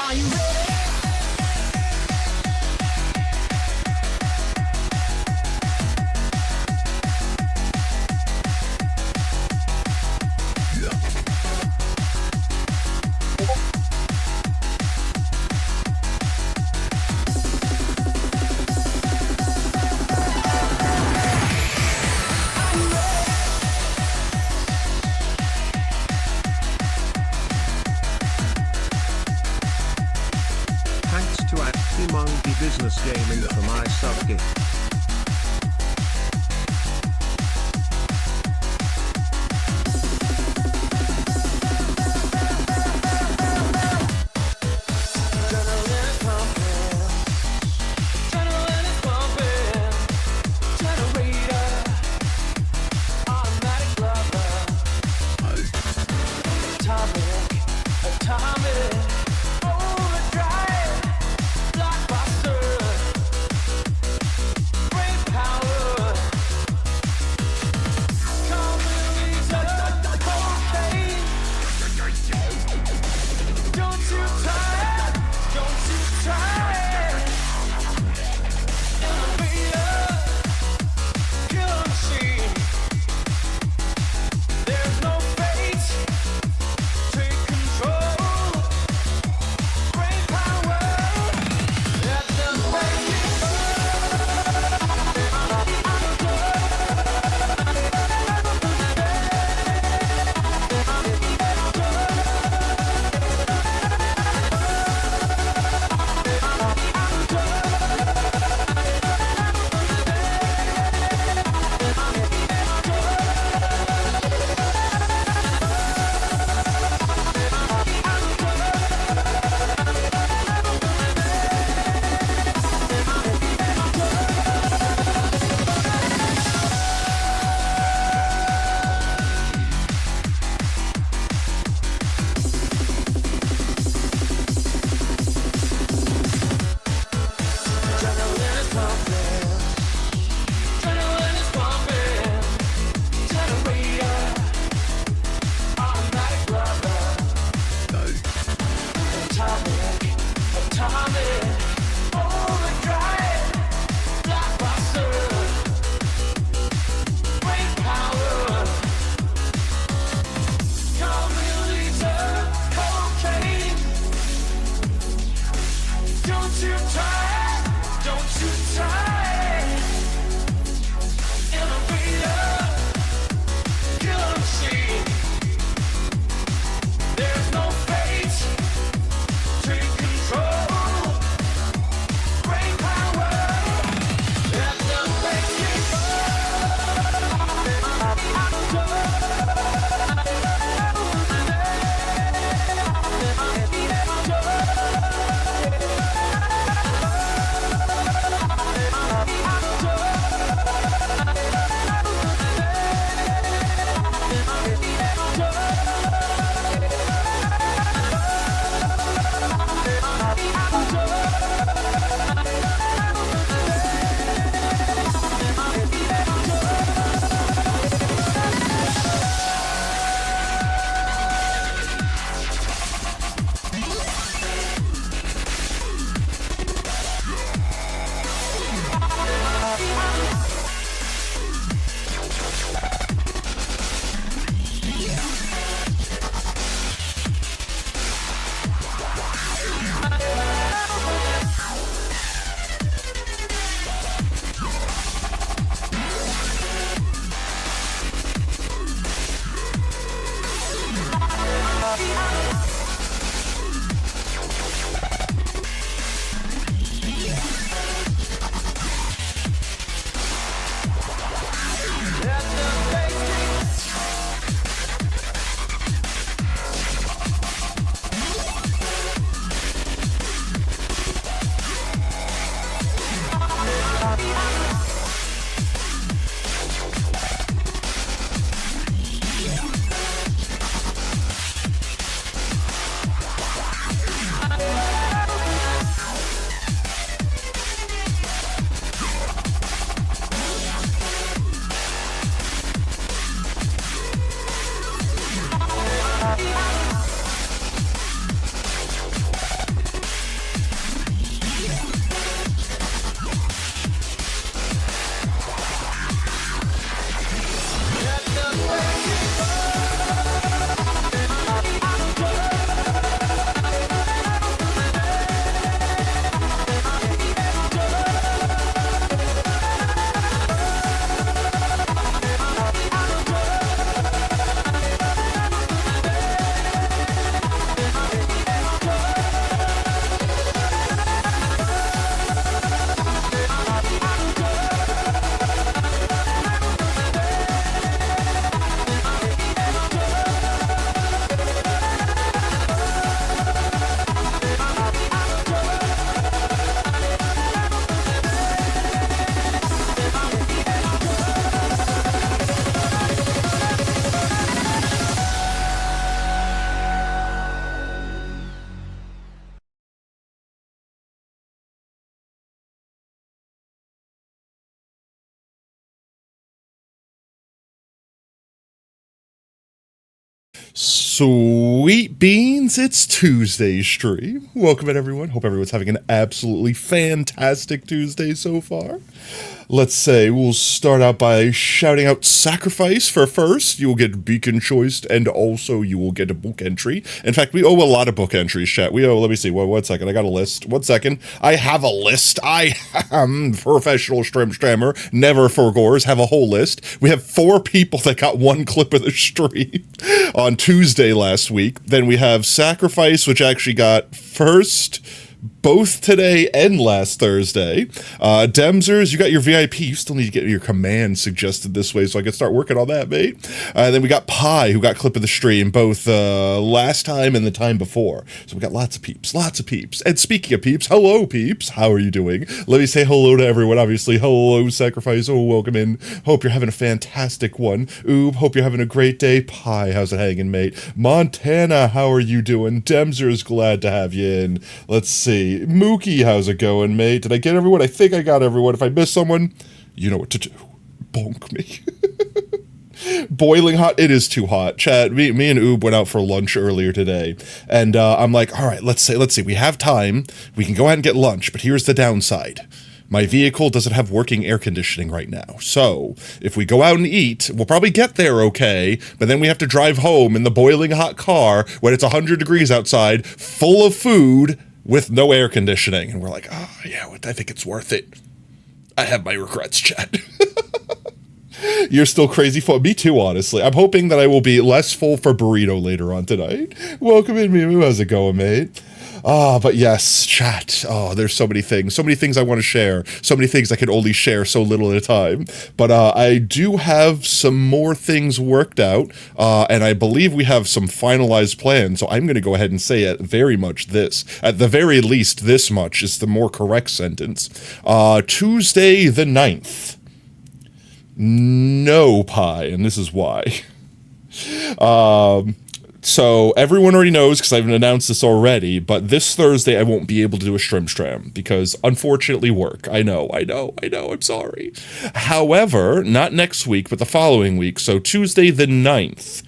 Are you ready? Monkey Business Gaming for my sub-gift. Sweet beans, it's Tuesday stream. Welcome in, everyone. Hope everyone's having an absolutely fantastic Tuesday so far. Let's say we'll start out by shouting out Sacrifice for first. You will get beacon choiced, and also you will get a book entry. In fact, we owe a lot of book entries, chat. We owe, let me see, one second, I got a list. 1 second, I have a list. I am professional strammer, never forgores, have a whole list. We have 4 people that got 1 clip of the stream on Tuesday last week. Then we have Sacrifice, which actually got first both today and last Thursday. Demzers, you got your VIP. You still need to get your command suggested this way so I can start working on that, mate. Then we got Pi, who got clip of the stream both last time and the time before. So we got lots of peeps. And speaking of peeps, hello, peeps. How are you doing? Let me say hello to everyone, obviously. Hello, Sacrifice. Oh, welcome in. Hope you're having a fantastic one. Oob, hope you're having a great day. Pi, how's it hanging, mate? Montana, how are you doing? Demzers, glad to have you in. Let's see. Mookie, how's it going, mate? Did I get everyone? I think I got everyone. If I missed someone, you know what to do. Bonk me. Boiling hot. It is too hot. Chad, me and Oob went out for lunch earlier today, and I'm like, all right, let's see. We have time. We can go ahead and get lunch, but here's the downside. My vehicle doesn't have working air conditioning right now. So if we go out and eat, we'll probably get there okay, but then we have to drive home in the boiling hot car when it's 100 degrees outside, full of food, with no air conditioning. And we're like, oh, yeah, I think it's worth it. I have my regrets, chat. You're still crazy full. Me too, honestly. I'm hoping that I will be less full for burrito later on tonight. Welcome in, Mimu. How's it going, mate? But yes, chat. Oh, there's so many things I want to share. So many things I can only share so little at a time. But I do have some more things worked out, and I believe we have some finalized plans. So I'm going to go ahead and say at very much this. At the very least, this much is the more correct sentence. Tuesday the 9th. No Pi, and this is why. So everyone already knows because I've announced this already, but this Thursday I won't be able to do a stram because unfortunately work. I know, I'm sorry. However, not next week, but the following week, so Tuesday the 9th,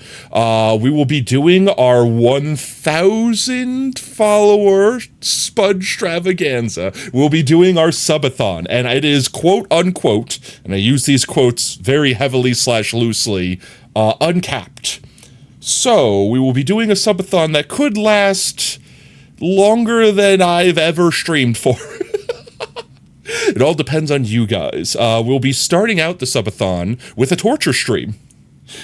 we will be doing our 1,000 follower Spud Stravaganza. We'll be doing our Subathon, and it is quote unquote, and I use these quotes very heavily / loosely, uncapped. So, we will be doing a subathon that could last longer than I've ever streamed for. It all depends on you guys. We'll be starting out the subathon with a torture stream.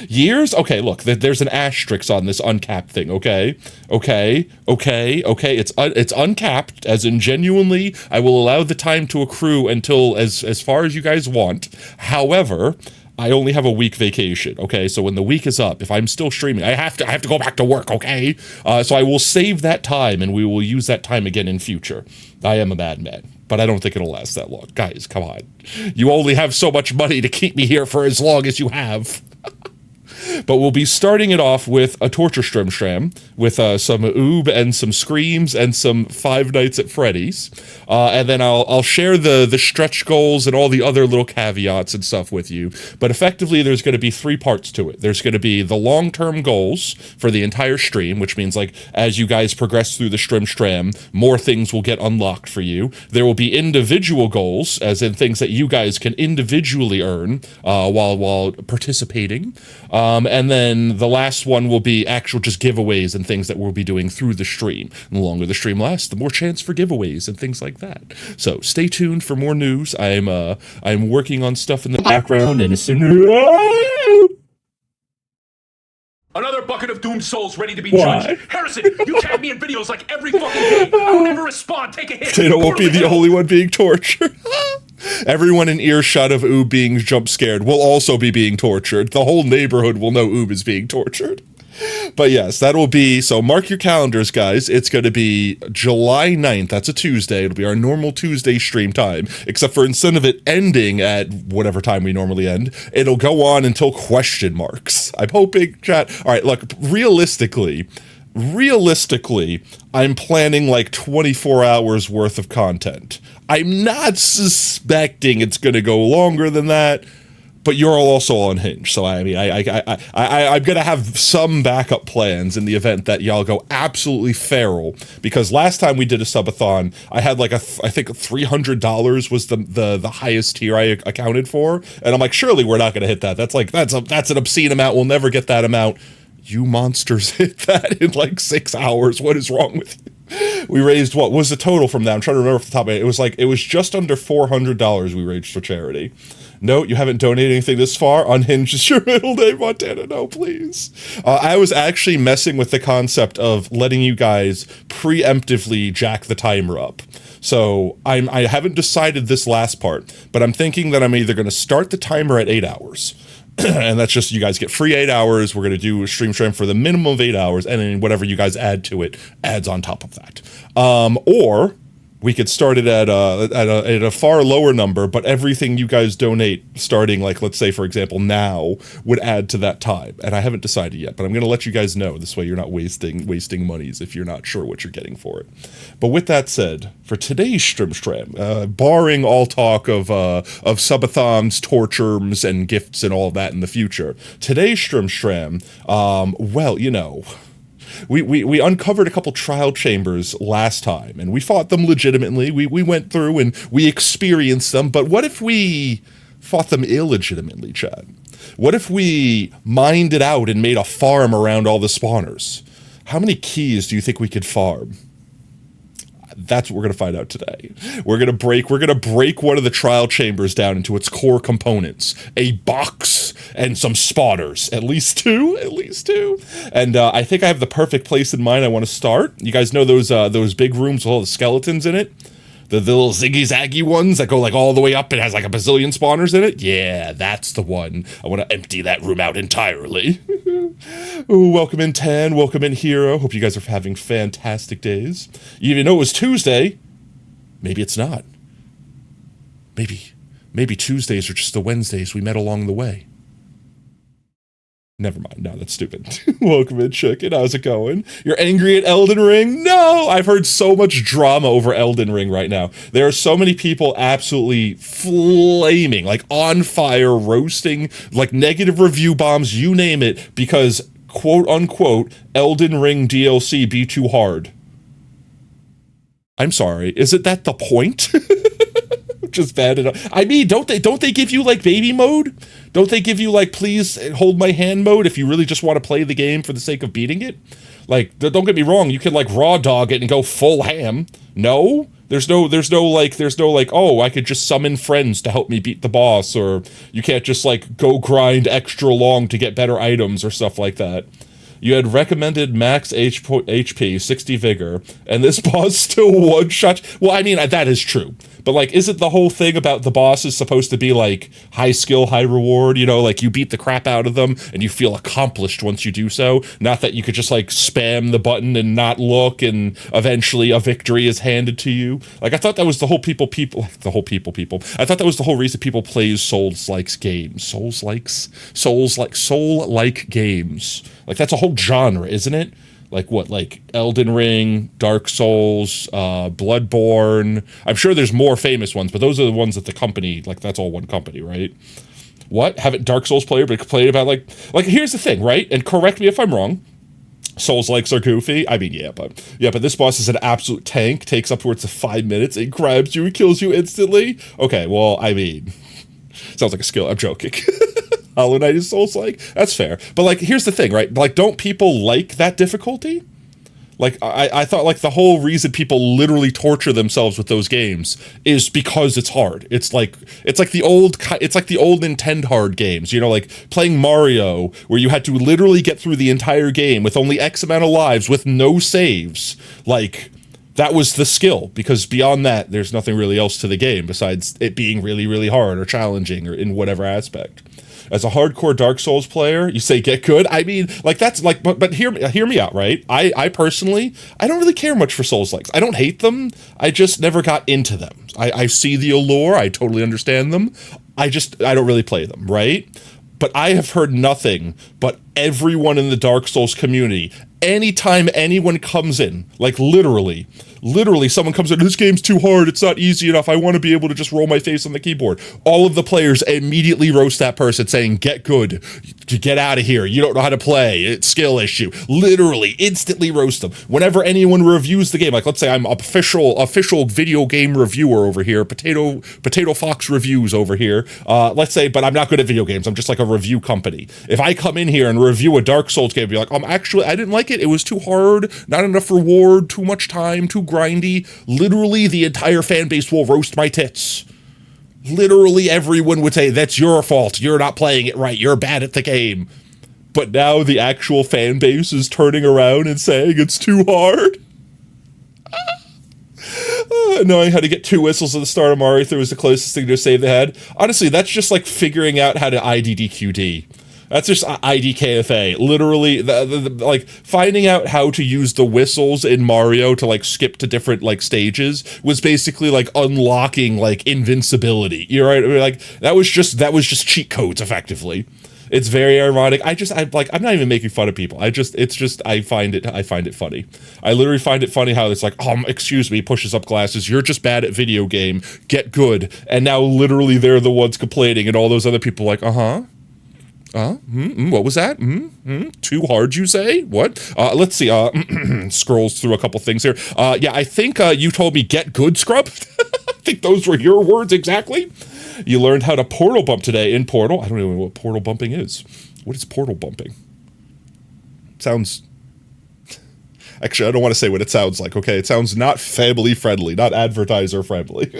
Years? Okay, look, there's an asterisk on this uncapped thing, okay? Okay, it's uncapped, as in genuinely, I will allow the time to accrue until as far as you guys want. However, I only have a week vacation, okay? So when the week is up, if I'm still streaming, I have to go back to work, okay? So I will save that time, and we will use that time again in future. I am a madman, but I don't think it'll last that long. Guys, come on. You only have so much money to keep me here for as long as you have. But we'll be starting it off with a torture stram with some oob and some screams and some Five Nights at Freddy's. And then I'll share the stretch goals and all the other little caveats and stuff with you. But effectively, there's going to be 3 parts to it. There's going to be the long-term goals for the entire stream, which means, like, as you guys progress through the stram, more things will get unlocked for you. There will be individual goals, as in things that you guys can individually earn while participating. And then the last one will be actual just giveaways and things that we'll be doing through the stream. And the longer the stream lasts, the more chance for giveaways and things like that. So stay tuned for more news. I'm working on stuff in the background, and as soon as another bucket of doomed souls ready to be judged. Harrison, you tag me in videos like every fucking day. I will never respond. Take a hit. Tato won't be the only one being tortured. Everyone in earshot of Oob being jump scared will also be being tortured. The whole neighborhood will know Oob is being tortured. But yes, that will be, so mark your calendars, guys. It's going to be July 9th. That's a Tuesday. It'll be our normal Tuesday stream time, except for instead of it ending at whatever time we normally end, it'll go on until question marks. I'm hoping, chat. All right, look, realistically, I'm planning like 24 hours worth of content. I'm not suspecting it's going to go longer than that, but you're also unhinged. So I mean, I'm gonna have some backup plans in the event that y'all go absolutely feral. Because last time we did a subathon, I had like I think $300 was the highest tier I accounted for, and I'm like, surely we're not gonna hit that. That's an obscene amount. We'll never get that amount. You monsters hit that in like 6 hours. What is wrong with you? We raised, what was the total from that? I'm trying to remember off the top of it. It was just under $400 we raised for charity. No, you haven't donated anything this far. Unhinged is your middle name, Montana. No, please. I was actually messing with the concept of letting you guys preemptively jack the timer up. So I haven't decided this last part, but I'm thinking that I'm either going to start the timer at 8 hours. And that's just, you guys get free 8 hours. We're going to do a stream for the minimum of 8 hours, and then whatever you guys add to it adds on top of that. Or we could start it at a far lower number, but everything you guys donate starting, like, let's say, for example, now would add to that time. And I haven't decided yet, but I'm going to let you guys know. This way you're not wasting monies if you're not sure what you're getting for it. But with that said, for today's stream, barring all talk of subathons, tortures, and gifts and all that in the future, today's stream, well, you know, we uncovered a couple trial chambers last time, and we fought them legitimately. We went through and we experienced them, but what if we fought them illegitimately, Chad? What if we mined it out and made a farm around all the spawners? How many keys do you think we could farm? That's what we're going to find out today. We're going to break one of the trial chambers down into its core components. A box and some spotters. At least two. And I think I have the perfect place in mind I want to start. You guys know those big rooms with all the skeletons in it? The little ziggy-zaggy ones that go like all the way up and has like a bazillion spawners in it? Yeah, that's the one. I want to empty that room out entirely. Ooh, welcome in, Tan. Welcome in, Hero. Hope you guys are having fantastic days. You even know it was Tuesday. Maybe it's not. Maybe Tuesdays are just the Wednesdays we met along the way. Never mind. No, that's stupid. Welcome in, Chicken. How's it going? You're angry at Elden Ring? No! I've heard so much drama over Elden Ring right now. There are so many people absolutely flaming, like on fire, roasting, like negative review bombs, you name it, because, quote unquote, Elden Ring DLC be too hard. I'm sorry. Isn't that the point? Just bad enough. I mean, don't they give you like baby mode? Don't they give you like please hold my hand mode if you really just want to play the game for the sake of beating it? Like, don't get me wrong, you can like raw dog it and go full ham. No, there's no like oh, I could just summon friends to help me beat the boss, or you can't just like go grind extra long to get better items or stuff like that. You had recommended max HP, 60 vigor, and this boss still one-shot. Well, I mean, that is true. But, like, isn't the whole thing about the boss is supposed to be, like, high skill, high reward? You know, like, you beat the crap out of them, and you feel accomplished once you do so. Not that you could just, like, spam the button and not look, and eventually a victory is handed to you. Like, I thought that was the whole people. I thought that was the whole reason people play Souls-like games. Soul-like games. Like, that's a whole genre, isn't it? Like what, like Elden Ring, Dark Souls, Bloodborne. I'm sure there's more famous ones, but those are the ones that the company, like, that's all one company, right? What? Haven't Dark Souls played about, like, here's the thing, right? And correct me if I'm wrong. Souls-likes are goofy. I mean, yeah, but this boss is an absolute tank, takes upwards of 5 minutes, and grabs you and kills you instantly. Okay, well, I mean, sounds like a skill. I'm joking. Hollow Knight is Souls-like? That's fair. But, like, here's the thing, right? Like, don't people like that difficulty? Like, I thought, like, the whole reason people literally torture themselves with those games is because it's hard. It's like the old Nintendo hard games, you know, like playing Mario, where you had to literally get through the entire game with only X amount of lives with no saves. Like, that was the skill, because beyond that, there's nothing really else to the game besides it being really, really hard or challenging or in whatever aspect. As a hardcore Dark Souls player, you say get good. I mean, like, that's like, but hear me out, right? I personally, I don't really care much for Souls-likes. I don't hate them. I just never got into them. I see the allure. I totally understand them. I don't really play them, right? But I have heard nothing but everyone in the Dark Souls community anytime anyone comes in, like literally someone comes in, this game's too hard, it's not easy enough, I want to be able to just roll my face on the keyboard, all of the players immediately roast that person, saying, get good, get out of here, you don't know how to play, it's skill issue. Literally instantly roast them. Whenever anyone reviews the game, like let's say I'm official video game reviewer over here, Potato Fox Reviews over here, let's say, but I'm not good at video games, I'm just like a review company. If I come in here and review a Dark Souls game, be like, actually I didn't like it was too hard, not enough reward, too much time, too grindy, literally the entire fan base will roast my tits. Literally everyone would say, that's your fault, you're not playing it right, you're bad at the game. But now the actual fan base is turning around and saying it's too hard. Knowing how to get 2 whistles at the start of Mario 3 was the closest thing to a save they had. Honestly, that's just like figuring out how to IDDQD. That's just IDKFA. Literally, like finding out how to use the whistles in Mario to like skip to different like stages was basically like unlocking like invincibility. You're right. Like that was just cheat codes effectively. It's very ironic. I'm not even making fun of people. I find it funny. I literally find it funny how it's like, excuse me, pushes up glasses. You're just bad at video game. Get good. And now literally they're the ones complaining, and all those other people like, what was that? Too hard, you say? What? Let's see. Scrolls through a couple things here. Yeah, I think you told me get good, Scrub. I think those were your words exactly. You learned how to portal bump today in Portal. I don't even know what portal bumping is. What is portal bumping? Sounds... Actually, I don't want to say what it sounds like, okay? It sounds not family friendly, not advertiser friendly.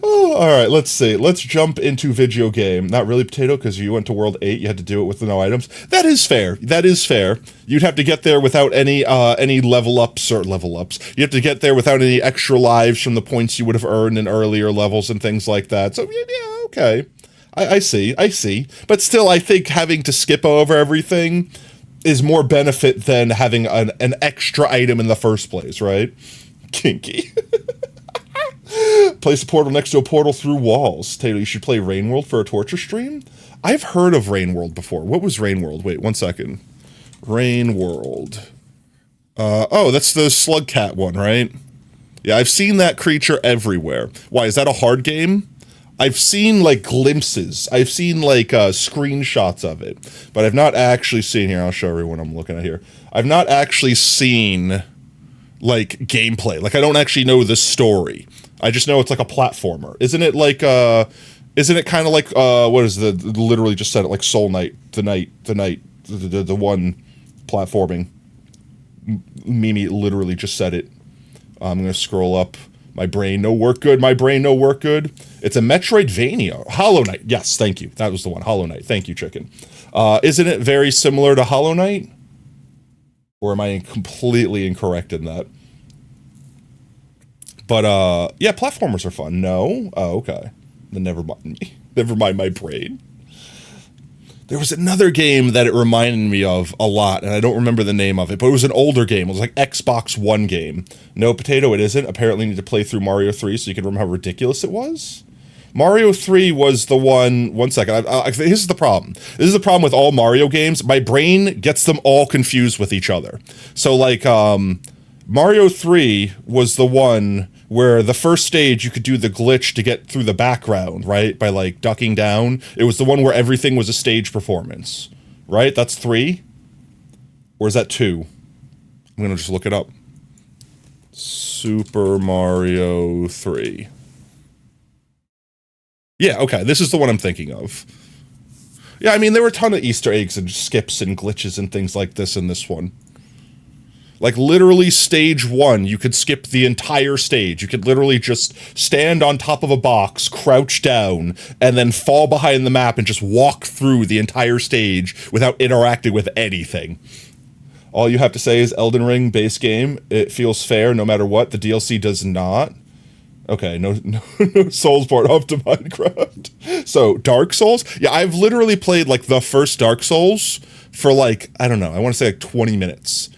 Oh, all right, let's see. Let's jump into video game. Not really, Potato, because you went to World 8. You had to do it with no items. That is fair. That is fair. You'd have to get there without any level ups. You have to get there without any extra lives from the points you would have earned in earlier levels and things like that. So, yeah, okay. I see. But still, I think having to skip over everything is more benefit than having an extra item in the first place, right? Kinky. Place a portal next to a portal through walls. Taylor, you should play Rain World for a torture stream? I've heard of Rain World before. What was Rain World? Wait, 1 second. Rain World. Oh, that's the slug cat one, right? Yeah, I've seen that creature everywhere. Why, is that a hard game? I've seen, like, glimpses. I've seen, like, screenshots of it. But I've not actually seen... Here, I'll show everyone I'm looking at here. I've not actually seen, like, gameplay. Like, I don't actually know the story. I just know it's like a platformer. Isn't it like, isn't it kind of like, what is literally just said it, like Soul Knight, the one platforming. Mimi literally just said it. I'm going to scroll up. My brain no work good. It's a Metroidvania. Hollow Knight. Yes, thank you. That was the one. Hollow Knight. Thank you, Chicken. Isn't it very similar to Hollow Knight? Or am I completely incorrect in that? But, yeah, platformers are fun. No? Oh, okay. Then never mind me. Never mind my brain. There was another game that it reminded me of a lot, and I don't remember the name of it, but it was an older game. It was like Xbox One game. No, Potato, it isn't. Apparently you need to play through Mario 3 so you can remember how ridiculous it was. Mario 3 was the one... 1 second. This is the problem. This is the problem with all Mario games. My brain gets them all confused with each other. So, like, Mario 3 was the one where the first stage you could do the glitch to get through the background, right? By, like, ducking down. It was the one where everything was a stage performance, right? That's 3? Or is that 2? I'm gonna just look it up. Super Mario 3. Yeah, okay, this is the one I'm thinking of. Yeah, I mean, there were a ton of Easter eggs and skips and glitches and things like this in this one. Like, literally, stage 1, you could skip the entire stage. You could literally just stand on top of a box, crouch down, and then fall behind the map and just walk through the entire stage without interacting with anything. All you have to say is Elden Ring, base game, it feels fair no matter what. The DLC does not. Okay, no Souls port up to Minecraft. So, Dark Souls? Yeah, I've literally played, like, the first Dark Souls for, like, I don't know, I want to say, like, 20 minutes.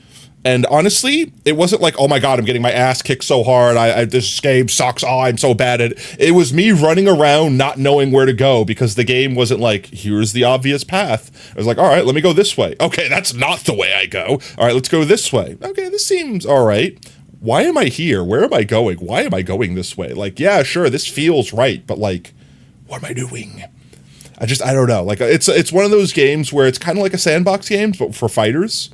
And honestly, it wasn't like, oh my god, I'm getting my ass kicked so hard, this game sucks, oh, I'm so bad at it. It was me running around not knowing where to go because the game wasn't like, here's the obvious path. I was like, all right, let me go this way. Okay, that's not the way I go. All right, let's go this way. Okay, this seems all right. Why am I here? Where am I going? Why am I going this way? Like, yeah, sure, this feels right, but like, what am I doing? I don't know. Like, it's one of those games where it's kind of like a sandbox game, but for fighters.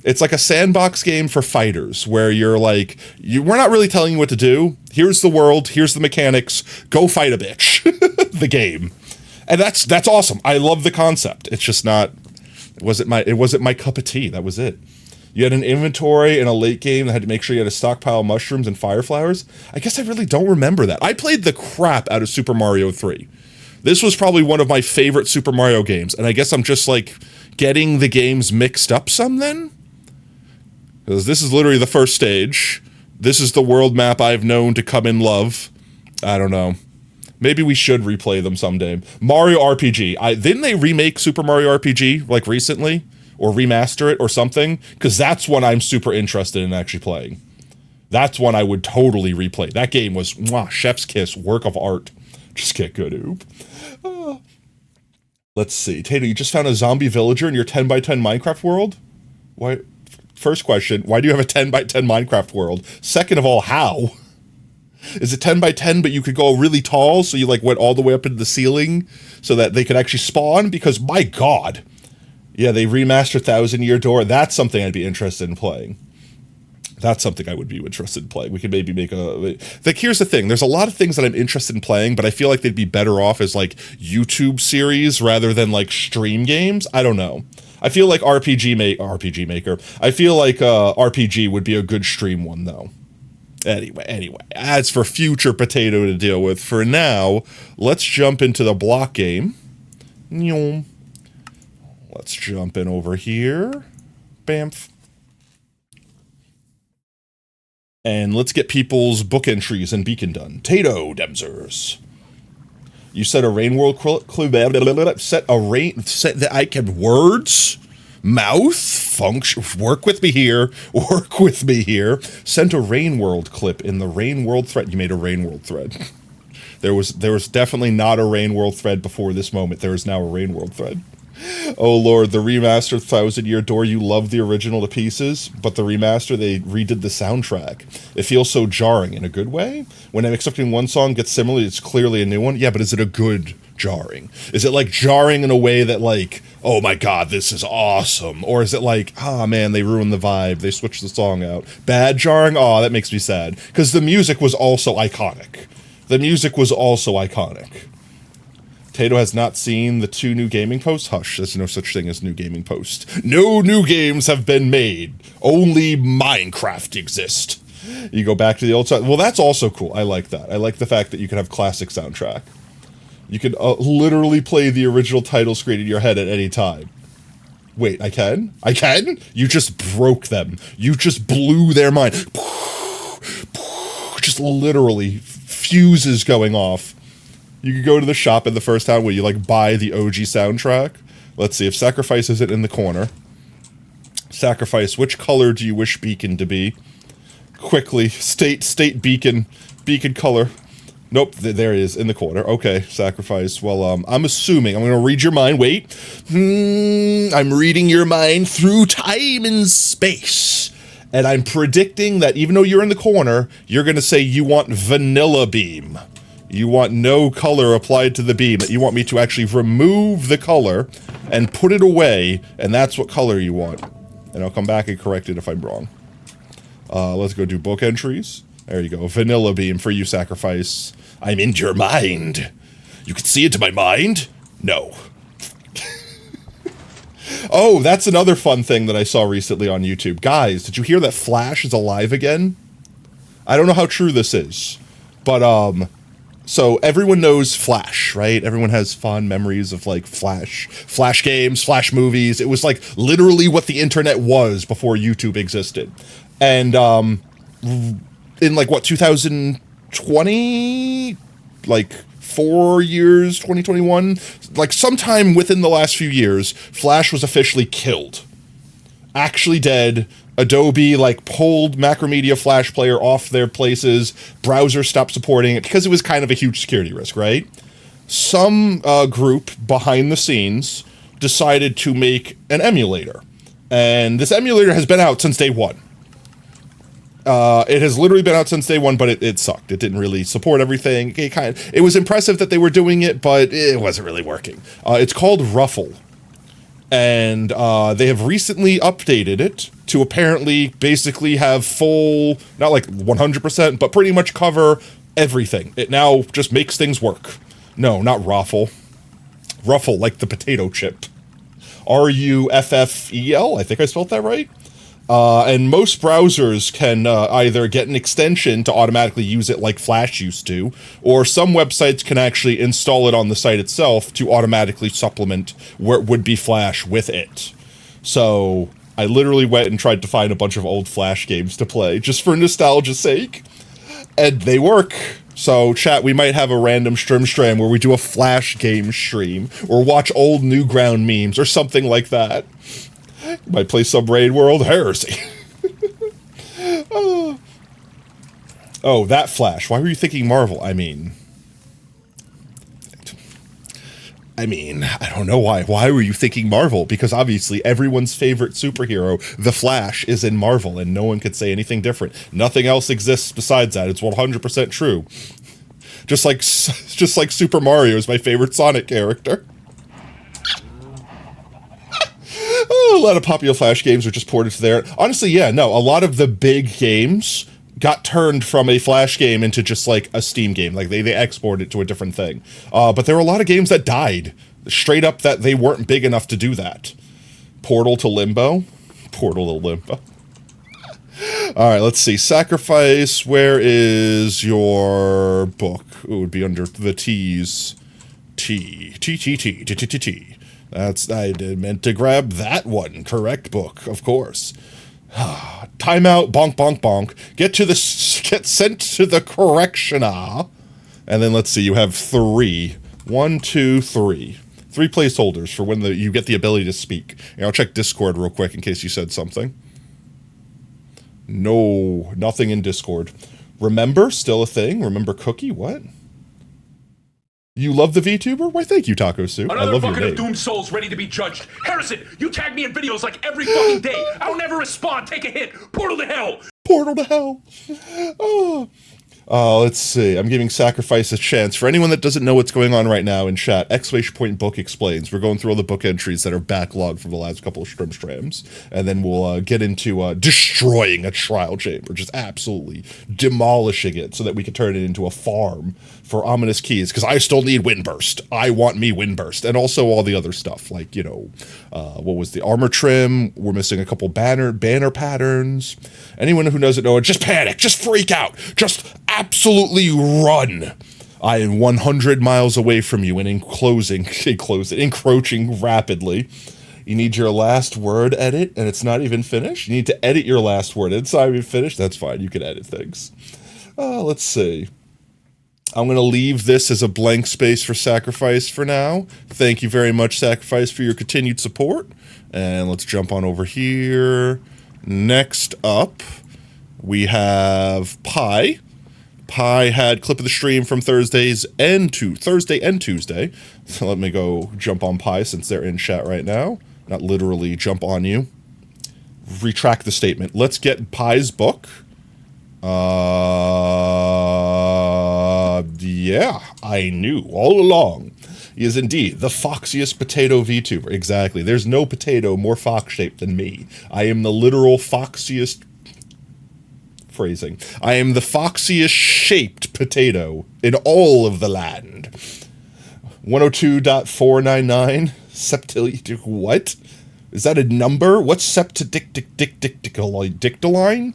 It's like a sandbox game for fighters where you're like, we're not really telling you what to do. Here's the world. Here's the mechanics. Go fight a bitch. The game. And that's awesome. I love the concept. It's just not, it wasn't my cup of tea. That was it. You had an inventory in a late game that had to make sure you had a stockpile of mushrooms and fire flowers. I guess I really don't remember that. I played the crap out of Super Mario 3. This was probably one of my favorite Super Mario games. And I guess I'm just like getting the games mixed up some then? Because this is literally the first stage. This is the world map I've known to come in love. I don't know. Maybe we should replay them someday. Mario RPG. Didn't they remake Super Mario RPG, like, recently? Or remaster it or something? Because that's one I'm super interested in actually playing. That's one I would totally replay. That game was, chef's kiss, work of art. Just get good, oop. Let's see. Tato, you just found a zombie villager in your 10x10 Minecraft world? Why... First question, why do you have a 10x10 Minecraft world? Second of all, how? Is it 10x10 but you could go really tall so you like went all the way up into the ceiling so that they could actually spawn? Because my god. Yeah, they remastered Thousand Year Door. That's something I'd be interested in playing. That's something I would be interested in playing. We could maybe make a... Like, here's the thing. There's a lot of things that I'm interested in playing, but I feel like they'd be better off as, like, YouTube series rather than, like, stream games. I don't know. I feel like RPG Maker. I feel like RPG would be a good stream one, though. Anyway, as for future potato to deal with, for now, let's jump into the block game. Let's jump in over here. Bamf. And let's get people's book entries and beacon done. Tato Demzers. You set a rain world set that I can words, mouth, function, work with me here, sent a rain world clip in the rain world thread. You made a rain world thread. There was definitely not a rain world thread before this moment. There is now a rain world thread. Oh lord, the remastered Thousand Year Door, you love the original to pieces, but the remaster, they redid the soundtrack. It feels so jarring in a good way. When I'm expecting one song gets similar, it's clearly a new one. Yeah, but is it a good jarring? Is it like jarring in a way that like, oh my god, this is awesome? Or is it like, ah man, they ruined the vibe, they switched the song out? Bad jarring? Aw, that makes me sad. Because the music was also iconic. Tato has not seen the 2 new gaming posts? Hush, there's no such thing as new gaming post. No new games have been made. Only Minecraft exist. You go back to the old song. Well, that's also cool. I like that. I like the fact that you can have classic soundtrack. You can literally play the original title screen in your head at any time. Wait, I can? I can? You just broke them. You just blew their mind. Just literally fuses going off. You could go to the shop in the first town where you, like, buy the OG soundtrack. Let's see if Sacrifice isn't in the corner. Sacrifice, which color do you wish Beacon to be? Quickly, state Beacon color. Nope, there it is, in the corner. Okay, Sacrifice. Well, I'm assuming, I'm gonna read your mind, wait. I'm reading your mind through time and space. And I'm predicting that even though you're in the corner, you're gonna say you want Vanilla Beam. You want no color applied to the beam, that you want me to actually remove the color and put it away, and that's what color you want. And I'll come back and correct it if I'm wrong. Let's go do book entries. There you go, Vanilla Beam for you, Sacrifice. I'm in your mind. You can see into my mind? No. Oh, that's another fun thing that I saw recently on YouTube. Guys, did you hear that Flash is alive again? I don't know how true this is, but, so everyone knows Flash, right? Everyone has fond memories of like Flash games, Flash movies. It was like literally what the internet was before YouTube existed. And in like what, 2020, like 4 years, 2021, like sometime within the last few years, Flash was officially killed. actually dead. Adobe like pulled Macromedia Flash Player off their places. Browsers stopped supporting it because it was kind of a huge security risk, right? Some group behind the scenes decided to make an emulator. And this emulator has been out since day one. It has literally been out since day one, but it sucked. It didn't really support everything. It was impressive that they were doing it, but it wasn't really working. It's called Ruffle. And they have recently updated it to apparently basically have full, not like 100%, but pretty much cover everything. It now just makes things work. No, not Ruffle. Ruffle, like the potato chip. Ruffel, I think I spelled that right. And most browsers can either get an extension to automatically use it like Flash used to, or some websites can actually install it on the site itself to automatically supplement where it would be Flash with it. So I literally went and tried to find a bunch of old Flash games to play, just for nostalgia's sake, and they work. So, chat, we might have a random stream where we do a Flash game stream, or watch old Newground memes, or something like that. Might play some Raid World Heresy. Oh, that Flash. Why were you thinking Marvel? I mean, I don't know why. Why were you thinking Marvel? Because obviously everyone's favorite superhero, the Flash, is in Marvel, and no one could say anything different. Nothing else exists besides that. It's 100% true. Just like Super Mario is my favorite Sonic character. A lot of popular Flash games are just ported to there. Honestly, yeah, no, a lot of the big games got turned from a Flash game into just like a Steam game. Like they exported it to a different thing. But there were a lot of games that died straight up that they weren't big enough to do that. Portal to Limbo. All right, let's see. Sacrifice, where is your book? It would be under the T's. T. I meant to grab that one. Correct book, of course. Timeout, bonk, bonk, bonk. Get sent to the correctioner. And then let's see, you have 3. 1, 2, 3. 3 placeholders for when you get the ability to speak. And I'll check Discord real quick in case you said something. No, nothing in Discord. Remember, still a thing? Remember cookie? What? You love the VTuber? Why, thank you, Taco Soup. I Another love your fucking name. of Doom Souls ready to be judged. Harrison, you tag me in videos like every fucking day. I'll never respond. Take a hit. Portal to hell. Portal to hell. Let's see. I'm giving Sacrifice a chance. For anyone that doesn't know what's going on right now in chat, ! Book explains. We're going through all the book entries that are backlogged from the last couple of streams. And then we'll get into destroying a trial chamber. Just absolutely demolishing it so that we can turn it into a farm for ominous keys. Because I still need Windburst. I want me Windburst. And also all the other stuff. Like, you know, what was the armor trim? We're missing a couple banner patterns. Anyone who doesn't know it, just panic. Just freak out. Just absolutely run. I am 100 miles away from you and encroaching rapidly. You need your last word edit, and it's not even finished. You need to edit your last word. It's not even finished. That's fine. You can edit things. Let's see. I'm going to leave this as a blank space for Sacrifice for now. Thank you very much, Sacrifice, for your continued support. And let's jump on over here. Next up, we have Pi. Pi had clip of the stream from Thursday and Tuesday. So let me go jump on Pi since they're in chat right now. Not literally jump on you. Retract the statement. Let's get Pi's book. Yeah, I knew all along. He is indeed the foxiest potato VTuber. Exactly. There's no potato more fox-shaped than me. I am the literal foxiest... phrasing. I am the foxiest shaped potato in all of the land. 102.499 septillion. What? Is that a number? What's septidictaloin?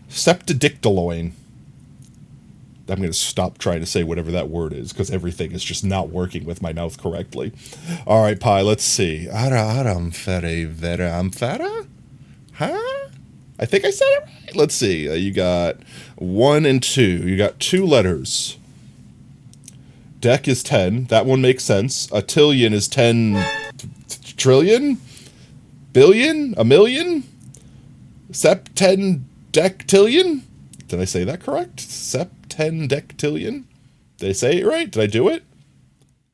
Septidictaloin. I'm going to stop trying to say whatever that word is because everything is just not working with my mouth correctly. All right, Pi, let's see. Amfera? Huh? I think I said it right. Let's see. You got 1 and 2. You got 2 letters. Deck is 10. That one makes sense. A tillion is 10 trillion. billion? A million? Septendectillion? Did I say that correct? Septendectillion? Did I say it right? Did I do it?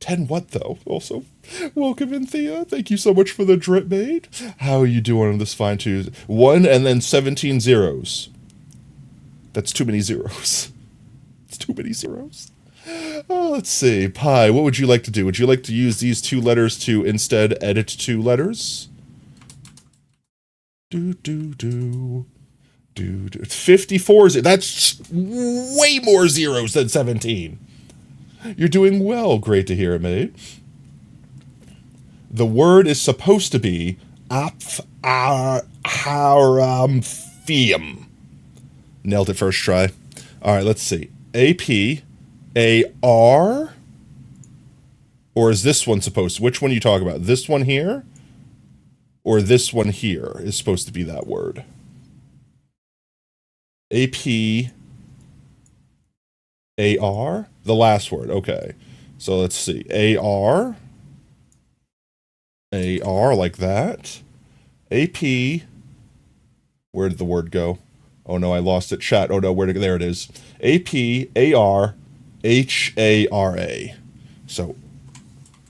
10 what, though? Also, welcome in, Thea. Thank you so much for the drip maid. How are you doing on this fine Tuesday? 1 and then 17 zeros. That's too many zeros. It's too many zeros. Oh, let's see. Pi, what would you like to do? Would you like to use these 2 letters to instead edit 2 letters? It's 54. That's way more zeros than 17. You're doing well. Great to hear it, mate. The word is supposed to be apharamthium. Nailed it first try. All right, let's see. A-P-A-R? Or is this one supposed to? Which one are you talking about? This one here? Or this one here is supposed to be that word? A-P-A-R? The last word, okay. So let's see. A-R. A-R, like that. A-P. Where did the word go? Oh no, I lost it. Chat. Oh no, there it is. A-P-A-R-H-A-R-A. So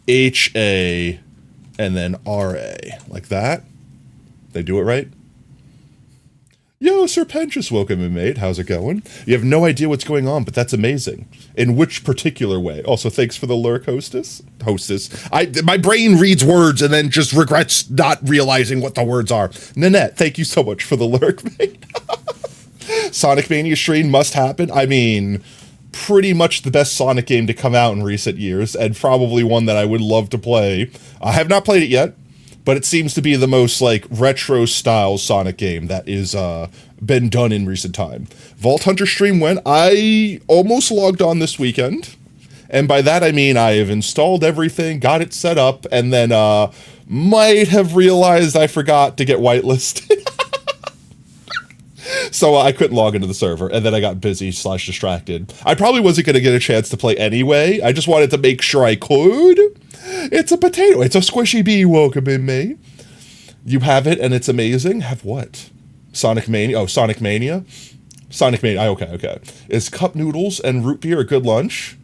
H-A and then R-A. Like that? They do it right? Yo, Serpentious, welcome in, mate. How's it going? You have no idea what's going on, but that's amazing. In which particular way? Also, thanks for the lurk, hostess. My brain reads words and then just regrets not realizing what the words are. Nanette, thank you so much for the lurk, mate. Sonic Mania stream must happen. I mean, pretty much the best Sonic game to come out in recent years, and probably one that I would love to play. I have not played it yet, but it seems to be the most, like, retro-style Sonic game that is, been done in recent time. Vault Hunter stream went. I almost logged on this weekend, and by that I mean I have installed everything, got it set up, and then, might have realized I forgot to get whitelisted. So I couldn't log into the server, and then I got busy/distracted. I probably wasn't going to get a chance to play anyway. I just wanted to make sure I could. It's a potato. It's a squishy bee. Welcome in, mate. You have it, and it's amazing. Have what? Sonic Mania. Oh, Sonic Mania. Sonic Mania. Okay. Is cup noodles and root beer a good lunch?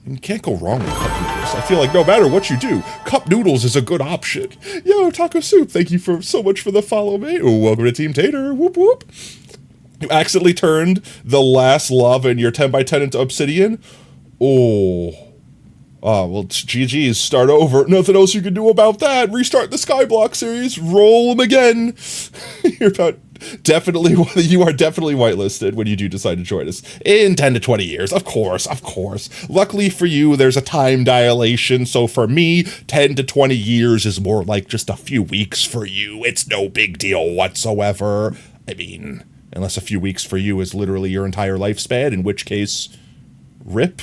You can't go wrong with cup noodles. I feel like no matter what you do, cup noodles is a good option. Yo, Taco Soup, thank you so much for the follow, mate. Oh, welcome to Team Tater. Whoop, whoop. You accidentally turned the last lava in your 10x10 into obsidian? Oh, well, it's GG's. Start over. Nothing else you can do about that. Restart the Skyblock series. Roll them again. You are definitely whitelisted when you do decide to join us in 10 to 20 years. Of course. Luckily for you, there's a time dilation. So for me, 10 to 20 years is more like just a few weeks for you. It's no big deal whatsoever. I mean, unless a few weeks for you is literally your entire lifespan, in which case, rip.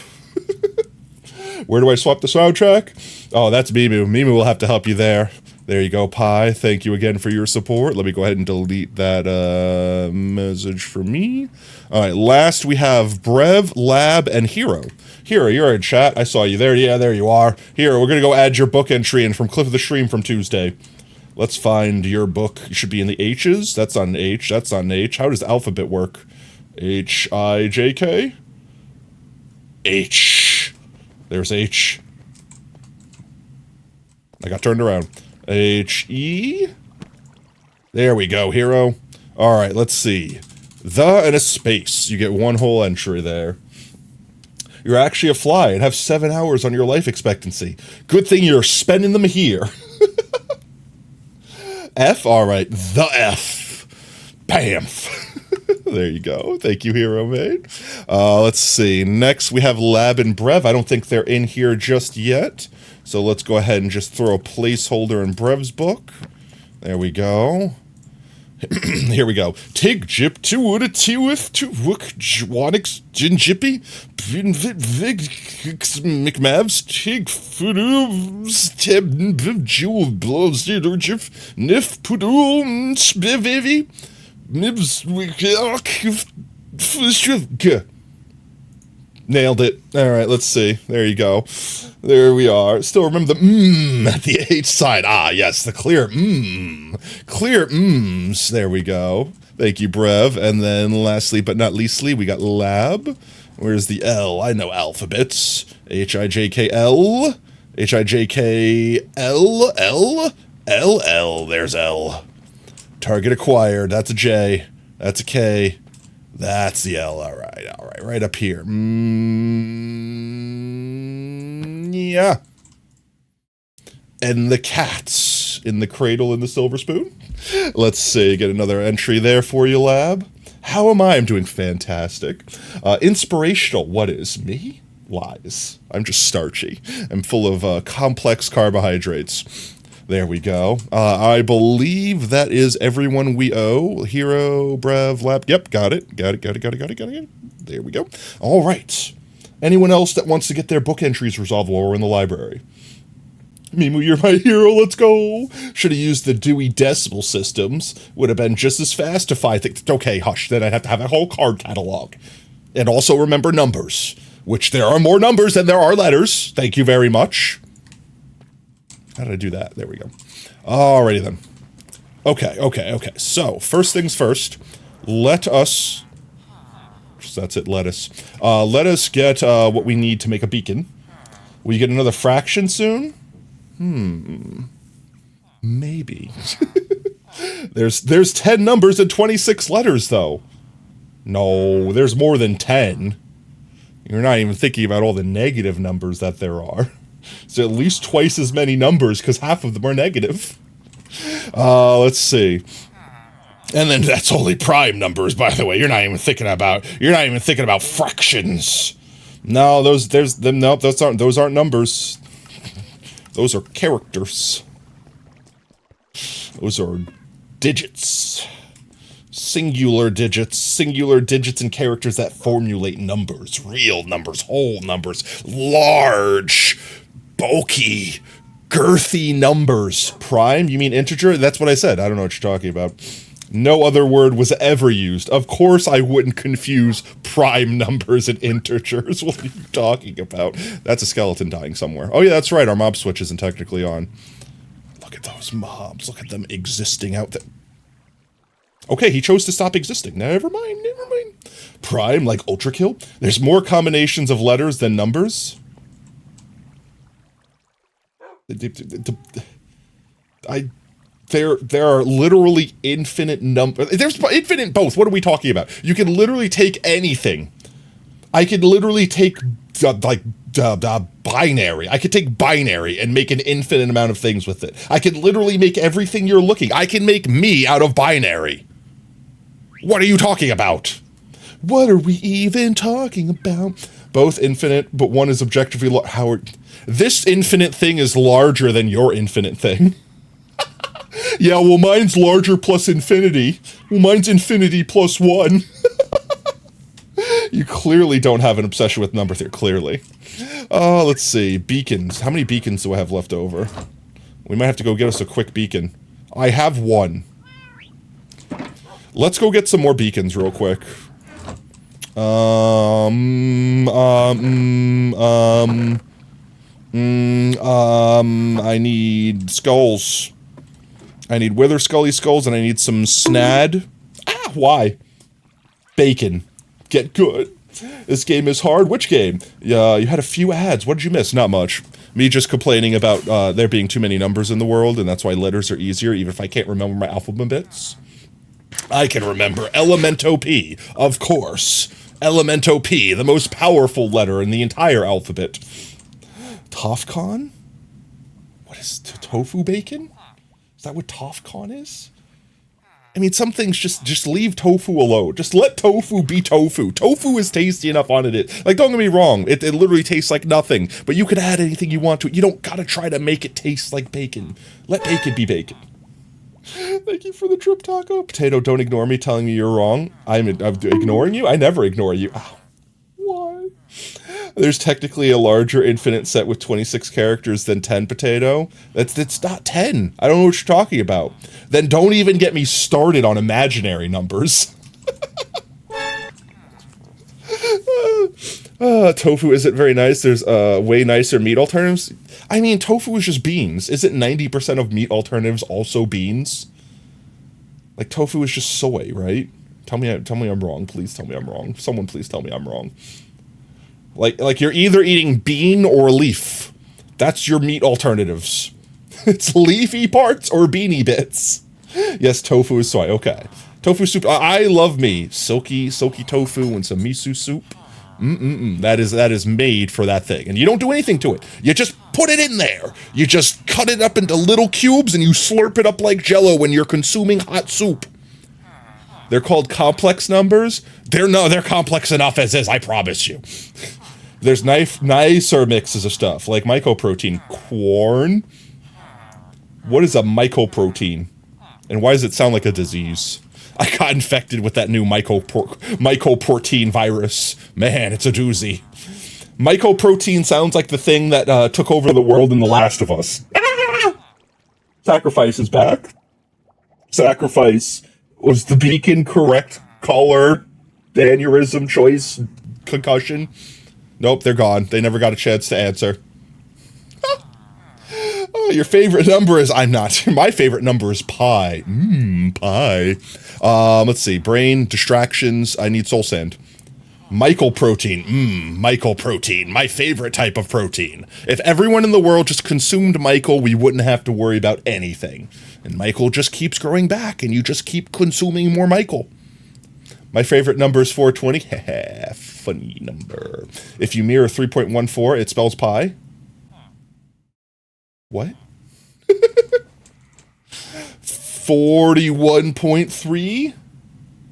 Where do I swap the soundtrack? Oh, that's Mimu. Mimu will have to help you there. There you go, Pi. Thank you again for your support. Let me go ahead and delete that message for me. All right, last we have Brev, Lab, and Hero. Hero, you're in chat. I saw you there. Yeah, there you are. Hero, we're going to go add your book entry in from Cliff of the Stream from Tuesday. Let's find your book. You should be in the H's. That's on H. That's on H. How does the alphabet work? H-I-J-K? H. There's H. I got turned around. H-E? There we go, Hero. All right, let's see. The and a space. You get one whole entry there. You're actually a fly and have 7 hours on your life expectancy. Good thing you're spending them here. F? All right, the F. Bamf. There you go. Thank you, Hero Mate. Let's see. Next, we have Lab and Brev. I don't think they're in here just yet. So let's go ahead and just throw a placeholder in Brev's book. There we go. Here we go. Tig jip to wood a tiwif to wook jwanix jinjippy vig mcmavs tig fudus teb jewel blows jif nif pudum spivivi nibs Nailed it. All right, let's see. There you go. There we are. Still remember the at the H side. Ah, yes, the clear Clear There we go. Thank you, Brev. And then lastly but not leastly, we got lab. Where's the L? I know alphabets. H-I-J-K-L. H-I-J-K-L. L. L. There's L. Target acquired. That's a J. That's a K. That's the L. All right. Right up here. Yeah. And the cats in the cradle in the silver spoon. Let's see. Get another entry there for you, lab. How am I? I'm doing fantastic. Inspirational. What is me? Lies. I'm just starchy. I'm full of complex carbohydrates. There we go. I believe that is everyone we owe. Hero, Brev, Lab. Yep, got it. Got it. There we go. All right. Anyone else that wants to get their book entries resolved while we're in the library? Mimu, you're my hero. Let's go. Should have used the Dewey Decimal Systems. Would have been just as fast if I think. Okay, hush. Then I'd have to have a whole card catalog. And also remember numbers, which there are more numbers than there are letters. Thank you very much. How did I do that? There we go. Alrighty then. Okay. So, first things first, let us get what we need to make a beacon. Will you get another fraction soon? Maybe. There's 10 numbers and 26 letters, though. No, there's more than 10. You're not even thinking about all the negative numbers that there are. So at least twice as many numbers, because half of them are negative. Let's see. And then that's only prime numbers, by the way. You're not even thinking about fractions. No, those aren't numbers. Those are characters. Those are digits. Singular digits and characters that formulate numbers. Real numbers, whole numbers, large, bulky, girthy numbers. Prime? You mean integer? That's what I said. I don't know what you're talking about. No other word was ever used. Of course I wouldn't confuse prime numbers and integers. What are you talking about? That's a skeleton dying somewhere. Oh yeah, that's right. Our mob switch isn't technically on. Look at those mobs. Look at them existing out there. Okay, he chose to stop existing. Never mind. Prime, like ultra kill? There's more combinations of letters than numbers? There are literally infinite numbers. There's infinite both. What are we talking about? You can literally take anything. I could literally take binary. I could take binary and make an infinite amount of things with it. I could literally make everything you're looking. I can make me out of binary. What are you talking about? What are we even talking about? Both infinite, but one is objectively Howard. This infinite thing is larger than your infinite thing. Yeah, well, mine's larger plus infinity. Well, mine's infinity plus 1. You clearly don't have an obsession with number theory, clearly. Let's see. Beacons. How many beacons do I have left over? We might have to go get us a quick beacon. I have one. Let's go get some more beacons real quick. I need skulls. I need Wither Scully skulls, and I need some snad. Why? Bacon. Get good. This game is hard. Which game? You had a few ads. What did you miss? Not much. Me just complaining about there being too many numbers in the world, and that's why letters are easier, even if I can't remember my alphabet bits. I can remember Elemento P, of course. Elemento P, the most powerful letter in the entire alphabet. Tofcon? What is tofu bacon? Is that what Tofcon is? I mean, some things just leave tofu alone. Just let tofu be tofu. Tofu is tasty enough on it. Like, don't get me wrong, it literally tastes like nothing, but you can add anything you want to it. You don't gotta try to make it taste like bacon. Let bacon be bacon. Thank you for the trip taco. Potato, don't ignore me telling me you're wrong. I'm ignoring you? I never ignore you. Ow. Why? There's technically a larger infinite set with 26 characters than 10, Potato. That's not 10. I don't know what you're talking about. Then don't even get me started on imaginary numbers. Tofu isn't very nice. There's way nicer meat alternatives. I mean, tofu is just beans. Isn't 90% of meat alternatives also beans? Like, tofu is just soy, right? Tell me I'm wrong. Please tell me I'm wrong. Someone please tell me I'm wrong. Like you're either eating bean or leaf. That's your meat alternatives. It's leafy parts or beanie bits. Yes, tofu is soy. Okay. Tofu soup. I love me silky tofu and some miso soup. That is made for that thing. And you don't do anything to it. You just put it in there. You just cut it up into little cubes and you slurp it up like Jell-O when you're consuming hot soup. They're called complex numbers. They're complex enough as is, I promise you. There's nicer mixes of stuff, like mycoprotein. Corn? What is a mycoprotein? And why does it sound like a disease? I got infected with that new mycoprotein virus. Man, it's a doozy. Mycoprotein sounds like the thing that took over the world in The Last of Us. Sacrifice is back. Sacrifice. Was the beacon correct color? Aneurysm choice? Concussion? Nope, they're gone. They never got a chance to answer. Oh, your favorite number is... I'm not. My favorite number is pi. Pi. Let's see. Brain, distractions. I need soul sand. Mycoprotein. Mycoprotein. My favorite type of protein. If everyone in the world just consumed myco, we wouldn't have to worry about anything. And myco just keeps growing back, and you just keep consuming more myco. My favorite number is 420. Funny number. If you mirror 3.14, it spells pi. What? 41.3?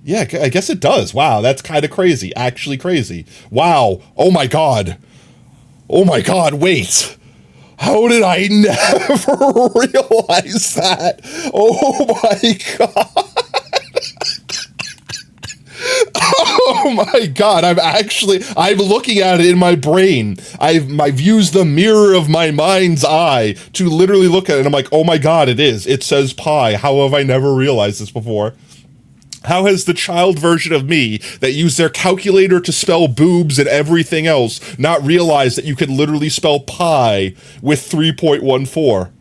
Yeah, I guess it does. Wow, that's kind of crazy. Actually crazy. Wow. Oh my god. Oh my god, wait. How did I never realize that? Oh my god. Oh my god, I'm looking at it in my brain. I've used the mirror of my mind's eye to literally look at it, and I'm like, oh my god, it is. It says pi. How have I never realized this before? How has the child version of me that used their calculator to spell boobs and everything else not realized that you could literally spell pi with 3.14?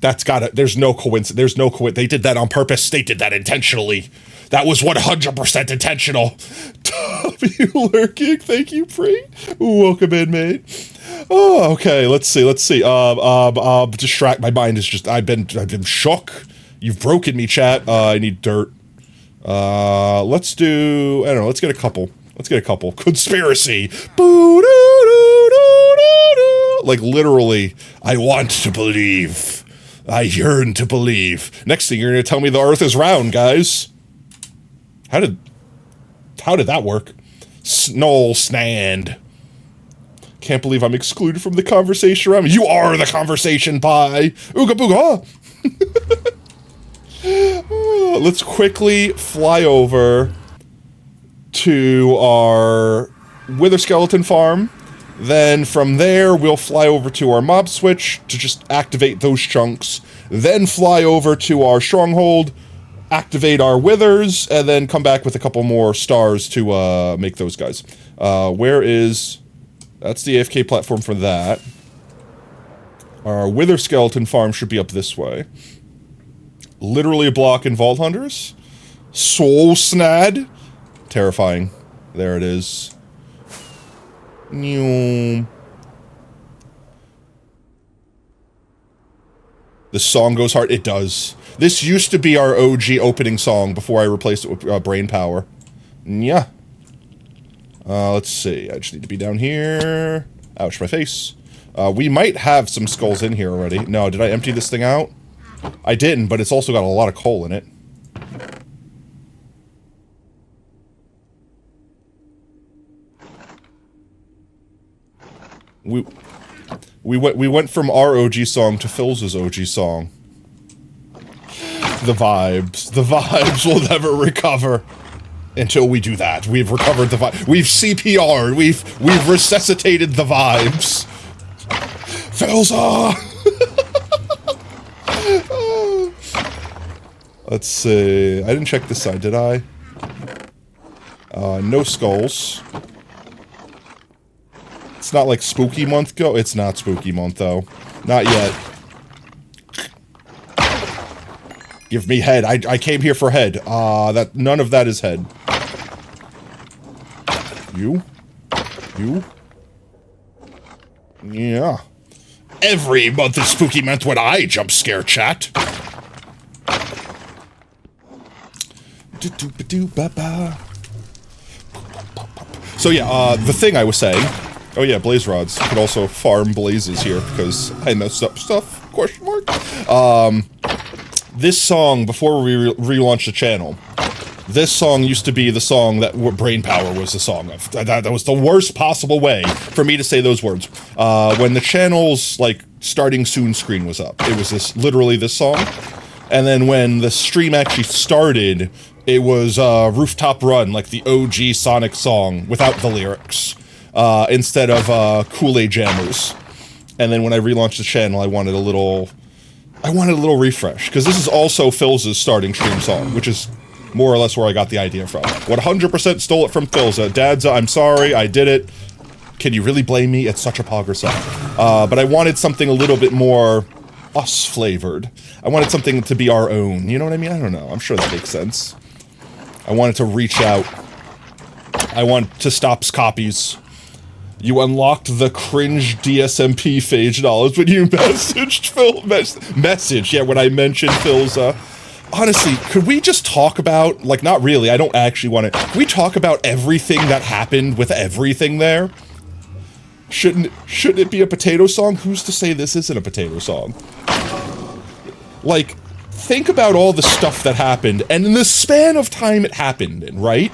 That's gotta, there's no coincidence, they did that on purpose, they did that intentionally. That was 100% intentional. W lurking, thank you, Pre. Welcome in, mate. Oh, okay, let's see. Distract, my mind is just, I've been shook. You've broken me, chat. I need dirt. Let's do, I don't know, let's get a couple. Conspiracy. Like, literally, I want to believe. I yearn to believe. Next thing, you're gonna tell me the earth is round, guys. How did that work? Snoll Snand. Can't believe I'm excluded from the conversation around me. You are the conversation, pie. Ooga booga. Let's quickly fly over to our Wither Skeleton farm. Then from there, we'll fly over to our mob switch to just activate those chunks. Then fly over to our stronghold, activate our withers, and then come back with a couple more stars to make those guys. That's the AFK platform for that. Our Wither Skeleton farm should be up this way. Literally a block in Vault Hunters. Soul Snad. Terrifying. There it is. This song goes hard. It does. This used to be our OG opening song before I replaced it with Brain Power. Yeah. Let's see. I just need to be down here. Ouch, my face. We might have some skulls in here already. No, did I empty this thing out? I didn't, but it's also got a lot of coal in it. We went from our OG song to Phil's OG song. The vibes will never recover until we do that. We've recovered the vibe. We've CPR'd. We've resuscitated the vibes. Phil's Let's see. I didn't check this side, did I? No skulls. not like spooky month go. It's not spooky month though. Not yet. Give me head. I came here for head. None of that is head. You? You? Yeah. Every month is spooky month when I jump scare chat. So yeah, the thing I was saying. Oh yeah, blaze rods. You could also farm blazes here because I messed up stuff. Question mark. This song, before we relaunched the channel, this song used to be the song that Brain Power was the song of. That was the worst possible way for me to say those words. When the channel's, like, starting soon screen was up, it was literally this song. And then when the stream actually started, it was Rooftop Run, like the OG Sonic song, without the lyrics, instead of Kool-Aid Jammers. And then when I relaunched the channel, I wanted a little refresh, because this is also Phil's starting stream song, which is more or less where I got the idea from. 100% stole it from Phil's. Dad's, I'm sorry, I did it. Can you really blame me? It's such a pogger song. But I wanted something a little bit more us-flavored. I wanted something to be our own. You know what I mean? I don't know. I'm sure that makes sense. I wanted to reach out. I want to stop copies. You unlocked the cringe DSMP phage knowledge when you messaged Phil. Message, yeah, when I mentioned Phil's, honestly, could we just talk about, like, not really, I don't actually want to, can we talk about everything that happened with everything there? Shouldn't it be a potato song? Who's to say this isn't a potato song? Like, think about all the stuff that happened, and in the span of time it happened in, right?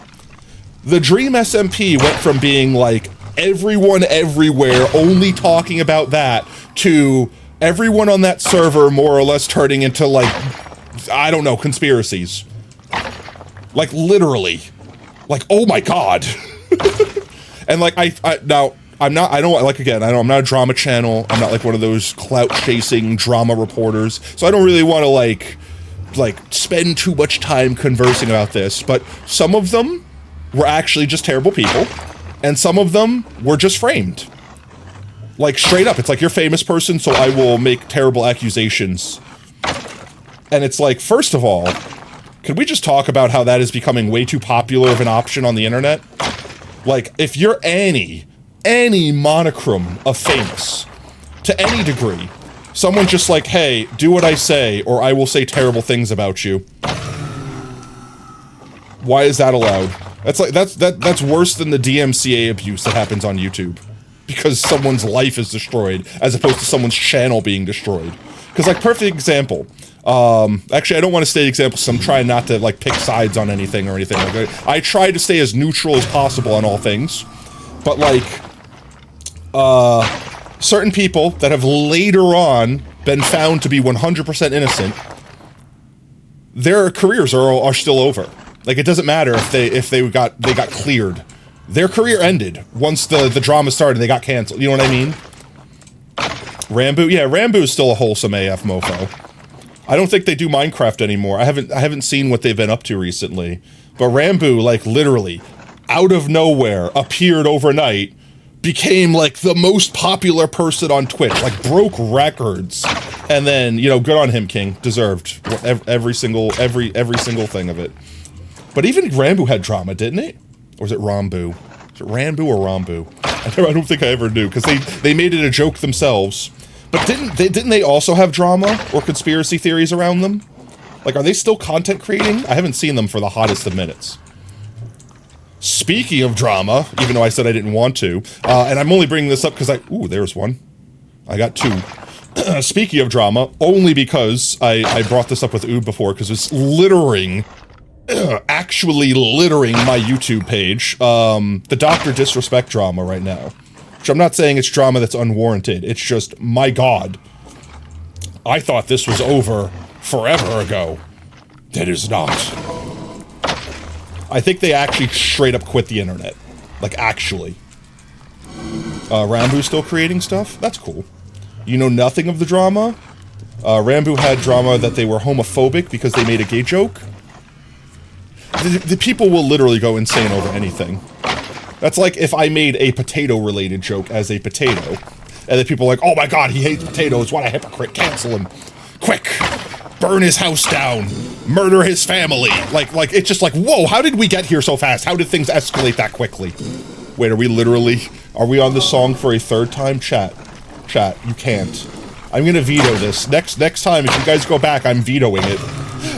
The Dream SMP went from being, like, everyone everywhere only talking about that to everyone on that server more or less turning into, like, I don't know, conspiracies. Like, literally. Like, oh my god. And, like, I'm not a drama channel, I'm not, like, one of those clout-chasing drama reporters, so I don't really want to, like, spend too much time conversing about this, but some of them were actually just terrible people, and some of them were just framed. Like, straight up, it's like, you're a famous person, so I will make terrible accusations. And it's like, first of all, could we just talk about how that is becoming way too popular of an option on the internet? Like, if you're any monochrome of famous, to any degree, someone just like, hey, do what I say, or I will say terrible things about you. Why is that allowed? That's like, that's worse than the DMCA abuse that happens on YouTube. Because someone's life is destroyed, as opposed to someone's channel being destroyed. Because, like, perfect example. Actually, I don't want to state examples, so I'm trying not to, like, pick sides on anything or anything like that. I try to stay as neutral as possible on all things. But, like, certain people that have later on been found to be 100% innocent, their careers are still over. Like, it doesn't matter if they got cleared. Their career ended once the drama started. They got canceled. You know what I mean? Rambo, yeah, Rambo is still a wholesome AF mofo. I don't think they do Minecraft anymore. I haven't seen what they've been up to recently. But Rambo, like, literally, out of nowhere, appeared overnight, became, like, the most popular person on Twitch, like, broke records. And then, you know, good on him, King. Deserved every single thing of it. But even Rambo had drama, didn't it? Or was it Rambo? Is it Rambo or Rambo? I don't think I ever knew, because they made it a joke themselves. But didn't they also have drama or conspiracy theories around them? Like, are they still content creating? I haven't seen them for the hottest of minutes. Speaking of drama, even though I said I didn't want to, and I'm only bringing this up because ooh, there's one. I got two. Speaking of drama, only because I brought this up with Oob before, because it's actually littering my YouTube page, the Dr. Disrespect drama right now. Which I'm not saying it's drama that's unwarranted, it's just, my god. I thought this was over forever ago. It is not. I think they actually straight up quit the internet. Like, actually. Rambo's still creating stuff? That's cool. You know nothing of the drama? Rambo had drama that they were homophobic because they made a gay joke. The people will literally go insane over anything. That's like if I made a potato-related joke as a potato, and then people are like, oh my god, he hates potatoes, what a hypocrite, cancel him. Quick! Burn his house down! Murder his family! Like, it's just like, whoa, how did we get here so fast? How did things escalate that quickly? Wait, are we on the song for a third time? Chat, you can't. I'm gonna veto this. Next time, if you guys go back, I'm vetoing it.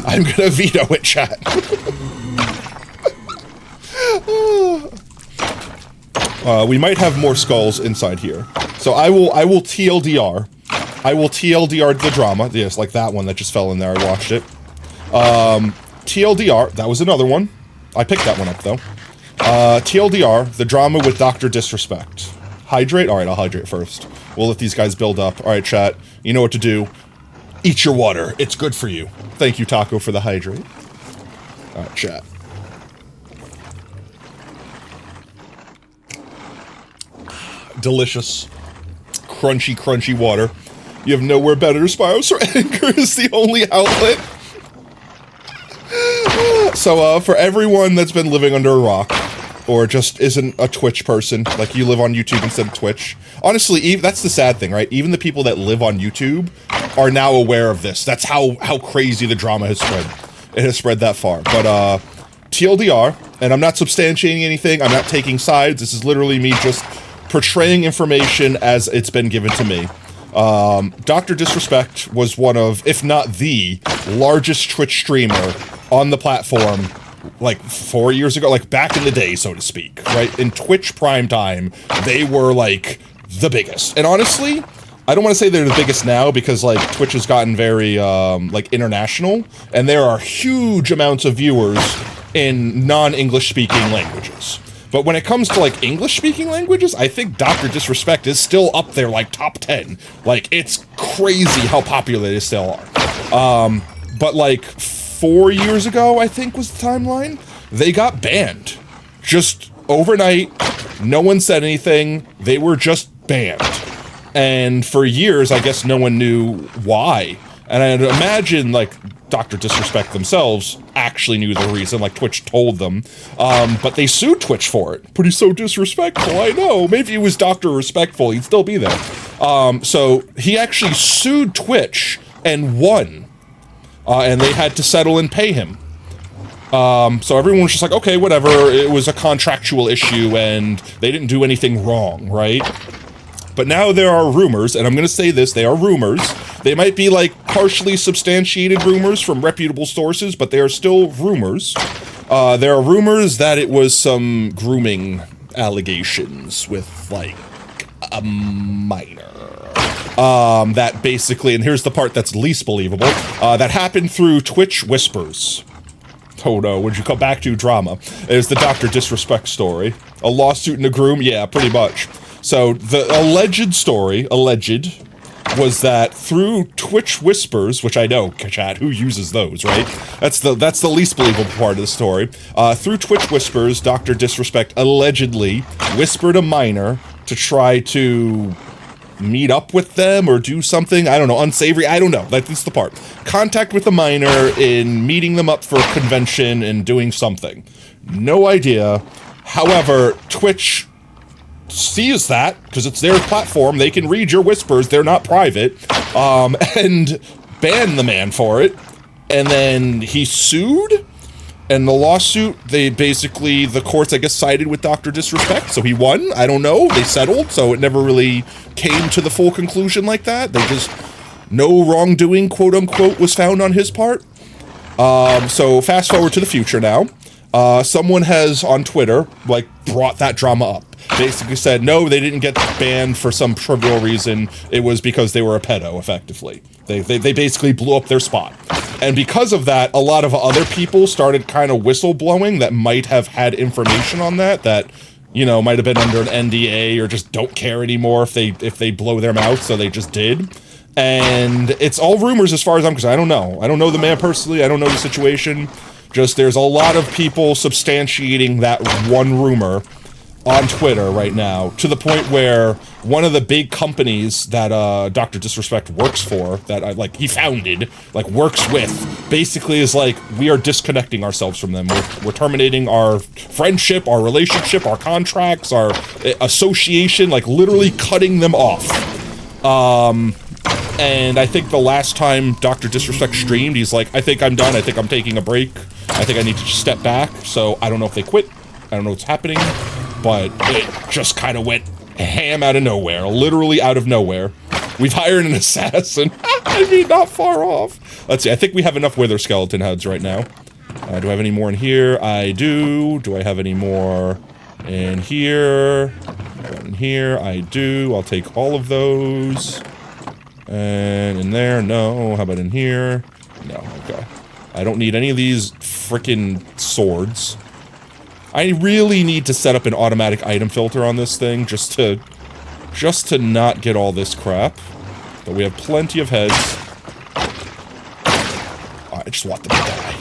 I'm gonna veto it, chat. We might have more skulls inside here. So I will TLDR. I will TLDR the drama. Yes, like that one that just fell in there. I watched it. TLDR, that was another one. I picked that one up, though. TLDR, the drama with Dr. Disrespect. Hydrate? Alright, I'll hydrate first. We'll let these guys build up. Alright, chat. You know what to do. Eat your water. It's good for you. Thank you, Taco, for the hydrate. Alright, chat. Delicious. Crunchy, crunchy water. You have nowhere better to spiral, so anger is the only outlet. So, for everyone that's been living under a rock, or just isn't a Twitch person, like you live on YouTube instead of Twitch, honestly, that's the sad thing, right? Even the people that live on YouTube are now aware of this. That's how crazy the drama has spread. It has spread that far. But, TLDR, and I'm not substantiating anything, I'm not taking sides, this is literally me just portraying information as it's been given to me. Dr. Disrespect was one of, if not the, largest Twitch streamer on the platform, like, 4 years ago, like, back in the day, so to speak, right? In Twitch prime time, they were, like, the biggest. And honestly, I don't want to say they're the biggest now, because, like, Twitch has gotten very, like, international, and there are huge amounts of viewers in non-English speaking languages. But when it comes to, like, English-speaking languages, I think Dr. Disrespect is still up there, like, top 10. Like, it's crazy how popular they still are. But, like, 4 years ago, I think was the timeline, they got banned. Just overnight, no one said anything, they were just banned. And for years, I guess no one knew why. And I'd imagine, like, Dr. Disrespect themselves actually knew the reason, like Twitch told them, but they sued Twitch for it. But he's so disrespectful, I know. Maybe he was Dr. Respectful, he'd still be there. So he actually sued Twitch and won. And they had to settle and pay him. So everyone was just like, okay, whatever, it was a contractual issue and they didn't do anything wrong, right? But now there are rumors, and I'm gonna say this, they are rumors. They might be, like, partially substantiated rumors from reputable sources, but they are still rumors. There are rumors that it was some grooming allegations with, like, a minor. That basically, and here's the part that's least believable, that happened through Twitch whispers. Oh no, would you come back to drama? It's the Dr. Disrespect story. A lawsuit and a groom? Yeah, pretty much. So, the alleged story, was that through Twitch whispers, which I know, chat, who uses those, right? That's the least believable part of the story. Through Twitch whispers, Dr. Disrespect allegedly whispered a minor to try to meet up with them or do something, I don't know, unsavory, I don't know, that's the part. Contact with a minor in meeting them up for a convention and doing something. No idea. However, Twitch sees that, because it's their platform, they can read your whispers, they're not private, and ban the man for it, and then he sued, and the lawsuit, the courts, I guess, sided with Dr. Disrespect, so he won, I don't know, they settled, so it never really came to the full conclusion like that, they just, no wrongdoing, quote-unquote, was found on his part. So fast forward to the future now. Someone has, on Twitter, like, brought that drama up. Basically said, no, they didn't get banned for some trivial reason, it was because they were a pedo, effectively. They basically blew up their spot. And because of that, a lot of other people started kind of whistleblowing that might have had information on that, you know, might have been under an NDA or just don't care anymore if they blow their mouth, so they just did. And it's all rumors as far as I'm concerned. I don't know. I don't know the man personally, I don't know the situation. Just there's a lot of people substantiating that one rumor. on Twitter right now, to the point where one of the big companies that Dr. Disrespect works for, that he founded, works with, basically is like, we are disconnecting ourselves from them. We're terminating our friendship, our relationship, our contracts, our association, literally cutting them off. And I think the last time Dr. Disrespect streamed, he's like, I think I'm done, I think I'm taking a break, I think I need to just step back. So I don't know if they quit, I don't know what's happening, but it just kind of went ham out of nowhere, literally out of nowhere. We've hired an assassin. I mean, not far off. Let's see, I think we have enough Wither skeleton heads right now. Do I have any more in here? I do. Do I have any more in here? In here, I do. I'll take all of those. And in there, no. How about in here? No, okay. I don't need any of these frickin' swords. I really need to set up an automatic item filter on this thing, just to not get all this crap. But we have plenty of heads. I just want them to die.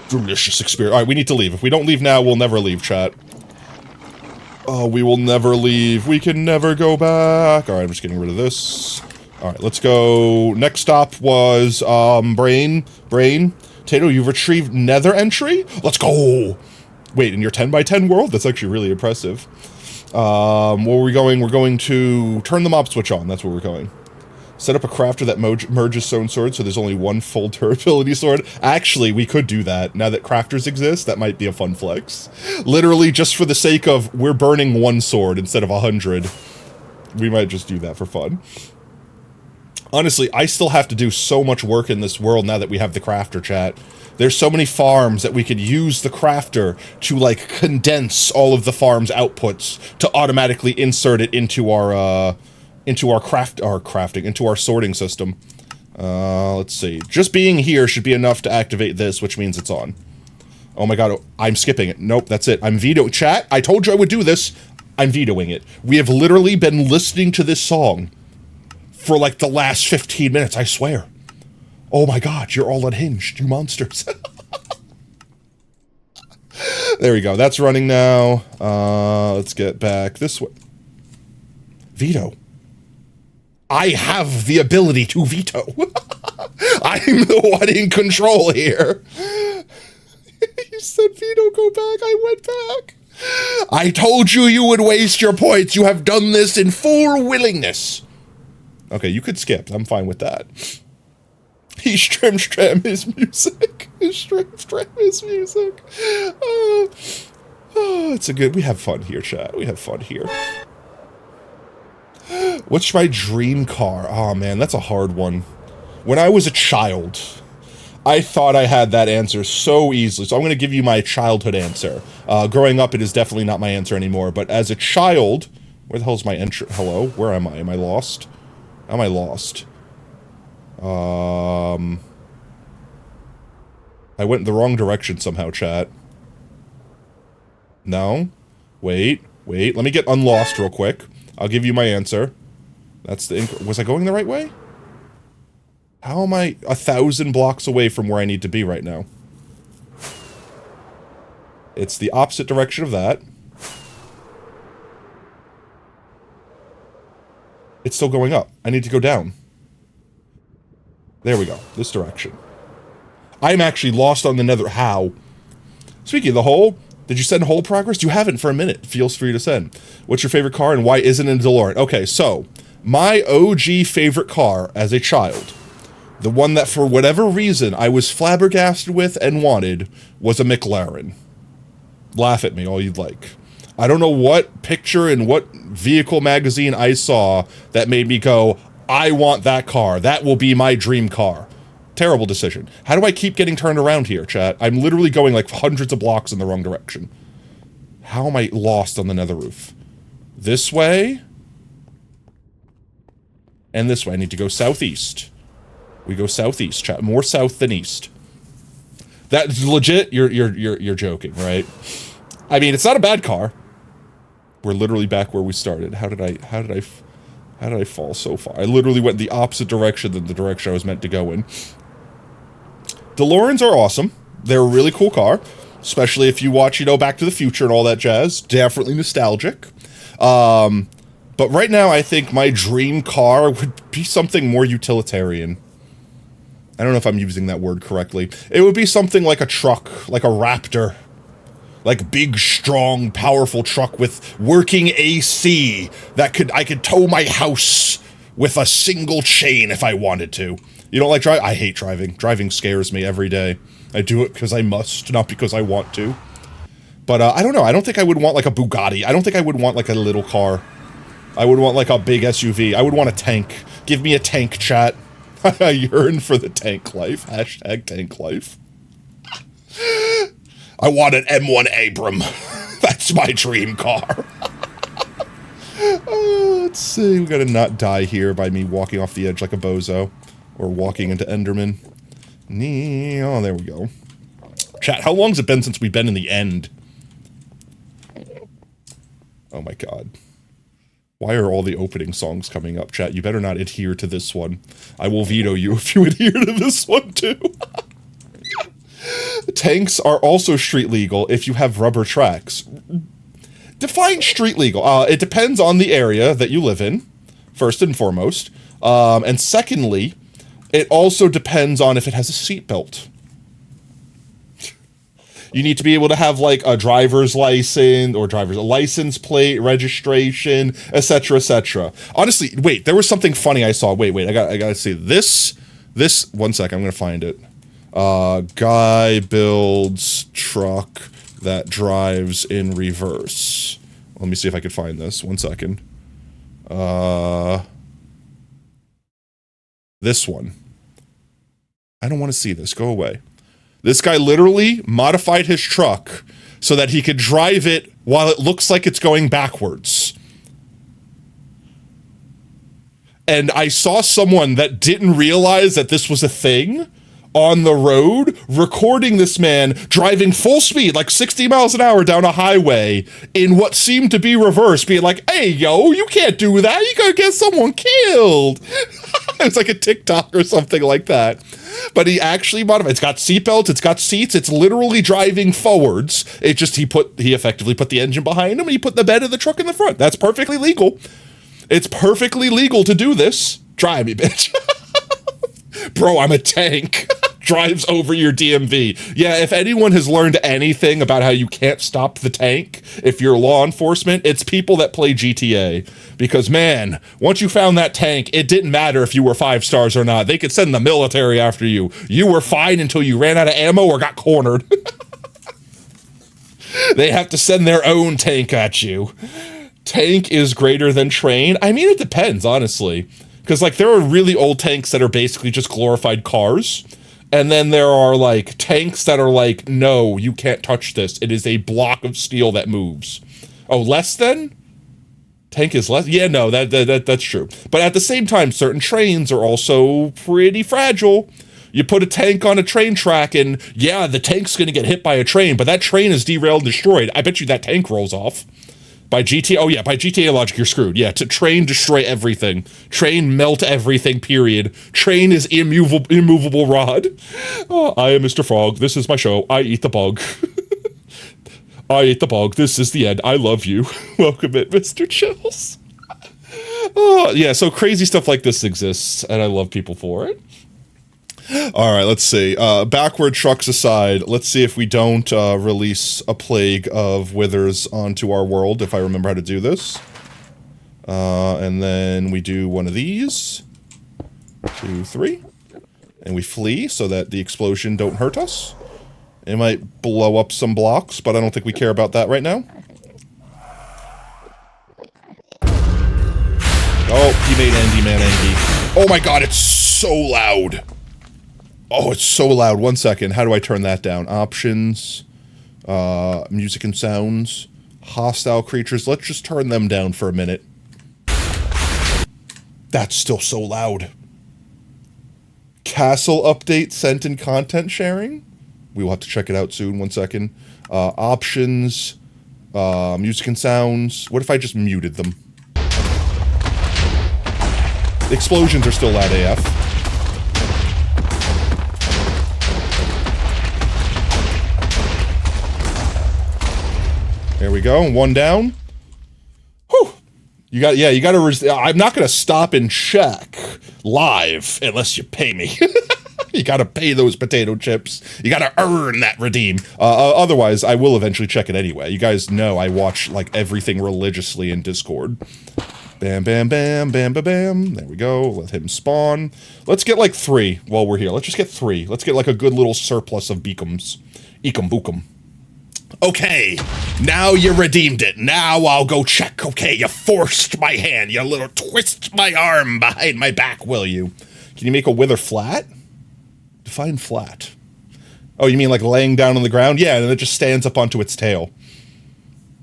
Delicious experience. Alright, we need to leave. If we don't leave now, we'll never leave, chat. Oh, we will never leave. We can never go back. Alright, I'm just getting rid of this. Alright, let's go. Next stop was, Brain. Tato, you've retrieved Nether entry? Let's go! Wait, in your 10x10 world? That's actually really impressive. Where are we going? We're going to turn the mob switch on. That's where we're going. Set up a crafter that merges stone swords, so there's only one full durability sword. Actually, we could do that. Now that crafters exist, that might be a fun flex. Literally, just for the sake of we're burning one sword instead of 100. We might just do that for fun. Honestly, I still have to do so much work in this world now that we have the crafter, chat. There's so many farms that we could use the crafter to, condense all of the farm's outputs to automatically insert it into our sorting system. Let's see. Just being here should be enough to activate this, which means it's on. Oh my god, I'm skipping it. Nope, that's it. I'm vetoing. Chat, I told you I would do this. I'm vetoing it. We have literally been listening to this song for the last 15 minutes, I swear. Oh my god, you're all unhinged, you monsters. There we go, that's running now. Let's get back this way. Veto. I have the ability to veto. I'm the one in control here. You said veto, go back, I went back. I told you you would waste your points. You have done this in full willingness. Okay, you could skip. I'm fine with that. He strim his music. He strim his music. It's a good... We have fun here, chat. We have fun here. What's my dream car? Oh, man, that's a hard one. When I was a child, I thought I had that answer so easily. So I'm going to give you my childhood answer. Growing up, it is definitely not my answer anymore. But as a child... Where the hell's my entry? Hello? Where am I? Am I lost? Am I lost? I went in the wrong direction somehow, chat. No? Wait. Let me get unlost real quick. I'll give you my answer. That's the... Was I going the right way? How am I 1,000 blocks away from where I need to be right now? It's the opposite direction of that. It's still going up. I need to go down. There we go. This direction. I'm actually lost on the nether. How? Speaking of the hole, did you send hole progress? You haven't for a minute. Feels free to send. What's your favorite car and why isn't it a DeLorean? Okay, so my OG favorite car as a child, the one that for whatever reason I was flabbergasted with and wanted, was a McLaren. Laugh at me all you'd like. I don't know what picture and what vehicle magazine I saw that made me go, I want that car. That will be my dream car. Terrible decision. How do I keep getting turned around here, chat? I'm literally going hundreds of blocks in the wrong direction. How am I lost on the nether roof? This way? And this way. I need to go southeast. We go southeast, chat. More south than east. That's legit? You're joking, right? I mean, it's not a bad car. We're literally back where we started. How did I fall so far? I literally went the opposite direction than the direction I was meant to go in. DeLoreans are awesome. They're a really cool car. especially if you watch, you know, Back to the Future and all that jazz. Definitely nostalgic. But right now, I think my dream car would be something more utilitarian. I don't know if I'm using that word correctly. It would be something like a truck, like a Raptor. Like big, strong, powerful truck with working AC that I could tow my house with a single chain if I wanted to. You don't like driving? I hate driving. Driving scares me every day. I do it because I must, not because I want to. But I don't know. I don't think I would want like a Bugatti. I don't think I would want like a little car. I would want like a big SUV. I would want a tank. Give me a tank, chat. I yearn for the tank life. Hashtag tank life. I want an M1 Abram. That's my dream car. Let's see. We gotta not die here by me walking off the edge like a bozo. Or walking into Enderman. Oh, there we go. Chat, how long's it been since we've been in the end? Oh my god. Why are all the opening songs coming up, chat? You better not adhere to this one. I will veto you if you adhere to this one, too. Tanks are also street legal if you have rubber tracks. Define street legal. It depends on the area that you live in, first and foremost. And secondly, it also depends on if it has a seatbelt. You need to be able to have like a driver's license or a license plate, registration, etc., etc. Honestly, wait, there was something funny I saw. Wait, I gotta see this. One sec, I'm gonna find it. Guy builds truck that drives in reverse. Let me see if I could find this. One second. This one. I don't want to see this. Go away. This guy literally modified his truck so that he could drive it while it looks like it's going backwards. And I saw someone that didn't realize that this was a thing on the road, recording this man driving full speed, like 60 miles an hour down a highway in what seemed to be reverse, being like, hey, yo, you can't do that. You're going to get someone killed. It's like a TikTok or something like that. But he actually modified. It's got seatbelts. It's got seats. It's literally driving forwards. It just, he effectively put the engine behind him and he put the bed of the truck in the front. That's perfectly legal. It's perfectly legal to do this. Try me, bitch. Bro, I'm a tank. Drives over your DMV. Yeah, if anyone has learned anything about how you can't stop the tank if you're law enforcement, it's people that play GTA. Because, man, once you found that tank, it didn't matter if you were 5 stars or not. They could send the military after you. You were fine until you ran out of ammo or got cornered. They have to send their own tank at you. Tank is greater than train. I mean, it depends, honestly. Because, like, there are really old tanks that are basically just glorified cars. And then there are, like, tanks that are like, no, you can't touch this. It is a block of steel that moves. Oh, less than? Tank is less? Yeah, no, that's true. But at the same time, certain trains are also pretty fragile. You put a tank on a train track and, yeah, the tank's going to get hit by a train, but that train is derailed and destroyed. I bet you that tank rolls off. By GTA, oh yeah, by GTA logic, you're screwed. Yeah, to train, destroy everything. Train, melt everything, period. Train is immovable rod. Oh, I am Mr. Frog. This is my show. I eat the bug. I ate the bug. This is the end. I love you. Welcome it, Mr. Chills. Oh, yeah, so crazy stuff like this exists, and I love people for it. All right, let's see. Backward trucks aside, let's see if we don't release a plague of withers onto our world, if I remember how to do this. And then we do one of these. 2, 3. And we flee so that the explosion don't hurt us. It might blow up some blocks, but I don't think we care about that right now. Oh, he made Andy Man angry. Oh my god, it's so loud. Oh, it's so loud. 1 second. How do I turn that down? Options. Music and sounds. Hostile creatures. Let's just turn them down for a minute. That's still so loud. Castle update sent in content sharing. We will have to check it out soon. 1 second. Options. Music and sounds. What if I just muted them? The explosions are still loud AF. There we go. One down. Whew. You got to, I'm not going to stop and check live unless you pay me. You got to pay those potato chips. You got to earn that redeem. Otherwise, I will eventually check it anyway. You guys know I watch, like, everything religiously in Discord. Bam, bam, bam, bam, bam, bam. There we go. Let him spawn. Let's get, like, 3 while we're here. Let's just get 3. Let's get, like, a good little surplus of beacums. Eekum bookum. Okay, now you redeemed it. Now I'll go check. Okay, you forced my hand. You little twist my arm behind my back, will you? Can you make a wither flat? Define flat. Oh, you mean like laying down on the ground? Yeah, and then it just stands up onto its tail.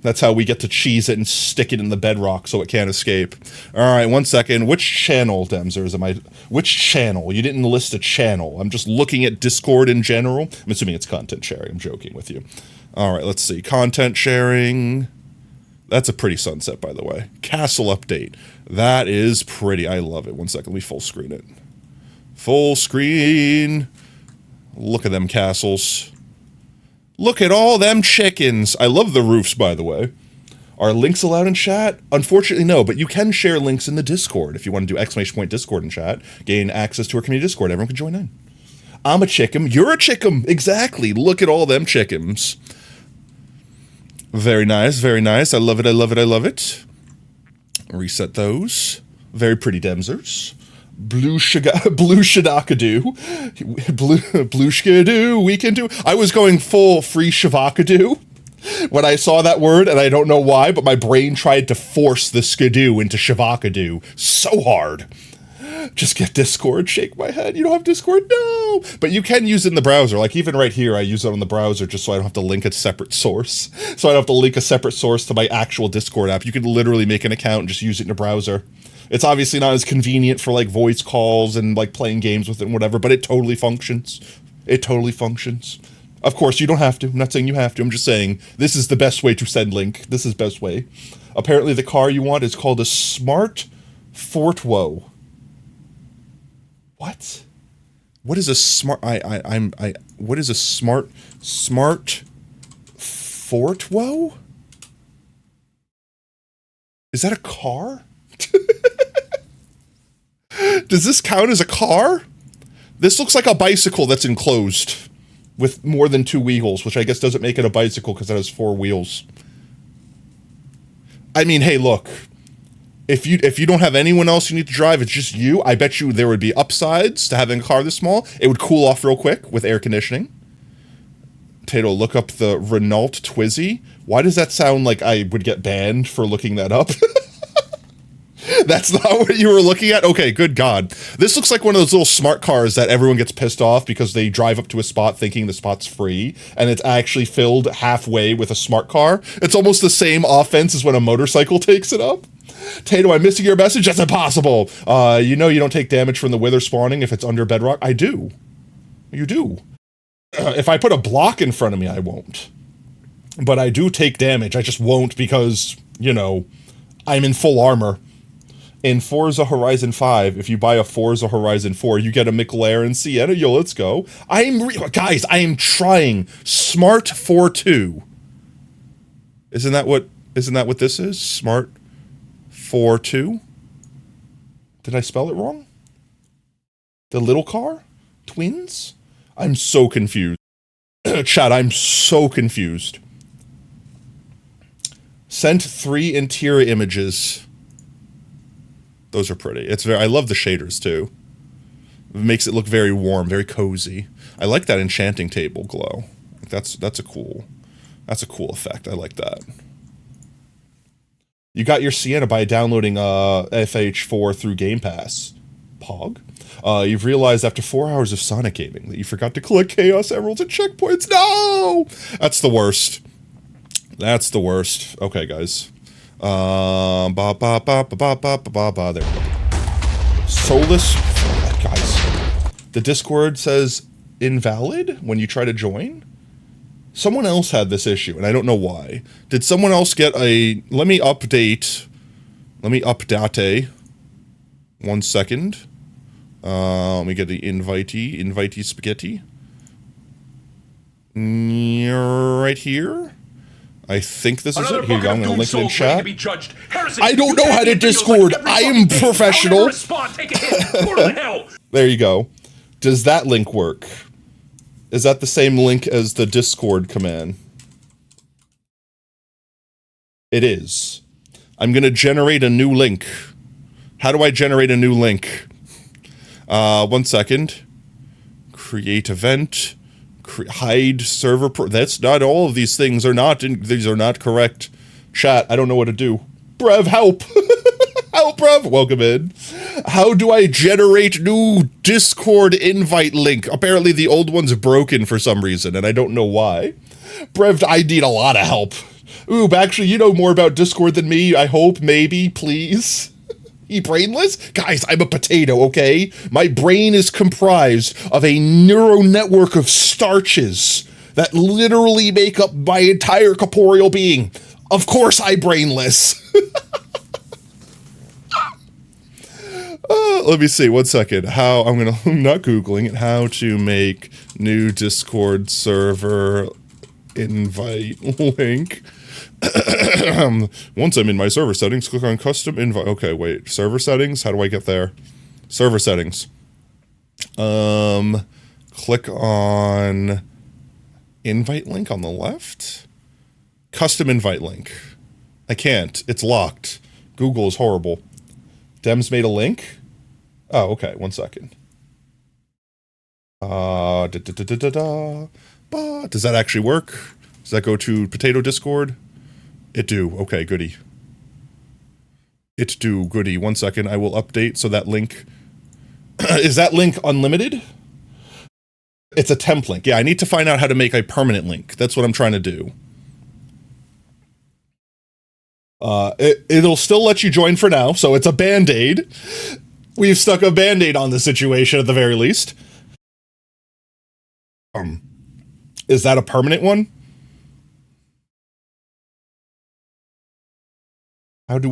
That's how we get to cheese it and stick it in the bedrock so it can't escape. Alright, 1 second. Which channel, Demzers, am I... Which channel? You didn't list a channel. I'm just looking at Discord in general. I'm assuming it's content sharing. I'm joking with you. Alright, let's see. Content sharing. That's a pretty sunset, by the way. Castle update. That is pretty. I love it. 1 second. Let me full screen it. Full screen. Look at them castles. Look at all them chickens. I love the roofs, by the way. Are links allowed in chat? Unfortunately, no, but you can share links in the Discord. If you want to do ! Discord in chat, gain access to our community Discord. Everyone can join in. I'm a chickum. You're a chickum. Exactly. Look at all them chickens. Very nice. Very nice. I love it. I love it. I love it. Reset those. Very pretty Demzers. Blue Shadakadoo. Blue Shadakadoo. We can do. I was going full free Shavakadoo when I saw that word, and I don't know why, but my brain tried to force the skidoo into Shavakadoo so hard. Just get Discord, shake my head. You don't have Discord? No! But you can use it in the browser. Like, even right here, I use it on the browser just so I don't have to link a separate source. So I don't have to link a separate source to my actual Discord app. You can literally make an account and just use it in a browser. It's obviously not as convenient for, like, voice calls and, like, playing games with it and whatever, but it totally functions. It totally functions. Of course, you don't have to. I'm not saying you have to. I'm just saying this is the best way to send link. This is best way. Apparently, the car you want is called a Smart Fortwo. What? What is a smart... what is a smart Fortwo? Is that a car? Does this count as a car? This looks like a bicycle that's enclosed with more than 2 wheels, which I guess doesn't make it a bicycle because it has 4 wheels. I mean, hey, look. If you don't have anyone else you need to drive, it's just you, I bet you there would be upsides to having a car this small. It would cool off real quick with air conditioning. Tato, look up the Renault Twizy. Why does that sound like I would get banned for looking that up? That's not what you were looking at? Okay, good God. This looks like one of those little smart cars that everyone gets pissed off because they drive up to a spot thinking the spot's free, and it's actually filled halfway with a smart car. It's almost the same offense as when a motorcycle takes it up. Tato, I'm missing your message? That's impossible. You know you don't take damage from the wither spawning if it's under bedrock? I do. You do. If I put a block in front of me, I won't. But I do take damage. I just won't because, you know, I'm in full armor. In Forza Horizon 5, if you buy a Forza Horizon 4, you get a McLaren Sienna. Yo, let's go. Guys, I am trying Smart 42. Isn't that what this is? Smart 42? Did I spell it wrong? The little car? Twins? I'm so confused. Chat, I'm so confused. Sent 3 interior images. Those are pretty. I love the shaders too. It makes it look very warm, very cozy. I like that enchanting table glow. That's a cool effect. I like that. You got your Sienna by downloading FH4 through Game Pass. Pog. You've realized after 4 hours of Sonic gaming that you forgot to collect Chaos Emeralds and checkpoints. No! That's the worst. That's the worst. Okay, guys. There we go. Solus, guys. The Discord says invalid when you try to join. Someone else had this issue, and I don't know why. Did someone else get a... Let me update. 1 second. Let me get the invitee spaghetti. Right here. I think this is Another it. Here you go. I'm bucket gonna of link it in doomed souls ready chat. to be judged. Harrison, I don't you know can't how to get videos Discord. every I fucking am day. professional. I'll never respond. Take a hit. Portal to hell. There you go. Does that link work? Is that the same link as the Discord command? It is. I'm gonna generate a new link. How do I generate a new link? 1 second. Create event. Hide server. That's not all of these things are not. These are not correct. Chat. I don't know what to do. Brev, help! Help, Brev! Welcome in. How do I generate new Discord invite link? Apparently the old one's broken for some reason, and I don't know why. Brev, I need a lot of help. Ooh, actually, you know more about Discord than me. I hope, maybe, please. You brainless? Guys, I'm a potato, okay? My brain is comprised of a neural network of starches that literally make up my entire corporeal being. Of course I'm brainless. Let me see, 1 second. I'm not Googling it. How to make new Discord server invite link. Once I'm in my server settings, click on custom invite. Okay, wait. Server settings? How do I get there? Server settings. Click on invite link on the left. Custom invite link. I can't. It's locked. Google is horrible. Dems made a link. Oh, okay. 1 second. Does that actually work? Does that go to Potato Discord? It do. Okay, goody. It do. Goody. 1 second. I will update so that link... Is that link unlimited? It's a temp link. Yeah, I need to find out how to make a permanent link. That's what I'm trying to do. It'll still let you join for now, so it's a band-aid. We've stuck a band-aid on the situation at the very least. Is that a permanent one? How did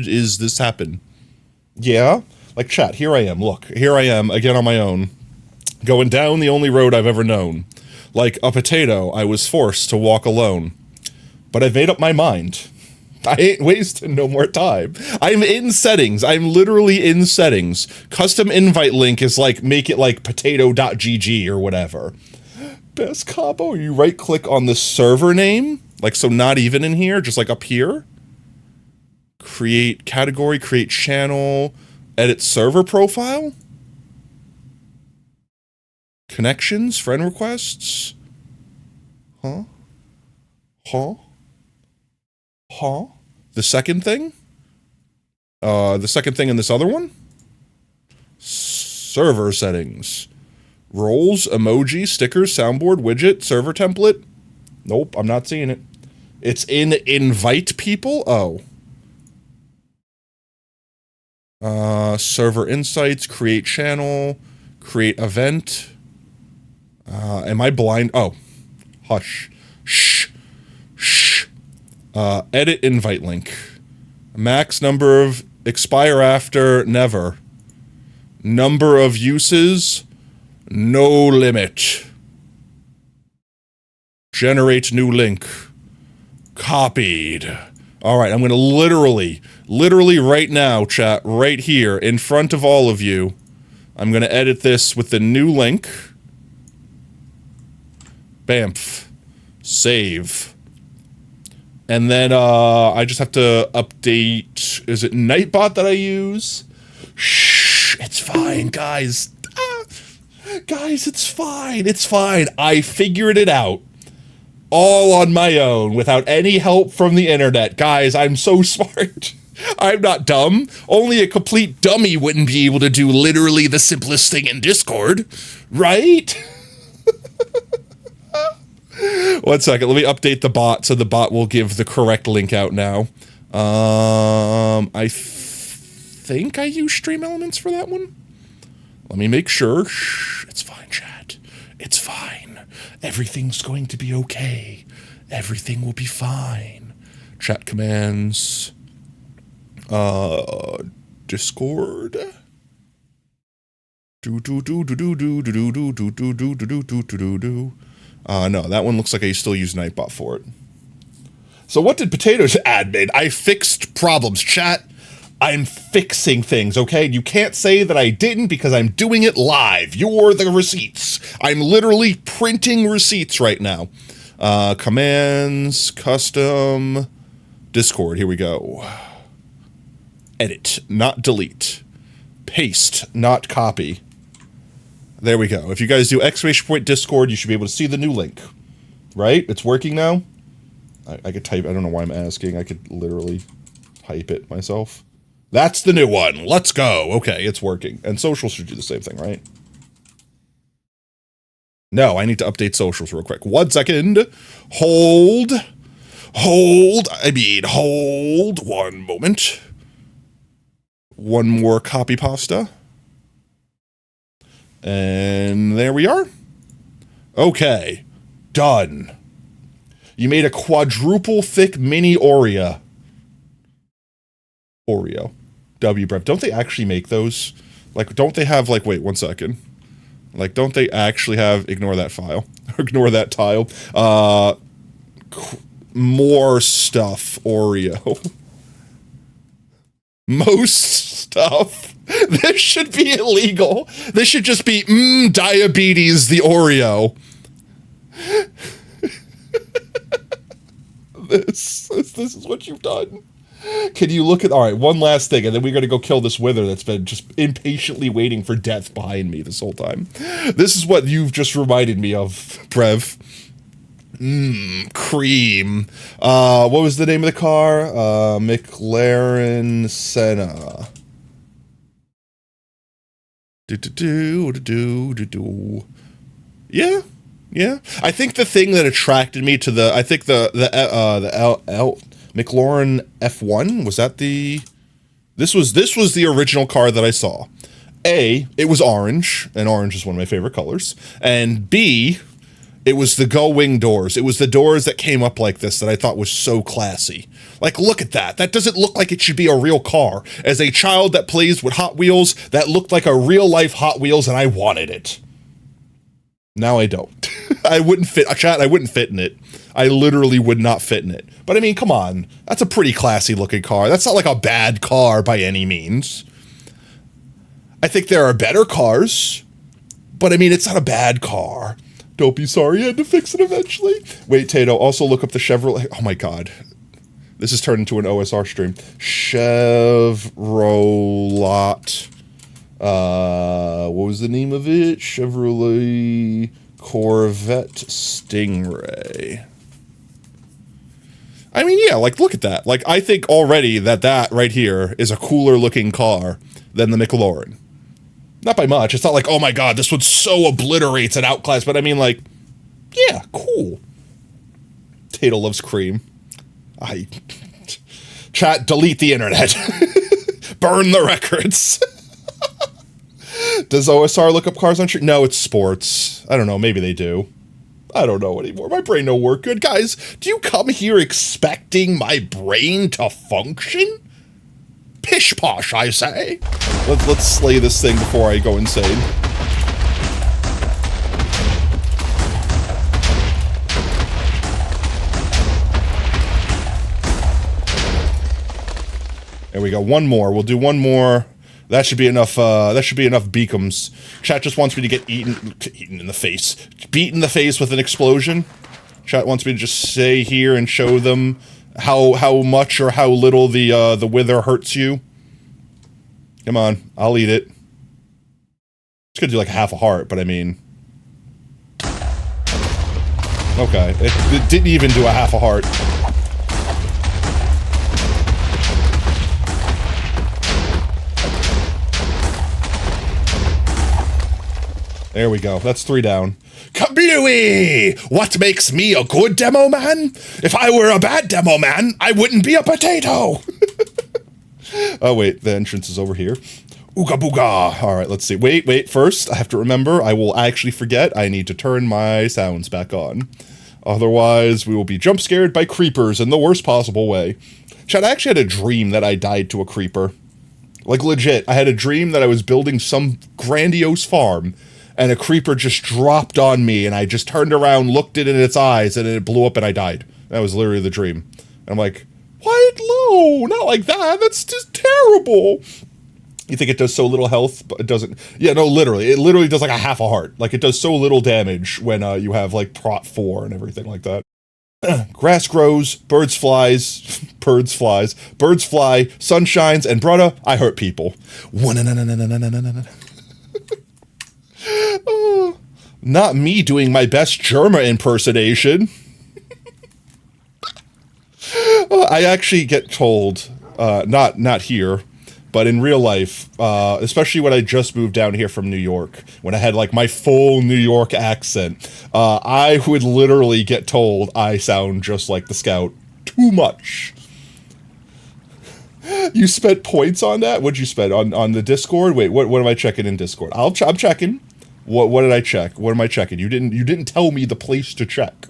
this happen? Yeah? Like, chat, here I am, look. Here I am, again on my own. Going down the only road I've ever known. Like a potato, I was forced to walk alone. But I've made up my mind. I ain't wasting no more time. I'm in settings. I'm literally in settings. Custom invite link is like, make it like potato.gg or whatever. Best combo, you right click on the server name. Like, so not even in here, just like up here. Create category, create channel, edit server profile. Connections, friend requests. Huh? The second thing? The second thing in this other one? Server settings. Roles, emoji, stickers, soundboard, widget, server template. Nope, I'm not seeing it. It's in invite people? Oh. Server insights, create channel, create event. Am I blind? Oh. Hush. Shh. Edit invite link. Max number of expire after never. Number of uses no limit. Generate new link. Copied. All right, I'm going to literally right now, chat, right here in front of all of you, I'm going to edit this with the new link. Bamf. Save. And then, I just have to update, is it Nightbot that I use? Shh, it's fine, guys. Guys, it's fine, it's fine. I figured it out. All on my own, without any help from the internet. Guys, I'm so smart. I'm not dumb. Only a complete dummy wouldn't be able to do literally the simplest thing in Discord. Right? 1 second, let me update the bot so the bot will give the correct link out now. I think I use Stream Elements for that one. Let me make sure. Shh, it's fine, chat. It's fine. Everything's going to be okay. Everything will be fine. Chat commands. Discord. No, that one looks like I still use Nightbot for it. So what did Potatoes admin? I fixed problems, chat. I'm fixing things, okay? You can't say that I didn't because I'm doing it live. You're the receipts. I'm literally printing receipts right now. Commands, custom, Discord, here we go. Edit, not delete. Paste, not copy. There we go. If you guys do ! Discord, you should be able to see the new link. Right? It's working now? I could type, I don't know why I'm asking. I could literally type it myself. That's the new one. Let's go. Okay, it's working. And socials should do the same thing, right? No, I need to update socials real quick. 1 second. Hold. Hold. One moment. One more copy pasta. And there we are. Okay. Done. You made a quadruple thick mini Oreo. W-Brev. Don't they actually make those? Like, don't they have, like, wait, 1 second. Like, don't they actually have, ignore that file. Ignore that tile. More stuff Oreo. Most stuff. This should be illegal. This should just be, diabetes, the Oreo. This is what you've done. Can you look at, all right, one last thing, and then we're going to go kill this wither that's been just impatiently waiting for death behind me this whole time. This is what you've just reminded me of, Brev. Cream. What was the name of the car? McLaren Senna. Yeah. Yeah. I think the thing that attracted me to the McLaren F1, was that the... This was the original car that I saw. A, it was orange, and orange is one of my favorite colors. And B, it was the gull-wing doors. It was the doors that came up like this that I thought was so classy. Like, look at that. That doesn't look like it should be a real car. As a child that plays with Hot Wheels, that looked like a real-life Hot Wheels, and I wanted it. Now I don't. I wouldn't fit, chat, I wouldn't fit in it. I literally would not fit in it. But I mean, come on. That's a pretty classy looking car. That's not like a bad car by any means. I think there are better cars, but I mean, it's not a bad car. Don't be sorry, you had to fix it eventually. Wait, Tato, also look up the Chevrolet. Oh my God. This has turned into an OSR stream. Chevrolet. What was the name of it? Chevrolet Corvette Stingray. I mean, yeah, like, look at that. Like, I think already that right here is a cooler looking car than the McLaren. Not by much. It's not like, oh my God, this one so obliterates and outclass, but I mean, like, yeah, cool. Tato loves cream. Chat, delete the internet. Burn the records. Does OSR look up cars on street? No, it's sports. I don't know, maybe they do. I don't know anymore. My brain don't work good. Guys, do you come here expecting my brain to function? Pish posh, I say. Let's slay this thing before I go insane. There we go. One more. We'll do one more. That should be enough. That should be enough beacons. Chat just wants me to get eaten in the face, beat in the face with an explosion. Chat wants me to just stay here and show them how much or how little the wither hurts you. Come on, I'll eat it. It's gonna do like half a heart, but I mean, okay, it didn't even do a half a heart. There we go. That's 3 down. Kablooey! What makes me a good demo man? If I were a bad demo man, I wouldn't be a potato. Oh, wait. The entrance is over here. Ooga booga. All right, let's see. Wait. First, I have to remember. I will actually forget. I need to turn my sounds back on. Otherwise, we will be jump scared by creepers in the worst possible way. Chad, I actually had a dream that I died to a creeper. Like, legit. I had a dream that I was building some grandiose farm, and a creeper just dropped on me, and I just turned around, looked it in its eyes, and it blew up, and I died. That was literally the dream. I'm like, why low? Not like that. That's just terrible. You think it does so little health, but it doesn't. Yeah, no, literally. It literally does like a half a heart. Like, it does so little damage when you have, like, Prot 4 and everything like that. Grass grows, birds flies, birds fly, sun shines, and brother, I hurt people. Oh, not me doing my best Germa impersonation. I actually get told, not here, but in real life, especially when I just moved down here from New York, when I had like my full New York accent, I would literally get told I sound just like the Scout. Too much. You spent points on that? What'd you spend on the Discord? Wait, what am I checking in Discord? I'm checking. What did I check? What am I checking? You didn't tell me the place to check.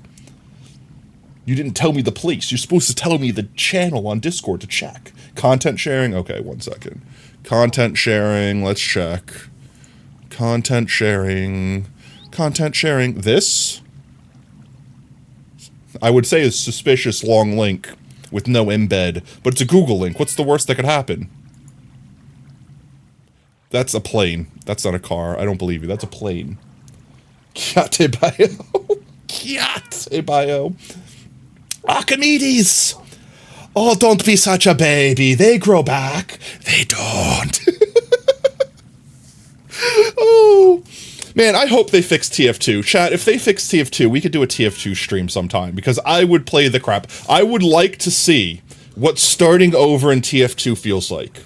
You didn't tell me the place. You're supposed to tell me the channel on Discord to check. Content sharing? Okay, 1 second. Content sharing, let's check. Content sharing. This, I would say, is suspicious long link with no embed, but it's a Google link. What's the worst that could happen? That's a plane. That's not a car. I don't believe you. That's a plane. Kyate bio. Kyate bio. Archimedes! Oh, don't be such a baby. They grow back. They don't. Oh, man, I hope they fix TF2. Chat, if they fix TF2, we could do a TF2 stream sometime, because I would play the crap. I would like to see what starting over in TF2 feels like.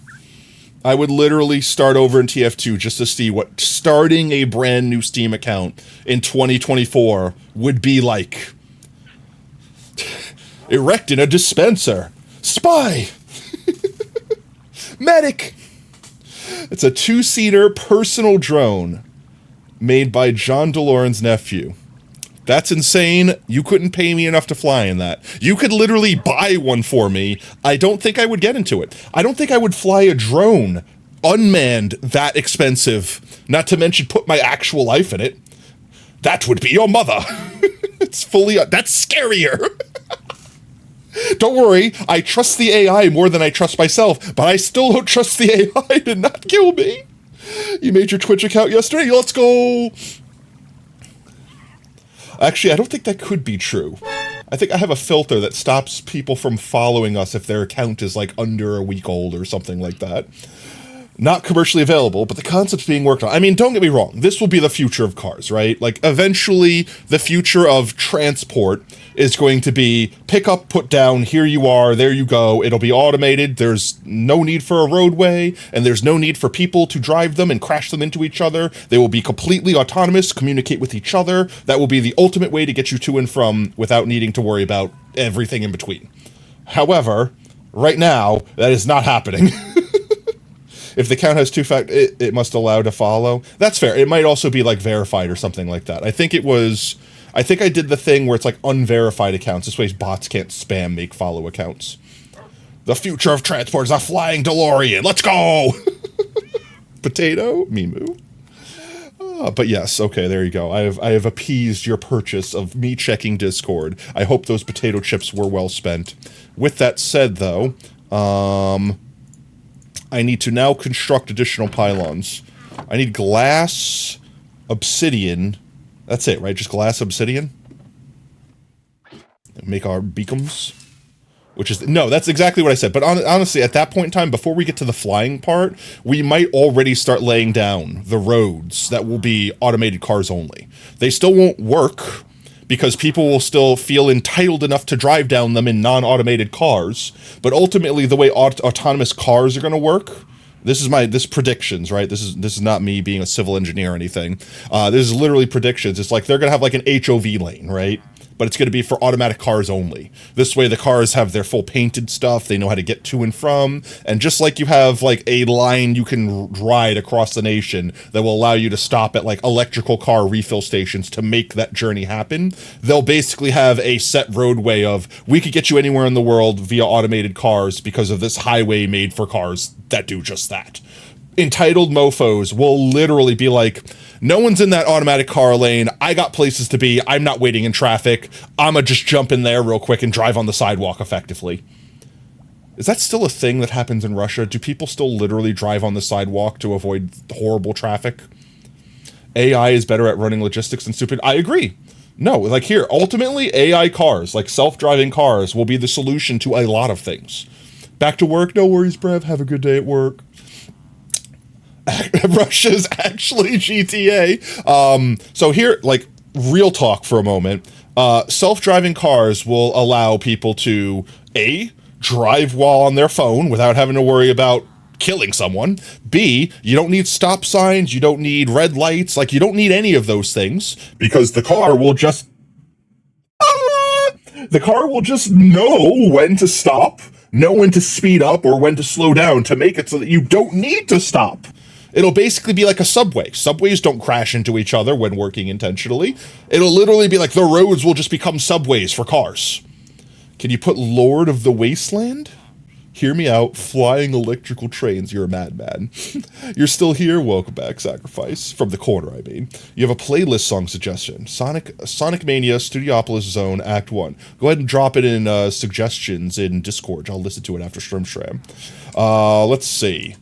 I would literally start over in TF2 just to see what starting a brand new Steam account in 2024 would be like. Erect in a dispenser. Spy. Medic. It's a 2-seater personal drone made by John DeLorean's nephew. That's insane. You couldn't pay me enough to fly in that. You could literally buy one for me. I don't think I would get into it. I don't think I would fly a drone unmanned that expensive, not to mention put my actual life in it. That would be your mother. It's fully, that's scarier. Don't worry, I trust the AI more than I trust myself, but I still don't trust the AI to not kill me. You made your Twitch account yesterday? Let's go. Actually, I don't think that could be true. I think I have a filter that stops people from following us if their account is like under a week old or something like that. Not commercially available, but the concept's being worked on. I mean, don't get me wrong. This will be the future of cars, right? Like, eventually, the future of transport is going to be pick up, put down, here you are, there you go. It'll be automated. There's no need for a roadway, and there's no need for people to drive them and crash them into each other. They will be completely autonomous, communicate with each other. That will be the ultimate way to get you to and from without needing to worry about everything in between. However, right now, that is not happening. If the count has two-factor, it must allow to follow. That's fair. It might also be like verified or something like that. I think I did the thing where it's like unverified accounts. This way bots can't spam make follow accounts. The future of transport is a flying DeLorean. Let's go! Potato? Mimu. But yes, okay, there you go. I have appeased your purchase of me checking Discord. I hope those potato chips were well spent. With that said, though, I need to now construct additional pylons. I need glass, obsidian. That's it, right? Just glass, obsidian? Make our beacons. Which is... No, that's exactly what I said. But honestly, at that point in time, before we get to the flying part, we might already start laying down the roads that will be automated cars only. They still won't work, because people will still feel entitled enough to drive down them in non-automated cars. But ultimately, the way autonomous cars are going to work, this is predictions, right? This is not me being a civil engineer or anything. This is literally predictions. It's like they're going to have like an HOV lane, right? But it's going to be for automatic cars only. This way the cars have their full painted stuff, they know how to get to and from, and just like you have like a line you can ride across the nation that will allow you to stop at like electrical car refill stations to make that journey happen, they'll basically have a set roadway of, we could get you anywhere in the world via automated cars because of this highway made for cars that do just that. entitled mofos will literally be like, no one's in that automatic car lane. I got places to be. I'm not waiting in traffic. I'ma just jump in there real quick and drive on the sidewalk effectively. Is that still a thing that happens in Russia? Do people still literally drive on the sidewalk to avoid horrible traffic? AI is better at running logistics than stupid. I agree. No, like here, ultimately AI cars, like self-driving cars, will be the solution to a lot of things. Back to work? No worries, Brev. Have a good day at work. Russia's actually GTA. So here, like, real talk for a moment. Self-driving cars will allow people to, A, drive while on their phone without having to worry about killing someone. B, you don't need stop signs, you don't need red lights, like, you don't need any of those things, because the car will just... the car will just know when to stop, know when to speed up, or when to slow down to make it so that you don't need to stop. It'll basically be like a subway. Subways don't crash into each other when working intentionally. It'll literally be like the roads will just become subways for cars. Can you put Lord of the Wasteland? Hear me out. Flying electrical trains. You're a madman. You're still here? Welcome back, Sacrifice. From the corner, I mean. You have a playlist song suggestion. Sonic Mania, Studiopolis Zone, Act 1. Go ahead and drop it in suggestions in Discord. I'll listen to it after Strimstram. Let's see.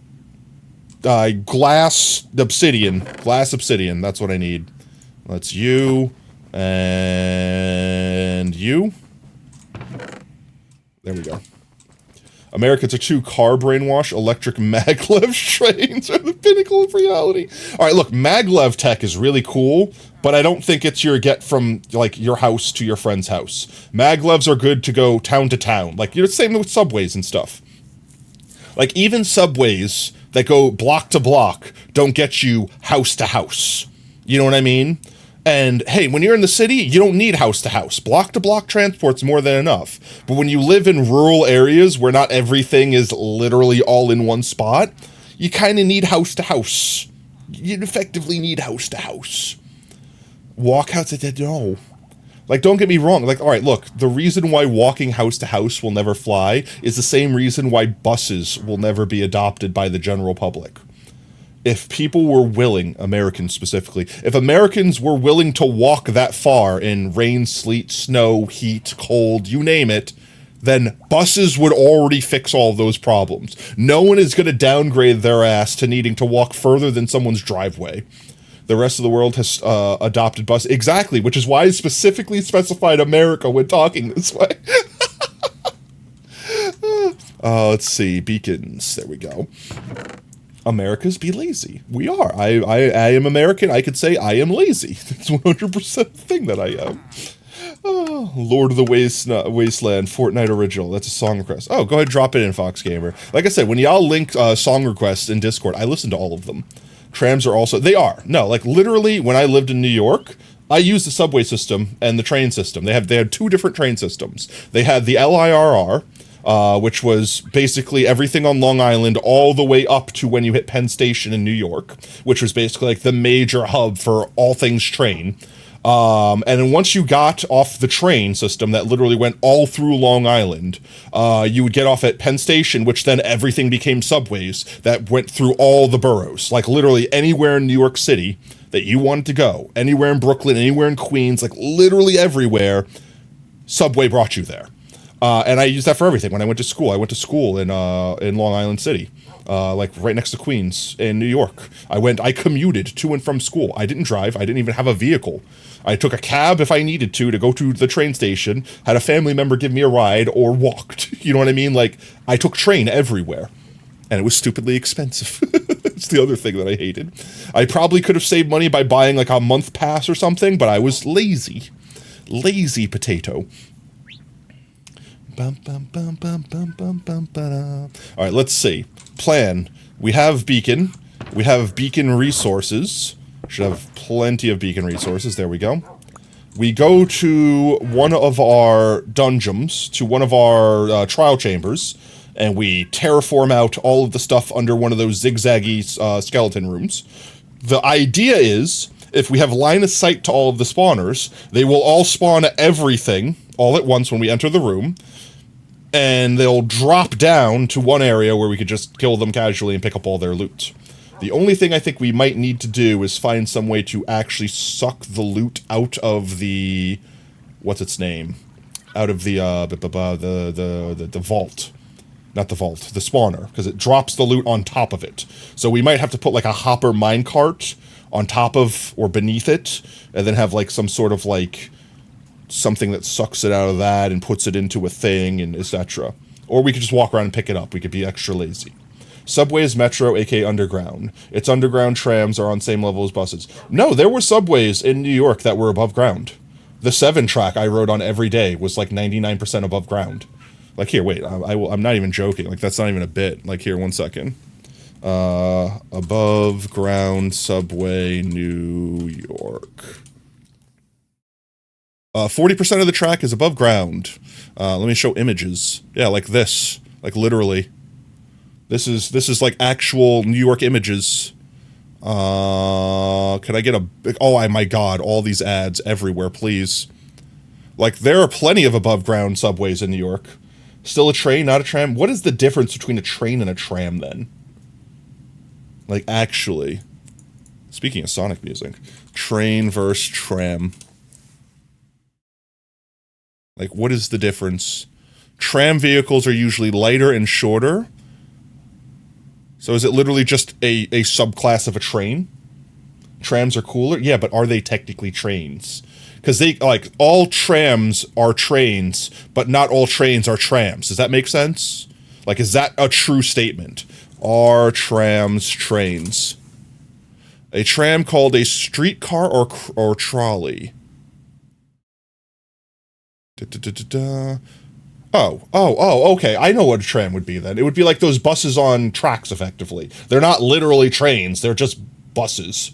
Glass Obsidian. That's what I need. That's you. And you. There we go. Americans are too car brainwash. Electric maglev trains are the pinnacle of reality. All right, look, maglev tech is really cool, but I don't think it's your get from, like, your house to your friend's house. Maglevs are good to go town to town. Like, you're the same with subways and stuff. Like, even subways that go block to block don't get you house to house. You know what I mean? And hey, when you're in the city, you don't need house to house. Block to block transport's more than enough. But when you live in rural areas where not everything is literally all in one spot, you kind of need house to house. You effectively need house to house. Walkouts, no. Like, don't get me wrong. Like, all right, look, the reason why walking house to house will never fly is the same reason why buses will never be adopted by the general public. If people were willing, Americans specifically, if Americans were willing to walk that far in rain, sleet, snow, heat, cold, you name it, then buses would already fix all of those problems. No one is going to downgrade their ass to needing to walk further than someone's driveway. The rest of the world has adopted bus. Exactly, which is why I specifically specified America when talking this way. Let's see. Beacons. There we go. America's be lazy. We are. I am American. I could say I am lazy. It's 100% the thing that I am. Oh, Lord of the Wasteland, Fortnite original. That's a song request. Oh, go ahead and drop it in, Fox Gamer. Like I said, when y'all link song requests in Discord, I listen to all of them. Trams are also... They are. No, like, literally, when I lived in New York, I used the subway system and the train system. They had two different train systems. They had the LIRR, which was basically everything on Long Island all the way up to when you hit Penn Station in New York, which was basically like the major hub for all things train. And then once you got off the train system that literally went all through Long Island, you would get off at Penn Station, which then everything became subways that went through all the boroughs. Like literally anywhere in New York City that you wanted to go, anywhere in Brooklyn, anywhere in Queens, like literally everywhere, subway brought you there. And I used that for everything. When I went to school in Long Island City, like right next to Queens in New York. I commuted to and from school. I didn't drive. I didn't even have a vehicle. I took a cab if I needed to go to the train station, had a family member give me a ride, or walked. You know what I mean? Like, I took train everywhere. And it was stupidly expensive. It's the other thing that I hated. I probably could have saved money by buying like a month pass or something, but I was lazy. Lazy potato. All right, let's see. Plan. We have beacon. We have beacon resources. Should have plenty of beacon resources. There we go. We go to one of our dungeons, to one of our trial chambers, and we terraform out all of the stuff under one of those zigzaggy skeleton rooms. The idea is, if we have line of sight to all of the spawners, they will all spawn everything all at once when we enter the room, and they'll drop down to one area where we could just kill them casually and pick up all their loot. The only thing I think we might need to do is find some way to actually suck the loot out of the... what's its name? Out of the vault. Not the vault, the spawner, because it drops the loot on top of it. So we might have to put like a hopper minecart on top of or beneath it, and then have like some sort of like something that sucks it out of that and puts it into a thing and etc. Or we could just walk around and pick it up. We could be extra lazy. Subways, metro, aka underground. Its underground trams are on same level as buses. No, there were subways in New York that were above ground. The 7 track I rode on every day was like 99% above ground. Like here, wait, I'm not even joking. Like that's not even a bit. Like here, 1 second. Above ground subway, New York. 40% of the track is above ground. Let me show images. Yeah, like this. Like literally. This is like actual New York images. Could I get a... oh my god, all these ads everywhere, please. Like, there are plenty of above-ground subways in New York. Still a train, not a tram? What is the difference between a train and a tram, then? Like, actually. Speaking of Sonic music. Train versus tram. Like, what is the difference? Tram vehicles are usually lighter and shorter. So is it literally just a subclass of a train? Trams are cooler? Yeah, but are they technically trains? Because they, like, all trams are trains, but not all trains are trams. Does that make sense? Like, is that a true statement? Are trams trains? A tram called a streetcar or trolley? Oh, okay. I know what a tram would be then. It would be like those buses on tracks, effectively. They're not literally trains, they're just buses.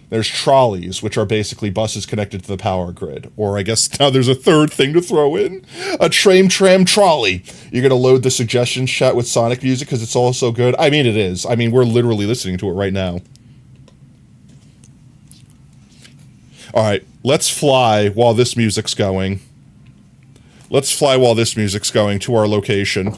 There's trolleys, which are basically buses connected to the power grid. Or I guess now there's a third thing to throw in. A train, tram, trolley. You're gonna load the suggestions chat with Sonic music because it's all so good? I mean, it is. I mean, we're literally listening to it right now. Alright, let's fly while this music's going. Let's fly while this music's going to our location.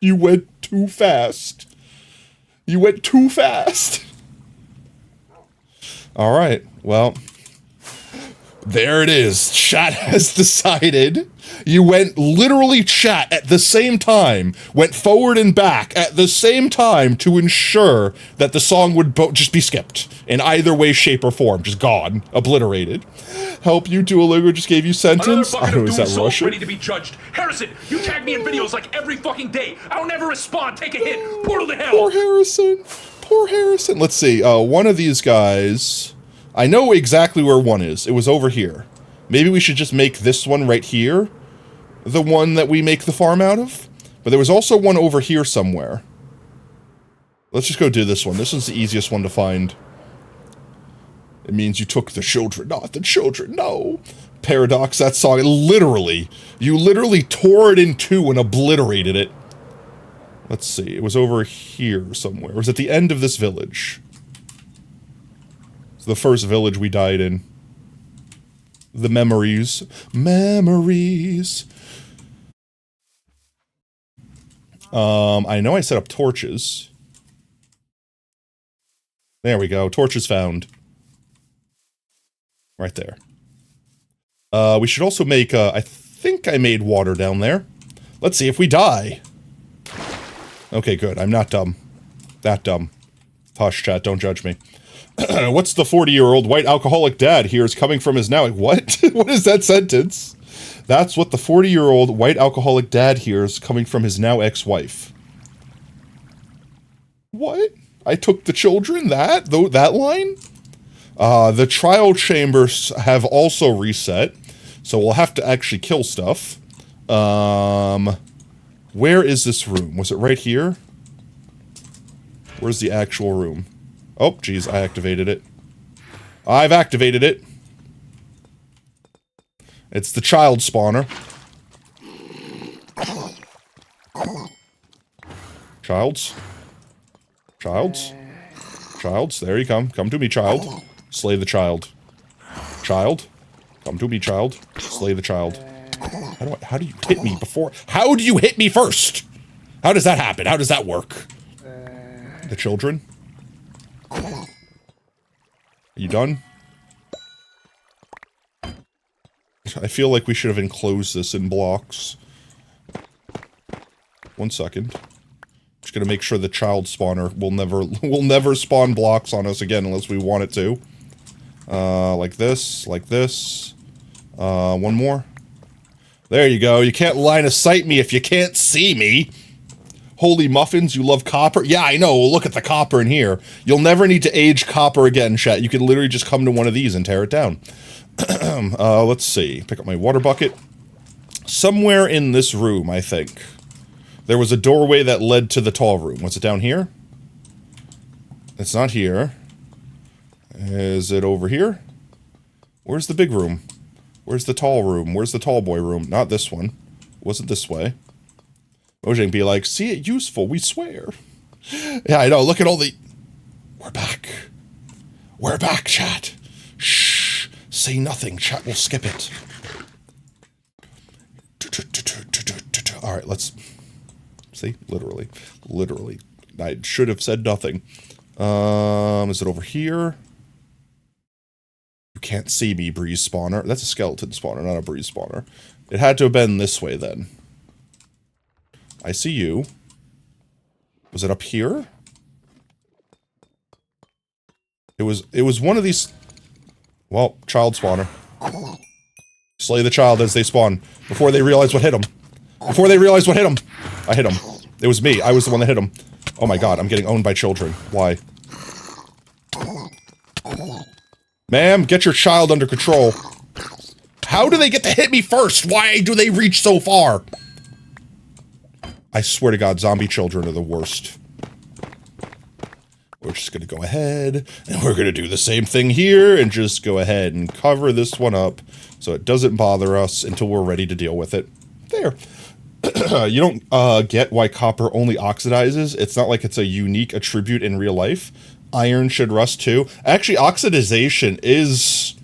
You went too fast. You went too fast. Alright, well. There it is. Chat has decided. You went literally chat at the same time, went forward and back at the same time to ensure that the song would just be skipped in either way, shape, or form. Just gone. Obliterated. Help you, Duolingo just gave you sentence? I don't know, is that Russian? Ready to be judged. Harrison, you tag me in videos like every fucking day. I'll never respond. Take a hit. Portal to hell. Poor Harrison. Poor Harrison. Let's see. One of these guys... I know exactly where one is. It was over here. Maybe we should just make this one right here the one that we make the farm out of? But there was also one over here somewhere. Let's just go do this one. This is the easiest one to find. It means you took the children, not the children, no. Paradox, that song, literally. You literally tore it in two and obliterated it. Let's see, it was over here somewhere. It was at the end of this village. It's the first village we died in. The memories. Memories. I know I set up torches. There we go. Torches found. Right there. We should also make, I think I made water down there. Let's see if we die. Okay, good. I'm not dumb. That dumb. Hush, chat. Don't judge me. What's the 40-year-old white alcoholic dad here is coming from his now... What? What is that sentence? That's what the 40-year-old white alcoholic dad here is coming from his now ex-wife. What? I took the children? That line? The trial chambers have also reset, so we'll have to actually kill stuff. Where is this room? Was it right here? Where's the actual room? Oh, geez, I activated it. I've activated it. It's the child spawner. Childs? Childs? Childs, there you come. Come to me, child. Slay the child. Child? Come to me, child. Slay the child. How do you hit me before? How do you hit me first? How does that happen? How does that work? The children? Are you done? I feel like we should have enclosed this in blocks. 1 second. Just gonna make sure the child spawner will never spawn blocks on us again unless we want it to. Like this, like this. One more. There you go. You can't line of sight me if you can't see me. Holy muffins, you love copper? Yeah, I know. Look at the copper in here. You'll never need to age copper again, chat. You can literally just come to one of these and tear it down. Let's see. Pick up my water bucket. Somewhere in this room, I think, there was a doorway that led to the tall room. Was it down here? It's not here. Is it over here? Where's the big room? Where's the tall room? Where's the tall boy room? Not this one. Was it this way? Mojang be like, see it useful, we swear. Yeah, I know, look at all the... We're back. We're back, chat. Shh. Say nothing, chat will skip it. Alright, let's... See? Literally. Literally. I should have said nothing. Is it over here? You can't see me, breeze spawner. That's a skeleton spawner, not a breeze spawner. It had to have been this way, then. I see you. Was it up here? It was one of these... Well, child spawner. Slay the child as they spawn. Before they realize what hit them. Before they realize what hit them. I hit him. It was me. I was the one that hit him. Oh my god, I'm getting owned by children. Why? Ma'am, get your child under control. How do they get to hit me first? Why do they reach so far? I swear to god, zombie children are the worst. We're just gonna go ahead, and we're gonna do the same thing here, and just go ahead and cover this one up, so it doesn't bother us until we're ready to deal with it. There. You don't, get why copper only oxidizes. It's not like it's a unique attribute in real life. Iron should rust too. Actually, oxidization is...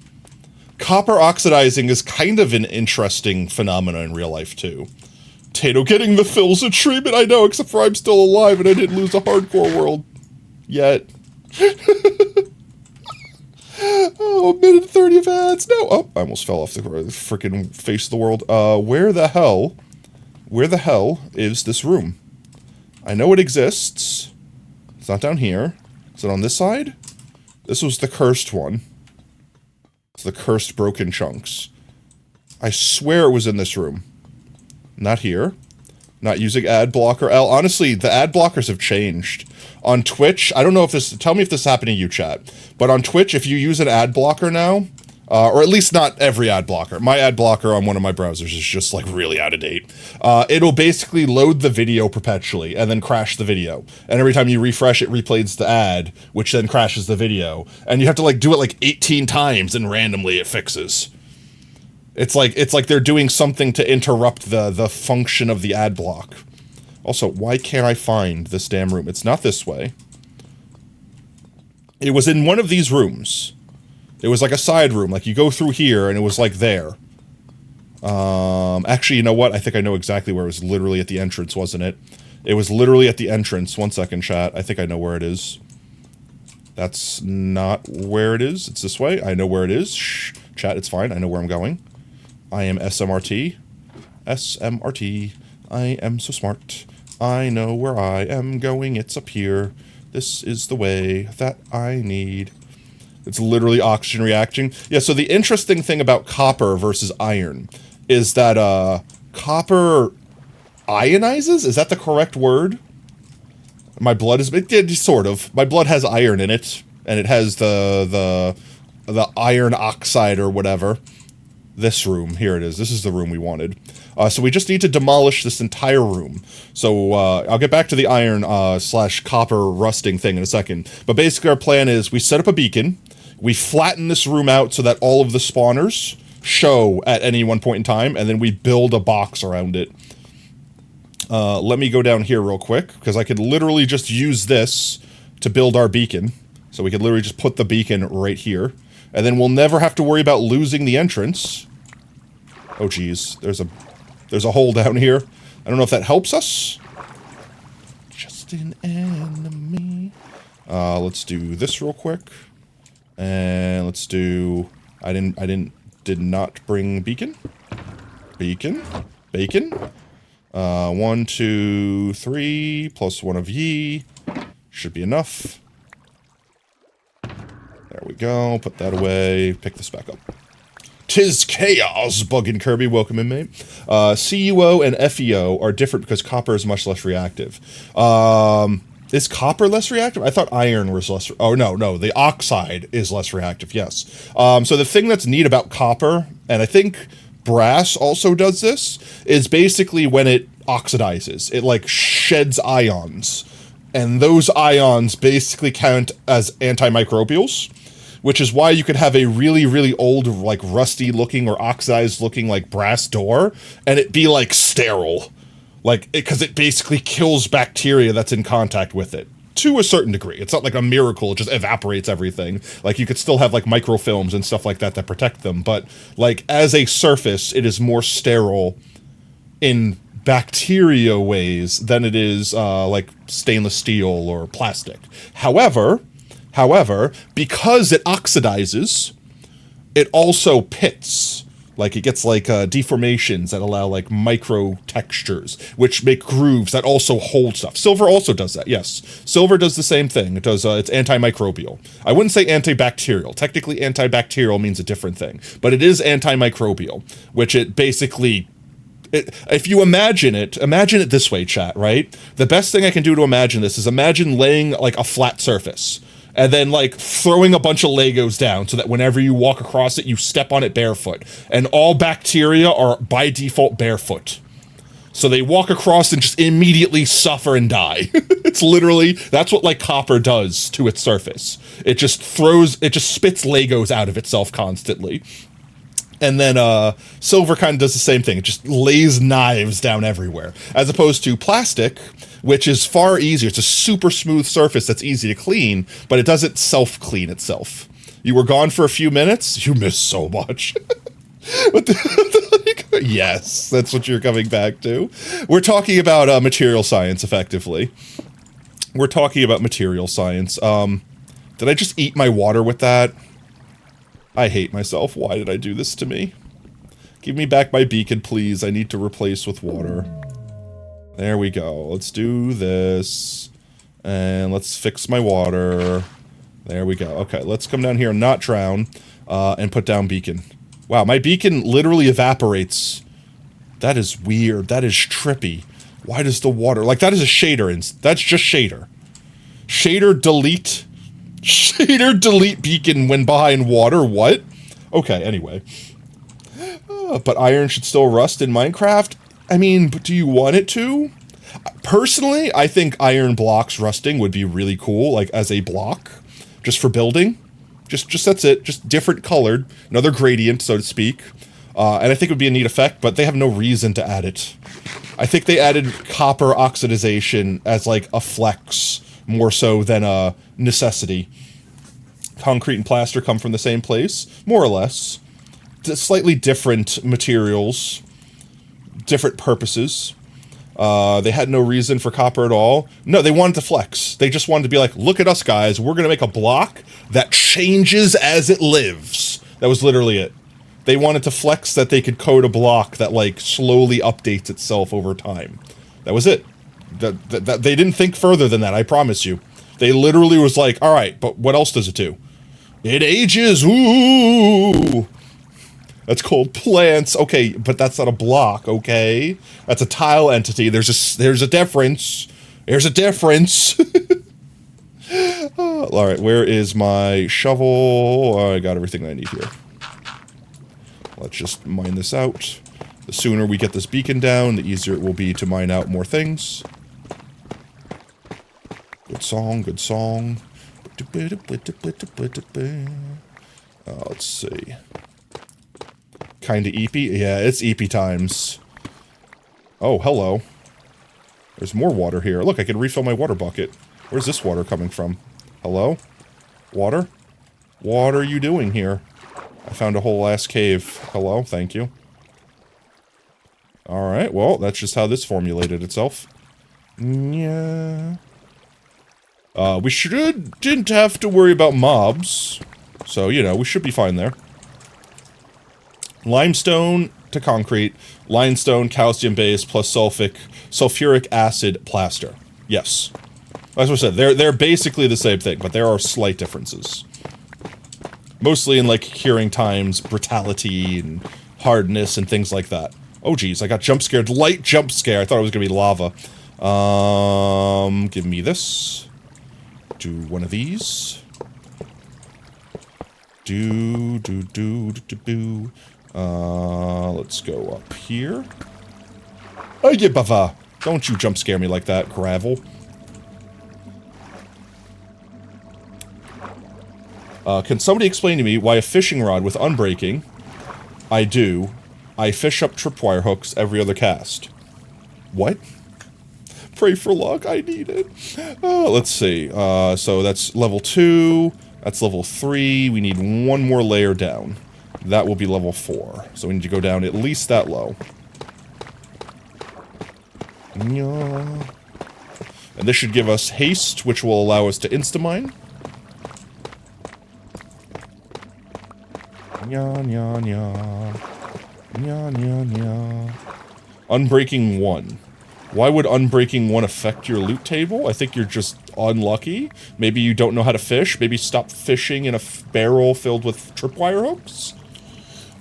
Copper oxidizing is kind of an interesting phenomenon in real life too. Tato getting the fills of treatment, I know, except for I'm still alive and I didn't lose a hardcore world. Yet. Oh, a minute 30 of ads. No. Oh, I almost fell off the freaking face of the world. Where the hell is this room? I know it exists. It's not down here. Is it on this side? This was the cursed one. It's the cursed broken chunks. I swear it was in this room. Not here. Not using ad blocker L. Honestly, the ad blockers have changed. On Twitch, I don't know if this... Tell me if this happened to you, chat. But on Twitch, if you use an ad blocker now... or at least not every ad blocker. My ad blocker on one of my browsers is just, like, really out of date. It'll basically load the video perpetually and then crash the video. And every time you refresh, it replays the ad, which then crashes the video. And you have to, like, do it, like, 18 times, and randomly it fixes. It's like they're doing something to interrupt the function of the ad block. Also, why can't I find this damn room? It's not this way. It was in one of these rooms. It was like a side room, like you go through here and it was like there. Actually, you know what? I think I know exactly where it was. Literally at the entrance, wasn't it? It was literally at the entrance. 1 second, chat. I think I know where it is. That's not where it is. It's this way. I know where it is. Shh. Chat, it's fine. I know where I'm going. I am SMRT. SMRT. I am so smart. I know where I am going. It's up here. This is the way that I need. It's literally oxygen reacting. Yeah, so the interesting thing about copper versus iron is that, copper ionizes? Is that the correct word? My blood is, sort of. My blood has iron in it, and it has the iron oxide or whatever. This room, here it is. This is the room we wanted. So we just need to demolish this entire room. So, I'll get back to the iron, slash copper rusting thing in a second. But basically our plan is we set up a beacon, we flatten this room out so that all of the spawners show at any one point in time, and then we build a box around it. Let me go down here real quick, because I could literally just use this to build our beacon. So we could literally just put the beacon right here. And then we'll never have to worry about losing the entrance. Oh, geez. There's a hole down here. I don't know if that helps us. Just an enemy. Let's do this real quick. And let's do... did not bring beacon. Beacon. Bacon. 1, 2, 3, plus 1 of ye. Should be enough. There we go. Put that away. Pick this back up. 'Tis chaos, Bug and Kirby. Welcome in, mate. CuO and FeO are different because copper is much less reactive. Is copper less reactive? I thought iron was less... Oh, no. The oxide is less reactive, yes. So the thing that's neat about copper, and I think brass also does this, is basically when it oxidizes, it, like, sheds ions. And those ions basically count as antimicrobials, which is why you could have a really, really old, like, rusty-looking or oxidized-looking, like, brass door, and it be, like, sterile. Like, because it basically kills bacteria that's in contact with it. To a certain degree. It's not like a miracle, it just evaporates everything. Like, you could still have, like, microfilms and stuff like that that protect them, but, like, as a surface, it is more sterile in bacteria ways than it is, like, stainless steel or plastic. However, because it oxidizes, it also pits. Like, it gets, like, deformations that allow, like, micro textures, which make grooves that also hold stuff. Silver also does that, yes. Silver does the same thing. It does, it's antimicrobial. I wouldn't say antibacterial. Technically, antibacterial means a different thing. But it is antimicrobial, which it basically... if you imagine it this way, chat, right? The best thing I can do to imagine this is imagine laying, like, a flat surface. And then, like, throwing a bunch of Legos down so that whenever you walk across it, you step on it barefoot. And all bacteria are, by default, barefoot. So they walk across and just immediately suffer and die. It's literally, that's what, like, copper does to its surface. It just spits Legos out of itself constantly. And then, silver kind of does the same thing. It just lays knives down everywhere. As opposed to plastic, which is far easier. It's a super smooth surface that's easy to clean, but it doesn't self-clean itself. You were gone for a few minutes? You missed so much. Yes, that's what you're coming back to. We're talking about material science, effectively. We're talking about material science. Did I just eat my water with that? I hate myself. Why did I do this to me? Give me back my beacon, please. I need to replace with water. There we go. Let's do this. And let's fix my water. There we go. Okay, let's come down here and not drown. And put down beacon. Wow, my beacon literally evaporates. That is weird. That is trippy. Why does the water... Like, that is a shader. That's just shader. Shader delete... Shader delete beacon when behind water, what? Okay, anyway. But iron should still rust in Minecraft? I mean, but do you want it to? Personally, I think iron blocks rusting would be really cool, like, as a block. Just for building. Just that's it. Just different colored. Another gradient, so to speak. And I think it would be a neat effect, but they have no reason to add it. I think they added copper oxidization as, like, a flex, more so than a necessity. Concrete and plaster come from the same place, more or less. Slightly different materials, different purposes. They had no reason for copper at all. No, they wanted to flex. They just wanted to be like, look at us, guys. We're going to make a block that changes as it lives. That was literally it. They wanted to flex that they could code a block that, like, slowly updates itself over time. That was it. They didn't think further than that, I promise you. They literally was like, alright, but what else does it do? It ages, ooh! That's called plants. Okay, but that's not a block, okay? That's a tile entity. There's a difference. There's a difference. Alright, where is my shovel? Oh, I got everything I need here. Let's just mine this out. The sooner we get this beacon down, the easier it will be to mine out more things. Good song, good song. Let's see. Kinda eepy? Yeah, it's eepy times. Oh, hello. There's more water here. Look, I can refill my water bucket. Where's this water coming from? Hello? Water? What are you doing here? I found a whole ass cave. Hello? Thank you. Alright, well, that's just how this formulated itself. Yeah. We didn't have to worry about mobs. So, you know, we should be fine there. Limestone to concrete. Limestone, calcium base, plus sulfuric acid plaster. Yes. As I said, they're basically the same thing, but there are slight differences. Mostly in, like, curing times, brutality, and hardness, and things like that. Oh, geez, I got jump scared. Light jump scare. I thought it was gonna be lava. Give me this. Do one of these. Let's go up here. Oh, yeah, bava. Don't you jump scare me like that, gravel. Can somebody explain to me why a fishing rod with unbreaking, I fish up tripwire hooks every other cast? What? Pray for luck, I need it. Let's see. So that's level 2, that's level 3, we need one more layer down. That will be level 4. So we need to go down at least that low. And this should give us haste, which will allow us to insta-mine. Unbreaking 1. Why would unbreaking 1 affect your loot table? I think you're just unlucky. Maybe you don't know how to fish. Maybe stop fishing in a barrel filled with tripwire hooks?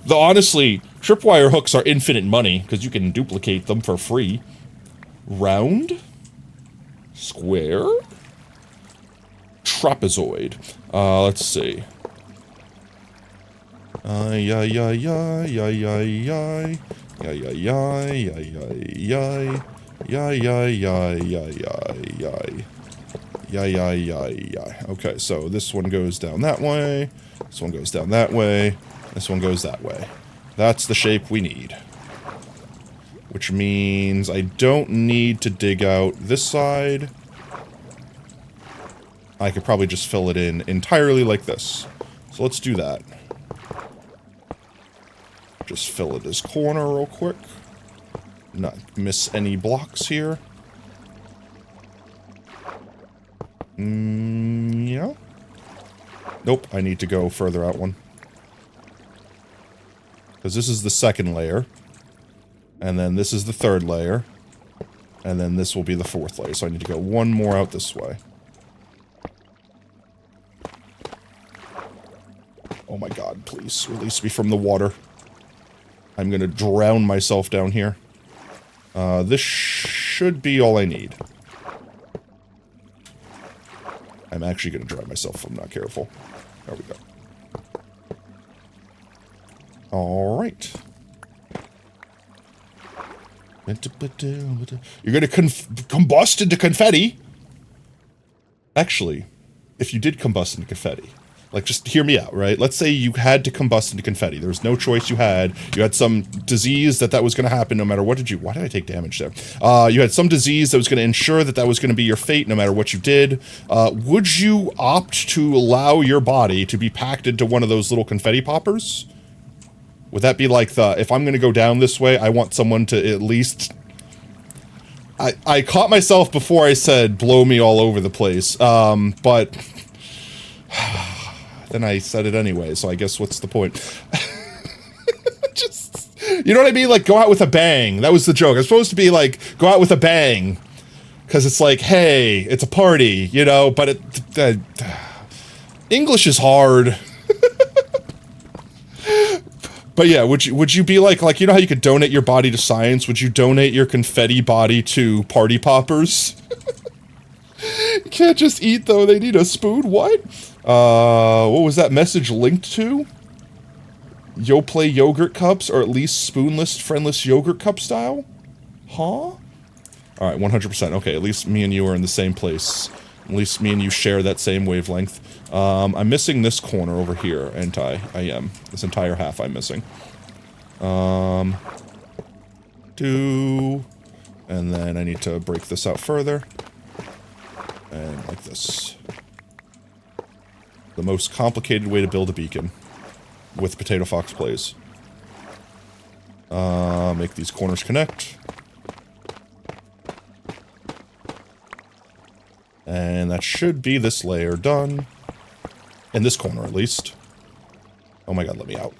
Though honestly, tripwire hooks are infinite money, because you can duplicate them for free. Round? Square? Trapezoid. Let's see. Okay, so this one goes down that way. This one goes down that way. This one goes that way. That's the shape we need. Which means I don't need to dig out this side. I could probably just fill it in entirely like this. So let's do that. Just fill in this corner real quick. Not miss any blocks here. Yeah. Nope, I need to go further out one. Because this is the second layer. And then this is the third layer. And then this will be the fourth layer. So I need to go one more out this way. Oh my god, please release me from the water. I'm gonna drown myself down here. This should be all I need. I'm actually gonna drown myself if I'm not careful. There we go. Alright. You're gonna combust into confetti? Actually, if you did combust into confetti, like, just hear me out, right? Let's say you had to combust into confetti. There was no choice you had. You had some disease that was going to happen no matter what did you... Why did I take damage there? You had some disease that was going to ensure that was going to be your fate no matter what you did. Would you opt to allow your body to be packed into one of those little confetti poppers? Would that be like the... If I'm going to go down this way, I want someone to at least... I caught myself before I said blow me all over the place. But... Then I said it anyway, so I guess what's the point? Just, you know what I mean? Like, go out with a bang. That was the joke. It's supposed to be like, go out with a bang. Because it's like, hey, it's a party, you know? But English is hard. But yeah, would you be like, you know how you could donate your body to science? Would you donate your confetti body to party poppers? You can't just eat, though. They need a spoon? What? What was that message linked to? Yo play yogurt cups, or at least spoonless, friendless yogurt cup style? Huh? Alright, 100%. Okay, at least me and you are in the same place. At least me and you share that same wavelength. I'm missing this corner over here, ain't I? I am. This entire half I'm missing. And then I need to break this out further. And like this. The most complicated way to build a beacon. With Potato Fox Plays. Make these corners connect. And that should be this layer done. In this corner, at least. Oh my god, let me out.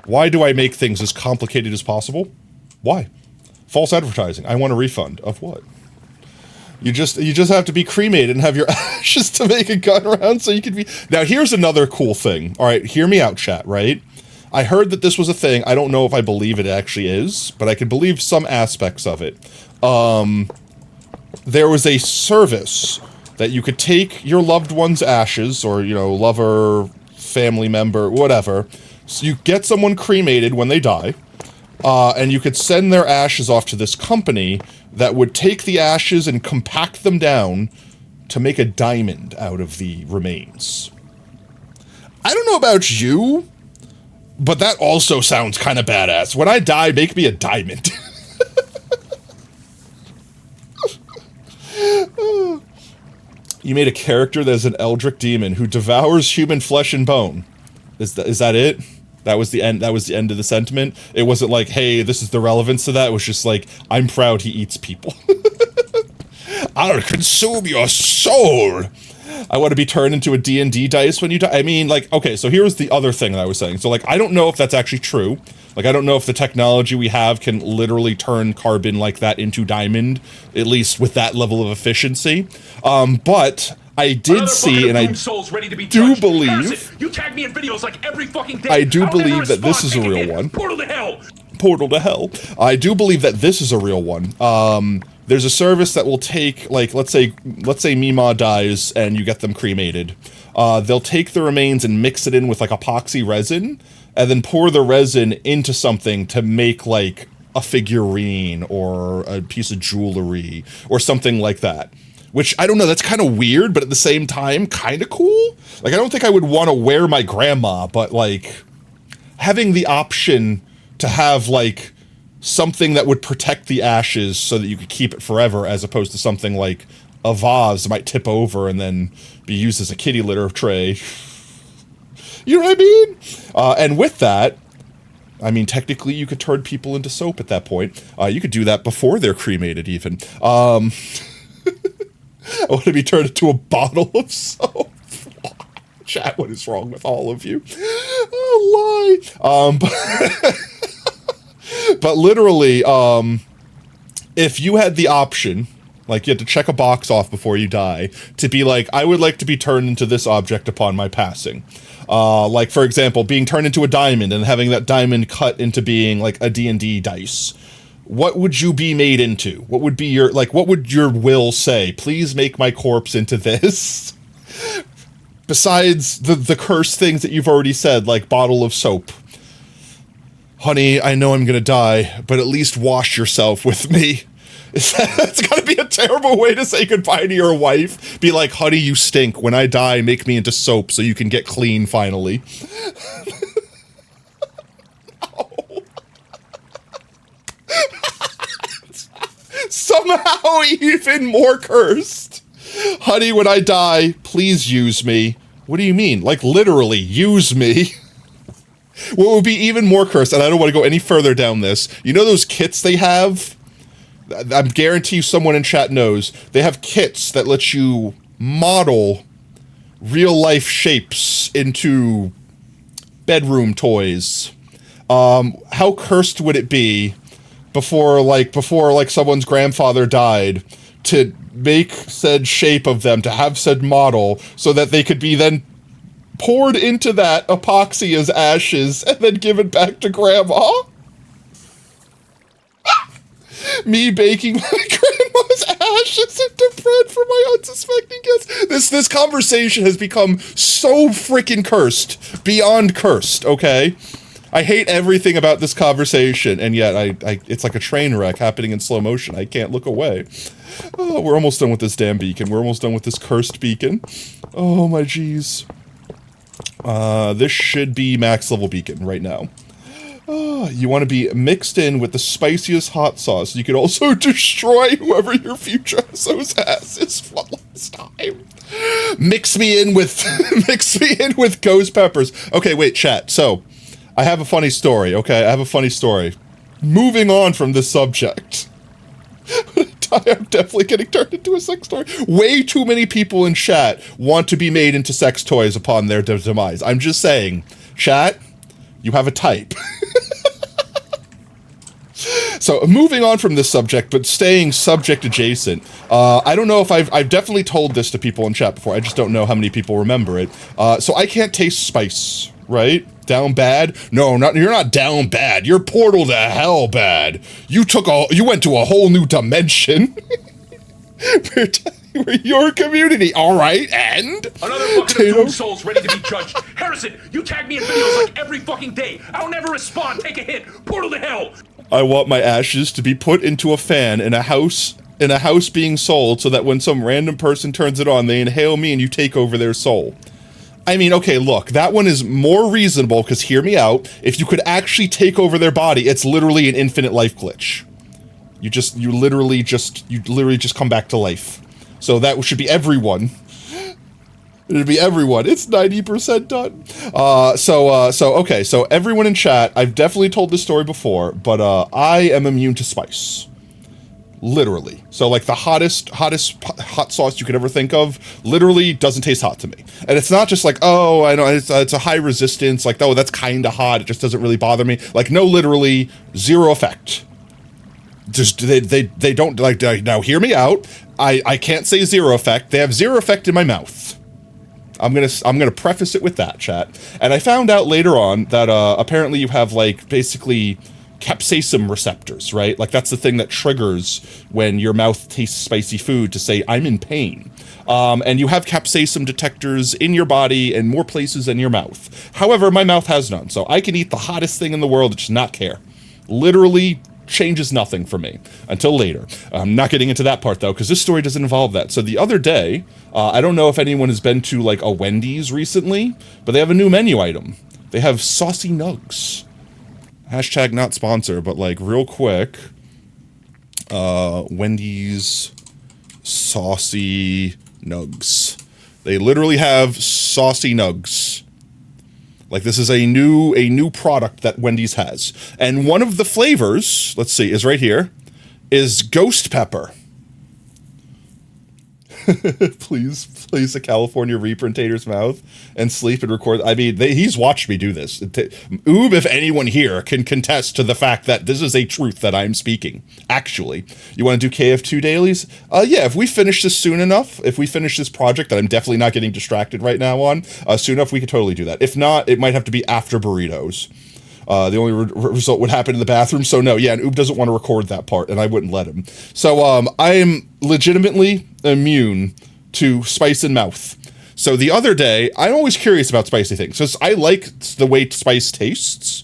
Why do I make things as complicated as possible? Why? False advertising. I want a refund. Of what? You just have to be cremated and have your ashes to make a gun around so you can be... Now, here's another cool thing. Alright, hear me out, chat, right? I heard that this was a thing. I don't know if I believe it actually is, but I can believe some aspects of it. There was a service that you could take your loved one's ashes, or, you know, lover, family member, whatever. So you get someone cremated when they die, and you could send their ashes off to this company that would take the ashes and compact them down to make a diamond out of the remains. I don't know about you, but that also sounds kind of badass. When I die, make me a diamond. You made a character that is an eldritch demon who devours human flesh and bone. Is that it? That was the end. That was the end of the sentiment. It wasn't like, hey, this is the relevance to that. It was just like, I'm proud he eats people. I'll consume your soul. I want to be turned into a D&D dice when you die. I mean, like, okay, so here's the other thing that I was saying. So, like, I don't know if that's actually true. Like, I don't know if the technology we have can literally turn carbon like that into diamond, at least with that level of efficiency. But I did see, and I do believe... You tag me in videos like every fucking day. I do believe that this is a real one. Portal to hell. Portal to hell. I do believe that this is a real one. There's a service that will take, like, let's say Mima dies and you get them cremated. They'll take the remains and mix it in with, like, epoxy resin, and then pour the resin into something to make, like, a figurine or a piece of jewelry or something like that. Which, I don't know, that's kind of weird, but at the same time, kind of cool. Like, I don't think I would want to wear my grandma, but, like, having the option to have, like, something that would protect the ashes so that you could keep it forever, as opposed to something like a vase that might tip over and then be used as a kitty litter tray. You know what I mean? And with that, I mean, technically you could turn people into soap at that point. You could do that before they're cremated, even. I want to be turned into a bottle of soap. Chat, what is wrong with all of you? Oh, lie. But literally, if you had the option, like you had to check a box off before you die, to be like, I would like to be turned into this object upon my passing. Like, for example, being turned into a diamond and having that diamond cut into being, like, a D&D dice. What would you be made into? What would be your, like, what would your will say? Please make my corpse into this. Besides the cursed things that you've already said, like bottle of soap. Honey, I know I'm gonna die, but at least wash yourself with me. That's gotta be a terrible way to say goodbye to your wife. Be like, honey, you stink. When I die, make me into soap so you can get clean finally. No. Somehow even more cursed. Honey, when I die, please use me. What do you mean? Like, literally, use me. What would be even more cursed, and I don't want to go any further down this, you know those kits they have? I guarantee you someone in chat knows. They have kits that let you model real-life shapes into bedroom toys. How cursed would it be before someone's grandfather died to make said shape of them, to have said model, so that they could be then poured into that epoxy as ashes and then given back to grandma? Me baking my grandma's ashes into bread for my unsuspecting guests. This conversation has become so freaking cursed. Beyond cursed, okay? I hate everything about this conversation, and yet it's like a train wreck happening in slow motion. I can't look away. Oh, we're almost done with this damn beacon. We're almost done with this cursed beacon. Oh my jeez. This should be max level beacon right now. You want to be mixed in with the spiciest hot sauce. You could also destroy whoever your future SO's asses one last time. Mix me in with ghost peppers. Okay, wait, chat. So, I have a funny story, okay? I have a funny story. Moving on from this subject. I'm definitely getting turned into a sex toy. Way too many people in chat want to be made into sex toys upon their demise. I'm just saying, chat, you have a type. So moving on from this subject, but staying subject adjacent. I don't know if I've definitely told this to people in chat before. I just don't know how many people remember it. So I can't taste spice, right? Down bad? No, you're not down bad. You're portal to hell bad. You went to a whole new dimension. We're your community, all right? And another fucking doomed soul's ready to be judged. Harrison, you tag me in videos like every fucking day. I don't ever respond. Take a hit. Portal to hell. I want my ashes to be put into a fan in a house being sold, so that when some random person turns it on, they inhale me and you take over their soul. I mean, okay, look, that one is more reasonable, because hear me out. If you could actually take over their body, it's literally an infinite life glitch. You literally just come back to life. So that should be everyone. It'd be everyone. It's 90% done. Okay, so everyone in chat, I've definitely told this story before, but I am immune to spice. Literally. So like the hottest hot sauce you could ever think of, literally doesn't taste hot to me. And it's not just like, oh, I know it's a high resistance, like, oh, that's kind of hot, it just doesn't really bother me. Like, no, literally zero effect. Just they don't like. Now hear me out. I can't say zero effect. They have zero effect in my mouth. I'm gonna preface it with that, chat. And I found out later on that apparently you have like basically capsaicin receptors, right? Like that's the thing that triggers when your mouth tastes spicy food to say I'm in pain. And you have capsaicin detectors in your body and more places than your mouth. However, my mouth has none, so I can eat the hottest thing in the world and just not care. Literally changes nothing for me until later. I'm not getting into that part though, because this story doesn't involve that. So the other day, I don't know if anyone has been to like a Wendy's recently, but they have a new menu item. They have saucy nugs. Hashtag not sponsor, but like real quick, Wendy's saucy nugs. They literally have saucy nugs. Like this is a new product that Wendy's has. And one of the flavors, let's see, is right here, is ghost pepper. Please, the California Reaper in Tater's mouth and sleep and record. I mean, he's watched me do this. Oob, if anyone here can contest to the fact that this is a truth that I'm speaking. Actually, you want to do KF2 dailies? Yeah, if we finish this soon enough, if we finish this project that I'm definitely not getting distracted right now on, soon enough, we could totally do that. If not, it might have to be after burritos. The only result would happen in the bathroom. So no, yeah, and Oob doesn't want to record that part, and I wouldn't let him. So I am legitimately immune to spice in mouth. So the other day, I'm always curious about spicy things. So I like the way spice tastes.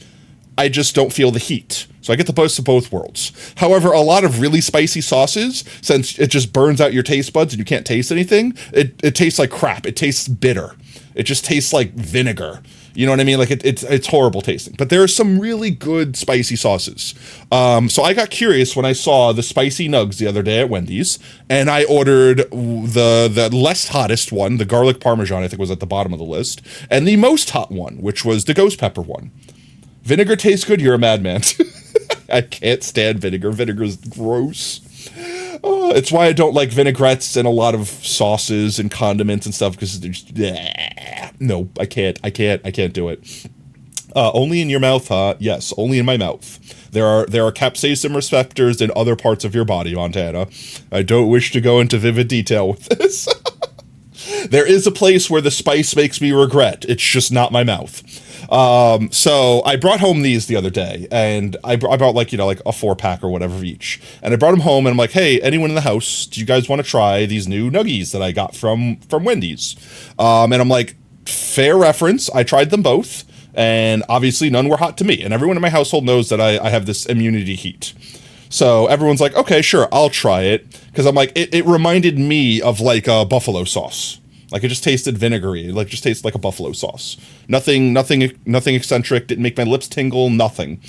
I just don't feel the heat. So I get the best of both worlds. However, a lot of really spicy sauces, since it just burns out your taste buds and you can't taste anything, it tastes like crap. It tastes bitter. It just tastes like vinegar. You know what I mean? Like it's horrible tasting. But there are some really good spicy sauces. So I got curious when I saw the spicy nugs the other day at Wendy's, and I ordered the less hottest one, the garlic parmesan, I think was at the bottom of the list, and the most hot one, which was the ghost pepper one. Vinegar tastes good, you're a madman. I can't stand vinegar. Vinegar is gross. It's why I don't like vinaigrettes and a lot of sauces and condiments and stuff, because no, I can't do it. Only in your mouth, huh? Yes, only in my mouth. There are capsaicin receptors in other parts of your body, Montana. I don't wish to go into vivid detail with this. There is a place where the spice makes me regret. It's just not my mouth. So I brought home these the other day, and I brought like, you know, like a 4-pack or whatever of each. And I brought them home, and I'm like, hey, anyone in the house, do you guys want to try these new nuggies that I got from Wendy's? And I'm like, fair reference, I tried them both, and obviously none were hot to me. And everyone in my household knows that I have this immunity heat. So everyone's like, okay, sure, I'll try it. Because I'm like, it reminded me of like a buffalo sauce. Like it just tasted vinegary. Like just tasted like a buffalo sauce. Nothing eccentric. Didn't make my lips tingle. Nothing.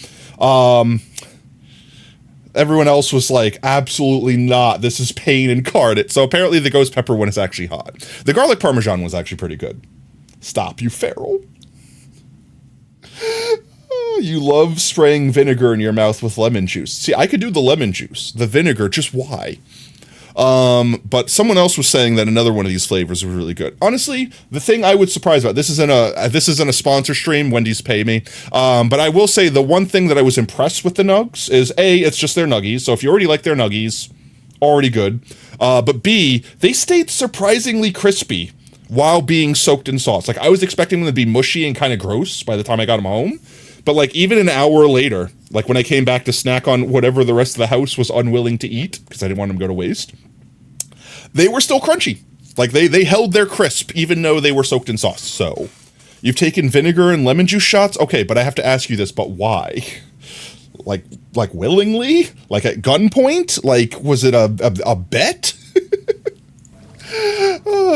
Everyone else was like, absolutely not. This is pain incarnate. So apparently the ghost pepper one is actually hot. The garlic parmesan was actually pretty good. Stop, you feral. You love spraying vinegar in your mouth with lemon juice. See, I could do the lemon juice. The vinegar, just why? But someone else was saying that another one of these flavors was really good. Honestly, the thing I was surprised about, this isn't a sponsor stream, Wendy's pay me, but I will say the one thing that I was impressed with the nugs is A, it's just their nuggies, so if you already like their nuggies, already good, but B, they stayed surprisingly crispy while being soaked in sauce. Like, I was expecting them to be mushy and kind of gross by the time I got them home, but like even an hour later, like when I came back to snack on whatever the rest of the house was unwilling to eat, because I didn't want them to go to waste, they were still crunchy. Like, they held their crisp, even though they were soaked in sauce. So, you've taken vinegar and lemon juice shots? Okay, but I have to ask you this, but why? Like willingly? Like, at gunpoint? Like, was it a bet?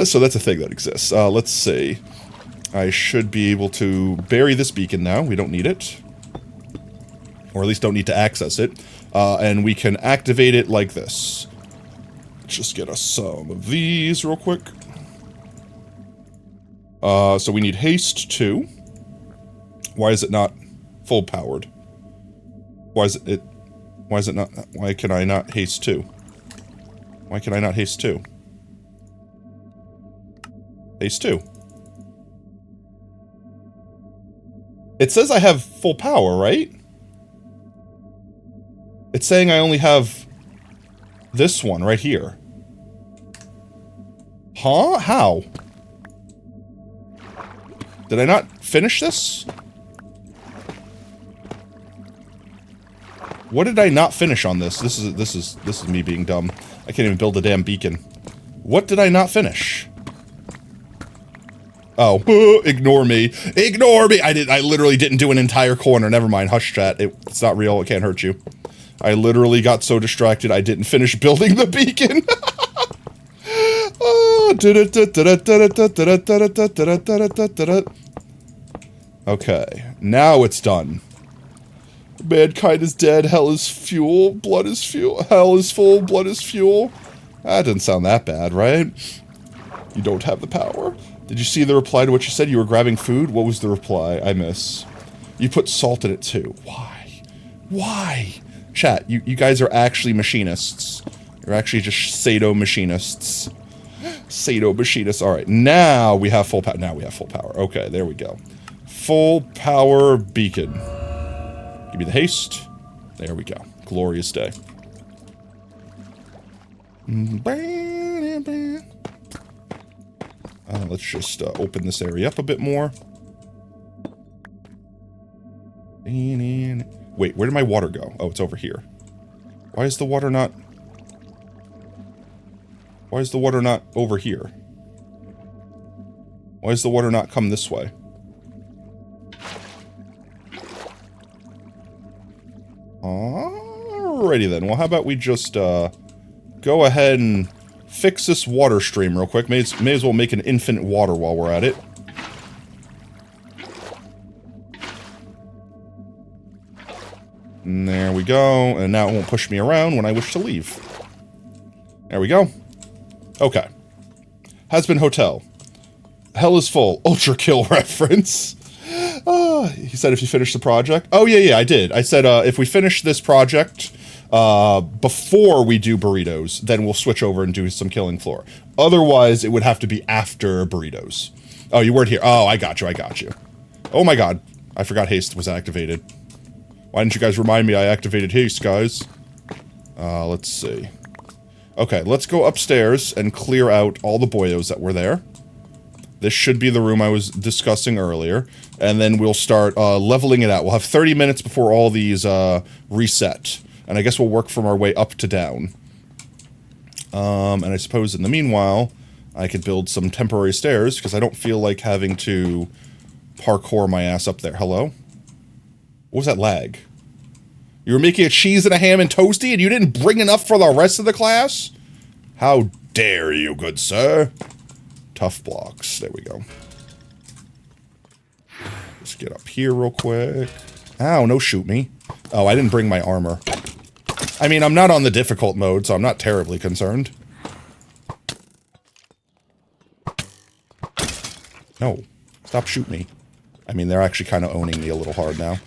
So that's a thing that exists. Let's see. I should be able to bury this beacon now. We don't need it. Or at least don't need to access it. And we can activate it like this. Just get us some of these real quick. So we need haste 2. Why is it not full powered? Why is it not, why can I not haste 2? Why can I not haste 2? Haste 2. It says I have full power, right? It's saying I only have this one right here. Huh? How? Did I not finish this? What did I not finish on this? This is me being dumb. I can't even build a damn beacon. What did I not finish? Oh, ignore me. Ignore me! I literally didn't do an entire corner. Never mind. Hush chat. It's not real. It can't hurt you. I literally got so distracted I didn't finish building the beacon. Okay, now it's done. Mankind is dead, hell is fuel, blood is fuel, hell is full, blood is fuel. That doesn't sound that bad, right? You don't have the power. Did you see the reply to what you said? You were grabbing food? What was the reply? I miss. You put salt in it too. Why? Why? Chat, you guys are actually machinists. You're actually just Sado machinists. Sado machinists. Alright, now we have full power. Now we have full power. Okay, there we go. Full power beacon. Give me the haste. There we go. Glorious day. Let's just open this area up a bit more. Wait, where did my water go? Oh, it's over here. Why is the water not... Why is the water not over here? Why does the water not come this way? Alrighty then. Well, how about we just, go ahead and fix this water stream real quick. May as well make an infinite water while we're at it. And there we go. And now it won't push me around when I wish to leave. There we go. Okay. Has-been hotel. Hell is full. Ultra kill reference. He said if you finish the project. Oh, yeah, I did. I said if we finish this project before we do burritos, then we'll switch over and do some killing floor. Otherwise, it would have to be after burritos. Oh, you weren't here. Oh, I got you. Oh my god. I forgot haste was activated. Why didn't you guys remind me I activated haste, guys? Let's see. Okay, let's go upstairs and clear out all the boyos that were there. This should be the room I was discussing earlier. And then we'll start leveling it out. We'll have 30 minutes before all these reset. And I guess we'll work from our way up to down. And I suppose in the meanwhile, I could build some temporary stairs, because I don't feel like having to parkour my ass up there. Hello? What was that lag? You were making a cheese and a ham and toasty, and you didn't bring enough for the rest of the class? How dare you, good sir? Tough blocks. There we go. Let's get up here real quick. Ow, no shoot me. Oh, I didn't bring my armor. I mean, I'm not on the difficult mode, so I'm not terribly concerned. No. Stop shooting me. I mean, they're actually kind of owning me a little hard now.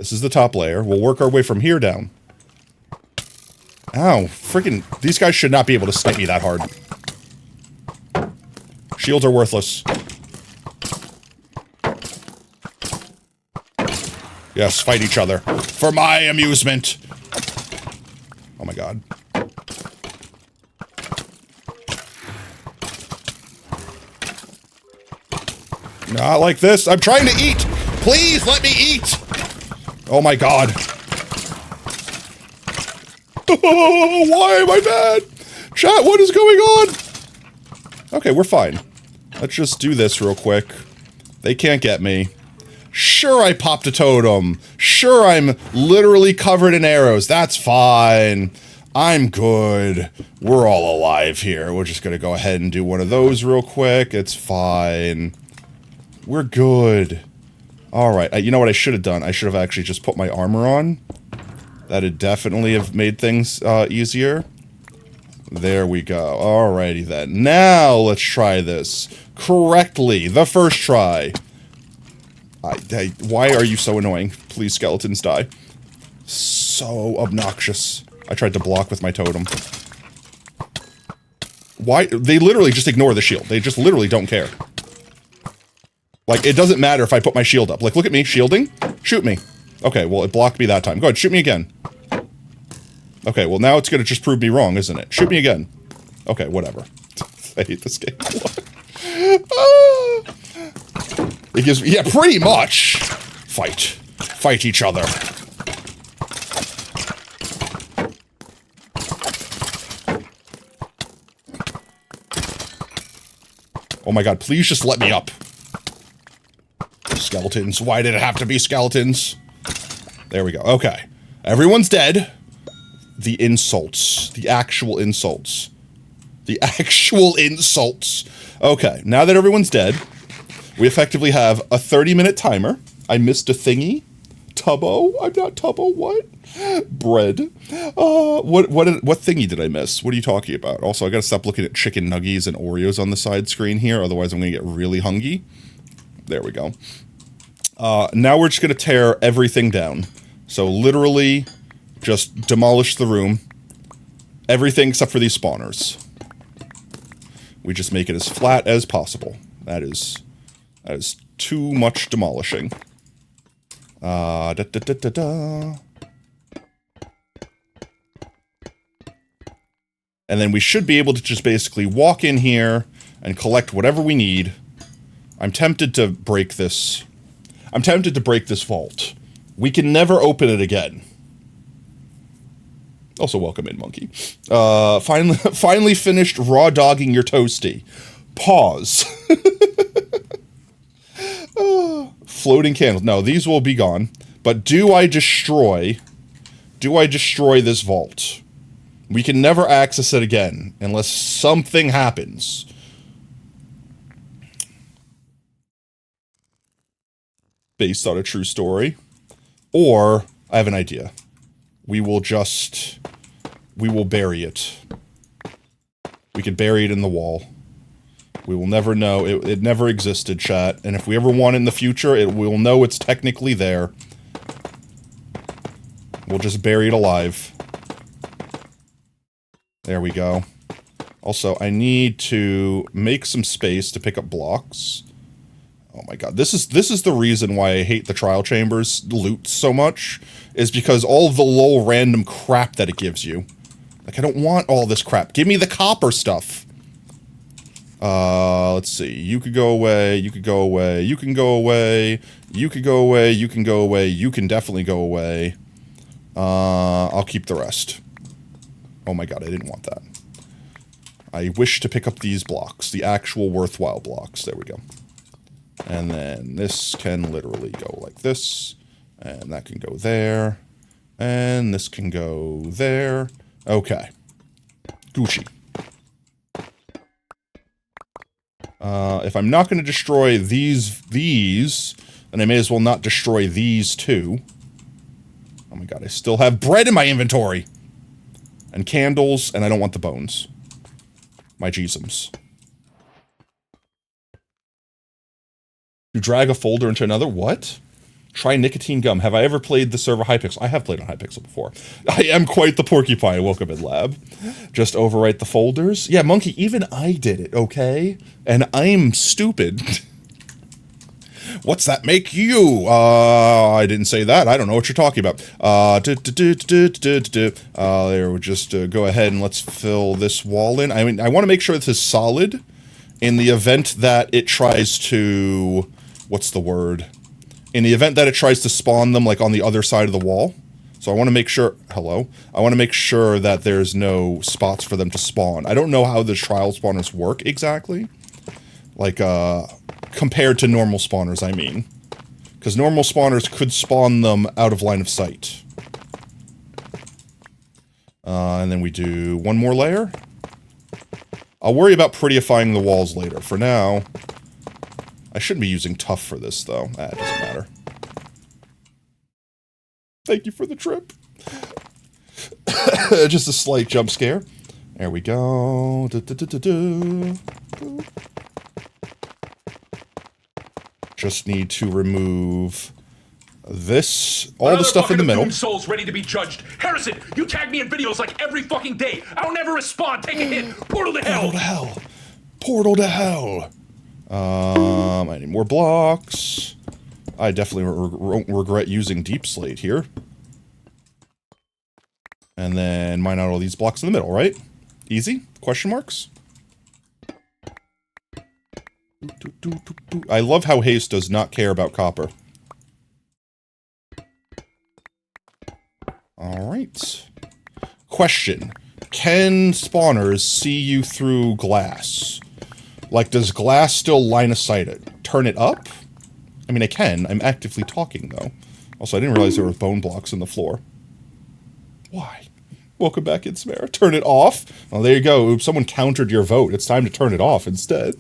This is the top layer. We'll work our way from here down. Ow, freaking... These guys should not be able to snipe me that hard. Shields are worthless. Yes, fight each other. For my amusement! Oh my god. Not like this. I'm trying to eat! Please, let me eat! Oh my god. Oh, why am I mad? Chat, what is going on? Okay, we're fine. Let's just do this real quick. They can't get me. Sure, I popped a totem. Sure, I'm literally covered in arrows. That's fine. I'm good. We're all alive here. We're just gonna go ahead and do one of those real quick. It's fine. We're good. Alright, you know what I should have done? I should have actually just put my armor on. That'd definitely have made things easier. There we go. Alrighty then. Now let's try this correctly. The first try. Why are you so annoying? Please, skeletons, die. So obnoxious. I tried to block with my totem. Why? They literally just ignore the shield. They just literally don't care. Like, it doesn't matter if I put my shield up. Like, look at me, shielding. Shoot me. Okay, well, it blocked me that time. Go ahead, shoot me again. Okay, well, now it's gonna just prove me wrong, isn't it? Shoot me again. Okay, whatever. I hate this game a lot. It gives me... Yeah, pretty much. Fight. Fight each other. Oh my god, please just let me up. Skeletons. Why did it have to be skeletons? There we go. Okay. Everyone's dead. The insults. The actual insults. The actual insults. Okay. Now that everyone's dead, we effectively have a 30-minute timer. I missed a thingy. Tubbo? I'm not Tubbo. What? Bread. What thingy did I miss? What are you talking about? Also, I gotta stop looking at chicken nuggies and Oreos on the side screen here, otherwise I'm gonna get really hungry. There we go. Now we're just gonna tear everything down. So literally, just demolish the room. Everything except for these spawners. We just make it as flat as possible. That is too much demolishing. Da da da da da. And then we should be able to just basically walk in here and collect whatever we need. I'm tempted to break this. I'm tempted to break this vault. We can never open it again. Also, welcome in, monkey. Finally finished raw dogging your toasty. Pause. Floating candles. No, these will be gone. But do I destroy this vault? We can never access it again unless something happens. Based on a true story. Or, I have an idea. We will bury it. We could bury it in the wall. We will never know. It never existed, chat. And if we ever want it in the future, we'll know it's technically there. We'll just bury it alive. There we go. Also, I need to make some space to pick up blocks. Oh my god, this is the reason why I hate the trial chambers loot so much, is because all of the little random crap that it gives you. Like, I don't want all this crap. Give me the copper stuff. Let's see. You could go away, you could go away, you can go away, you could go away, you can go away, you can definitely go away. I'll keep the rest. Oh my god, I didn't want that. I wish to pick up these blocks, the actual worthwhile blocks. There we go. And then this can literally go like this, and that can go there, and this can go there. Okay. Gucci. If I'm not going to destroy these, then I may as well not destroy these too. Oh my god, I still have bread in my inventory! And candles, and I don't want the bones. My Jeezums. To drag a folder into another? What? Try nicotine gum. Have I ever played the server Hypixel? I have played on Hypixel before. I am quite the porcupine. Welcome in, lab. Just overwrite the folders. Yeah, Monkey, even I did it, okay? And I'm stupid. What's that make you? I didn't say that. I don't know what you're talking about. There, we'll just go ahead and let's fill this wall in. I mean, I want to make sure this is solid in the event that it tries to... What's the word? In the event that it tries to spawn them, like, on the other side of the wall. So I want to make sure... Hello? I want to make sure that there's no spots for them to spawn. I don't know how the trial spawners work exactly. Like, compared to normal spawners, I mean. Because normal spawners could spawn them out of line of sight. And then we do one more layer. I'll worry about prettyifying the walls later. For now... I shouldn't be using tough for this, though. It doesn't matter. Thank you for the trip. Just a slight jump scare. There we go. Just need to remove this, all the stuff in the middle. Souls ready to be judged. Harrison, you tag me in videos like every fucking day. I don't ever respond. Take a hit. Portal to hell. Portal to hell. Portal to hell. I need more blocks. I definitely won't regret using Deep Slate here. And then mine out all these blocks in the middle, right? Easy? Question marks? I love how haste does not care about copper. Alright. Question. Can spawners see you through glass? Like, does glass still line of sight it? Turn it up? I mean, I can. I'm actively talking, though. Also, I didn't realize there were bone blocks in the floor. Why? Welcome back, Insmara. Turn it off? Well, there you go. Oops, someone countered your vote. It's time to turn it off instead.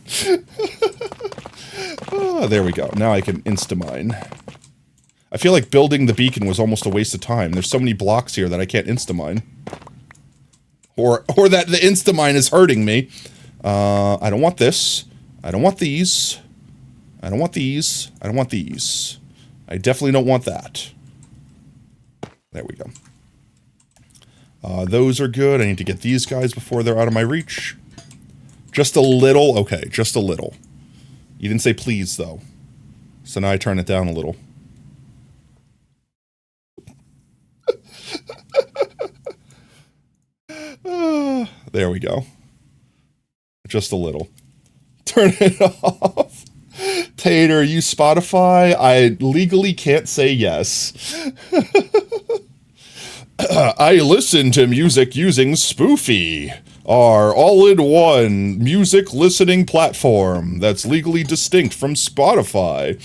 There we go. Now I can insta-mine. I feel like building the beacon was almost a waste of time. There's so many blocks here that I can't insta-mine. Or that the insta-mine is hurting me. I don't want this. I don't want these. I don't want these. I don't want these. I definitely don't want that. There we go. Those are good. I need to get these guys before they're out of my reach. Just a little? Okay, just a little. You didn't say please, though. So now I turn it down a little. There we go. Just a little. Turn it off. Tater, you Spotify? I legally can't say yes. I listen to music using Spoofy, our all-in-one music listening platform that's legally distinct from Spotify.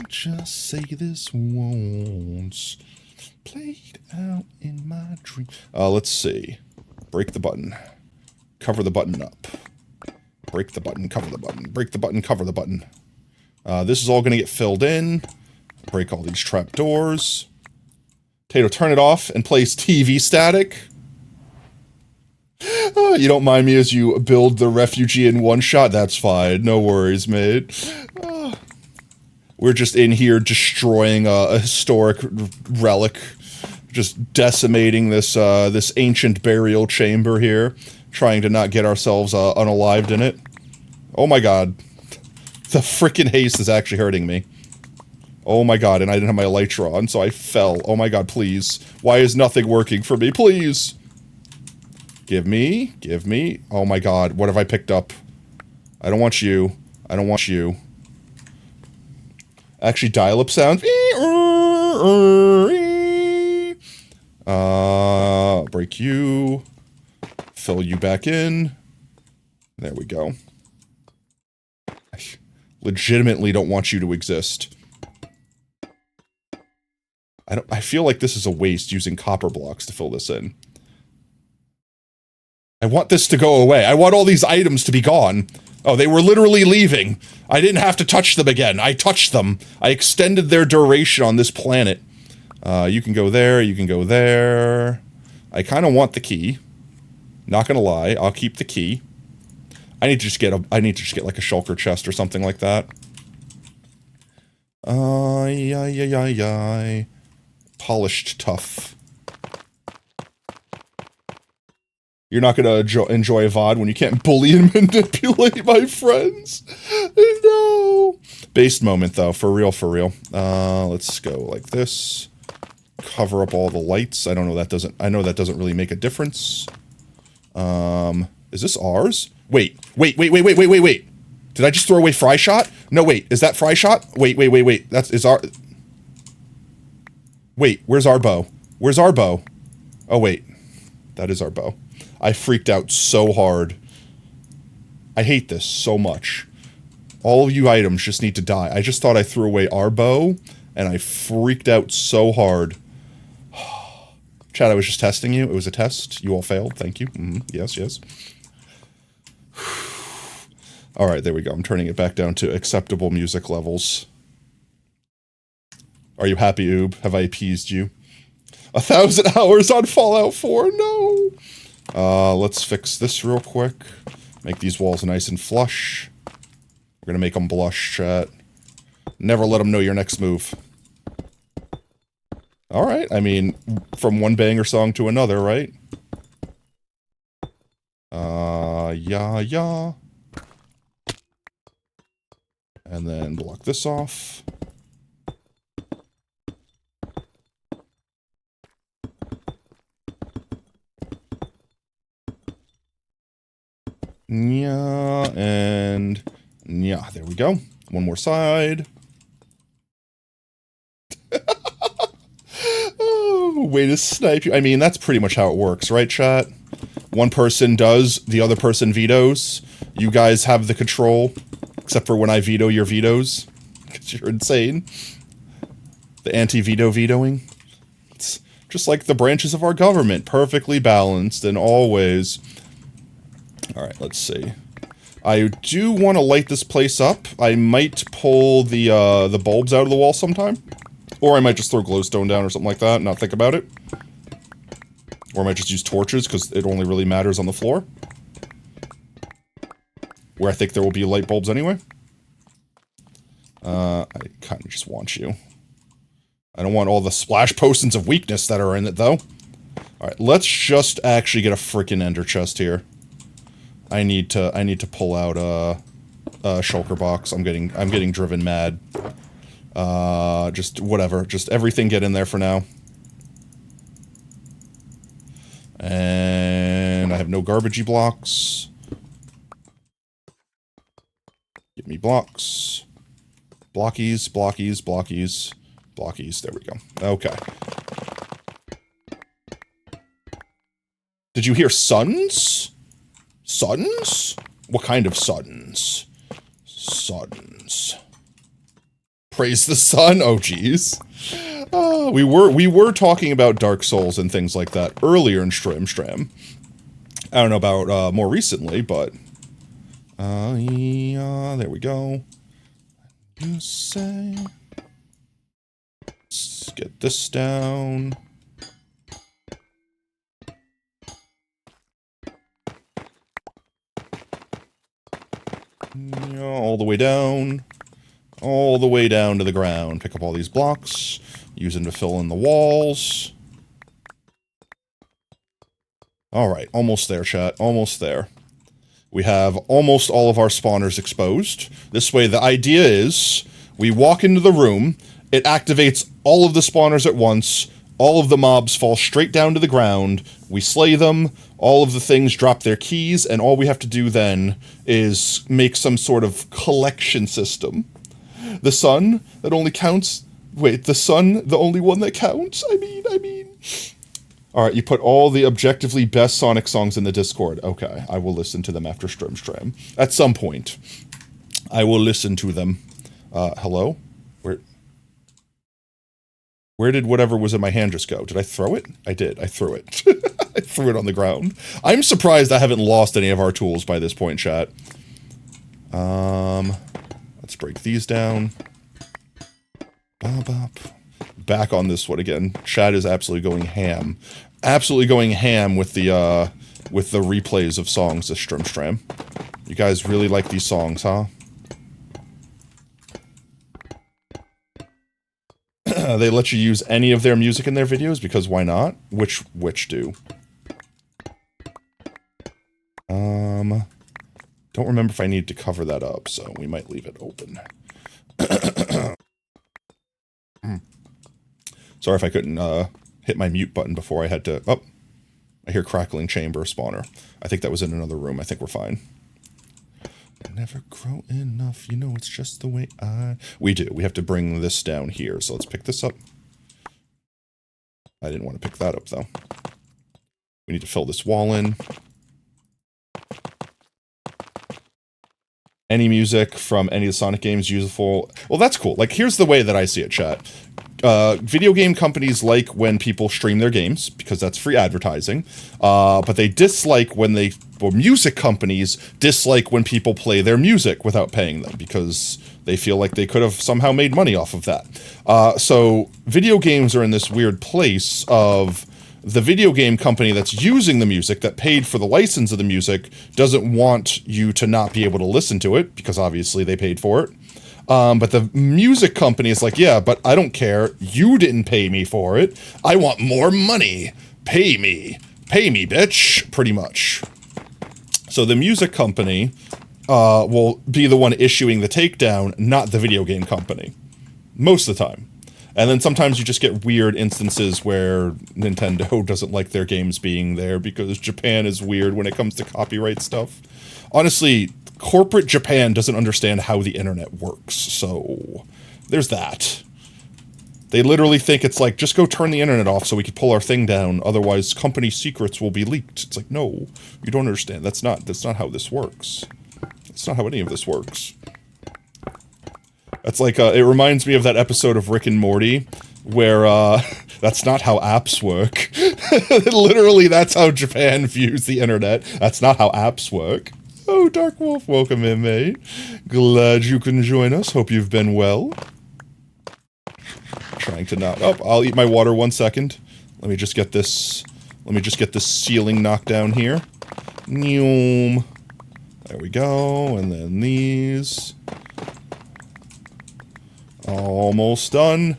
Just say this once. Played out in my dream. Let's see. Break the button. Cover the button up. Break the button, cover the button. Break the button, cover the button. This is all going to get filled in. Break all these trap doors. Tato, turn it off and place TV static. You don't mind me as you build the refugee in one shot? That's fine. No worries, mate. We're just in here destroying a historic relic. Just decimating this this ancient burial chamber here. Trying to not get ourselves unalived in it. Oh my god. The frickin' haste is actually hurting me. Oh my god, and I didn't have my elytra on, so I fell. Oh my god, please. Why is nothing working for me? Please! Give me. Give me. Oh my god, what have I picked up? I don't want you. I don't want you. Actually, dial-up sound. Break you. Fill you back in. There we go. I legitimately don't want you to exist. I feel like this is a waste using copper blocks to fill this in. I want this to go away. I want all these items to be gone. Oh, they were literally leaving. I didn't have to touch them again. I touched them. I extended their duration on this planet. You can go there. You can go there. I kind of want the key. Not gonna lie. I'll keep the key. I need to just get like a shulker chest or something like that. Polished tough. You're not gonna enjoy a VOD when you can't bully and manipulate my friends. No. Based moment though, for real, for real. Let's go like this. Cover up all the lights. I know that doesn't really make a difference. Is this ours? Wait. Did I just throw away fry shot? No, wait. Is that fry shot? Wait. Wait, where's our bow? Where's our bow? Oh, wait. That is our bow. I freaked out so hard. I hate this so much. All of you items just need to die. I just thought I threw away our bow, and I freaked out so hard. Chad, I was just testing you. It was a test. You all failed. Thank you. Yes. Alright, there we go. I'm turning it back down to acceptable music levels. Are you happy, Oob? Have I appeased you? 1,000 hours on Fallout 4? No! Let's fix this real quick. Make these walls nice and flush. We're gonna make them blush, chat. Never let them know your next move. Alright, I mean, from one banger song to another, right? Yeah. And then block this off. Yeah, and yeah, there we go. One more side. Oh, way to snipe you. I mean, that's pretty much how it works, right, chat? One person does, the other person vetoes. You guys have the control, except for when I veto your vetoes, because you're insane. The anti-veto vetoing. It's just like the branches of our government, perfectly balanced and always. Alright, let's see. I do want to light this place up. I might pull the bulbs out of the wall sometime. Or I might just throw glowstone down or something like that and not think about it. Or I might just use torches, because it only really matters on the floor. Where I think there will be light bulbs anyway. I kind of just want you. I don't want all the splash potions of weakness that are in it, though. Alright, let's just actually get a freaking ender chest here. I need to pull out a shulker box. I'm getting driven mad. Just whatever. Just everything get in there for now. And I have no garbagey blocks. Give me blocks. Blockies. There we go. Okay. Did you hear suns? Suns? What kind of suns? Suns. Praise the sun? Oh, jeez. We were talking about Dark Souls and things like that earlier in Stram. I don't know about more recently, but yeah, there we go. You say, let's get this down. Yeah, all the way down. All the way down to the ground. Pick up all these blocks. Use them to fill in the walls. Alright, almost there, chat. Almost there. We have almost all of our spawners exposed. This way, the idea is, we walk into the room, it activates all of the spawners at once, all of the mobs fall straight down to the ground, we slay them, all of the things drop their keys, and all we have to do then is make some sort of collection system. The sun, that only counts... Wait, the sun, the only one that counts? I mean... Alright, you put all the objectively best Sonic songs in the Discord. Okay, I will listen to them after Stram. At some point. I will listen to them. Hello? Where did whatever was in my hand just go? Did I throw it? I did. I threw it. I threw it on the ground. I'm surprised I haven't lost any of our tools by this point, chat. Let's break these down. Back on this one again. Chat is absolutely going ham. Absolutely going ham with the replays of songs this Stram. You guys really like these songs, huh? They let you use any of their music in their videos, because why not? Which do? Don't remember if I need to cover that up, so we might leave it open. Sorry if I couldn't, hit my mute button before I had to... Oh, I hear crackling chamber spawner. I think that was in another room. I think we're fine. Never grow enough, you know it's just the way I... We do. We have to bring this down here, so let's pick this up. I didn't want to pick that up, though. We need to fill this wall in. Any music from any of the Sonic games useful? Well, that's cool. Like, here's the way that I see it, chat. Video game companies like when people stream their games, because that's free advertising, but they dislike when they... Or music companies dislike when people play their music without paying them, because they feel like they could have somehow made money off of that. So, video games are in this weird place of... The video game company that's using the music, that paid for the license of the music, doesn't want you to not be able to listen to it, because obviously they paid for it. But the music company is like, yeah, but I don't care. You didn't pay me for it. I want more money. Pay me. Pay me, bitch. Pretty much. So the music company will be the one issuing the takedown, not the video game company. Most of the time. And then sometimes you just get weird instances where Nintendo doesn't like their games being there because Japan is weird when it comes to copyright stuff. Honestly, corporate Japan doesn't understand how the internet works, so there's that. They literally think it's like, just go turn the internet off so we can pull our thing down, otherwise company secrets will be leaked. It's like, no, you don't understand. That's not how this works. That's not how any of this works. That's like, it reminds me of that episode of Rick and Morty, where, that's not how apps work. Literally, that's how Japan views the internet. That's not how apps work. Oh, Dark Wolf, welcome in, mate. Glad you can join us. Hope you've been well. Trying to not... Oh, I'll eat my water 1 second. Let me just get this ceiling knocked down here. There we go, and then these... Almost done.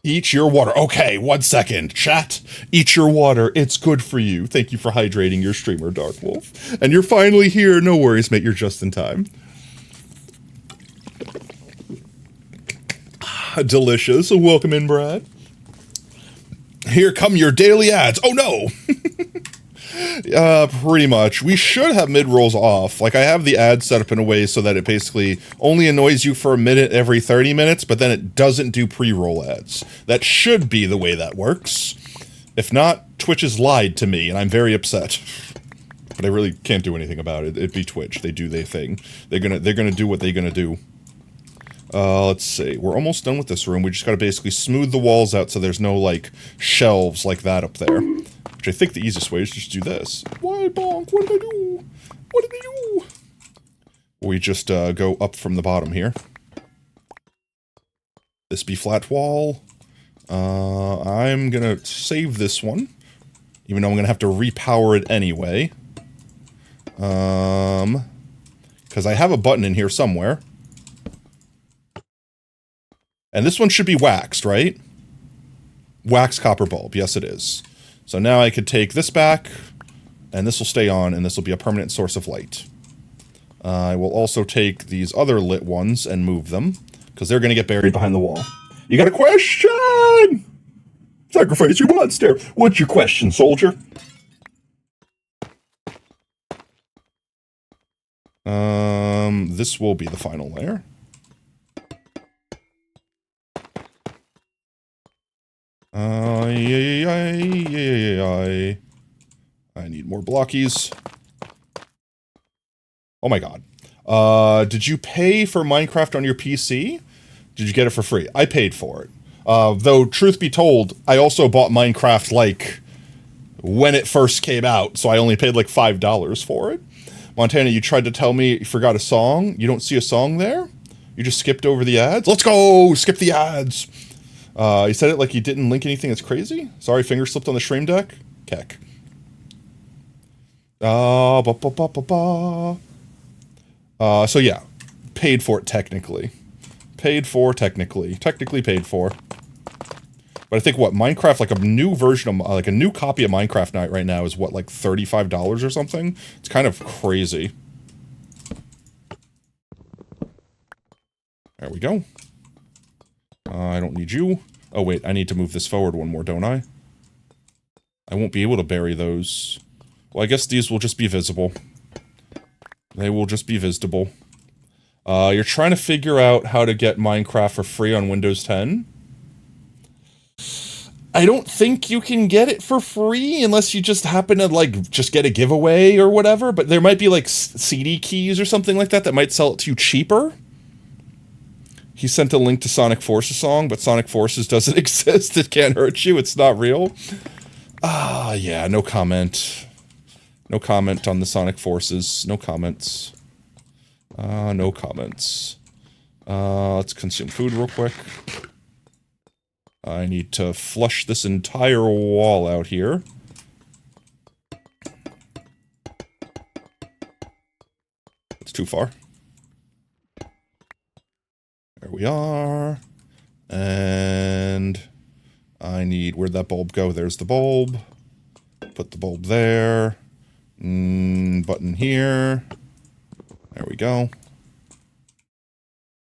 Eat your water. Okay, 1 second. Chat, eat your water. It's good for you. Thank you for hydrating your streamer, Dark Wolf. And you're finally here. No worries, mate. You're just in time. Delicious. Welcome in, Brad. Here come your daily ads. Oh, no. Pretty much. We should have mid-rolls off. Like, I have the ad set up in a way so that it basically only annoys you for a minute every 30 minutes, but then it doesn't do pre-roll ads. That should be the way that works. If not, Twitch has lied to me, and I'm very upset. But I really can't do anything about it. It'd be Twitch. They do their thing. They're gonna do what they're gonna do. Let's see. We're almost done with this room. We just gotta basically smooth the walls out so there's no, like, shelves like that up there. Which I think the easiest way is just do this. Why, bonk? What did I do? What did I do? We just, go up from the bottom here. This be flat wall. I'm gonna save this one. Even though I'm gonna have to repower it anyway. Because I have a button in here somewhere. And this one should be waxed, right? Wax copper bulb. Yes, it is. So now I could take this back, and this will stay on, and this will be a permanent source of light. I will also take these other lit ones and move them, because they're going to get buried behind the wall. You got a question? Sacrifice your monster. What's your question, soldier? This will be the final layer. I need more blockies. Oh my god. Did you pay for Minecraft on your PC? Did you get it for free? I paid for it. Though, truth be told, I also bought Minecraft, like, when it first came out, so I only paid, like, $5 for it. Montana, you tried to tell me you forgot a song? You don't see a song there? You just skipped over the ads? Let's go! Skip the ads! You said it like you didn't link anything that's crazy? Sorry, finger slipped on the stream deck? Keck. Ba, ba, ba, ba, ba. So yeah, paid for it technically. Paid for technically. Technically paid for. But I think what, Minecraft, like a new version of, like a new copy of Minecraft Night right now is what, like $35 or something? It's kind of crazy. There we go. I don't need you. Oh wait, I need to move this forward one more, don't I? I won't be able to bury those. Well, I guess these will just be visible. They will just be visible. You're trying to figure out how to get Minecraft for free on Windows 10? I don't think you can get it for free unless you just happen to, like, just get a giveaway or whatever, but there might be, like, CD keys or something like that that might sell it to you cheaper. He sent a link to Sonic Forces song, but Sonic Forces doesn't exist. It can't hurt you. It's not real. Yeah, no comment. No comment on the Sonic Forces. No comments. No comments. Let's consume food real quick. I need to flush this entire wall out here. It's too far. There we are. And I need... Where'd that bulb go? There's the bulb. Put the bulb there. Button here. There we go.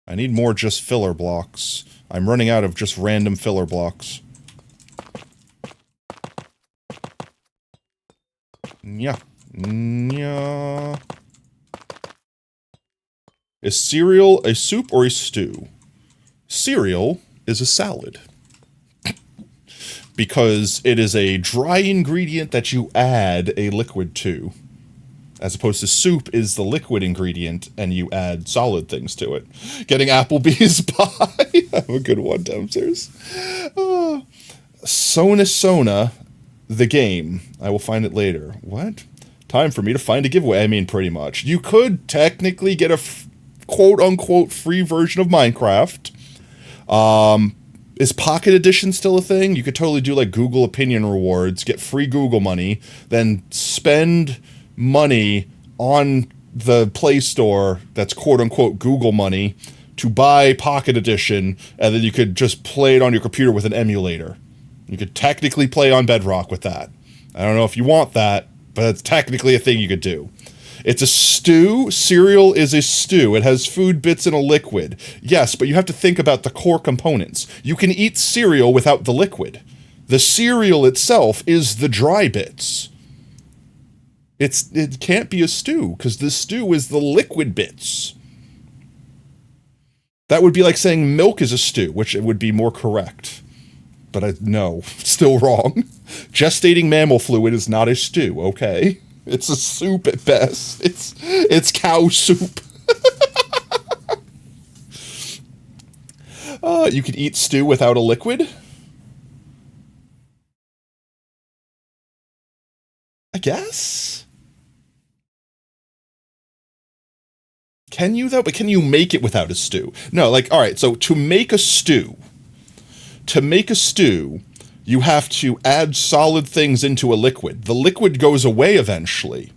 I need more just filler blocks. I'm running out of just random filler blocks. Yeah. Yeah. Is cereal a soup or a stew? Cereal is a salad. Because it is a dry ingredient that you add a liquid to. As opposed to soup is the liquid ingredient, and you add solid things to it. Getting Applebee's pie. Have a good one, downstairs. Sona, the game. I will find it later. What? Time for me to find a giveaway. I mean, pretty much. You could technically get a quote-unquote free version of Minecraft. Is Pocket Edition still a thing? You could totally do, like, Google Opinion Rewards, get free Google money, then spend money on the Play Store that's quote-unquote Google money to buy Pocket Edition, and then you could just play it on your computer with an emulator. You could technically play on Bedrock with that. I don't know if you want that, but it's technically a thing you could do. It's a stew. Cereal is a stew. It has food bits in a liquid. Yes, but you have to think about the core components. You can eat cereal without the liquid. The cereal itself is the dry bits. It can't be a stew, because the stew is the liquid bits. That would be like saying milk is a stew, which it would be more correct. But no, still wrong. Gestating mammal fluid is not a stew, okay? It's a soup at best. It's cow soup. You could eat stew without a liquid? I guess? Can you, though? But can you make it without a stew? No, like, alright, so to make a stew, you have to add solid things into a liquid. The liquid goes away eventually.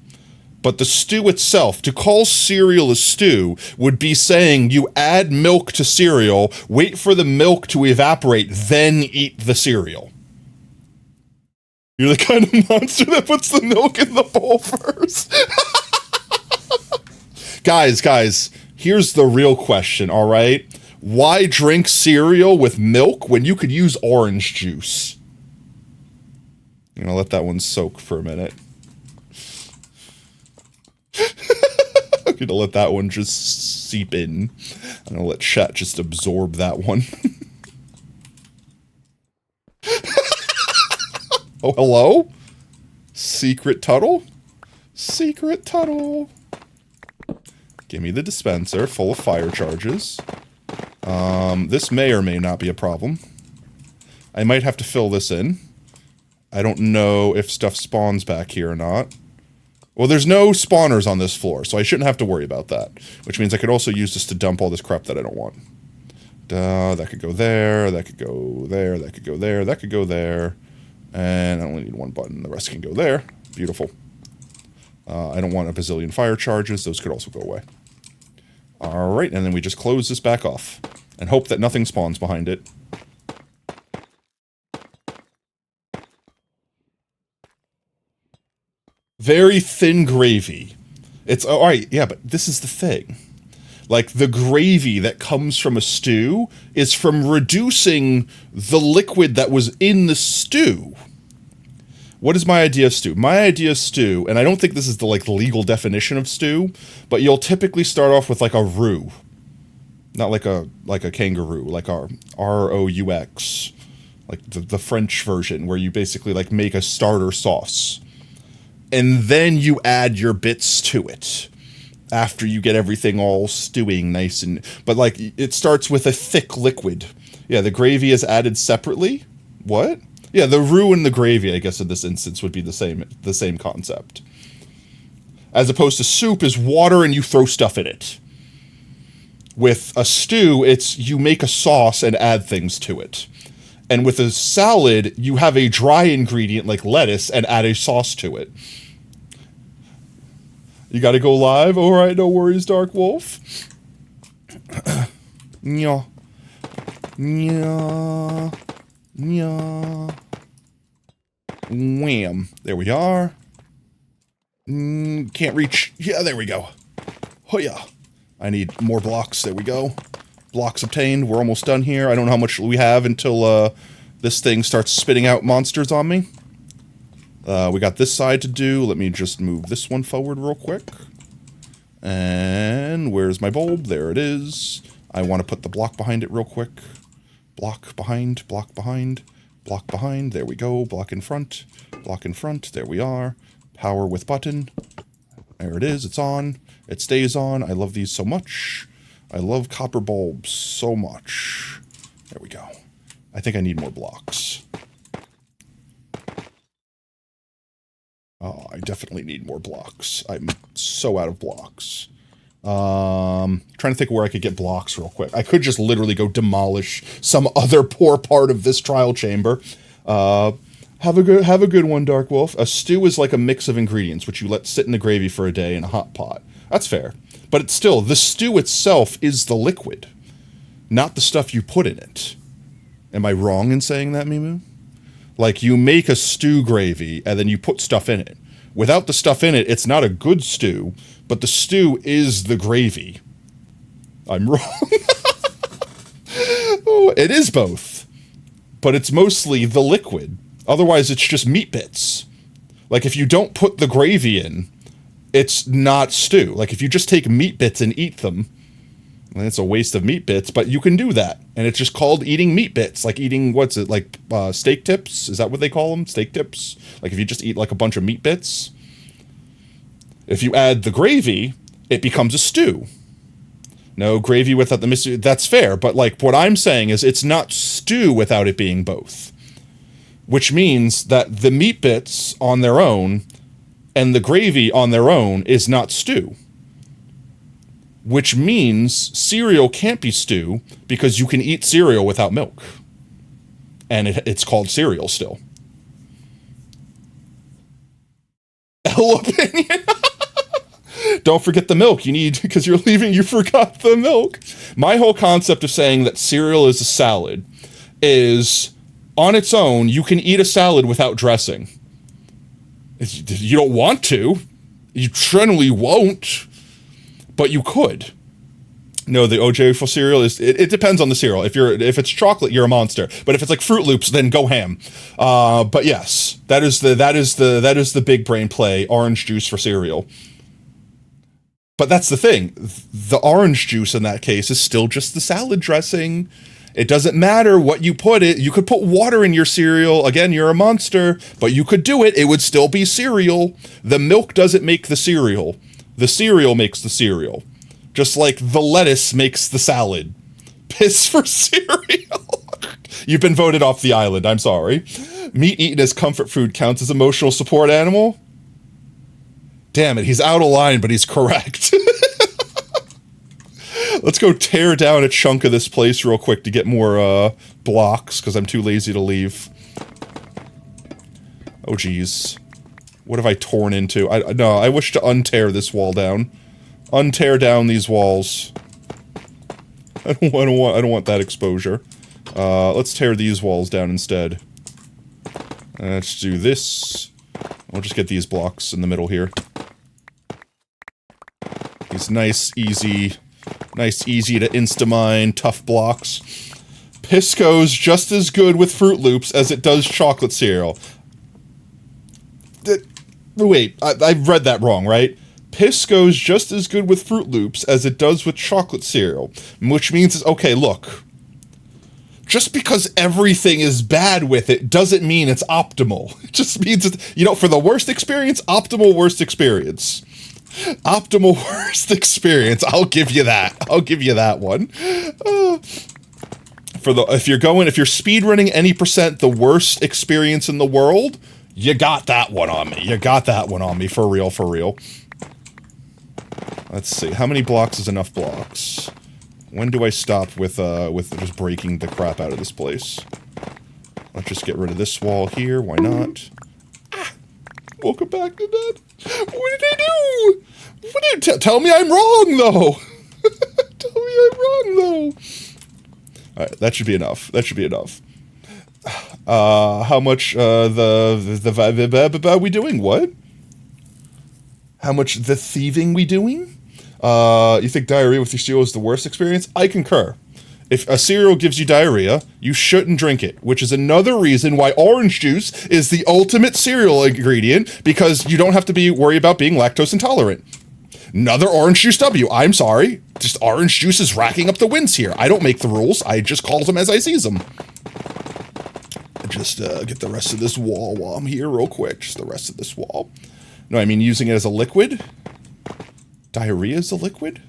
But the stew itself, to call cereal a stew, would be saying you add milk to cereal, wait for the milk to evaporate, then eat the cereal. You're the kind of monster that puts the milk in the bowl first. Guys, here's the real question, alright? Why drink cereal with milk when you could use orange juice? I'm gonna let that one soak for a minute. I'm gonna let that one just seep in. I'm gonna let chat just absorb that one. Oh, hello? Secret Tuttle? Secret Tuttle. Give me the dispenser full of fire charges. This may or may not be a problem. I might have to fill this in. I don't know if stuff spawns back here or not. Well, there's no spawners on this floor, so I shouldn't have to worry about that. Which means I could also use this to dump all this crap that I don't want. That could go there, that could go there, that could go there, that could go there. And I only need one button, the rest can go there. Beautiful. I don't want a bazillion fire charges. Those could also go away. Alright, and then we just close this back off. And hope that nothing spawns behind it. Very thin gravy. It's, alright, yeah, but this is the thing. Like, the gravy that comes from a stew is from reducing the liquid that was in the stew. What is my idea of stew? My idea of stew, and I don't think this is the, like, legal definition of stew, but you'll typically start off with, like, a roux. Not like a kangaroo, like our R-O-U-X. Like the French version, where you basically, like, make a starter sauce. And then you add your bits to it. After you get everything all stewing nice and... But, like, it starts with a thick liquid. Yeah, the gravy is added separately. What? Yeah, the roux and the gravy, I guess, in this instance would be the same concept. As opposed to soup is water and you throw stuff in it. With a stew, it's you make a sauce and add things to it. And with a salad, you have a dry ingredient like lettuce and add a sauce to it. You gotta go live? Alright, no worries, Dark Wolf. Nya. Nya. Nya. Wham. There we are. Can't reach. Yeah, there we go. Oh yeah. I need more blocks. There we go. Blocks obtained. We're almost done here. I don't know how much we have until this thing starts spitting out monsters on me. We got this side to do. Let me just move this one forward real quick. And where's my bulb? There it is. I want to put the block behind it real quick. Block behind, block behind, block behind. There we go. Block in front, block in front. There we are. Power with button. There it is. It's on. It stays on. I love these so much. I love copper bulbs so much. There we go. I think I need more blocks. Oh, I definitely need more blocks. I'm so out of blocks. Trying to think of where I could get blocks real quick. I could just literally go demolish some other poor part of this trial chamber. Have a good one, Dark Wolf. A stew is like a mix of ingredients, which you let sit in the gravy for a day in a hot pot. That's fair. But it's still, the stew itself is the liquid, not the stuff you put in it. Am I wrong in saying that, Mimu? Like, you make a stew gravy, and then you put stuff in it. Without the stuff in it, it's not a good stew, but the stew is the gravy. I'm wrong. Oh, it is both. But it's mostly the liquid. Otherwise, it's just meat bits. Like, if you don't put the gravy in, it's not stew. Like, if you just take meat bits and eat them, well, it's a waste of meat bits, but you can do that. And it's just called eating meat bits. Like eating, what's it, like steak tips? Is that what they call them? Steak tips? Like if you just eat like a bunch of meat bits? If you add the gravy, it becomes a stew. No gravy without the mystery. That's fair, but like what I'm saying is it's not stew without it being both. Which means that the meat bits on their own and the gravy on their own is not stew. Which means cereal can't be stew because you can eat cereal without milk. And it's called cereal still. L opinion. Don't forget the milk. You need, because you're leaving, you forgot the milk. My whole concept of saying that cereal is a salad is, on its own, you can eat a salad without dressing. You don't want to. You generally won't. But you could. No, the OJ for cereal is, it depends on the cereal. If it's chocolate, you're a monster. But if it's like Fruit Loops, then go ham. But yes, that is the big brain play, orange juice for cereal. But that's the thing. The orange juice in that case is still just the salad dressing. It doesn't matter what you put it. You could put water in your cereal. Again, you're a monster, but you could do it. It would still be cereal. The milk doesn't make the cereal. The cereal makes the cereal. Just like the lettuce makes the salad. Piss for cereal. You've been voted off the island. I'm sorry. Meat eaten as comfort food counts as emotional support animal? Damn it, he's out of line, but he's correct. Let's go tear down a chunk of this place real quick to get more blocks, because I'm too lazy to leave. Oh, geez. What have I torn into? No, I wish to untear this wall down. Untear down these walls. I don't want that exposure. Let's tear these walls down instead. Let's do this. I'll just get these blocks in the middle here. These nice, easy to insta-mine, tough blocks. Piss goes just as good with Fruit Loops as it does chocolate cereal. Wait, I've read that wrong, right? Piss goes just as good with Fruit Loops as it does with chocolate cereal. Which means, okay, look. Just because everything is bad with it doesn't mean it's optimal. It just means, you know, for the worst experience, optimal worst experience. Optimal worst experience. I'll give you that. I'll give you that one. If you're speedrunning any percent the worst experience in the world, you got that one on me. You got that one on me, for real, for real. Let's see, how many blocks is enough blocks? When do I stop with just breaking the crap out of this place? Let's just get rid of this wall here, why not? Ah! Welcome back to that. What did I do? Tell me I'm wrong, though! Tell me I'm wrong, though! Alright, that should be enough. That should be enough. How much, we doing? What? How much the thieving we doing? You think diarrhea with your cereal is the worst experience? I concur. If a cereal gives you diarrhea, you shouldn't drink it, which is another reason why orange juice is the ultimate cereal ingredient, because you don't have to worry about being lactose intolerant. Another orange juice W. I'm sorry. Just orange juice is racking up the wins here. I don't make the rules. I just call them as I see them. Just get the rest of this wall while I'm here real quick. Just the rest of this wall. No, I mean using it as a liquid. Diarrhea is a liquid?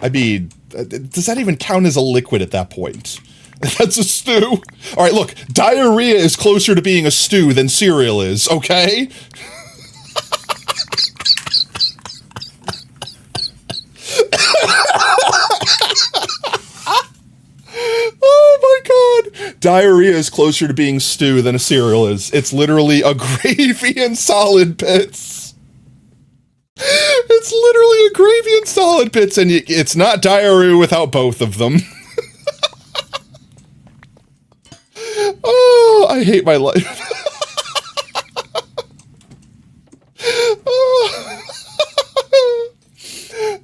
I mean, does that even count as a liquid at that point? That's a stew. All right, look, diarrhea is closer to being a stew than cereal is, okay? Oh my god! Diarrhea is closer to being stew than a cereal is. It's literally a gravy and solid bits. It's literally a gravy and solid bits, and it's not diarrhea without both of them. Oh, I hate my life.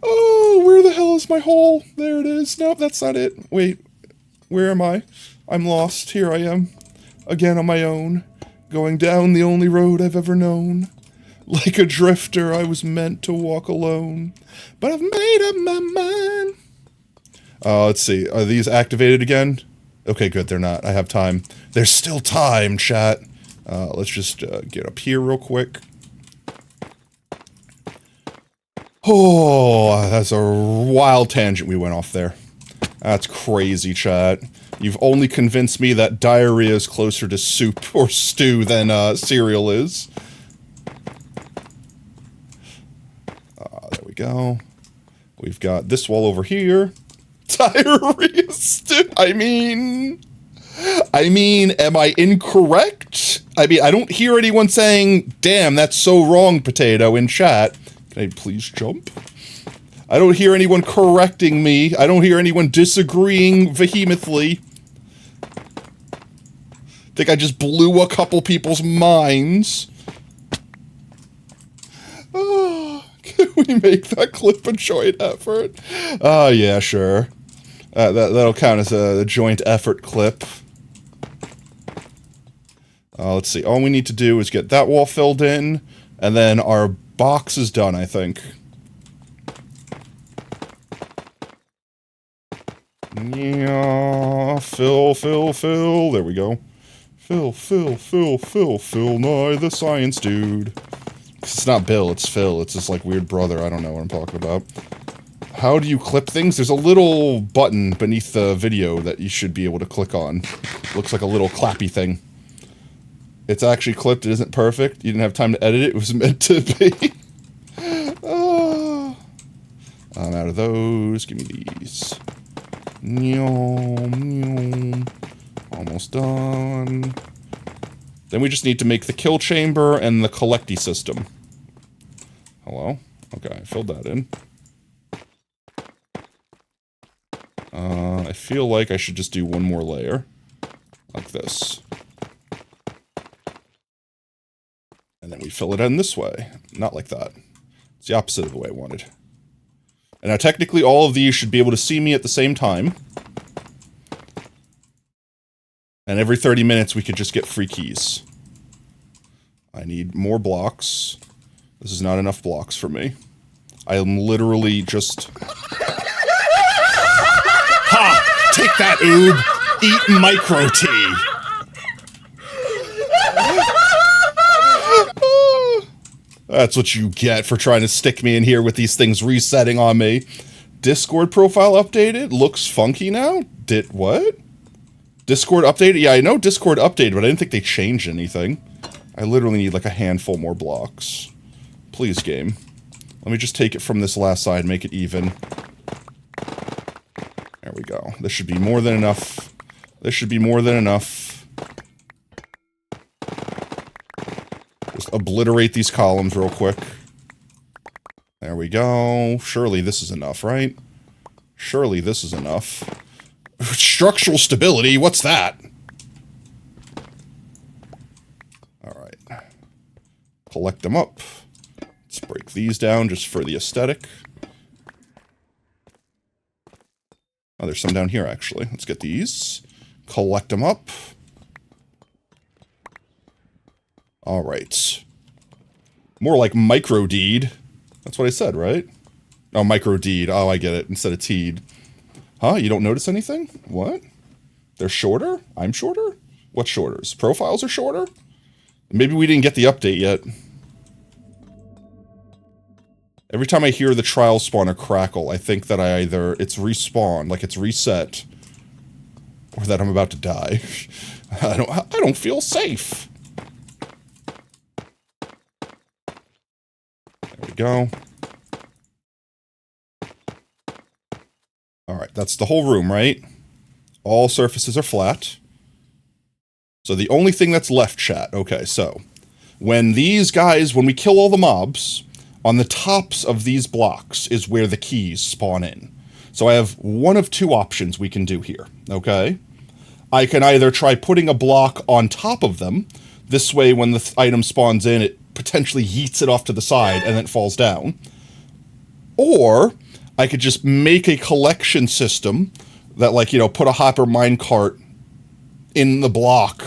Oh, where the hell is my hole? There it is. Nope, that's not it. Wait, where am I? I'm lost. Here I am. Again on my own. Going down the only road I've ever known. Like a drifter, I was meant to walk alone. But I've made up my mind. Let's see. Are these activated again? Okay, good. They're not. I have time. There's still time, chat. Let's just get up here real quick. Oh, that's a wild tangent we went off there. That's crazy, chat. You've only convinced me that diarrhea is closer to soup or stew than cereal is. There we go. We've got this wall over here. Diarrhea stew. I mean, am I incorrect? I mean, I don't hear anyone saying, damn, that's so wrong, potato, in chat. Can I please jump? I don't hear anyone correcting me. I don't hear anyone disagreeing vehemently. Think I just blew a couple people's minds. Oh, can we make that clip a joint effort? Oh, yeah, sure. That'll count as a joint effort clip. Let's see. All we need to do is get that wall filled in, and then our box is done, I think. Yeah, fill. There we go. Fill, Nye the science dude. It's not Bill, it's Phil. It's this, like, weird brother. I don't know what I'm talking about. How do you clip things? There's a little button beneath the video that you should be able to click on. Looks like a little clappy thing. It's actually clipped. It isn't perfect. You didn't have time to edit it. It was meant to be. I'm out of those. Give me these. Almost done. Then we just need to make the kill chamber and the collecty system. Hello? Okay, I filled that in. I feel like I should just do one more layer. Like this. And then we fill it in this way. Not like that. It's the opposite of the way I wanted. And now technically all of these should be able to see me at the same time. And every 30 minutes we could just get free keys. I need more blocks. This is not enough blocks for me. I am literally just... Ha! Take that, Oob! Eat micro tea! That's what you get for trying to stick me in here with these things resetting on me. Discord profile updated? Looks funky now? Did what? Discord updated? Yeah, I know Discord updated, but I didn't think they changed anything. I literally need like a handful more blocks. Please, game. Let me just take it from this last side, make it even. There we go. This should be more than enough. This should be more than enough. Just obliterate these columns real quick. There we go. Surely this is enough, right? Surely this is enough. Structural stability, what's that? Alright. Collect them up. Let's break these down just for the aesthetic. Oh, there's some down here, actually. Let's get these. Collect them up. Alright. More like micro-deed. That's what I said, right? Oh, micro-deed. Oh, I get it. Instead of teed. Huh? You don't notice anything? What? They're shorter? I'm shorter? What's shorters? Profiles are shorter? Maybe we didn't get the update yet. Every time I hear the trial spawner crackle, I think that it's respawned, like it's reset, or that I'm about to die. I don't feel safe. There we go. Alright, that's the whole room, right? All surfaces are flat. So the only thing that's left, chat. Okay, so when we kill all the mobs, on the tops of these blocks is where the keys spawn in. So I have one of two options we can do here, okay? I can either try putting a block on top of them. This way, when the item spawns in, it potentially yeets it off to the side and then it falls down. Or I could just make a collection system that, like, you know, put a hopper minecart in the block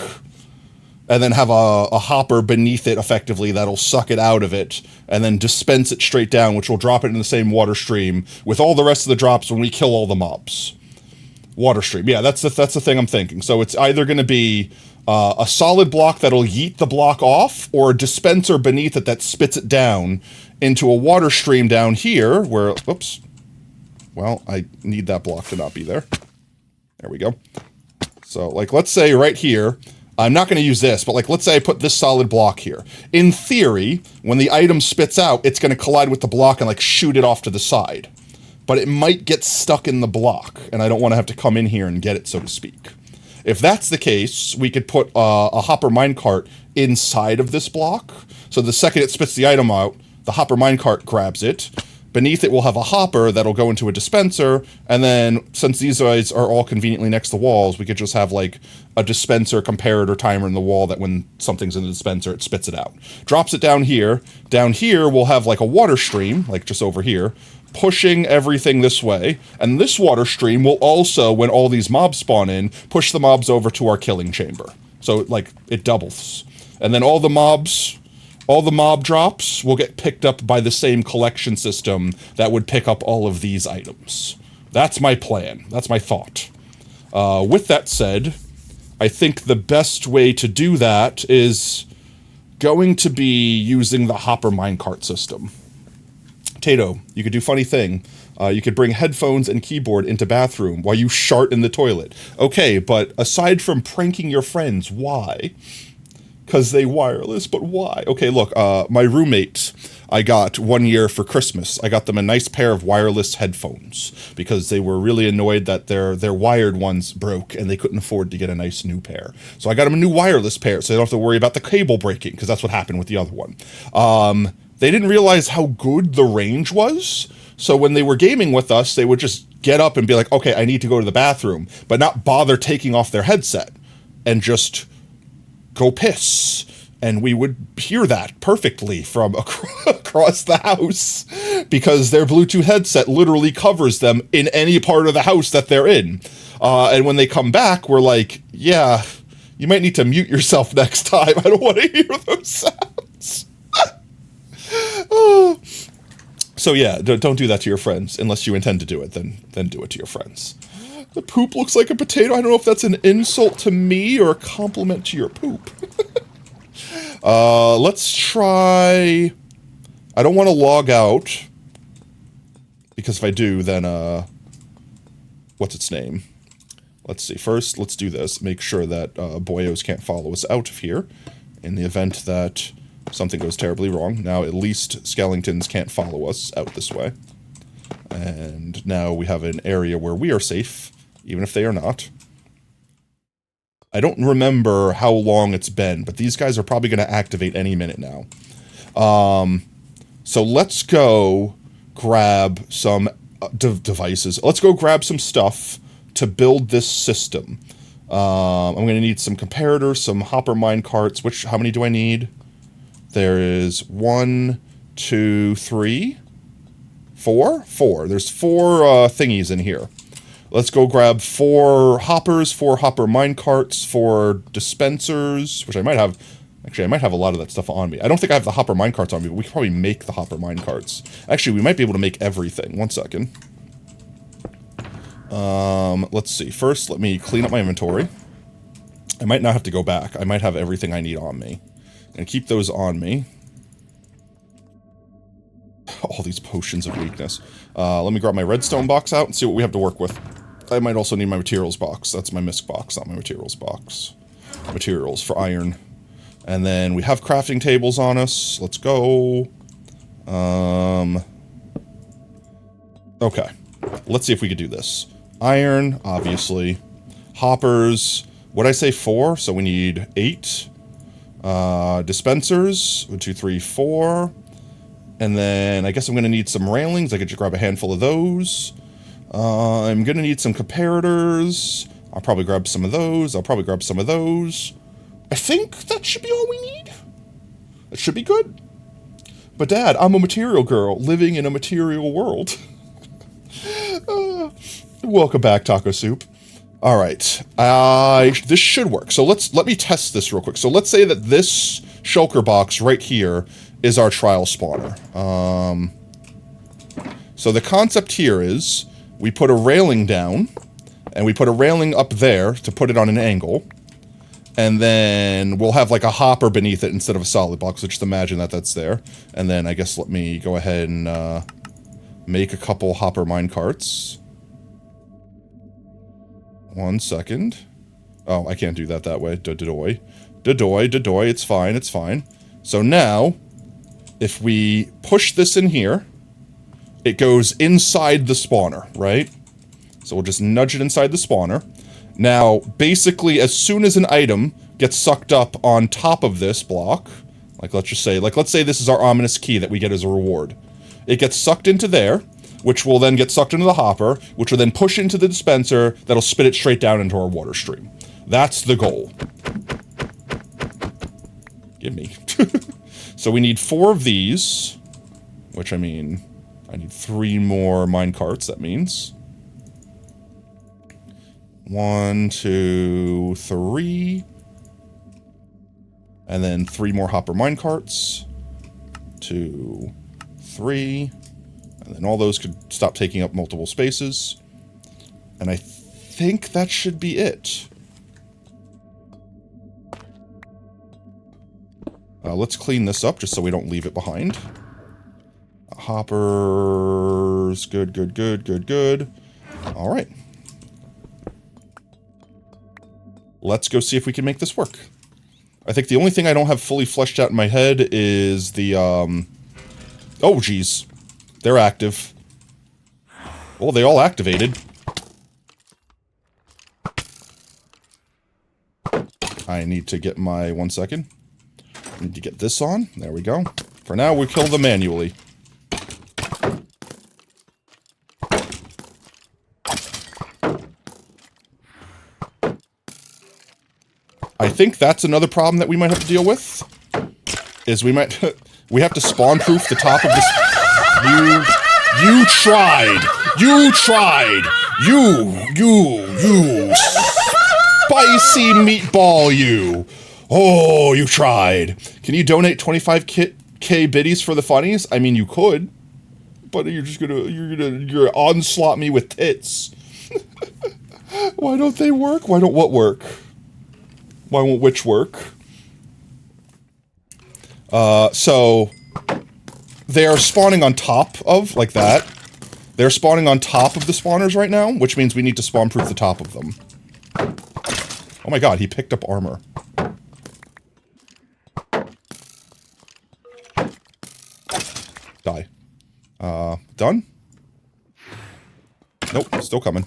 and then have a hopper beneath it, effectively, that'll suck it out of it, and then dispense it straight down, which will drop it in the same water stream with all the rest of the drops when we kill all the mobs. Water stream. Yeah, that's the thing I'm thinking. So it's either going to be a solid block that'll yeet the block off, or a dispenser beneath it that spits it down into a water stream down here, where... Oops. Well, I need that block to not be there. There we go. So, like, let's say right here... I'm not going to use this, but, like, let's say I put this solid block here. In theory, when the item spits out, it's going to collide with the block and, like, shoot it off to the side. But it might get stuck in the block, and I don't want to have to come in here and get it, so to speak. If that's the case, we could put a hopper minecart inside of this block. So the second it spits the item out, the hopper minecart grabs it. Beneath it, we'll have a hopper that'll go into a dispenser, and then, since these guys are all conveniently next to walls, we could just have, like, a dispenser comparator timer in the wall that when something's in the dispenser, it spits it out. Drops it down here. Down here, we'll have, like, a water stream, like just over here, pushing everything this way, and this water stream will also, when all these mobs spawn in, push the mobs over to our killing chamber. So, like, it doubles. And then all the mob drops will get picked up by the same collection system that would pick up all of these items. That's my plan. That's my thought. With that said, I think the best way to do that is going to be using the hopper minecart system. Tato, you could do funny thing. You could bring headphones and keyboard into bathroom while you shart in the toilet. Okay, but aside from pranking your friends, why? Because they wireless, but why? Okay, look, my roommate, I got 1 year for Christmas. I got them a nice pair of wireless headphones because they were really annoyed that their wired ones broke and they couldn't afford to get a nice new pair. So I got them a new wireless pair so they don't have to worry about the cable breaking, because that's what happened with the other one. They didn't realize how good the range was. So when they were gaming with us, they would just get up and be like, okay, I need to go to the bathroom, but not bother taking off their headset and just go piss. And we would hear that perfectly from across the house because their Bluetooth headset literally covers them in any part of the house that they're in. And when they come back, we're like, yeah, you might need to mute yourself next time. I don't want to hear those sounds. Oh. So yeah, don't do that to your friends unless you intend to do it. Then do it to your friends. The poop looks like a potato. I don't know if that's an insult to me or a compliment to your poop. Let's try... I don't want to log out, because if I do, then, what's its name? Let's see. First, let's do this. Make sure that, boyos can't follow us out of here, in the event that something goes terribly wrong. Now, at least skeletons can't follow us out this way. And now we have an area where we are safe, even if they are not. I don't remember how long it's been, but these guys are probably going to activate any minute now. So let's go grab some devices. Let's go grab some stuff to build this system. I'm going to need some comparators, some hopper mine carts. How many do I need? There is 1, 2, 3, 4? 4. There's 4 thingies in here. Let's go grab 4 hoppers, 4 hopper mine carts, 4 dispensers, which I might have. Actually, I might have a lot of that stuff on me. I don't think I have the hopper mine carts on me, but we could probably make the hopper mine carts. Actually, we might be able to make everything. 1 second. Let's see. First, let me clean up my inventory. I might not have to go back. I might have everything I need on me. And keep those on me. All these potions of weakness. Let me grab my redstone box out and see what we have to work with. I might also need my materials box. That's my misc box, not my materials box. Materials for iron. And then we have crafting tables on us. Let's go. Okay. Let's see if we could do this. Iron, obviously. Hoppers. What'd I say, 4? So we need 8. Dispensers. 1, 2, 3, 4. And then I guess I'm going to need some railings. I could just grab a handful of those. I'm going to need some comparators. I'll probably grab some of those. I'll probably grab some of those. I think that should be all we need. That should be good. But Dad, I'm a material girl living in a material world. Welcome back, Taco Soup. All right. This should work. So let me test this real quick. So let's say that this shulker box right here is our trial spawner. So the concept here is we put a railing down, and we put a railing up there to put it on an angle, and then we'll have like a hopper beneath it instead of a solid block, so just imagine that that's there. And then I guess let me go ahead and make a couple hopper mine carts. 1 second. Oh, I can't do that way. Dodoy. It's fine, it's fine. So now, if we push this in here, it goes inside the spawner, right? So we'll just nudge it inside the spawner. Now, basically, as soon as an item gets sucked up on top of this block, let's say this is our ominous key that we get as a reward. It gets sucked into there, which will then get sucked into the hopper, which will then push into the dispenser, that'll spit it straight down into our water stream. That's the goal. Give me. So we need 4 of these, which I mean, I need 3 more mine carts, that means. 1, 2, 3. And then 3 more hopper mine carts. 2, 3. And then all those could stop taking up multiple spaces. And I think that should be it. Let's clean this up just so we don't leave it behind. Hoppers. Good. All right. Let's go see if we can make this work. I think the only thing I don't have fully fleshed out in my head is the, oh, geez. They're active. Well, they all activated. I need to get my... 1 second. I need to get this on. There we go. For now, we kill them manually. I think that's another problem that we might have to deal with. Is we might... we have to spawn-proof the top of this... You tried! You tried! You... Spicy meatball, you! Oh, you tried! Can you donate 25k biddies for the funnies? I mean, you could. But you're just you're onslaught me with tits. Why don't they work? Why don't what work? Why won't which work? So... they are spawning on top of, like that. They're spawning on top of the spawners right now, which means we need to spawn-proof the top of them. Oh my god, he picked up armor. Die. Done? Nope, still coming.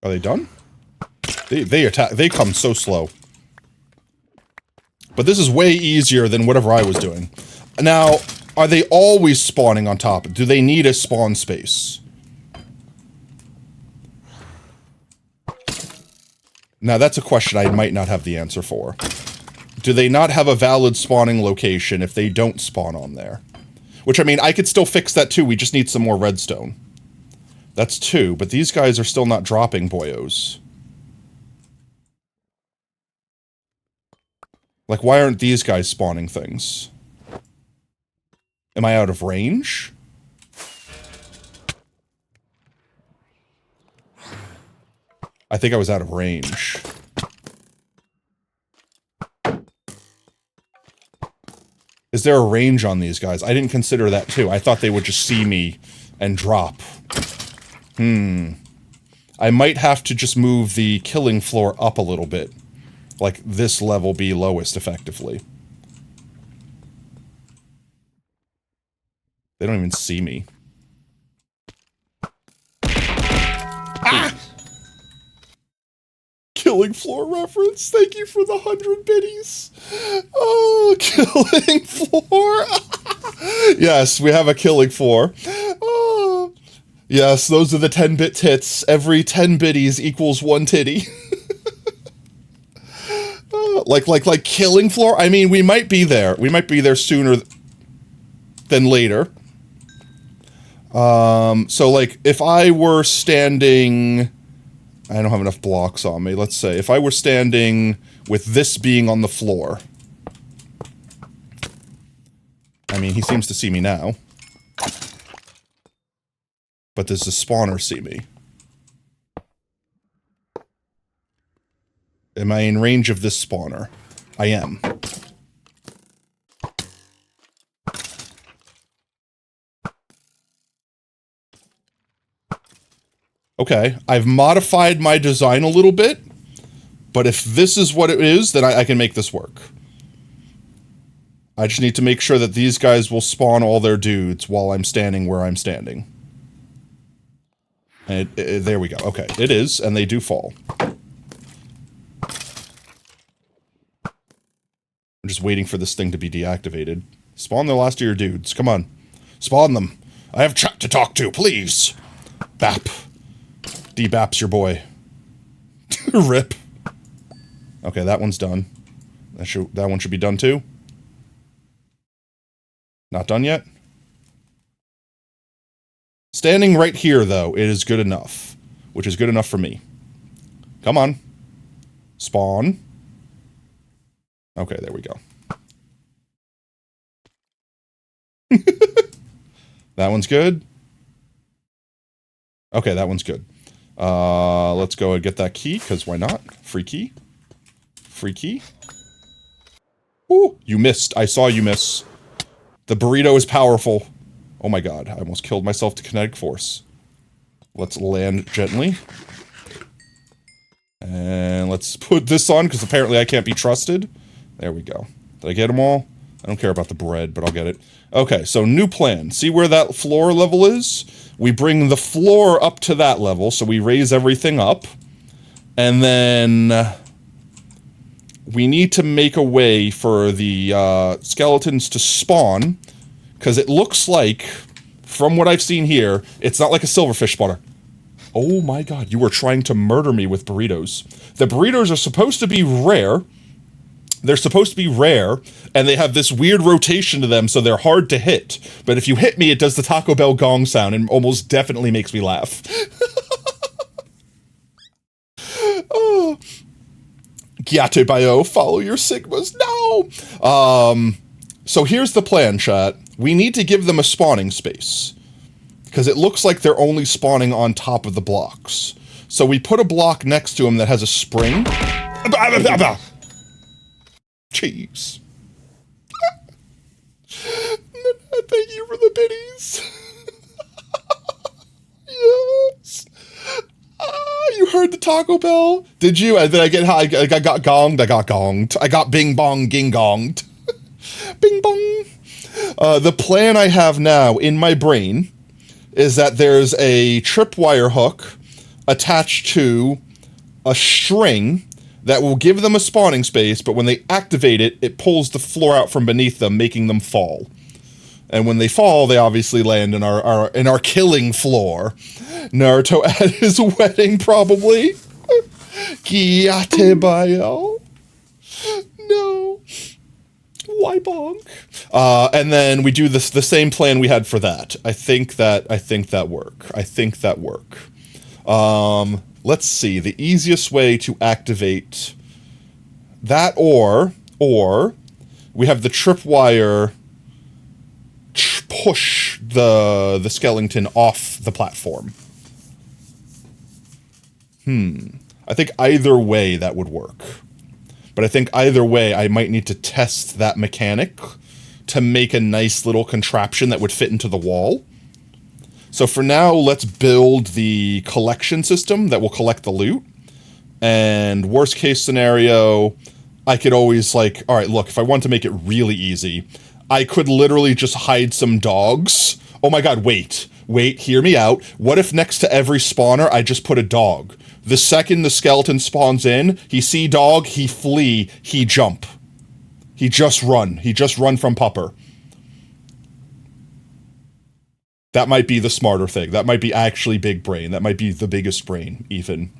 Are they done? They attack. They come so slow. But this is way easier than whatever I was doing. Now, are they always spawning on top? Do they need a spawn space? Now, that's a question I might not have the answer for. Do they not have a valid spawning location if they don't spawn on there? Which, I mean, I could still fix that too. We just need some more redstone. That's 2, but these guys are still not dropping boyos. Like, why aren't these guys spawning things? Am I out of range? I think I was out of range. Is there a range on these guys? I didn't consider that too. I thought they would just see me and drop. I might have to just move the killing floor up a little bit. Like, this level be lowest, effectively. They don't even see me. Ah! Killing floor reference. Thank you for the 100 biddies. Oh, killing floor. Yes, we have a killing floor. Oh. Yes, those are the 10-bit tits. Every 10 biddies equals 1 titty. Like killing floor? I mean, we might be there. We might be there sooner than later. So, like, if I were standing... I don't have enough blocks on me. Let's say, if I were standing with this being on the floor... I mean, he seems to see me now. But does the spawner see me? Am I in range of this spawner? I am. Okay, I've modified my design a little bit, but if this is what it is, then I can make this work. I just need to make sure that these guys will spawn all their dudes while I'm standing where I'm standing. And there we go. Okay, it is, and they do fall. I'm just waiting for this thing to be deactivated. Spawn the last of your dudes. Come on. Spawn them. I have chat to talk to, please. Bap. D-baps your boy. Rip. Okay, that one's done. That one should be done too. Not done yet? Standing right here, though, it is good enough. Which is good enough for me. Come on. Spawn. Okay, there we go. That one's good. Okay, that one's good. Let's go and get that key, because why not? Free key. Free key. Ooh, you missed. I saw you miss. The burrito is powerful. Oh my god, I almost killed myself to kinetic force. Let's land gently. And let's put this on, because apparently I can't be trusted. There we go. Did I get them all? I don't care about the bread, but I'll get it. Okay, so new plan. See where that floor level is? We bring the floor up to that level, so we raise everything up. And then we need to make a way for the skeletons to spawn, because it looks like, from what I've seen here, it's not like a silverfish spawner. Oh my god, you were trying to murder me with burritos. The burritos are supposed to be rare. They're supposed to be rare, and they have this weird rotation to them, so they're hard to hit. But if you hit me, it does the Taco Bell gong sound, and almost definitely makes me laugh. Oh. Gyate Bio, follow your sigmas. No! So here's the plan, chat. We need to give them a spawning space, because it looks like they're only spawning on top of the blocks. So we put a block next to them that has a spring. Jeez. Thank you for the biddies. Yes. You heard the Taco Bell? Did you? Did I get? I got gonged. I got gonged. I got bing bong ging gonged. Bing bong. The plan I have now in my brain is that there's a tripwire hook attached to a string that will give them a spawning space, but when they activate it, it pulls the floor out from beneath them, making them fall. And when they fall, they obviously land in our killing floor. Naruto at his wedding, probably. Gyate Bayo. No. Why bonk? And then we do the same plan we had for that. I think that work. Let's see. The easiest way to activate that, or we have the tripwire push the skeleton off the platform. I think either way that would work. But I think either way, I might need to test that mechanic to make a nice little contraption that would fit into the wall. So for now, let's build the collection system that will collect the loot. And worst case scenario, I could always like, all right, look, if I want to make it really easy, I could literally just hide some dogs. Oh my god, wait, hear me out. What if next to every spawner, I just put a dog? The second the skeleton spawns in, he see dog, he flee, he jump. He just run from pupper. That might be the smarter thing. That might be actually big brain. That might be the biggest brain, even.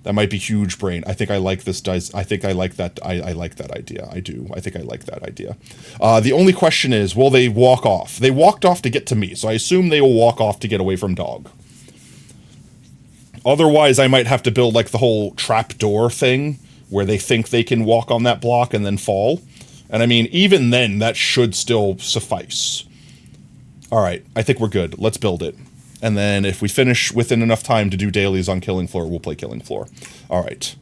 That might be huge brain. I think I like this. I think I like that. I like that idea. I do. I think I like that idea. The only question is, will they walk off? They walked off to get to me, so I assume they will walk off to get away from dog. Otherwise, I might have to build like the whole trapdoor thing where they think they can walk on that block and then fall. And I mean, even then, that should still suffice. All right, I think we're good. Let's build it. And then if we finish within enough time to do dailies on Killing Floor, we'll play Killing Floor. All right.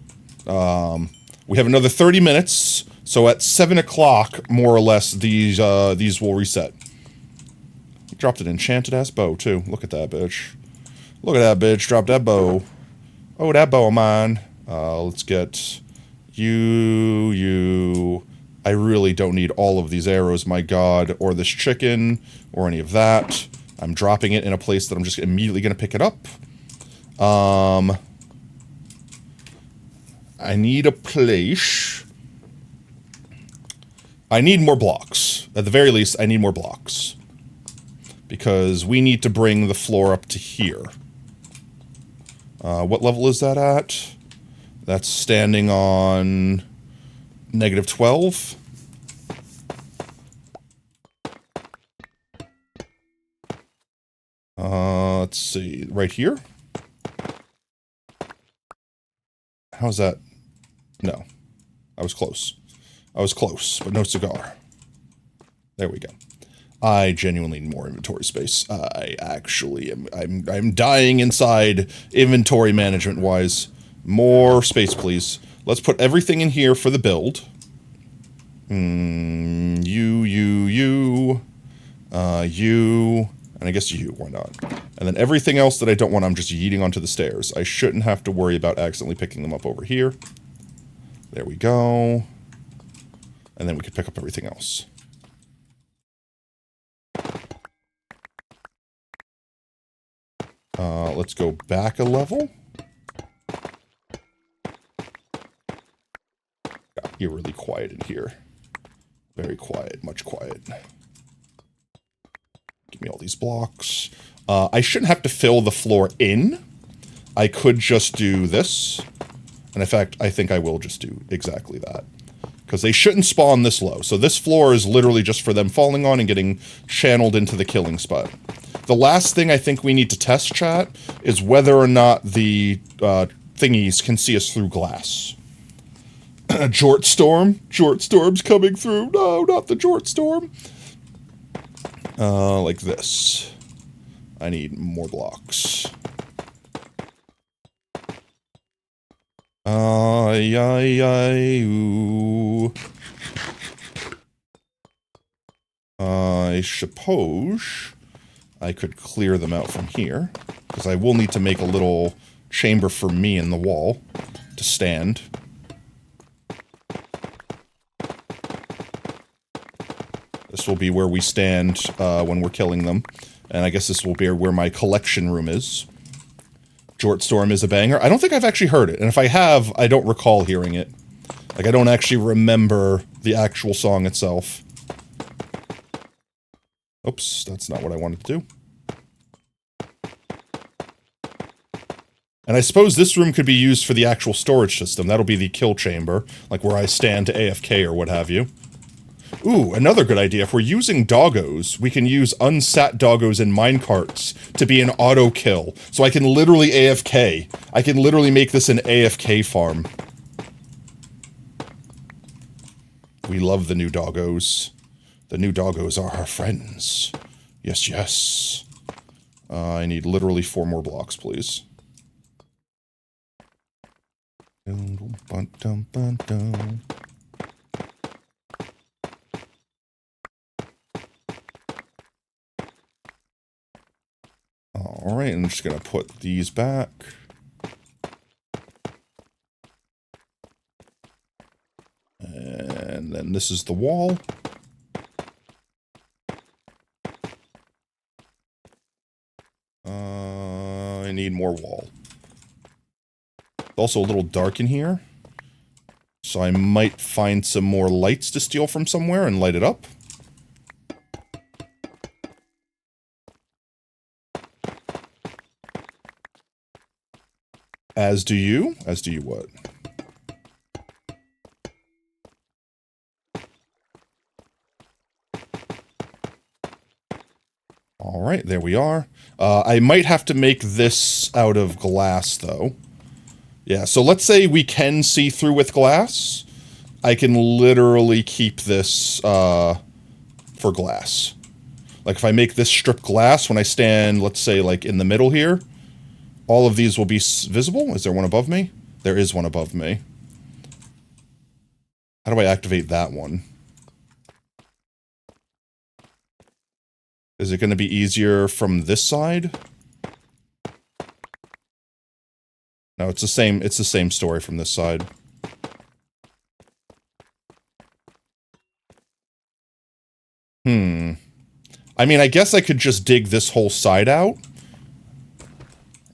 We have another 30 minutes, so at 7 o'clock, more or less, these will reset. Dropped an enchanted-ass bow, too. Look at that, bitch. Look at that, bitch. Dropped that bow. Oh, that bow of mine. Let's get you. I really don't need all of these arrows, my god, or this chicken, or any of that. I'm dropping it in a place that I'm just immediately going to pick it up. I need a place. I need more blocks. At the very least, I need more blocks. Because we need to bring the floor up to here. What level is that at? That's standing on -12. Let's see, right here? How's that? No. I was close. But no cigar. There we go. I genuinely need more inventory space. I actually am, I'm dying inside inventory management wise. More space, please. Let's put everything in here for the build. You. And I guess you, why not? And then everything else that I don't want, I'm just yeeting onto the stairs. I shouldn't have to worry about accidentally picking them up over here. There we go. And then we can pick up everything else. Let's go back a level. Got eerily quiet in here. Very quiet, much quiet. Give me all these blocks. I shouldn't have to fill the floor in. I could just do this. And in fact, I think I will just do exactly that. Because they shouldn't spawn this low. So this floor is literally just for them falling on and getting channeled into the killing spot. The last thing I think we need to test, chat, is whether or not the thingies can see us through glass. Jort Storm? Jort Storm's coming through. No, not the Jort Storm. Like this. I need more blocks. Ay, ay, ay, ooh. I suppose I could clear them out from here, because I will need to make a little chamber for me in the wall to stand. This will be where we stand when we're killing them, and I guess this will be where my collection room is. Jort Storm is a banger. I don't think I've actually heard it, and if I have, I don't recall hearing it. Like, I don't actually remember the actual song itself. Oops, that's not what I wanted to do. And I suppose this room could be used for the actual storage system. That'll be the kill chamber, like where I stand to AFK or what have you. Ooh, another good idea. If we're using doggos, we can use unsat doggos in minecarts to be an auto kill. So I can literally AFK. I can literally make this an AFK farm. We love the new doggos. The new doggos are our friends. Yes, yes. I need literally 4 more blocks, please. Alright, I'm just gonna put these back. And then this is the wall. I need more wall. It's also a little dark in here. So I might find some more lights to steal from somewhere and light it up. As do you? As do you what? Alright, there we are. I might have to make this out of glass, though. Yeah, so let's say we can see through with glass. I can literally keep this, for glass. Like, if I make this strip glass, when I stand, let's say, like, in the middle here, all of these will be visible. Is there one above me? There is one above me. How do I activate that one? Is it going to be easier from this side? No, it's the same story from this side. I mean, I guess I could just dig this whole side out.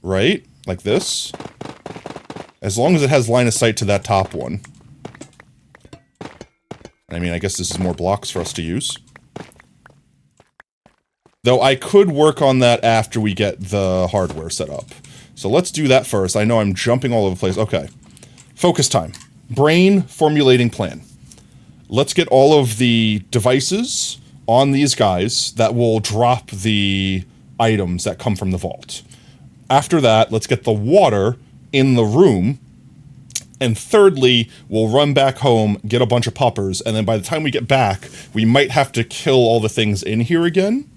Right? Like this. As long as it has line of sight to that top one. I mean, I guess this is more blocks for us to use. Though I could work on that after we get the hardware set up. So let's do that first. I know I'm jumping all over the place. Okay. Focus time. Brain formulating plan. Let's get all of the devices on these guys that will drop the items that come from the vault. After that, let's get the water in the room. And thirdly, we'll run back home, get a bunch of poppers, and then by the time we get back, we might have to kill all the things in here again.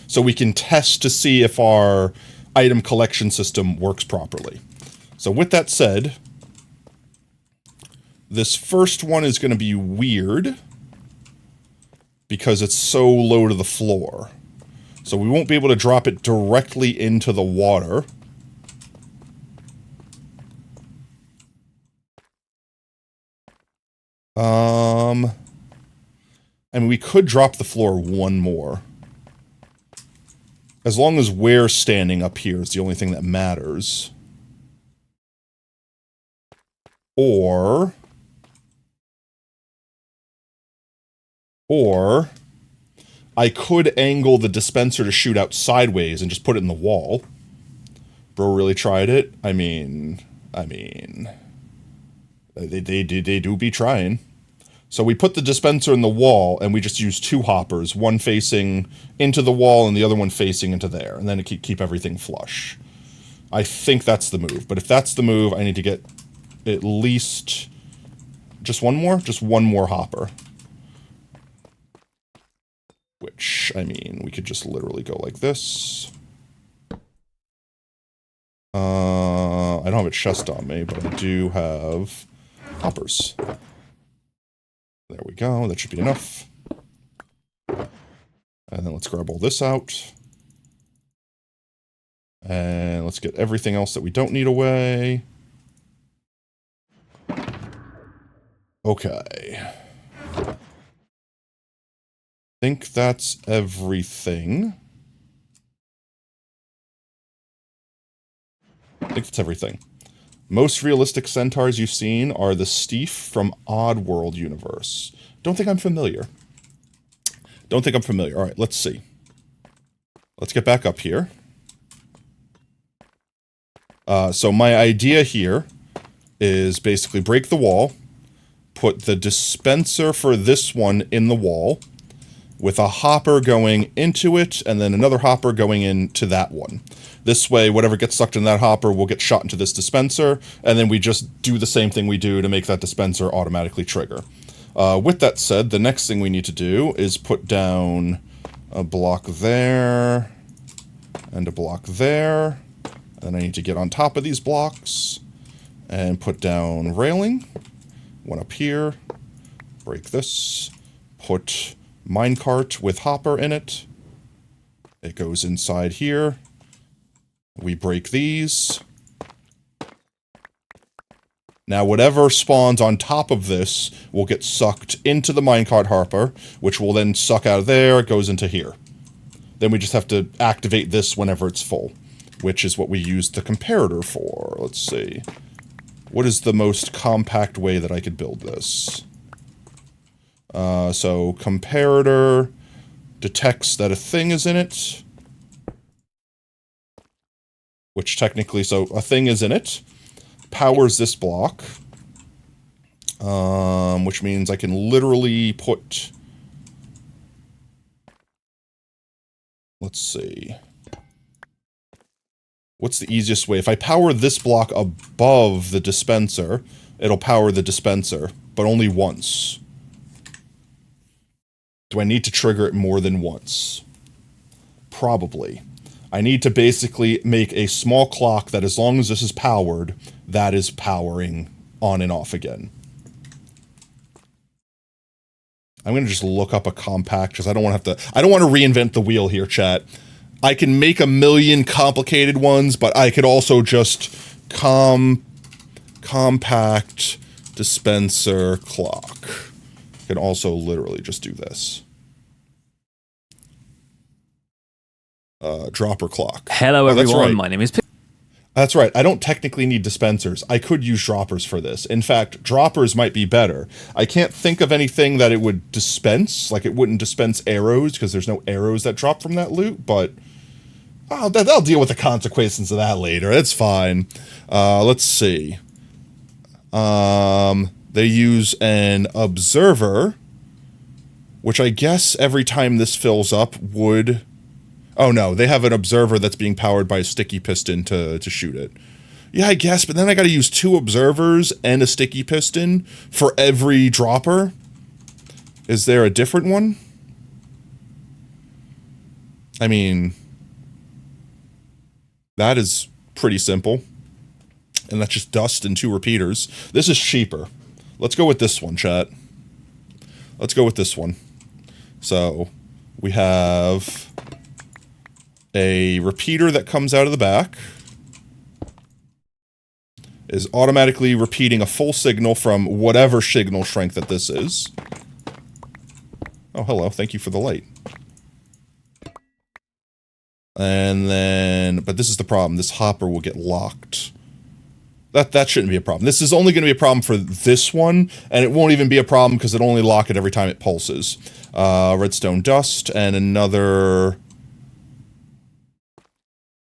So we can test to see if our item collection system works properly. So with that said, this first one is going to be weird because it's so low to the floor. So we won't be able to drop it directly into the water. I mean, we could drop the floor one more. As long as we're standing up here is the only thing that matters. Or I could angle the dispenser to shoot out sideways and just put it in the wall. Bro really tried it. I mean, they do be trying. So we put the dispenser in the wall, and we just use 2 hoppers, one facing into the wall and the other one facing into there, and then to keep everything flush. I think that's the move, but if that's the move, I need to get at least just one more hopper. Which, I mean, we could just literally go like this. I don't have a chest on me, but I do have hoppers. There we go, that should be enough. And then let's grab all this out. And let's get everything else that we don't need away. Okay. I think that's everything. Most realistic centaurs you've seen are the Steef from Oddworld universe. Don't think I'm familiar. Alright, let's see. Let's get back up here. So my idea here is basically break the wall, put the dispenser for this one in the wall, with a hopper going into it, and then another hopper going into that one. This way, whatever gets sucked in that hopper will get shot into this dispenser, and then we just do the same thing we do to make that dispenser automatically trigger. With that said, the next thing we need to do is put down a block there, and a block there, and I need to get on top of these blocks, and put down railing, one up here, break this, put minecart with hopper in it, it goes inside here, we break these. Now whatever spawns on top of this will get sucked into the minecart hopper, which will then suck out of there, it goes into here. Then we just have to activate this whenever it's full, which is what we use the comparator for. Let's see. What is the most compact way that I could build this? So comparator detects that a thing is in it. Which technically, so a thing is in it. Powers this block. Which means I can literally put... Let's see. What's the easiest way? If I power this block above the dispenser, it'll power the dispenser, but only once. Do I need to trigger it more than once? Probably. I need to basically make a small clock that as long as this is powered, that is powering on and off again. I'm going to just look up a compact, because I don't want to reinvent the wheel here, chat. I can make a million complicated ones, but I could also just compact dispenser clock. I can also literally just do this. Dropper clock. Hello everyone, right. My name is That's right, I don't technically need dispensers. I could use droppers for this. In fact, droppers might be better. I can't think of anything that it would dispense, like it wouldn't dispense arrows, because there's no arrows that drop from that loot, but I'll deal with the consequences of that later. It's fine. Let's see. They use an observer, which I guess every time this fills up would... Oh no, they have an observer that's being powered by a sticky piston to shoot it. Yeah, I guess, but then I gotta use 2 observers and a sticky piston for every dropper. Is there a different one? I mean... That is pretty simple. And that's just dust and 2 repeaters. This is cheaper. Let's go with this one, chat. Let's go with this one. So, we have a repeater that comes out of the back is automatically repeating a full signal from whatever signal strength that this is. Oh, hello. Thank you for the light. And then, but this is the problem. This hopper will get locked. That shouldn't be a problem. This is only going to be a problem for this one, and it won't even be a problem because it'll only lock it every time it pulses. Redstone dust and another...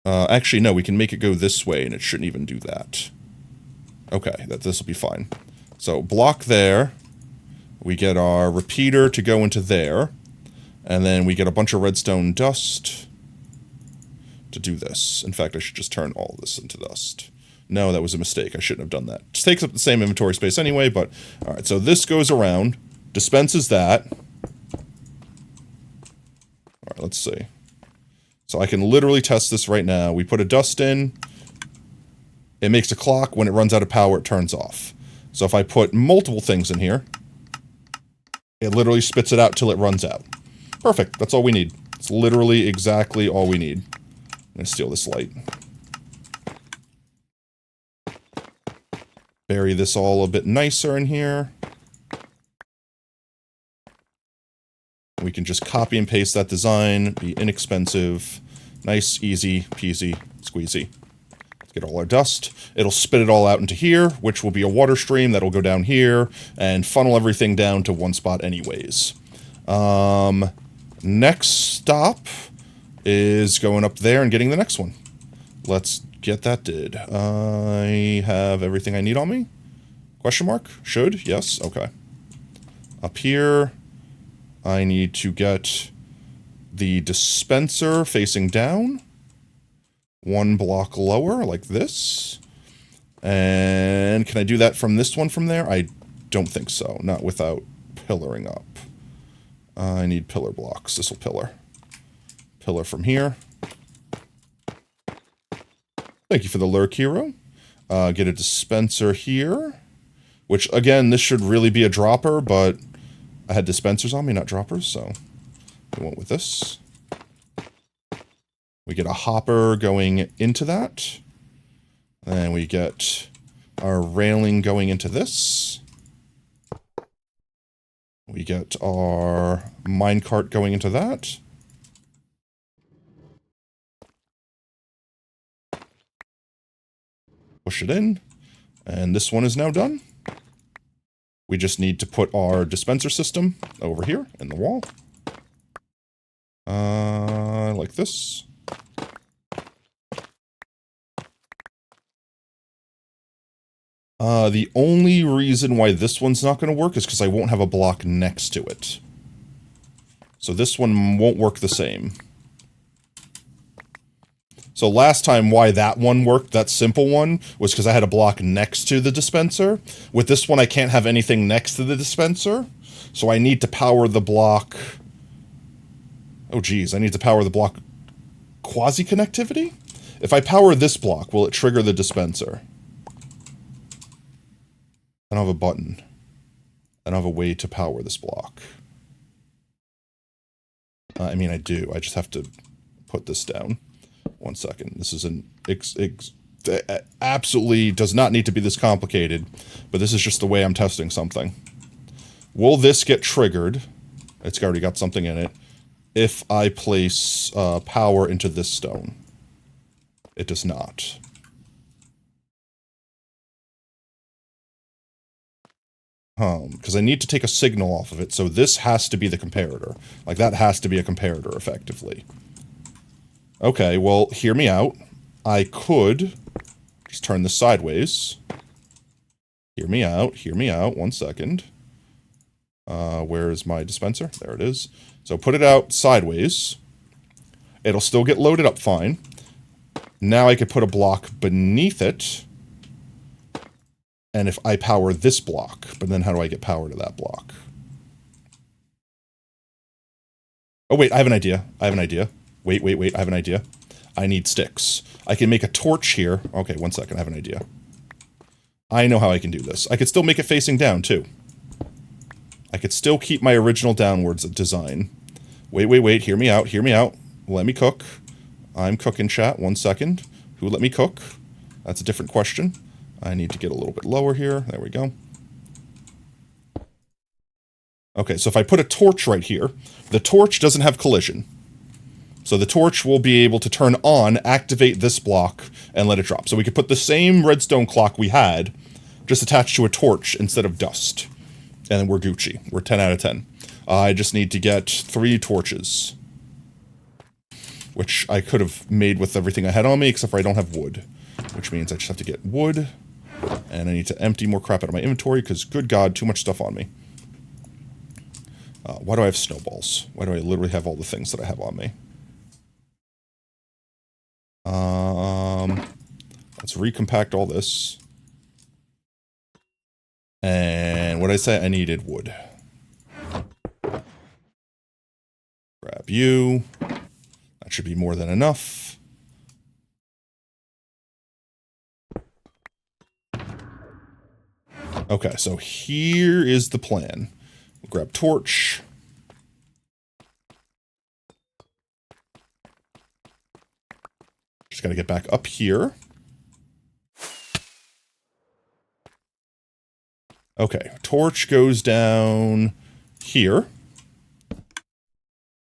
actually, no, we can make it go this way, and it shouldn't even do that. Okay, this will be fine. So, block there. We get our repeater to go into there. And then we get a bunch of redstone dust to do this. In fact, I should just turn all this into dust. No, that was a mistake. I shouldn't have done that. It just takes up the same inventory space anyway, but... Alright, so this goes around, dispenses that. Alright, let's see. So I can literally test this right now. We put a dust in. It makes a clock. When it runs out of power, it turns off. So if I put multiple things in here, it literally spits it out till it runs out. Perfect. That's all we need. It's literally exactly all we need. I'm going to steal this light. Bury this all a bit nicer in here. We can just copy and paste that design, be inexpensive, nice, easy, peasy, squeezy. Let's get all our dust. It'll spit it all out into here, which will be a water stream that'll go down here and funnel everything down to one spot anyways. Next stop is going up there and getting the next one. Let's get that did. I have everything I need on me? Question mark? Should? Yes? Okay. Up here, I need to get the dispenser facing down. One block lower, like this. And can I do that from this one from there? I don't think so. Not without pillaring up. I need pillar blocks. This will pillar. Pillar from here. Thank you for the lurk, hero. Get a dispenser here. Which, again, this should really be a dropper, but I had dispensers on me, not droppers, so we went with this. We get a hopper going into that. And we get our railing going into this. We get our minecart going into that. Push it in. And this one is now done. We just need to put our dispenser system over here in the wall. Like this. The only reason why this one's not going to work is because I won't have a block next to it. So this one won't work the same. So last time why that one worked, that simple one, was because I had a block next to the dispenser. With this one, I can't have anything next to the dispenser. So I need to power the block... Oh geez, I need to power the block quasi-connectivity? If I power this block, will it trigger the dispenser? I don't have a button. I don't have a way to power this block. I mean, I do. I just have to put this down. 1 second. This is an absolutely does not need to be this complicated, but this is just the way I'm testing something. Will this get triggered? It's already got something in it. If I place power into this stone. It does not. Because I need to take a signal off of it, so this has to be the comparator. Like, that has to be a comparator, effectively. Okay, well, hear me out. I could just turn this sideways. Hear me out, 1 second. Where is my dispenser? There it is. So put it out sideways. It'll still get loaded up fine. Now I could put a block beneath it. And if I power this block, but then how do I get power to that block? Oh wait, I have an idea. Wait, I have an idea. I need sticks. I can make a torch here. Okay, 1 second, I have an idea. I know how I can do this. I could still make it facing down, too. I could still keep my original downwards design. Wait, hear me out. Let me cook. I'm cooking, chat. 1 second. Who let me cook? That's a different question. I need to get a little bit lower here. There we go. Okay, so if I put a torch right here, the torch doesn't have collision. So the torch will be able to turn on, activate this block, and let it drop. So we could put the same redstone clock we had, just attached to a torch instead of dust. And then we're Gucci. We're 10 out of 10. I just need to get 3 torches. Which I could have made with everything I had on me, except for I don't have wood. Which means I just have to get wood. And I need to empty more crap out of my inventory, because good god, too much stuff on me. Why do I have snowballs? Why do I literally have all the things that I have on me? Let's recompact all this. And what did I say? I needed wood. Grab you. That should be more than enough. Okay, so here is the plan. We'll grab torch. Just gotta get back up here. Okay, torch goes down here.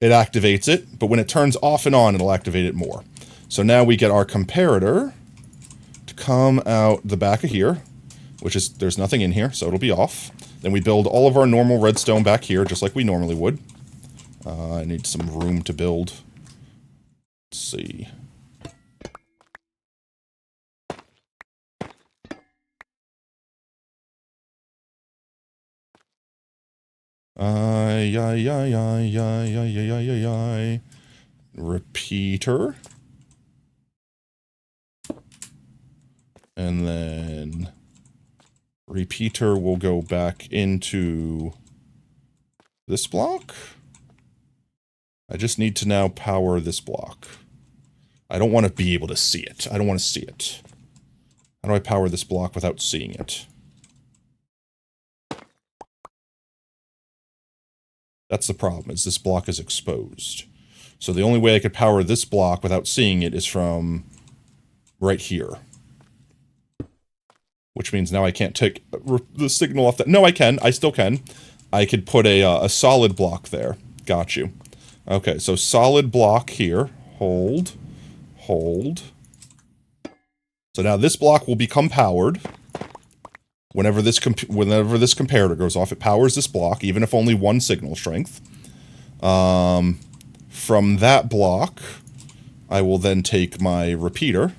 It activates it, but when it turns off and on, it'll activate it more. So now we get our comparator to come out the back of here, which is, there's nothing in here, so it'll be off. Then we build all of our normal redstone back here, just like we normally would. I need some room to build. Let's see. Repeater. And then repeater will go back into this block. I just need to now power this block. I don't want to be able to see it. I don't want to see it. How do I power this block without seeing it? That's the problem, is this block is exposed. So the only way I could power this block without seeing it is from right here. Which means now I can't take the signal off that. No, I can. I still can. I could put a solid block there. Got you. Okay, so solid block here. Hold. Hold. So now this block will become powered. Whenever this comparator goes off, it powers this block, even if only 1 signal strength. From that block, I will then take my repeater.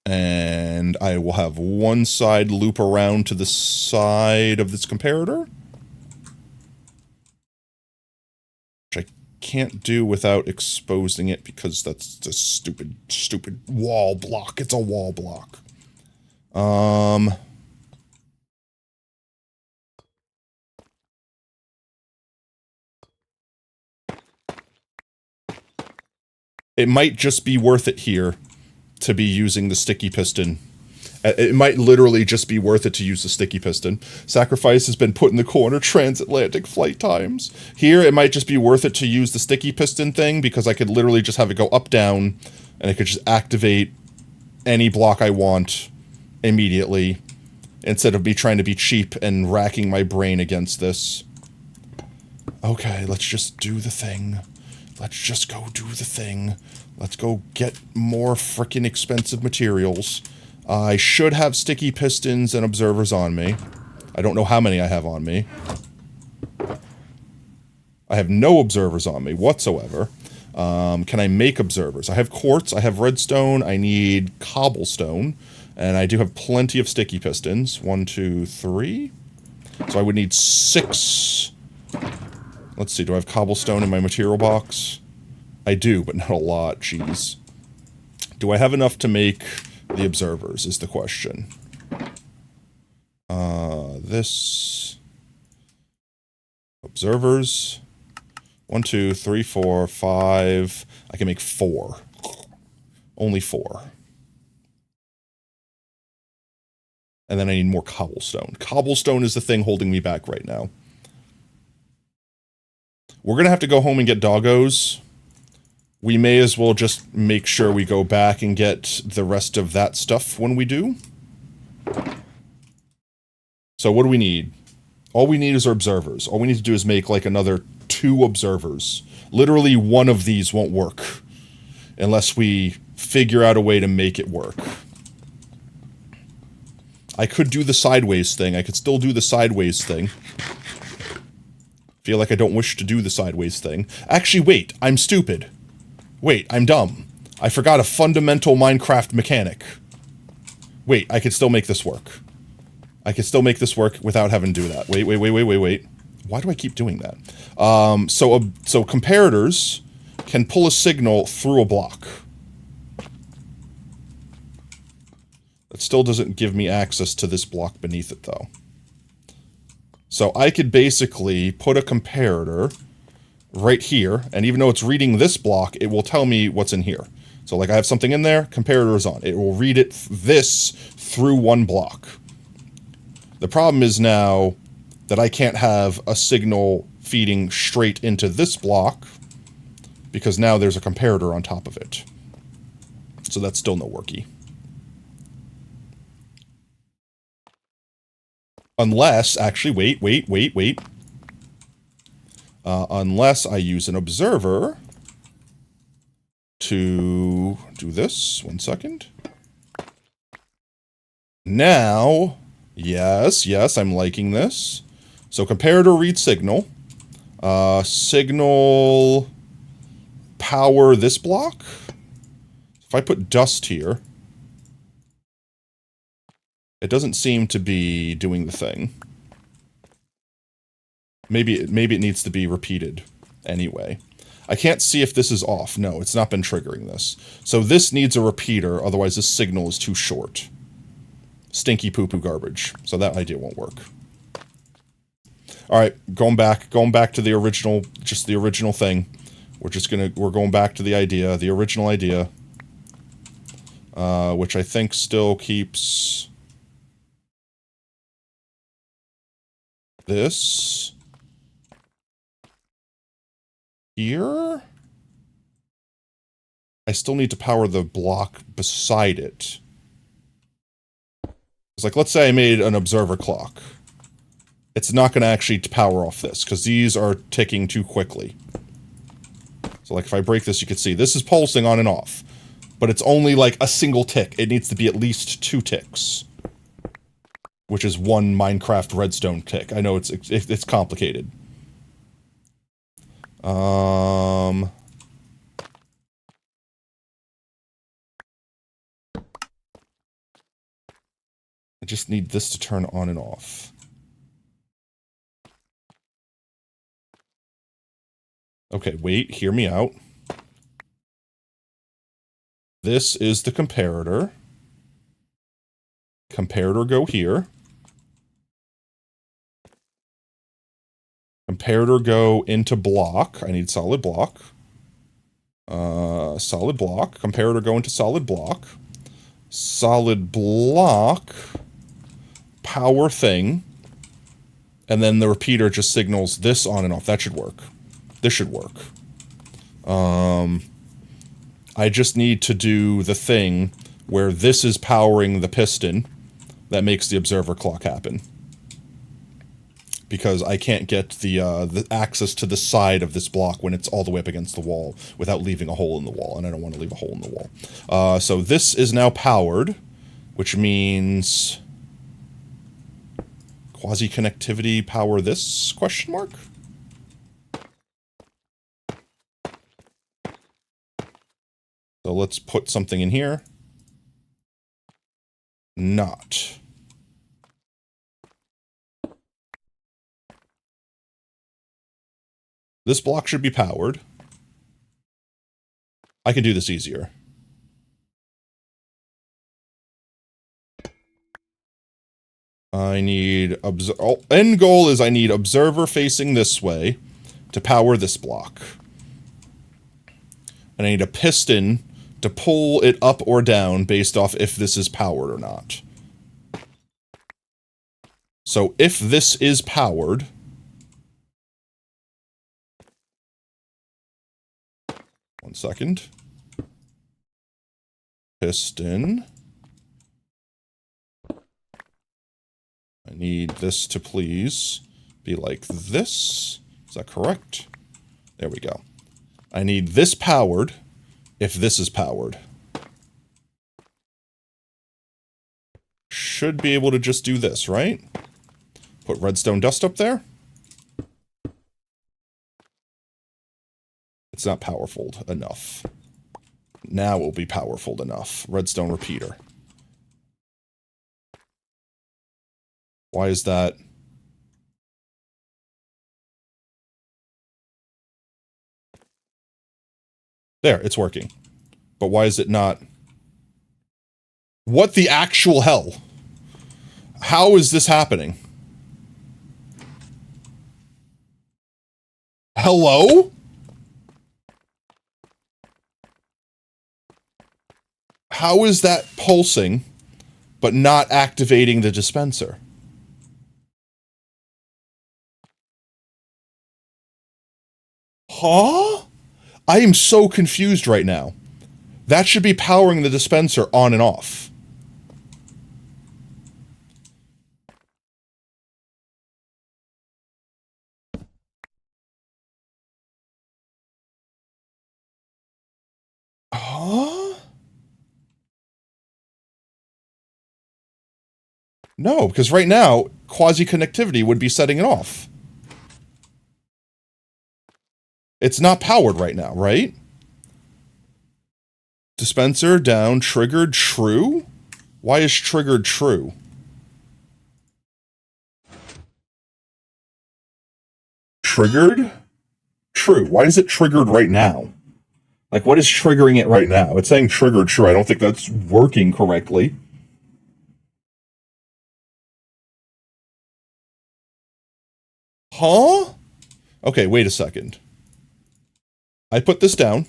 And I will have one side loop around to the side of this comparator. Which I can't do without exposing it because that's just stupid wall block. It's a wall block. It might just be worth it here to be using the sticky piston. It might literally just be worth it to use the sticky piston. Sacrifice has been put in the corner, transatlantic flight times. Here, it might just be worth it to use the sticky piston thing, because I could literally just have it go up, down, and I could just activate any block I want immediately, instead of me trying to be cheap and racking my brain against this. Okay, let's just do the thing. Let's just go do the thing. Let's go get more frickin' expensive materials. I should have sticky pistons and observers on me. I don't know how many I have on me. I have no observers on me whatsoever. Can I make observers? I have quartz, I have redstone, I need cobblestone, and I do have plenty of sticky pistons. 1, 2, 3. So I would need 6... Let's see, do I have cobblestone in my material box? I do, but not a lot, jeez. Do I have enough to make the observers, is the question. This... Observers. 1, 2, 3, 4, 5... I can make 4. Only 4. And then I need more cobblestone. Cobblestone is the thing holding me back right now. We're going to have to go home and get doggos. We may as well just make sure we go back and get the rest of that stuff when we do. So what do we need? All we need is our observers. All we need to do is make like another 2 observers. Literally one of these won't work unless we figure out a way to make it work. I could do the sideways thing. I could still do the sideways thing. Feel like I don't wish to do the sideways thing. Actually, wait. I'm stupid. Wait, I'm dumb. I forgot a fundamental Minecraft mechanic. Wait, I could still make this work. I could still make this work without having to do that. Wait. Why do I keep doing that? So comparators can pull a signal through a block. That still doesn't give me access to this block beneath it, though. So I could basically put a comparator right here, and even though it's reading this block, it will tell me what's in here. So like I have something in there, comparator is on. It will read this through one block. The problem is now that I can't have a signal feeding straight into this block because now there's a comparator on top of it. So that's still no worky. Unless, actually, wait. Unless I use an observer to do this. 1 second. Now, yes, I'm liking this. So comparator read signal. Signal power this block. If I put dust here, it doesn't seem to be doing the thing. Maybe it needs to be repeated anyway. I can't see if this is off. No, it's not been triggering this. So this needs a repeater, otherwise this signal is too short. Stinky poo-poo garbage. So that idea won't work. Alright, going back to the original, just the original thing. We're going back to the idea, the original idea. Which I think still keeps this here. I still need to power the block beside it. It's like, let's say I made an observer clock. It's not going to actually power off this, because these are ticking too quickly. So like if I break this, you can see this is pulsing on and off. But it's only like a single tick. It needs to be at least 2 ticks. Which is 1 Minecraft redstone tick. I know it's complicated. I just need this to turn on and off. Okay, wait, hear me out. This is the comparator. Comparator go here. Comparator go into block. I need solid block. Solid block. Comparator go into solid block. Solid block. Power thing. And then the repeater just signals this on and off. That should work. This should work. I just need to do the thing where this is powering the piston that makes the observer clock happen. Because I can't get the access to the side of this block when it's all the way up against the wall without leaving a hole in the wall, and I don't want to leave a hole in the wall. So this is now powered, which means quasi-connectivity power this, question mark? So let's put something in here. Not. This block should be powered. I can do this easier. I need end goal is I need observer facing this way to power this block. And I need a piston to pull it up or down based off if this is powered or not. So if this is powered, 1 second. Piston. I need this to please be like this. Is that correct? There we go. I need this powered if this is powered. Should be able to just do this, right? Put redstone dust up there. It's not powerful enough. Now it will be powerful enough. Redstone repeater. Why is that? There, it's working. But why is it not? What the actual hell? How is this happening? Hello? How is that pulsing, but not activating the dispenser? Huh? I am so confused right now. That should be powering the dispenser on and off. Huh? No, because right now, quasi-connectivity would be setting it off. It's not powered right now, right? Dispenser down, triggered, true? Why is triggered true? Triggered? True. Why is it triggered right now? Like, what is triggering it right now? It's saying triggered true. I don't think that's working correctly. Huh? Okay, wait a second. I put this down.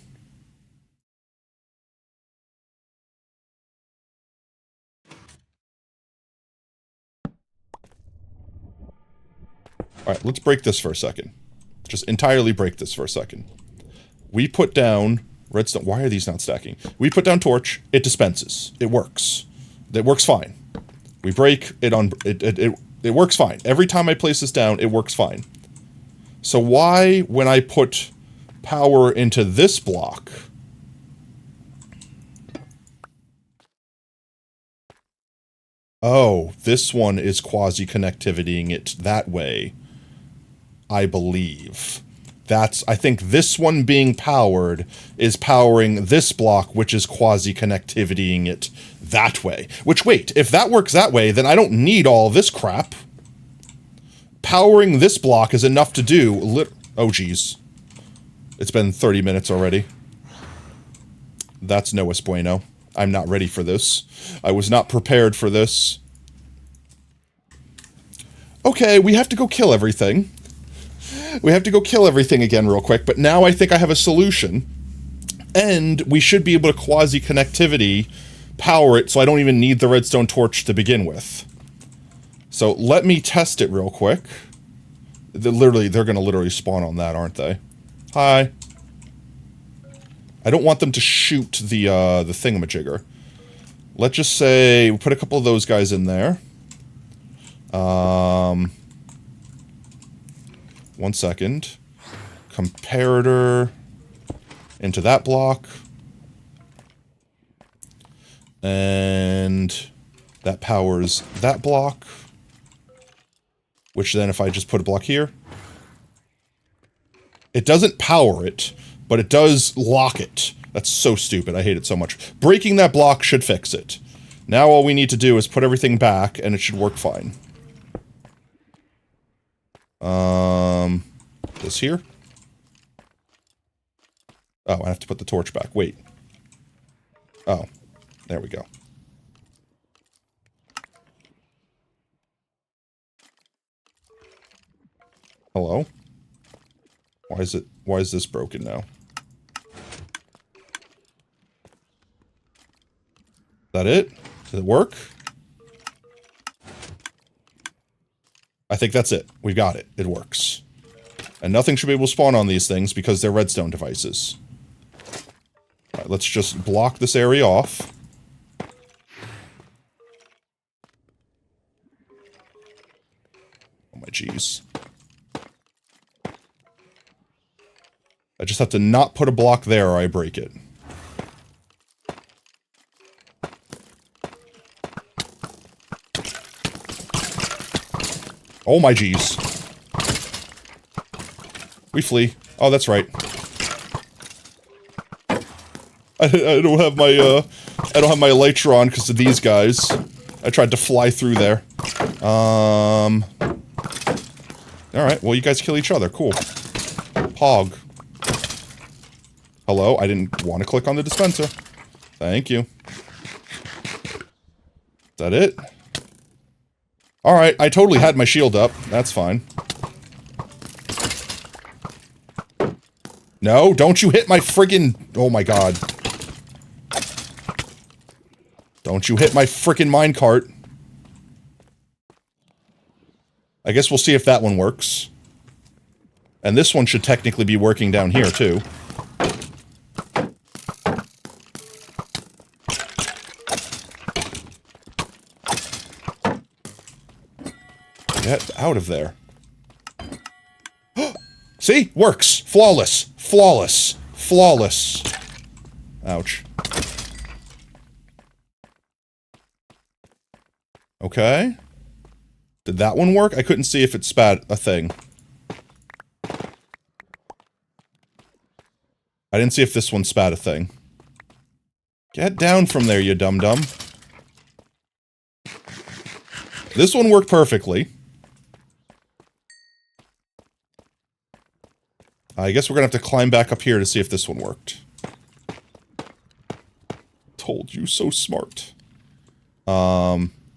Alright, let's break this for a second. Just entirely break this for a second. We put down redstone. Why are these not stacking? We put down torch. It dispenses. It works. It works fine. We break it on. It works fine. Every time I place this down, it works fine. So why, when I put power into this block, oh, this one is quasi-connectivitying it that way, I believe. I think this one being powered is powering this block, which is quasi-connectivitying it that way. Which, wait, if that works that way, then I don't need all this crap. Powering this block is enough to do oh, geez. It's been 30 minutes already. That's no bueno. I'm not ready for this. I was not prepared for this. Okay, we have to go kill everything. We have to go kill everything again real quick, but now I think I have a solution. And we should be able to quasi-connectivity power it so I don't even need the redstone torch to begin with. So let me test it real quick. They're going to literally spawn on that, aren't they? Hi. I don't want them to shoot the thingamajigger. Let's just say we put a couple of those guys in there. 1 second. Comparator into that block. And that powers that block. Which then if I just put a block here. It doesn't power it, but it does lock it. That's so stupid. I hate it so much. Breaking that block should fix it. Now all we need to do is put everything back, and it should work fine. This here? Oh, I have to put the torch back. Wait. Oh, there we go. Hello? Why is this broken now? That it? Does it work? I think that's it. We got it. It works. And nothing should be able to spawn on these things because they're redstone devices. Alright, let's just block this area off. Oh my jeez. I just have to not put a block there or I break it. Oh my jeez. We flee. Oh, that's right. I don't have my, I don't have my elytra on because of these guys. I tried to fly through there. Alright, well you guys kill each other. Cool. Pog. Hello? I didn't want to click on the dispenser. Thank you. Is that it? Alright, I totally had my shield up. That's fine. No, don't you hit my friggin... Oh my god. Don't you hit my frickin' minecart. I guess we'll see if that one works. And this one should technically be working down here, too. Get out of there. See? Works! Flawless! Flawless! Flawless! Ouch. Okay. Did that one work? I couldn't see if it spat a thing. I didn't see if this one spat a thing. Get down from there, you dum-dum. This one worked perfectly. I guess we're gonna have to climb back up here to see if this one worked. Told you, so smart.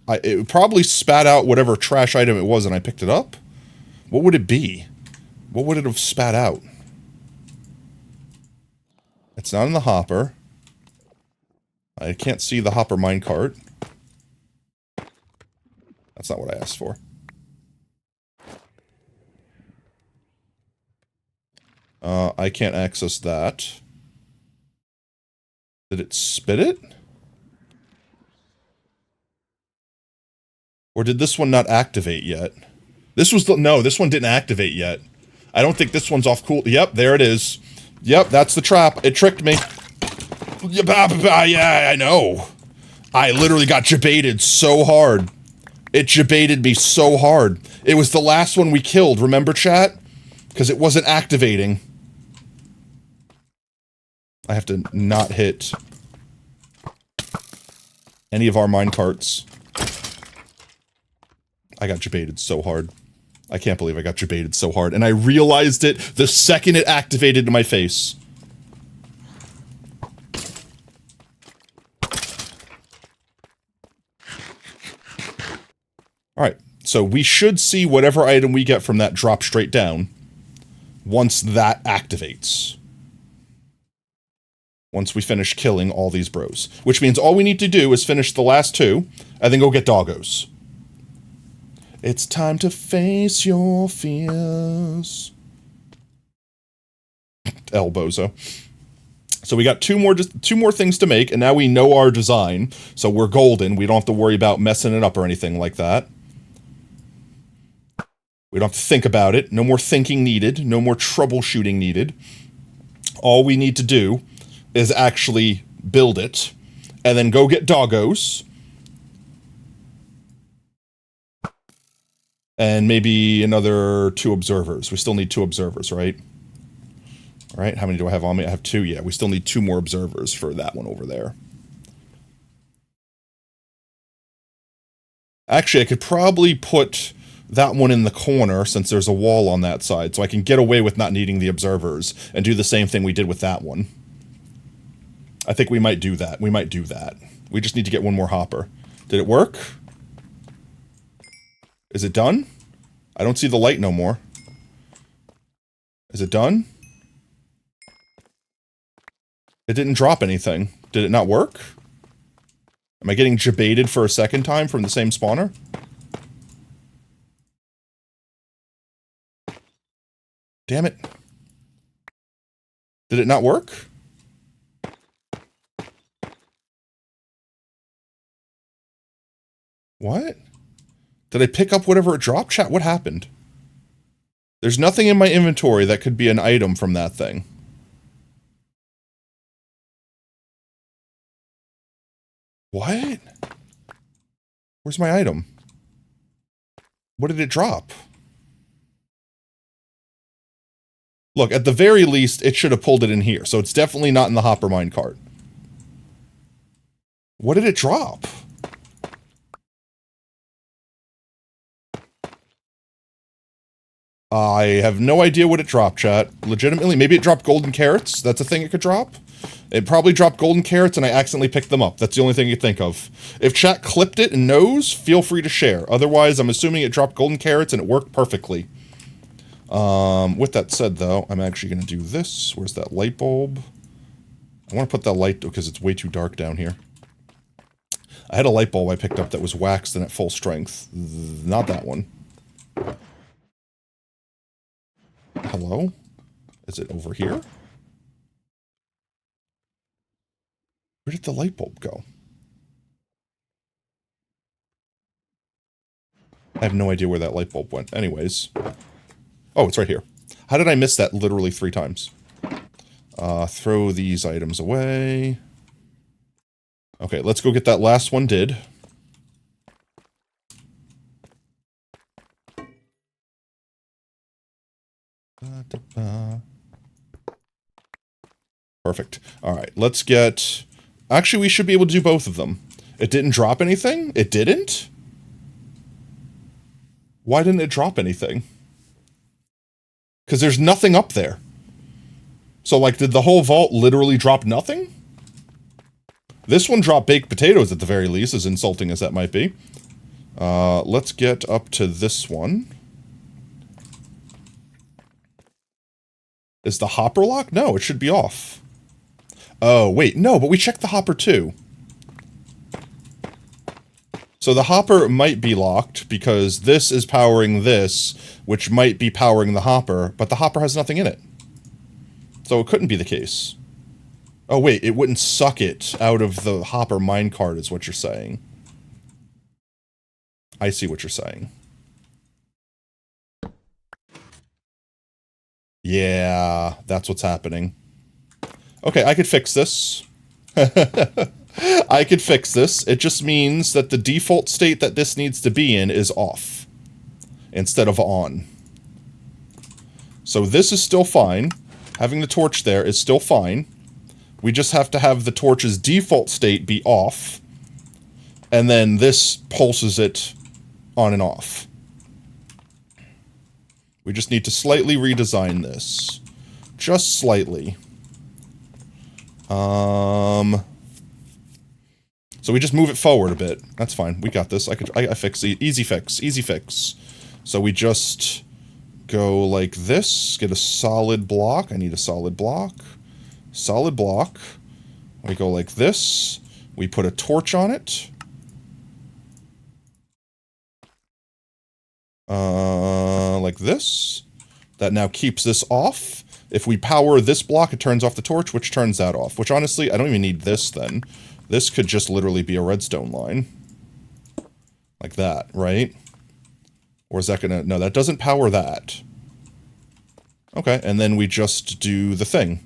It probably spat out whatever trash item it was and I picked it up? What would it be? What would it have spat out? It's not in the hopper. I can't see the hopper minecart. That's not what I asked for. I can't access that. Did it spit it? Or did this one not activate yet? This was the- no, this one didn't activate yet. I don't think this one's off cool- yep, there it is. Yep, that's the trap. It tricked me. Yeah, I know. I literally got jebaited so hard. It jebaited me so hard. It was the last one we killed, remember, chat? Because it wasn't activating. I have to not hit any of our minecarts. I got jebaited so hard. I can't believe I got jebaited so hard. And I realized it the second it activated in my face. Alright, so we should see whatever item we get from that drop straight down once that activates. Once we finish killing all these bros. Which means all we need to do is finish the last two, and then go get doggos. It's time to face your fears. Elbozo. So we got two more things to make, and now we know our design, so we're golden. We don't have to worry about messing it up or anything like that. We don't have to think about it. No more thinking needed. No more troubleshooting needed. All we need to do is actually build it, and then go get doggos. And maybe another 2 observers. We still need 2 observers, right? Alright, how many do I have on me? I have 2, yeah. We still need 2 more observers for that one over there. Actually, I could probably put that one in the corner, since there's a wall on that side, so I can get away with not needing the observers, and do the same thing we did with that one. I think we might do that. We might do that. We just need to get one more hopper. Did it work? Is it done? I don't see the light no more. Is it done? It didn't drop anything. Did it not work? Am I getting jebaited for a second time from the same spawner? Damn it. Did it not work? What? Did I pick up whatever it dropped? Chat, what happened? There's nothing in my inventory that could be an item from that thing. What? Where's my item? What did it drop? Look, at the very least, it should have pulled it in here, so it's definitely not in the hopper minecart. What did it drop? I have no idea what it dropped, chat. Legitimately, maybe it dropped golden carrots. That's a thing it could drop. It probably dropped golden carrots and I accidentally picked them up. That's the only thing you think of. If chat clipped it and knows, feel free to share. Otherwise, I'm assuming it dropped golden carrots and it worked perfectly. With that said, though, I'm actually going to do this. Where's that light bulb? I want to put that light because it's way too dark down here. I had a light bulb I picked up that was waxed and at full strength. Not that one. Hello? Is it over here? Where did the light bulb go? I have no idea where that light bulb went. Anyways. Oh, it's right here. How did I miss that literally 3 times? Throw these items away. Okay, let's go get that last one did. Perfect. Alright, let's get... Actually, we should be able to do both of them. It didn't drop anything? It didn't? Why didn't it drop anything? Because there's nothing up there. So, like, did the whole vault literally drop nothing? This one dropped baked potatoes at the very least, as insulting as that might be. Let's get up to this one. Is the hopper locked? No, it should be off. Oh, wait, no, but we checked the hopper too. So the hopper might be locked because this is powering this, which might be powering the hopper, but the hopper has nothing in it. So it couldn't be the case. Oh wait, it wouldn't suck it out of the hopper minecart is what you're saying. I see what you're saying. Yeah, that's what's happening. Okay, I could fix this. I could fix this. It just means that the default state that this needs to be in is off instead of on. So this is still fine. Having the torch there is still fine. We just have to have the torch's default state be off. And then this pulses it on and off. We just need to slightly redesign this. Just slightly. So we just move it forward a bit. That's fine. We got this. I fix it. Easy fix. Easy fix. So we just go like this. Get a solid block. I need a solid block. Solid block. We go like this. We put a torch on it. Like this. That now keeps this off. If we power this block, it turns off the torch, which turns that off. Which honestly, I don't even need this then. This could just literally be a redstone line. Like that, right? Or is that gonna... No, that doesn't power that. Okay, and then we just do the thing.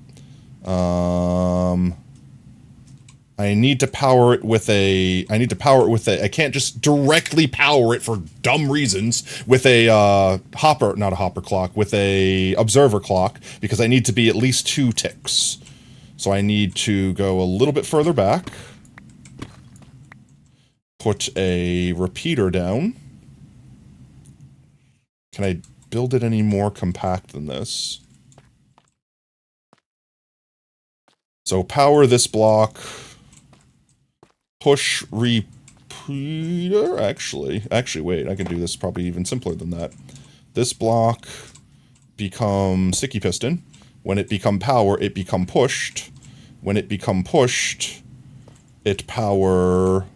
I need to power it with a... I can't just directly power it for dumb reasons with a, hopper... Not a hopper clock. With a observer clock, because I need to be at least 2 ticks. So I need to go a little bit further back. Put a repeater down. Can I build it any more compact than this? So power this block. Push repeater. Actually, wait. I can do this probably even simpler than that. This block become sticky piston. When it become power, it become pushed. When it become pushed, it power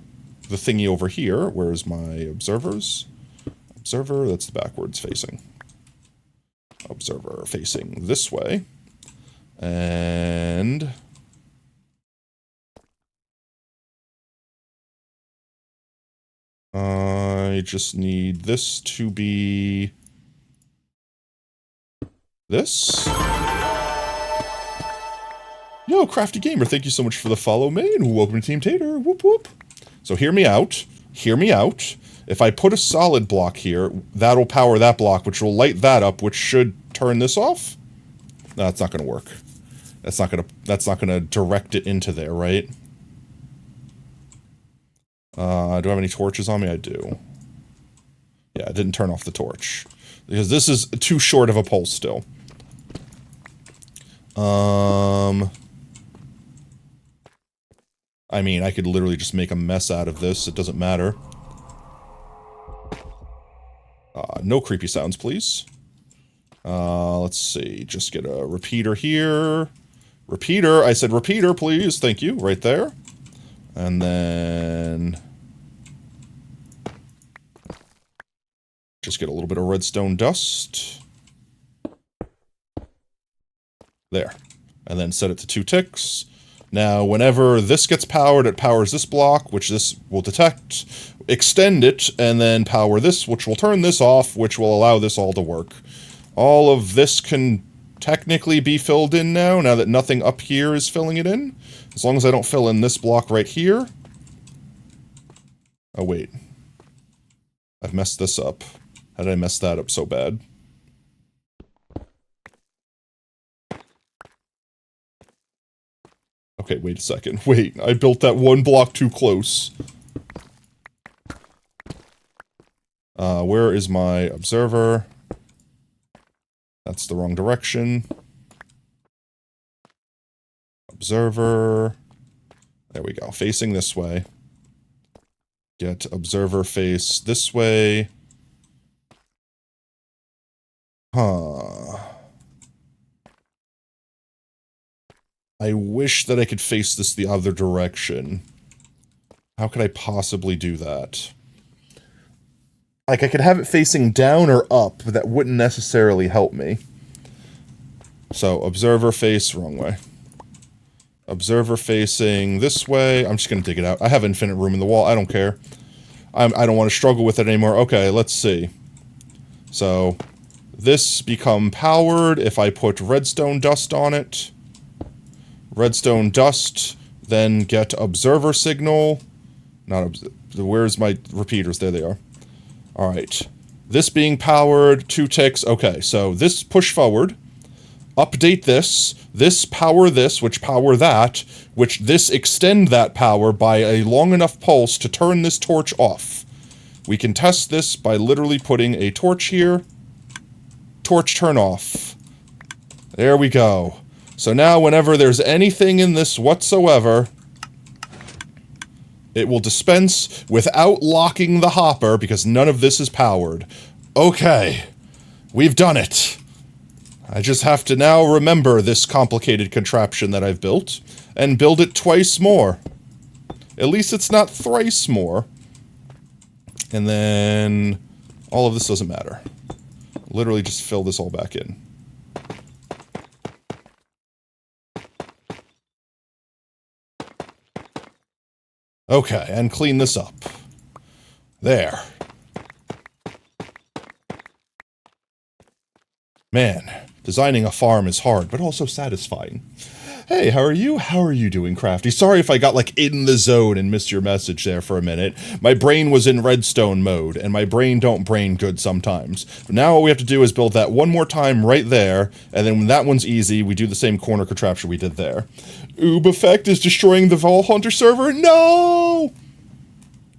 the thingy over here. Where's my observers? Observer, that's the backwards facing. Observer facing this way. And... I just need this to be this. Yo, Crafty Gamer, thank you so much for the follow, man. Welcome to Team Tater. Whoop whoop. So hear me out. Hear me out. If I put a solid block here, that'll power that block, which will light that up, which should turn this off. No, that's not gonna work. That's not gonna direct it into there, right? Do I have any torches on me? I do. Yeah, I didn't turn off the torch. Because this is too short of a pulse still. I mean, I could literally just make a mess out of this. It doesn't matter. No creepy sounds, please. Let's see. Just get a repeater here. Repeater. I said repeater, please. Thank you. Right there. And then... just get a little bit of redstone dust. There. And then set it to 2 ticks. Now, whenever this gets powered, it powers this block, which this will detect, extend it, and then power this, which will turn this off, which will allow this all to work. All of this can technically be filled in now that nothing up here is filling it in. As long as I don't fill in this block right here. Oh, wait. I've messed this up. How did I mess that up so bad? Okay, wait a second. Wait, I built that one block too close. Where is my observer? That's the wrong direction. Observer. There we go. Facing this way. Get observer face this way. Huh. I wish that I could face this the other direction. How could I possibly do that? Like, I could have it facing down or up, but that wouldn't necessarily help me. So, observer face, wrong way. Observer facing this way. I'm just gonna dig it out. I have infinite room in the wall. I don't care. I don't want to struggle with it anymore. Okay, let's see. So, this become powered if I put redstone dust on it. Redstone dust, then get observer signal. Where's my repeaters? There they are. Alright. This being powered, 2 ticks. Okay, so this push forward. Update this power this, which power that, which this extend that power by a long enough pulse to turn this torch off. We can test this by literally putting a torch here. Torch turn off. There we go. So now whenever there's anything in this whatsoever, it will dispense without locking the hopper because none of this is powered. Okay, we've done it. I just have to now remember this complicated contraption that I've built and build it twice more. At least it's not thrice more. And then all of this doesn't matter. Literally just fill this all back in. Okay, and clean this up. There. Man, designing a farm is hard, but also satisfying. Hey, how are you? How are you doing, Crafty? Sorry if I got, like, in the zone and missed your message there for a minute. My brain was in redstone mode, and my brain don't brain good sometimes. But now what we have to do is build that one more time right there, and then when that one's easy, we do the same corner contraption we did there. Oob Effect is destroying the Vol Hunter server? No!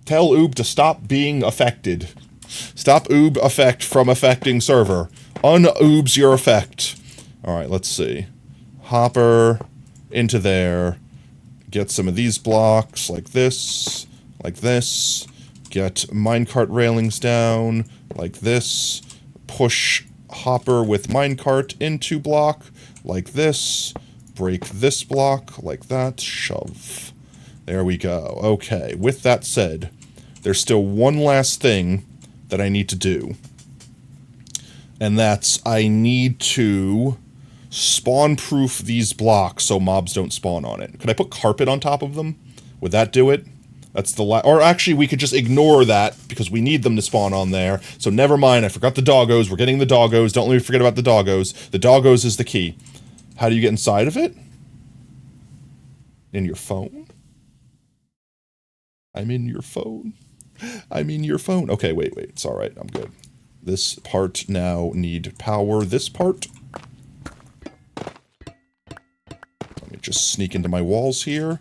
Tell Oob to stop being affected. Stop Oob Effect from affecting server. Un-Oobs your effect. Alright, let's see. Hopper into there. Get some of these blocks like this. Like this. Get minecart railings down. Like this. Push hopper with minecart into block. Like this. Break this block. Like that. Shove. There we go. Okay, with that said, there's still one last thing that I need to do. And that's, I need to spawn-proof these blocks so mobs don't spawn on it. Could I put carpet on top of them? Would that do it? That's the or actually, we could just ignore that, because we need them to spawn on there. So never mind, I forgot the doggos. We're getting the doggos. Don't let me forget about the doggos. The doggos is the key. How do you get inside of it? In your phone? I'm in your phone. I'm in your phone. Okay, wait. It's alright, I'm good. This part now need power. This part. Let me just sneak into my walls here.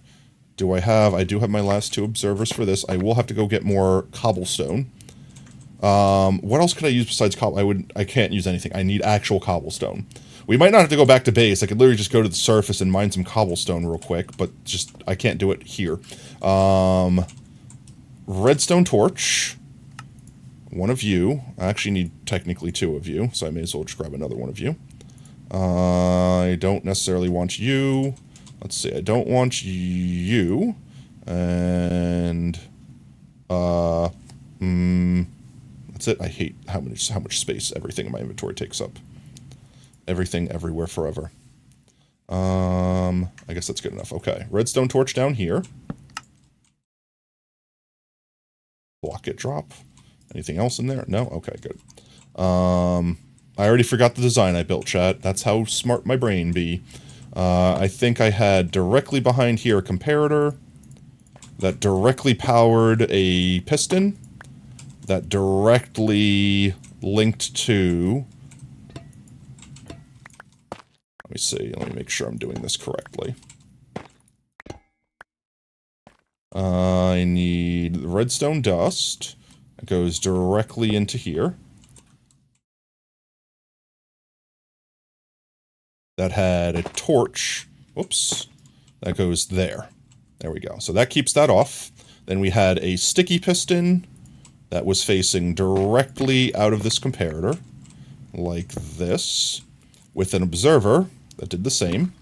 I do have my last 2 observers for this. I will have to go get more cobblestone. What else could I use besides cobble? I can't use anything. I need actual cobblestone. We might not have to go back to base. I could literally just go to the surface and mine some cobblestone real quick, but just, I can't do it here. Redstone torch. One of you. I actually need technically 2 of you, so I may as well just grab another one of you. I don't necessarily want you. Let's see, I don't want you, and, that's it. I hate how much space everything in my inventory takes up. Everything, everywhere, forever. I guess that's good enough. Okay, redstone torch down here. Block it, drop. Anything else in there? No? Okay, good. I already forgot the design I built, chat. That's how smart my brain be. I think I had directly behind here a comparator that directly powered a piston that directly linked to... Let me see, let me make sure I'm doing this correctly. I need redstone dust. It goes directly into here. That had a torch, whoops, that goes there. There we go. So that keeps that off. Then we had a sticky piston that was facing directly out of this comparator, like this, with an observer that did the same.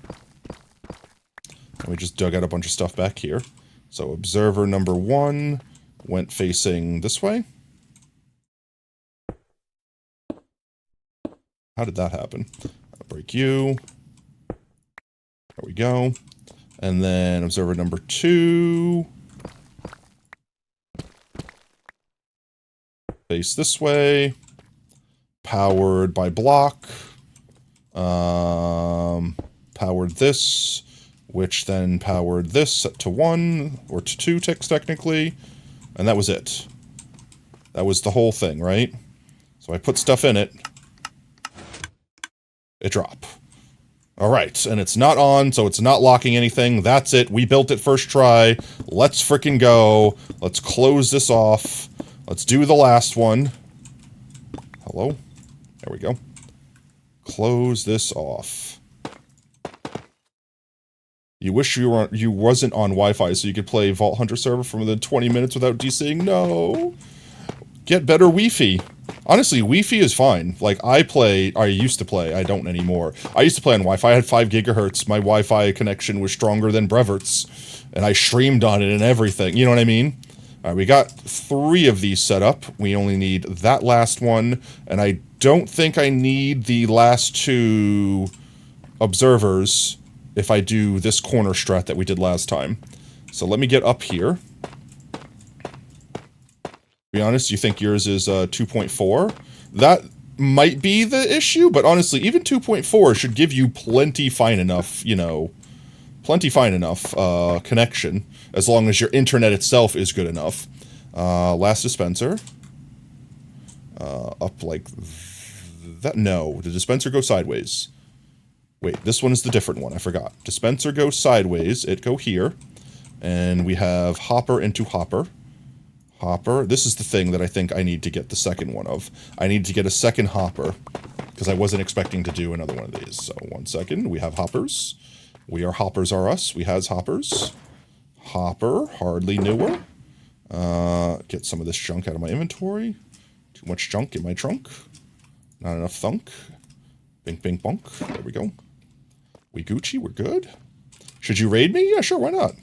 And we just dug out a bunch of stuff back here. So observer number 1 went facing this way. How did that happen? I'll break you. There we go. And then observer number 2. Face this way. Powered by block. Powered this. Which then powered this set to 1. Or to 2 ticks, technically. And that was it. That was the whole thing, right? So I put stuff in it. It dropped. Alright, and it's not on, so it's not locking anything. That's it. We built it first try. Let's frickin' go. Let's close this off. Let's do the last one. Hello? There we go. Close this off. You wish you wasn't on Wi-Fi so you could play Vault Hunter server for more than 20 minutes without DCing? No. Get better Wi-Fi. Honestly, Wi-Fi is fine. Like, I used to play, I don't anymore. I used to play on Wi-Fi, I had 5 gigahertz, my Wi-Fi connection was stronger than Brevert's, and I streamed on it and everything, you know what I mean? Alright, we got 3 of these set up, we only need that last one, and I don't think I need the last 2 observers if I do this corner strat that we did last time. So let me get up here. To be honest, you think yours is 2.4? That might be the issue, but honestly, even 2.4 should give you plenty fine enough, you know, connection, as long as your internet itself is good enough. Last dispenser. Up like that. No, the dispenser goes sideways. Wait, this one is the different one, I forgot. Dispenser goes sideways, it go here, and we have hopper into hopper. Hopper. This is the thing that I think I need to get the second one of. I need to get a second hopper, because I wasn't expecting to do another one of these. So, 1 second. We have hoppers. We are hoppers are us. We has hoppers. Hopper. Hardly newer. Get some of this junk out of my inventory. Too much junk in my trunk. Not enough thunk. Bink, bink, bunk. There we go. We Gucci. We're good. Should you raid me? Yeah, sure. Why not?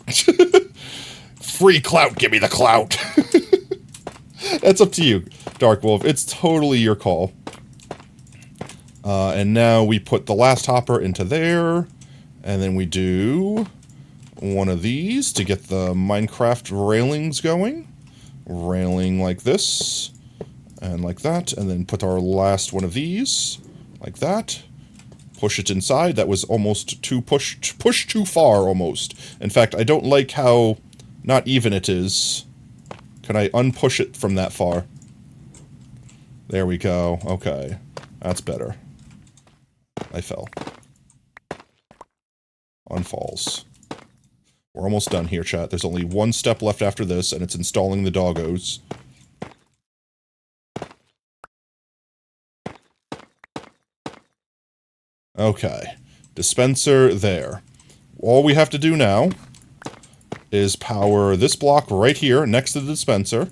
Free clout. Give me the clout. That's up to you, Dark Wolf. It's totally your call. And now we put the last hopper into there. And then we do one of these to get the Minecraft railings going. Railing like this, and like that, and then put our last one of these, like that. Push it inside. That was almost pushed too far, almost. In fact, I don't like how not even it is. Can I unpush it from that far? There we go. Okay. That's better. I fell. Unfalls. We're almost done here, chat. There's only one step left after this, and it's installing the doggos. Okay. Dispenser there. All we have to do now is power this block right here next to the dispenser,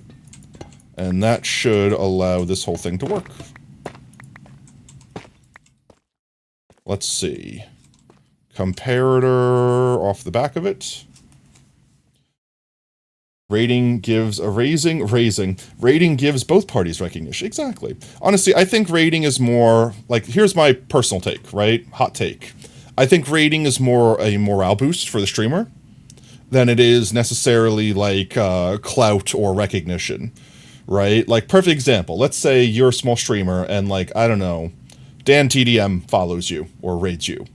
and that should allow this whole thing to work. Let's see. Comparator off the back of it. Rating gives a rating gives both parties recognition. Exactly. Honestly, I think rating is more, like, here's my personal take, right? Hot take. I think rating is more a morale boost for the streamer than it is necessarily, like, clout or recognition, right? Like, perfect example. Let's say you're a small streamer and, like, I don't know, Dan TDM follows you or raids you.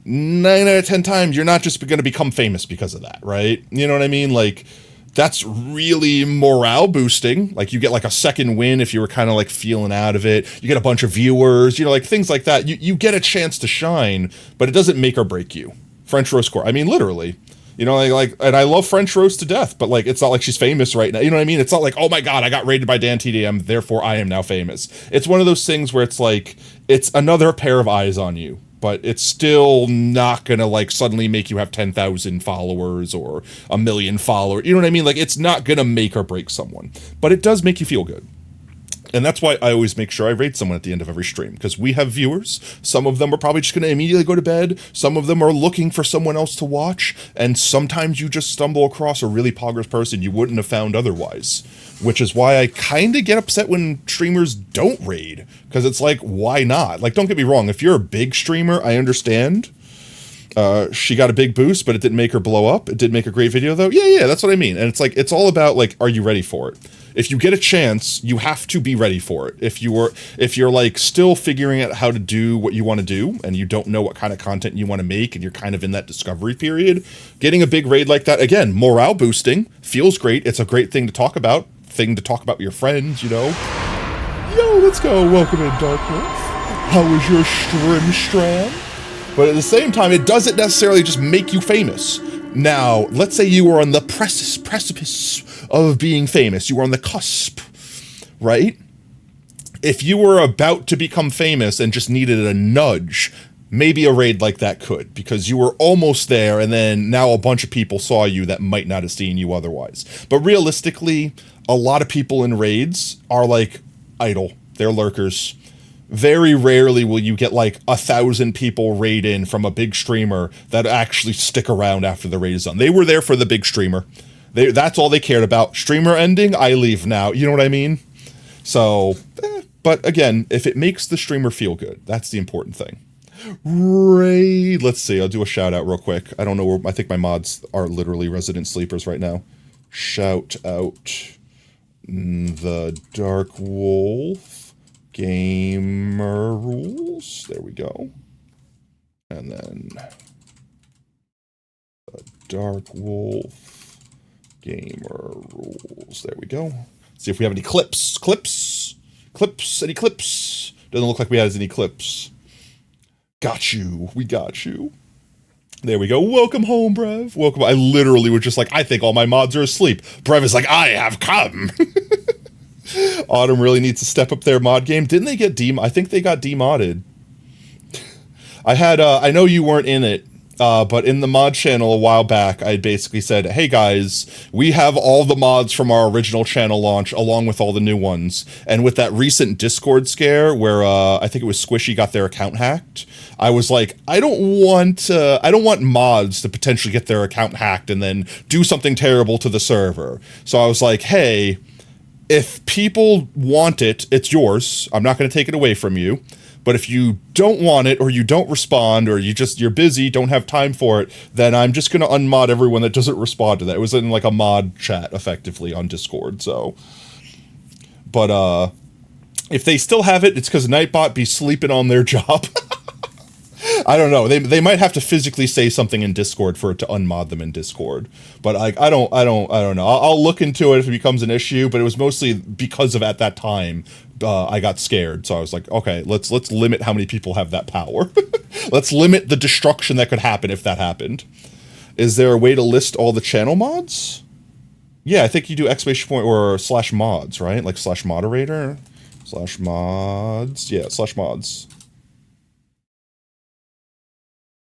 9 out of 10 times, you're not just going to become famous because of that, right? You know what I mean? Like, that's really morale boosting. Like, you get like a second win if you were kind of like feeling out of it. You get a bunch of viewers, you know, like things like that. You get a chance to shine, but it doesn't make or break you. French roast core. I mean, literally. You know, like, and I love French roast to death, but like, it's not like she's famous right now. You know what I mean? It's not like, oh my God, I got rated by Dan TDM, therefore I am now famous. It's one of those things where it's like, it's another pair of eyes on you. But it's still not gonna, like, suddenly make you have 10,000 followers or 1 million followers. You know what I mean? Like, it's not gonna make or break someone. But it does make you feel good. And that's why I always make sure I rate someone at the end of every stream. Because we have viewers. Some of them are probably just gonna immediately go to bed. Some of them are looking for someone else to watch. And sometimes you just stumble across a really poggers person you wouldn't have found otherwise. Which is why I kind of get upset when streamers don't raid. Because it's like, why not? Like, don't get me wrong. If you're a big streamer, I understand. She got a big boost, but it didn't make her blow up. It did make a great video, though. Yeah, that's what I mean. And it's like, it's all about, like, are you ready for it? If you get a chance, you have to be ready for it. If you're like still figuring out how to do what you want to do, and you don't know what kind of content you want to make, and you're kind of in that discovery period, getting a big raid like that, again, morale boosting, feels great. It's a great thing to talk about with your friends, you know. Yo, let's go. Welcome in, Dark Wolf. How was your stram? But at the same time, it doesn't necessarily just make you famous. Now, let's say you were on the precipice of being famous. You were on the cusp, right? If you were about to become famous and just needed a nudge, maybe a raid like that could, because you were almost there, and then now a bunch of people saw you that might not have seen you otherwise. But realistically, a lot of people in raids are like idle. They're lurkers. Very rarely will you get like 1,000 people raid in from a big streamer that actually stick around after the raid is done. They were there for the big streamer. That's all they cared about. Streamer ending, I leave now. You know what I mean? So, but again, if it makes the streamer feel good, that's the important thing. Raid. Let's see. I'll do a shout out real quick. I don't know where. I think my mods are literally resident sleepers right now. Shout out the Dark Wolf Gamer Rules. There we go. And then the Dark Wolf Gamer Rules. There we go. See if we have any clips. Any clips? Doesn't look like we have any clips. Got you. We got you. There we go. Welcome home, Brev. Welcome. I literally was just like, I think all my mods are asleep. Brev is like, I have come. Autumn really needs to step up their mod game. Didn't they get I think they got demodded. I know you weren't in it, but in the mod channel a while back, I basically said, hey guys, we have all the mods from our original channel launch along with all the new ones. And with that recent Discord scare where I think it was Squishy got their account hacked, I was like, I don't want mods to potentially get their account hacked and then do something terrible to the server. So I was like, hey, if people want it, it's yours. I'm not going to take it away from you. But if you don't want it, or you don't respond, or you're busy, don't have time for it, then I'm just going to unmod everyone that doesn't respond to that. It was in like a mod chat, effectively, on Discord, so. But, if they still have it, it's because Nightbot be sleeping on their job. I don't know. They might have to physically say something in Discord for it to unmod them in Discord. But I don't know. I'll look into it if it becomes an issue. But it was mostly because of at that time I got scared. So I was like, okay, let's limit how many people have that power. Let's limit the destruction that could happen if that happened. Is there a way to list all the channel mods? Yeah, I think you do ! Or /mods, right? Like /moderator, /mods. Yeah, /mods.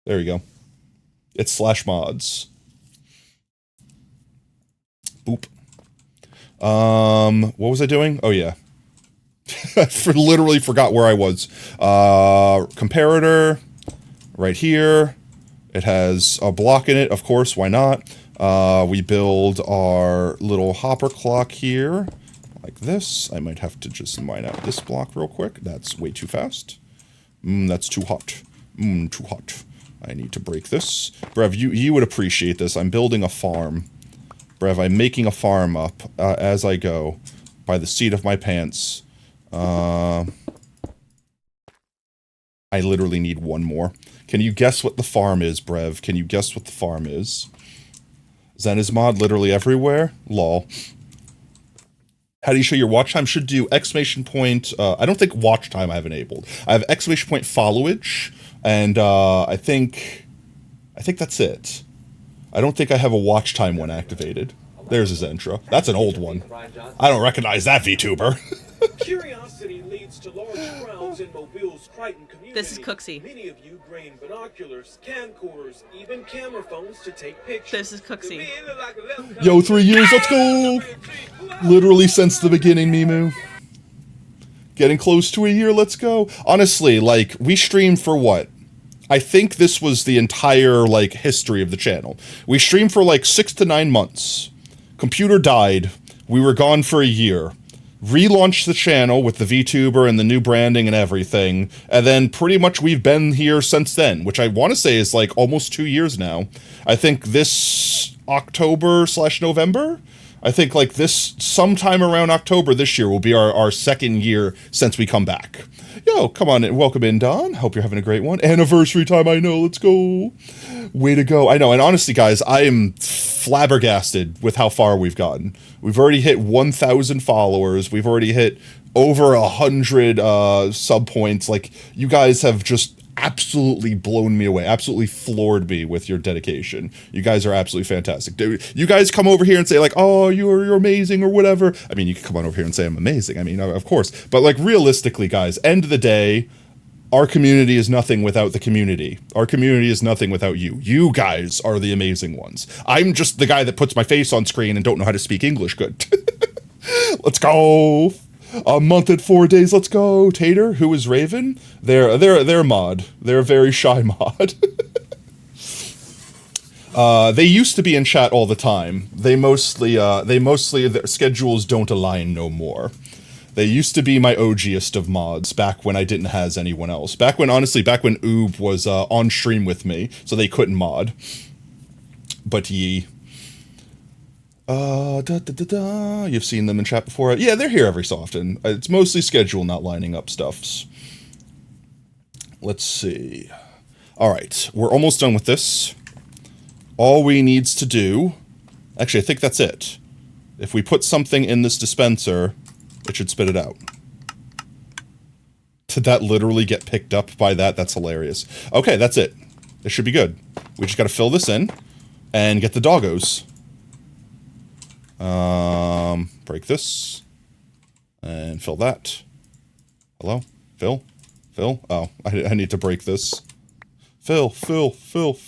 There you go. It's /mods. Boop. What was I doing? Oh, yeah. I literally forgot where I was. Comparator. Right here. It has a block in it, of course, why not? We build our little hopper clock here. Like this. I might have to just mine out this block real quick. That's way too fast. That's too hot. Too hot. I need to break this. Brev, you would appreciate this. I'm building a farm. Brev, I'm making a farm up as I go. By the seat of my pants. I literally need one more. Can you guess what the farm is, Brev? Can you guess what the farm is? Zen is mod literally everywhere? Lol. How do you show your watch time? Should do ! I don't think watch time I have enabled. I have ! followage. And I think that's it. I don't think I have a watch time one activated. There's his intro. That's an old one. I don't recognize that VTuber. Curiosity leads to large crowds in Mobile's Triton community. This is Cooksey. Many of you bring binoculars, camcorders, even camera phones to take pictures. This is Cooksey. Yo, 3 years, let's go! Literally since the beginning, Mimu. Getting close to a year, let's go. Honestly, like, we streamed for what? I think this was the entire, like, history of the channel. We streamed for, like, 6 to 9 months. Computer died. We were gone for a year. Relaunched the channel with the VTuber and the new branding and everything. And then pretty much we've been here since then, which I want to say is, like, almost 2 years now. I think this October/November? I think, like, this, sometime around October this year will be our second year since we come back. Yo, come on in. Welcome in, Don. Hope you're having a great one. Anniversary time, I know. Let's go. Way to go. I know. And honestly, guys, I am flabbergasted with how far we've gotten. We've already hit 1,000 followers. We've already hit over 100 sub points. Like, you guys have just absolutely blown me away, absolutely floored me with your dedication. You guys are absolutely fantastic. You guys come over here and say like, oh, you're amazing or whatever. I mean, you can come on over here and say I'm amazing. I mean, of course. But like realistically, guys, end of the day, our community is nothing without the community. Our community is nothing without you. You guys are the amazing ones. I'm just the guy that puts my face on screen and don't know how to speak English good. Let's go. A month and 4 days, let's go. Tater, who is Raven? They're a mod. They're a very shy mod. They used to be in chat all the time. They mostly, their schedules don't align no more. They used to be my OGest of mods back when I didn't has anyone else. Back when Oob was on stream with me, so they couldn't mod. But ye. You've seen them in chat before. Yeah, they're here every so often. It's mostly schedule, not lining up stuffs. Let's see. All right, we're almost done with this. All we needs to do... Actually, I think that's it. If we put something in this dispenser, it should spit it out. Did that literally get picked up by that? That's hilarious. Okay, that's it. It should be good. We just gotta fill this in and get the doggos. Break this. And fill that. Hello? Fill? Fill? Oh, I need to break this. Fill.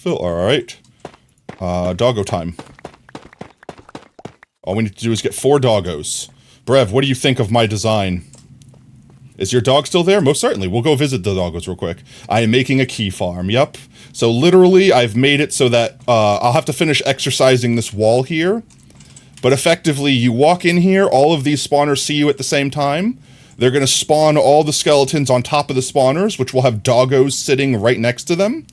Alright. Doggo time. All we need to do is get 4 doggos. Brev, what do you think of my design? Is your dog still there? Most certainly. We'll go visit the doggos real quick. I am making a key farm. Yep. So literally, I've made it so that I'll have to finish exercising this wall here. But effectively, you walk in here, all of these spawners see you at the same time. They're going to spawn all the skeletons on top of the spawners, which will have doggos sitting right next to them.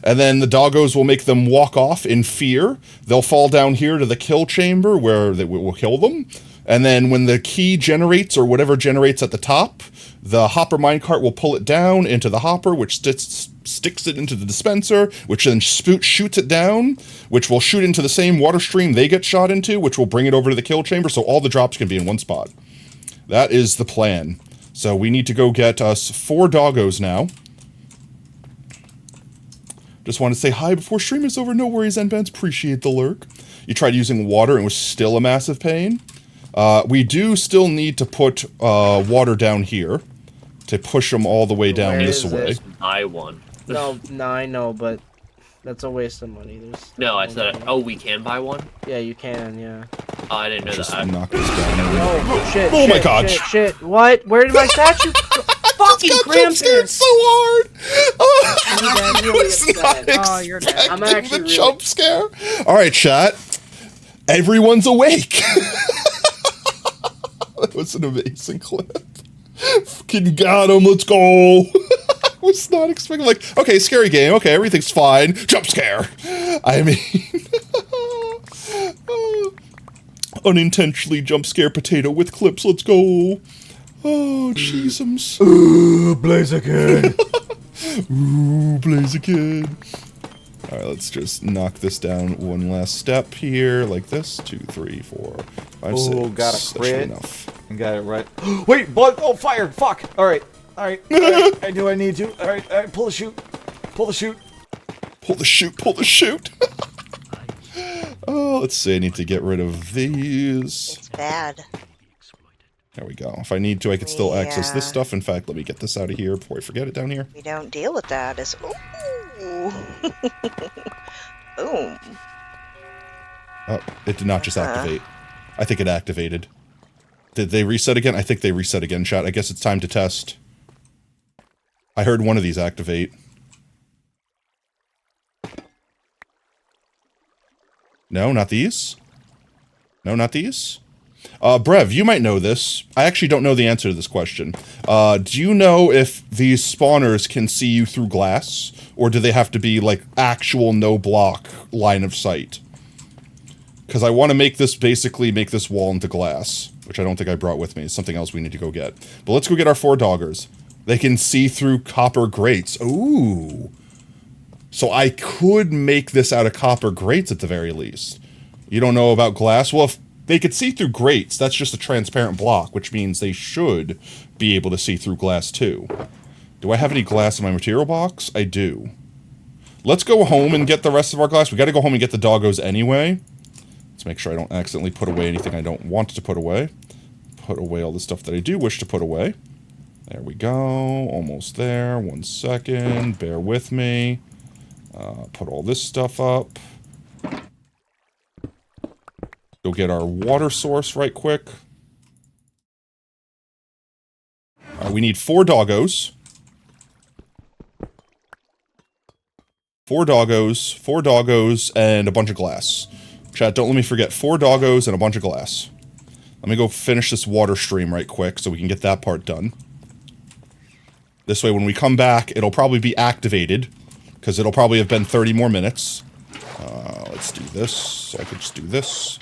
And then the doggos will make them walk off in fear. They'll fall down here to the kill chamber where they will kill them. And then when the key generates, or whatever generates at the top, the hopper minecart will pull it down into the hopper, which sticks it into the dispenser, which then shoots it down, which will shoot into the same water stream they get shot into, which will bring it over to the kill chamber, so all the drops can be in one spot. That is the plan. So we need to go get us 4 doggos now. Just want to say hi before stream is over. No worries, Nbands. Appreciate the lurk. You tried using water and it was still a massive pain. We do still need to put water down here to push them all the way down this way. Buy one. No, I know, but that's a waste of money. No, I said, oh, we can buy one? Yeah, you can, yeah. Oh, I didn't know Just that. knock this down. Oh, shit, Oh my god. Shit. What? Where did my statue fucking cramp scared so hard. Oh, you're dead. I'm actually the jump scare. All right, chat. Everyone's awake. That was an amazing clip. Fucking got him. Let's go. I was not expecting, like, okay, scary game. Okay, everything's fine. Jump scare. I mean, unintentionally jump scare potato with clips. Let's go. Oh, jeezums. Ooh, Blaziken. Ooh, Blaziken. All right, let's just knock this down one last step here, like this. 2, 3, 4, 5, 6. Oh, got a That should be crit. enough. Got it right. Wait, blood. Oh, fire. Fuck. All right. I do I need to. All right, pull the chute. Pull the chute. Pull the chute. Pull the chute. Oh, let's see. I need to get rid of these. It's bad. There we go. If I need to, I can still access this Yeah. stuff. In fact, let me get this out of here before I forget it down here. We don't deal with that as ooh. Boom. Oh, it did not just activate. I think it activated. Did they reset again? I think they reset again, chat. I guess it's time to test. I heard one of these activate. No, not these. No, not these. Brev, you might know this. I actually don't know the answer to this question. Do you know if these spawners can see you through glass? Or do they have to be, like, actual no-block line of sight? Because I want to make this wall into glass. Which I don't think I brought with me. It's something else we need to go get. But let's go get our 4 doggers. They can see through copper grates. Ooh. So I could make this out of copper grates at the very least. You don't know about glass? Well, if they could see through grates, that's just a transparent block, which means they should be able to see through glass too. Do I have any glass in my material box? I do. Let's go home and get the rest of our glass. We gotta go home and get the doggos anyway. Let's make sure I don't accidentally put away anything I don't want to put away. Put away all the stuff that I do wish to put away. There we go. Almost there. 1 second. Bear with me. Put all this stuff up. Go get our water source right quick. We need 4 doggos. 4 doggos, 4 doggos, and a bunch of glass. Chat, don't let me forget. 4 doggos and a bunch of glass. Let me go finish this water stream right quick so we can get that part done. This way, when we come back, it'll probably be activated, because it'll probably have been 30 more minutes. Let's do this, so I could just do this.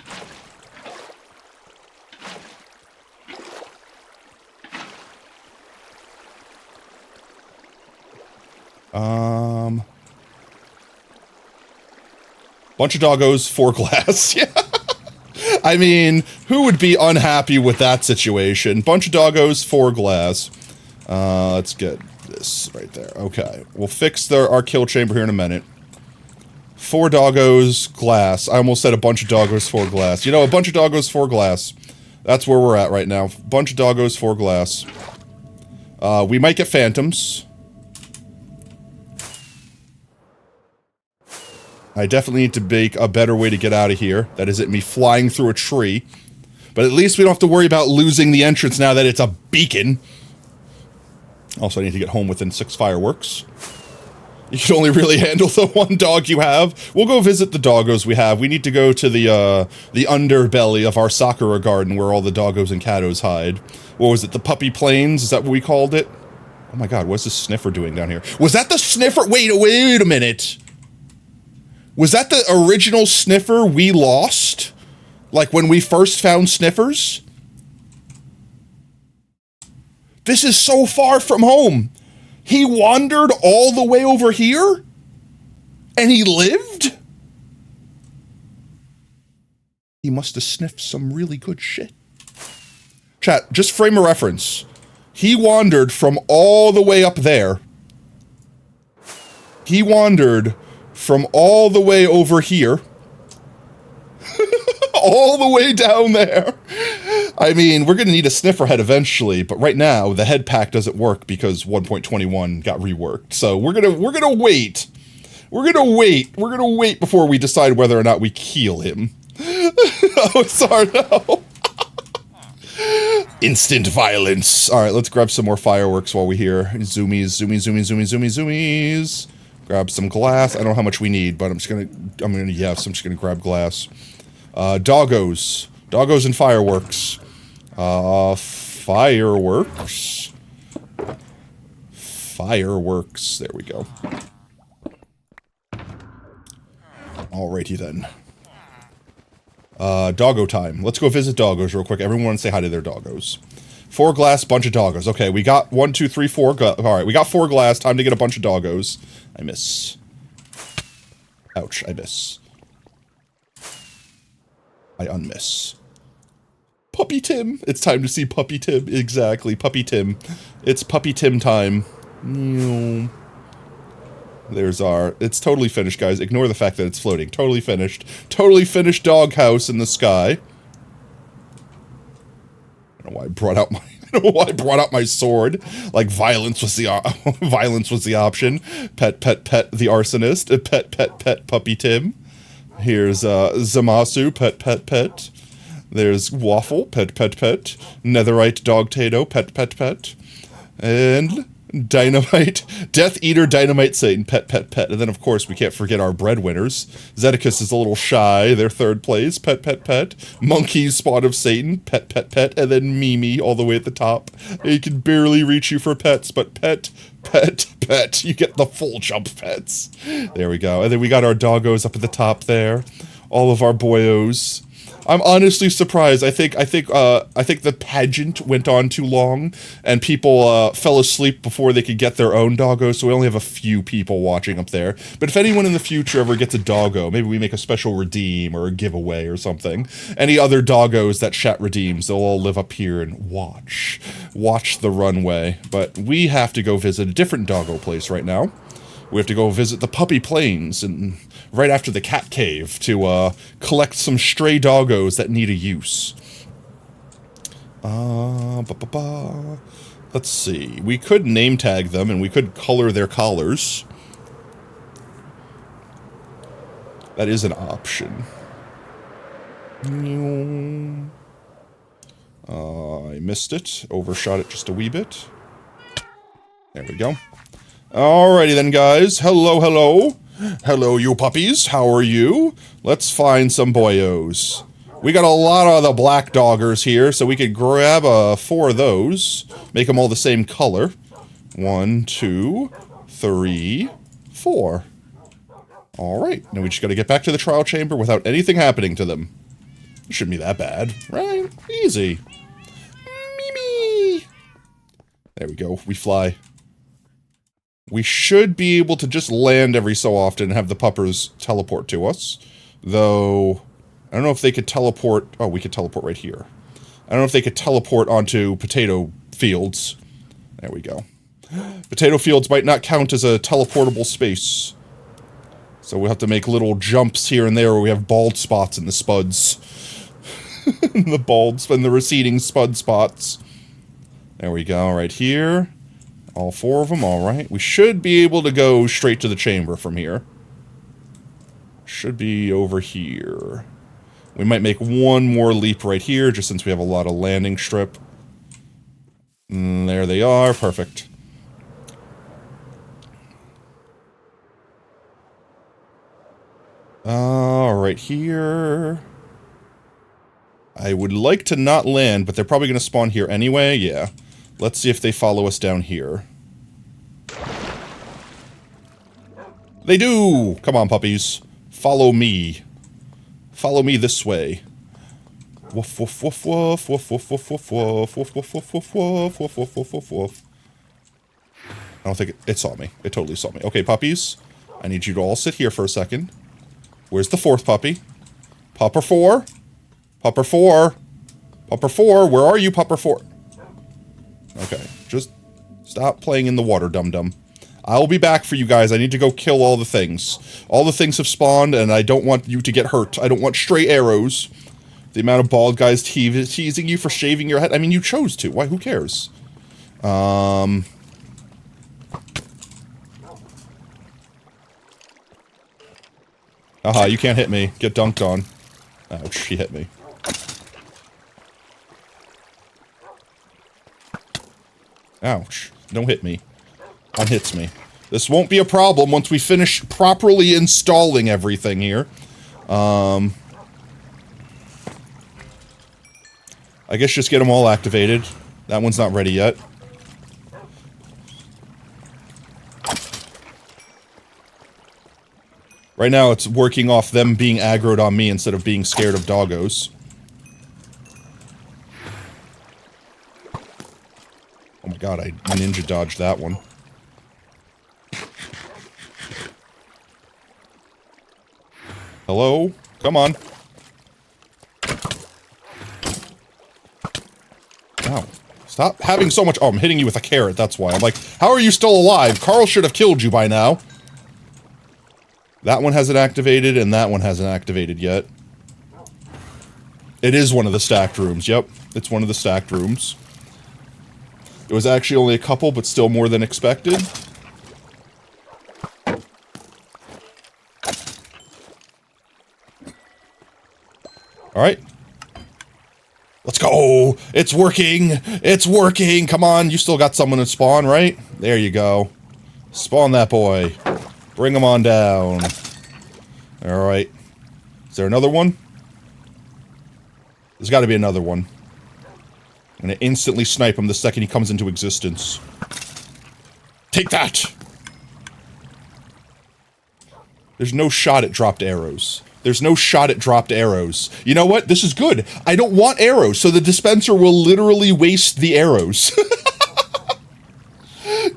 Bunch of doggos, 4 glass. Yeah. I mean, who would be unhappy with that situation? Bunch of doggos, 4 glass. Let's get this right there. Okay. We'll fix our kill chamber here in a minute. 4 doggos, glass. I almost said a bunch of doggos, 4 glass. You know, a bunch of doggos, 4 glass. That's where we're at right now. Bunch of doggos, 4 glass. We might get phantoms. I definitely need to make a better way to get out of here. That isn't me flying through a tree. But at least we don't have to worry about losing the entrance now that it's a beacon. Also, I need to get home within 6 fireworks. You can only really handle the one dog you have. We'll go visit the doggos we have. We need to go to the underbelly of our Sakura garden where all the doggos and catos hide. What was it, the Puppy Plains? Is that what we called it? Oh my god, what's the sniffer doing down here? Was that the sniffer? Wait a minute. Was that the original sniffer we lost? Like when we first found sniffers? This is so far from home. He wandered all the way over here? And he lived? He must have sniffed some really good shit. Chat, just frame of reference. He wandered from all the way up there. He wandered from all the way over here. All the way down there. I mean, we're gonna need a sniffer head eventually, but right now the head pack doesn't work because 1.21 got reworked. So we're gonna wait. We're gonna wait before we decide whether or not we kill him. Oh, sorry, no. Instant violence. All right, let's grab some more fireworks while we're here. Zoomies. Grab some glass. I don't know how much we need, but I'm just gonna grab glass. Doggos and fireworks. Fireworks. There we go. Alrighty then. Doggo time. Let's go visit doggos real quick. Everyone say hi to their doggos. 4 glass, bunch of doggos. Okay, we got 1, 2, 3, 4. Alright, we got 4 glass. Time to get a bunch of doggos. I miss. Ouch, I miss. I unmiss. Puppy Tim. It's time to see Puppy Tim. Exactly, Puppy Tim. It's Puppy Tim time. There's our... It's totally finished, guys. Ignore the fact that it's floating. Totally finished. Totally finished doghouse in the sky. I don't know why I brought out my... I don't know why I brought out my sword. Like, violence was the option. Pet, the arsonist. Pet, Puppy Tim. Here's, Zamasu, pet. There's Waffle, pet. Netherite Dogtato, pet. And Dynamite, Death Eater, Dynamite Satan, pet. And then, of course, we can't forget our breadwinners. Zeticus is a little shy, they're 3rd place, pet. Monkey's Spawn of Satan, pet. And then Mimi all the way at the top. He can barely reach you for pets, but pet. You get the full jump pets. There we go. And then we got our doggos up at the top there. All of our boyos. I'm honestly surprised. I think the pageant went on too long, and people fell asleep before they could get their own doggo, so we only have a few people watching up there. But if anyone in the future ever gets a doggo, maybe we make a special redeem or a giveaway or something. Any other doggos that chat redeems, they'll all live up here and watch the runway. But we have to go visit a different doggo place right now. We have to go visit the Puppy Plains and right after the cat cave to collect some stray doggos that need a use. Let's see. We could name tag them and we could color their collars. That is an option. I missed it. Overshot it just a wee bit. There we go. Alrighty then, guys. Hello, you puppies. How are you? Let's find some boyos. We got a lot of the black doggers here, so we could grab 4 of those. Make them all the same color. 1, 2, 3, 4. Alright, now we just gotta get back to the trial chamber without anything happening to them. It shouldn't be that bad, right? Easy. Mimi! There we go, we fly. We should be able to just land every so often and have the puppers teleport to us. Though, I don't know if they could teleport... Oh, we could teleport right here. I don't know if they could teleport onto potato fields. There we go. Potato fields might not count as a teleportable space. So we'll have to make little jumps here and there where we have bald spots in the spuds. The bald and the receding spud spots. There we go, right here. All 4 of them, alright. We should be able to go straight to the chamber from here. Should be over here. We might make one more leap right here, just since we have a lot of landing strip. There they are, perfect. Alright, here... I would like to not land, but they're probably going to spawn here anyway. Yeah. Let's see if they follow us down here. They do! Come on, puppies. Follow me. Follow me this way. Woof, woof, woof, woof, woof, woof, woof, woof, woof, woof, woof, woof, woof, woof, woof, woof, woof, woof, woof. I don't think it saw me. It totally saw me. Okay, puppies. I need you to all sit here for a second. Where's the fourth puppy? Pupper 4? Pupper 4? Pupper 4? Where are you, Pupper 4? Okay, just stop playing in the water, dum-dum. I'll be back for you guys. I need to go kill all the things. All the things have spawned, and I don't want you to get hurt. I don't want stray arrows. The amount of bald guys teasing you for shaving your head. I mean, you chose to. Why? Who cares? Aha, you can't hit me. Get dunked on. Ouch, she hit me. Ouch. Don't hit me. Unhits me. This won't be a problem once we finish properly installing everything here. I guess just get them all activated. That one's not ready yet. Right now it's working off them being aggroed on me instead of being scared of doggos. Oh my god, I ninja dodged that one. Hello? Come on. Ow. Stop having so much- oh, I'm hitting you with a carrot, that's why. I'm like, how are you still alive? Carl should have killed you by now. That one hasn't activated, and that one hasn't activated yet. It is one of the stacked rooms, yep. It's one of the stacked rooms. It was actually only a couple, but still more than expected. Alright. Let's go! It's working! It's working! Come on, you still got someone to spawn, right? There you go. Spawn that boy. Bring him on down. Alright. Is there another one? There's gotta be another one. I'm gonna instantly snipe him the second he comes into existence. Take that! There's no shot at dropped arrows. There's no shot at dropped arrows. You know what? This is good. I don't want arrows, so the dispenser will literally waste the arrows.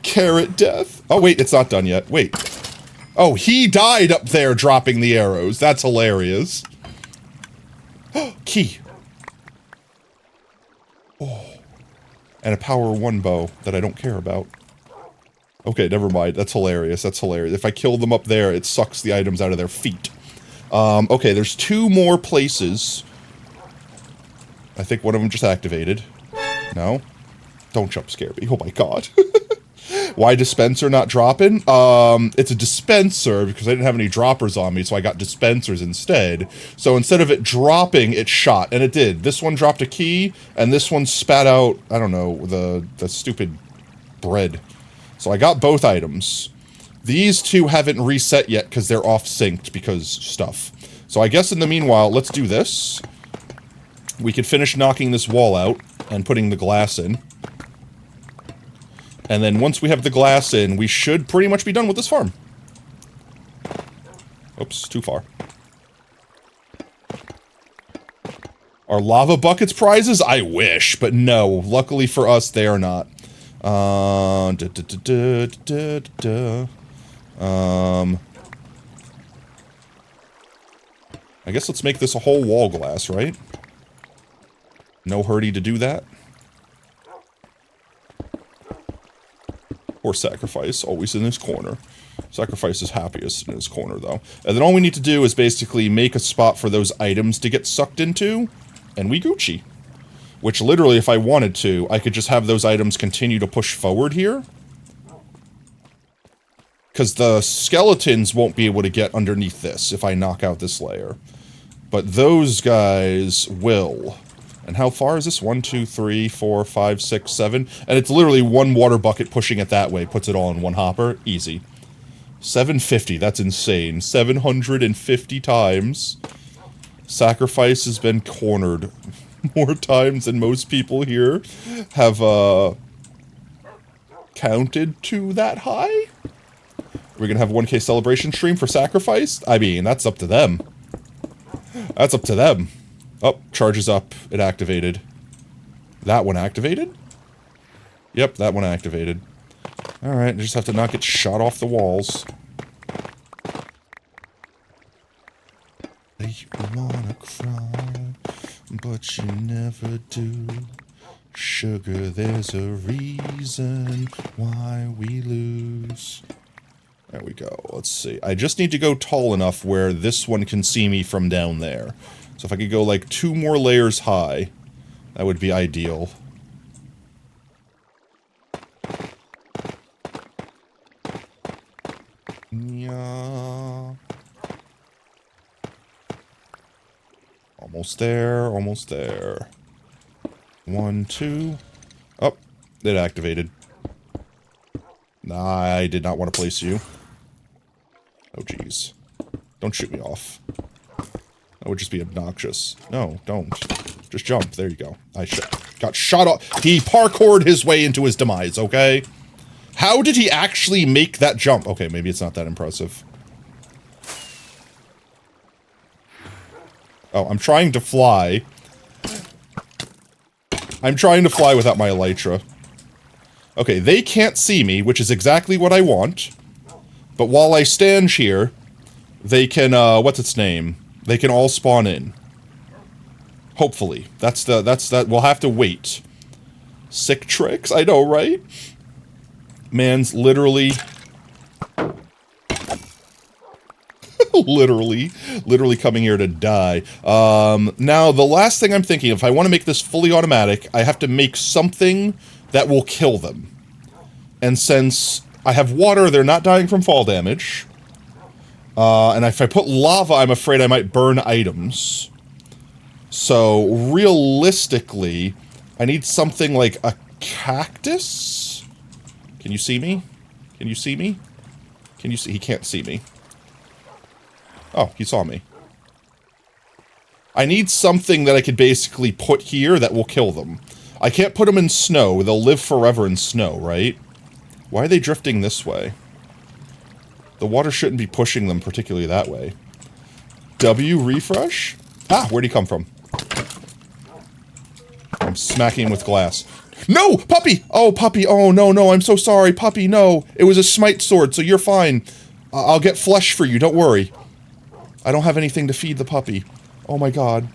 Carrot death. Oh, wait, it's not done yet. Wait. Oh, he died up there dropping the arrows. That's hilarious. Key. Oh. And a power 1 bow that I don't care about. Okay, never mind. That's hilarious. That's hilarious. If I kill them up there, it sucks the items out of their feet. Okay, there's 2 more places. I think one of them just activated. No? Don't jump scare me. Oh my god. Why dispenser not dropping? It's a dispenser because I didn't have any droppers on me, so I got dispensers instead. So instead of it dropping, it shot, and it did. This one dropped a key, and this one spat out, I don't know, the stupid bread. So I got both items. These 2 haven't reset yet because they're off-synced because stuff. So I guess in the meanwhile, let's do this. We could finish knocking this wall out and putting the glass in. And then once we have the glass in, we should pretty much be done with this farm. Oops, too far. Are lava buckets prizes? I wish, but no. Luckily for us, they are not. I guess let's make this a whole wall glass, right? No hurry to do that. Or Sacrifice, always in his corner. Sacrifice is happiest in his corner, though. And then all we need to do is basically make a spot for those items to get sucked into, and we Gucci. Which literally, if I wanted to, I could just have those items continue to push forward here. Because the skeletons won't be able to get underneath this if I knock out this layer. But those guys will. And how far is this? 1, 2, 3, 4, 5, 6, 7. And it's literally 1 water bucket pushing it that way. Puts it all in 1 hopper. Easy. 750, that's insane. 750 times. Sacrifice has been cornered more times than most people here have, counted to that high? We're gonna have a 1K celebration stream for Sacrifice? I mean, that's up to them. That's up to them. Oh, charges up. It activated. That one activated? Yep, that one activated. Alright, just have to not get shot off the walls. You wanna cry, but you never do. Sugar, there's a reason why we lose. There we go. Let's see. I just need to go tall enough where this one can see me from down there. So if I could go like 2 more layers high, that would be ideal. Yeah. Almost there, almost there. 1, 2. Oh, it activated. Nah, I did not want to place you. Oh, jeez. Don't shoot me off. That would just be obnoxious. No, don't. Just jump. There you go. I got shot off. He parkoured his way into his demise, okay? How did he actually make that jump? Okay, maybe it's not that impressive. Oh, I'm trying to fly. I'm trying to fly without my elytra. Okay, they can't see me, which is exactly what I want. But while I stand here, they can, what's its name? They can all spawn in. Hopefully. That's that. We'll have to wait. Sick tricks? I know, right? Man's literally... literally coming here to die. Now, the last thing I'm thinking, if I want to make this fully automatic, I have to make something that will kill them. And since I have water, they're not dying from fall damage. And if I put lava, I'm afraid I might burn items. So, realistically, I need something like a cactus? Can you see me? Can you see me? Can you see? He can't see me. Oh, he saw me. I need something that I could basically put here that will kill them. I can't put them in snow. They'll live forever in snow, right? Why are they drifting this way? The water shouldn't be pushing them particularly that way. W refresh? Ah, where'd he come from? I'm smacking him with glass. No! Puppy! Oh, puppy. Oh, no, no. I'm so sorry. Puppy, no. It was a smite sword, so you're fine. I'll get flesh for you. Don't worry. I don't have anything to feed the puppy. Oh my god.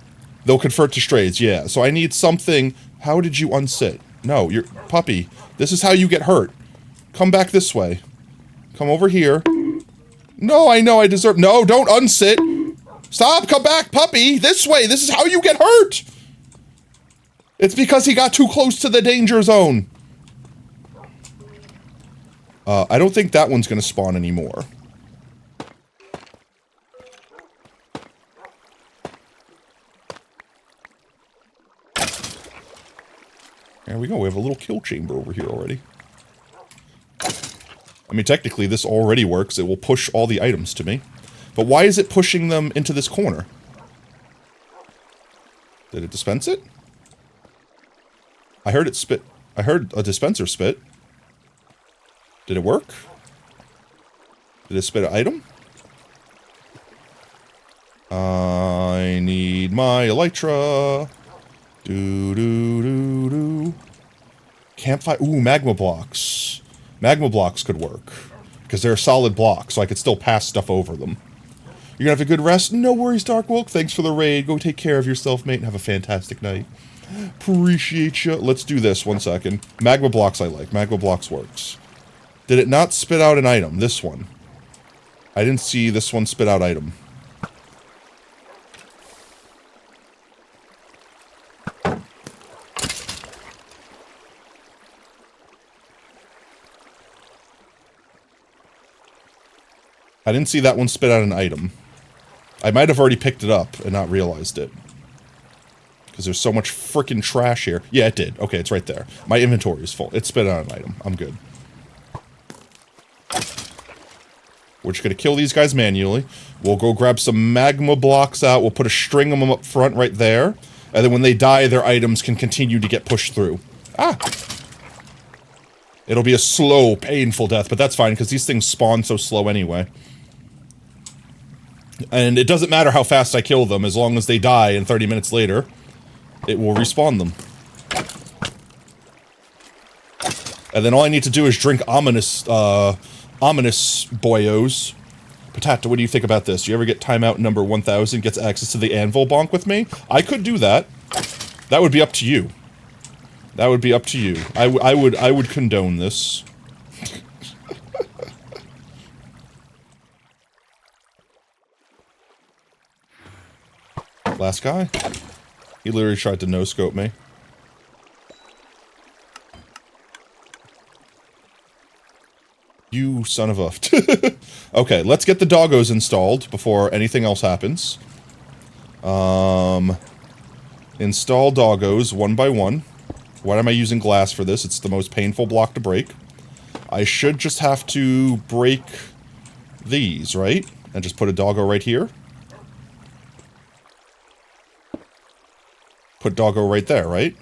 They'll convert to strays, yeah. So I need something... How did you unsit? No, you're... Puppy, this is how you get hurt. Come back this way. Come over here. No, I know I deserve... No, don't unsit! Stop! Come back, puppy! This way! This is how you get hurt! It's because he got too close to the danger zone. I don't think that one's gonna spawn anymore. There we go, we have a little kill chamber over here already. I mean, technically, this already works. It will push all the items to me. But why is it pushing them into this corner? Did it dispense it? I heard it spit. I heard a dispenser spit. Did it work? Did it spit an item? I need my elytra. Do. Campfire. Ooh, magma blocks. Magma blocks could work. Because they're a solid block, so I could still pass stuff over them. You're gonna have a good rest? No worries, Darkwolk. Thanks for the raid. Go take care of yourself, mate, and have a fantastic night. Appreciate you. Let's do this. 1 second. Magma blocks I like. Magma blocks works. Did it not spit out an item? This one. I didn't see this one spit out item. I didn't see that one spit out an item. I might have already picked it up and not realized it. Because there's so much frickin' trash here. Yeah, it did. Okay, it's right there. My inventory is full. It spit out an item. I'm good. We're just going to kill these guys manually. We'll go grab some magma blocks out. We'll put a string of them up front right there. And then when they die, their items can continue to get pushed through. Ah! It'll be a slow, painful death, but that's fine, because these things spawn so slow anyway. And it doesn't matter how fast I kill them, as long as they die and 30 minutes later, it will respawn them. And then all I need to do is drink ominous boyos. Patata, what do you think about this? You ever get timeout number 1000 gets access to the anvil bonk with me? I could do that. That would be up to you. That would be up to you. I would condone this. Last guy? He literally tried to no-scope me. You son of a... Okay, let's get the doggos installed before anything else happens. Install doggos one by one. Why am I using glass for this? It's the most painful block to break. I should just have to break these, right? And just put a doggo right here. Put doggo right there, right?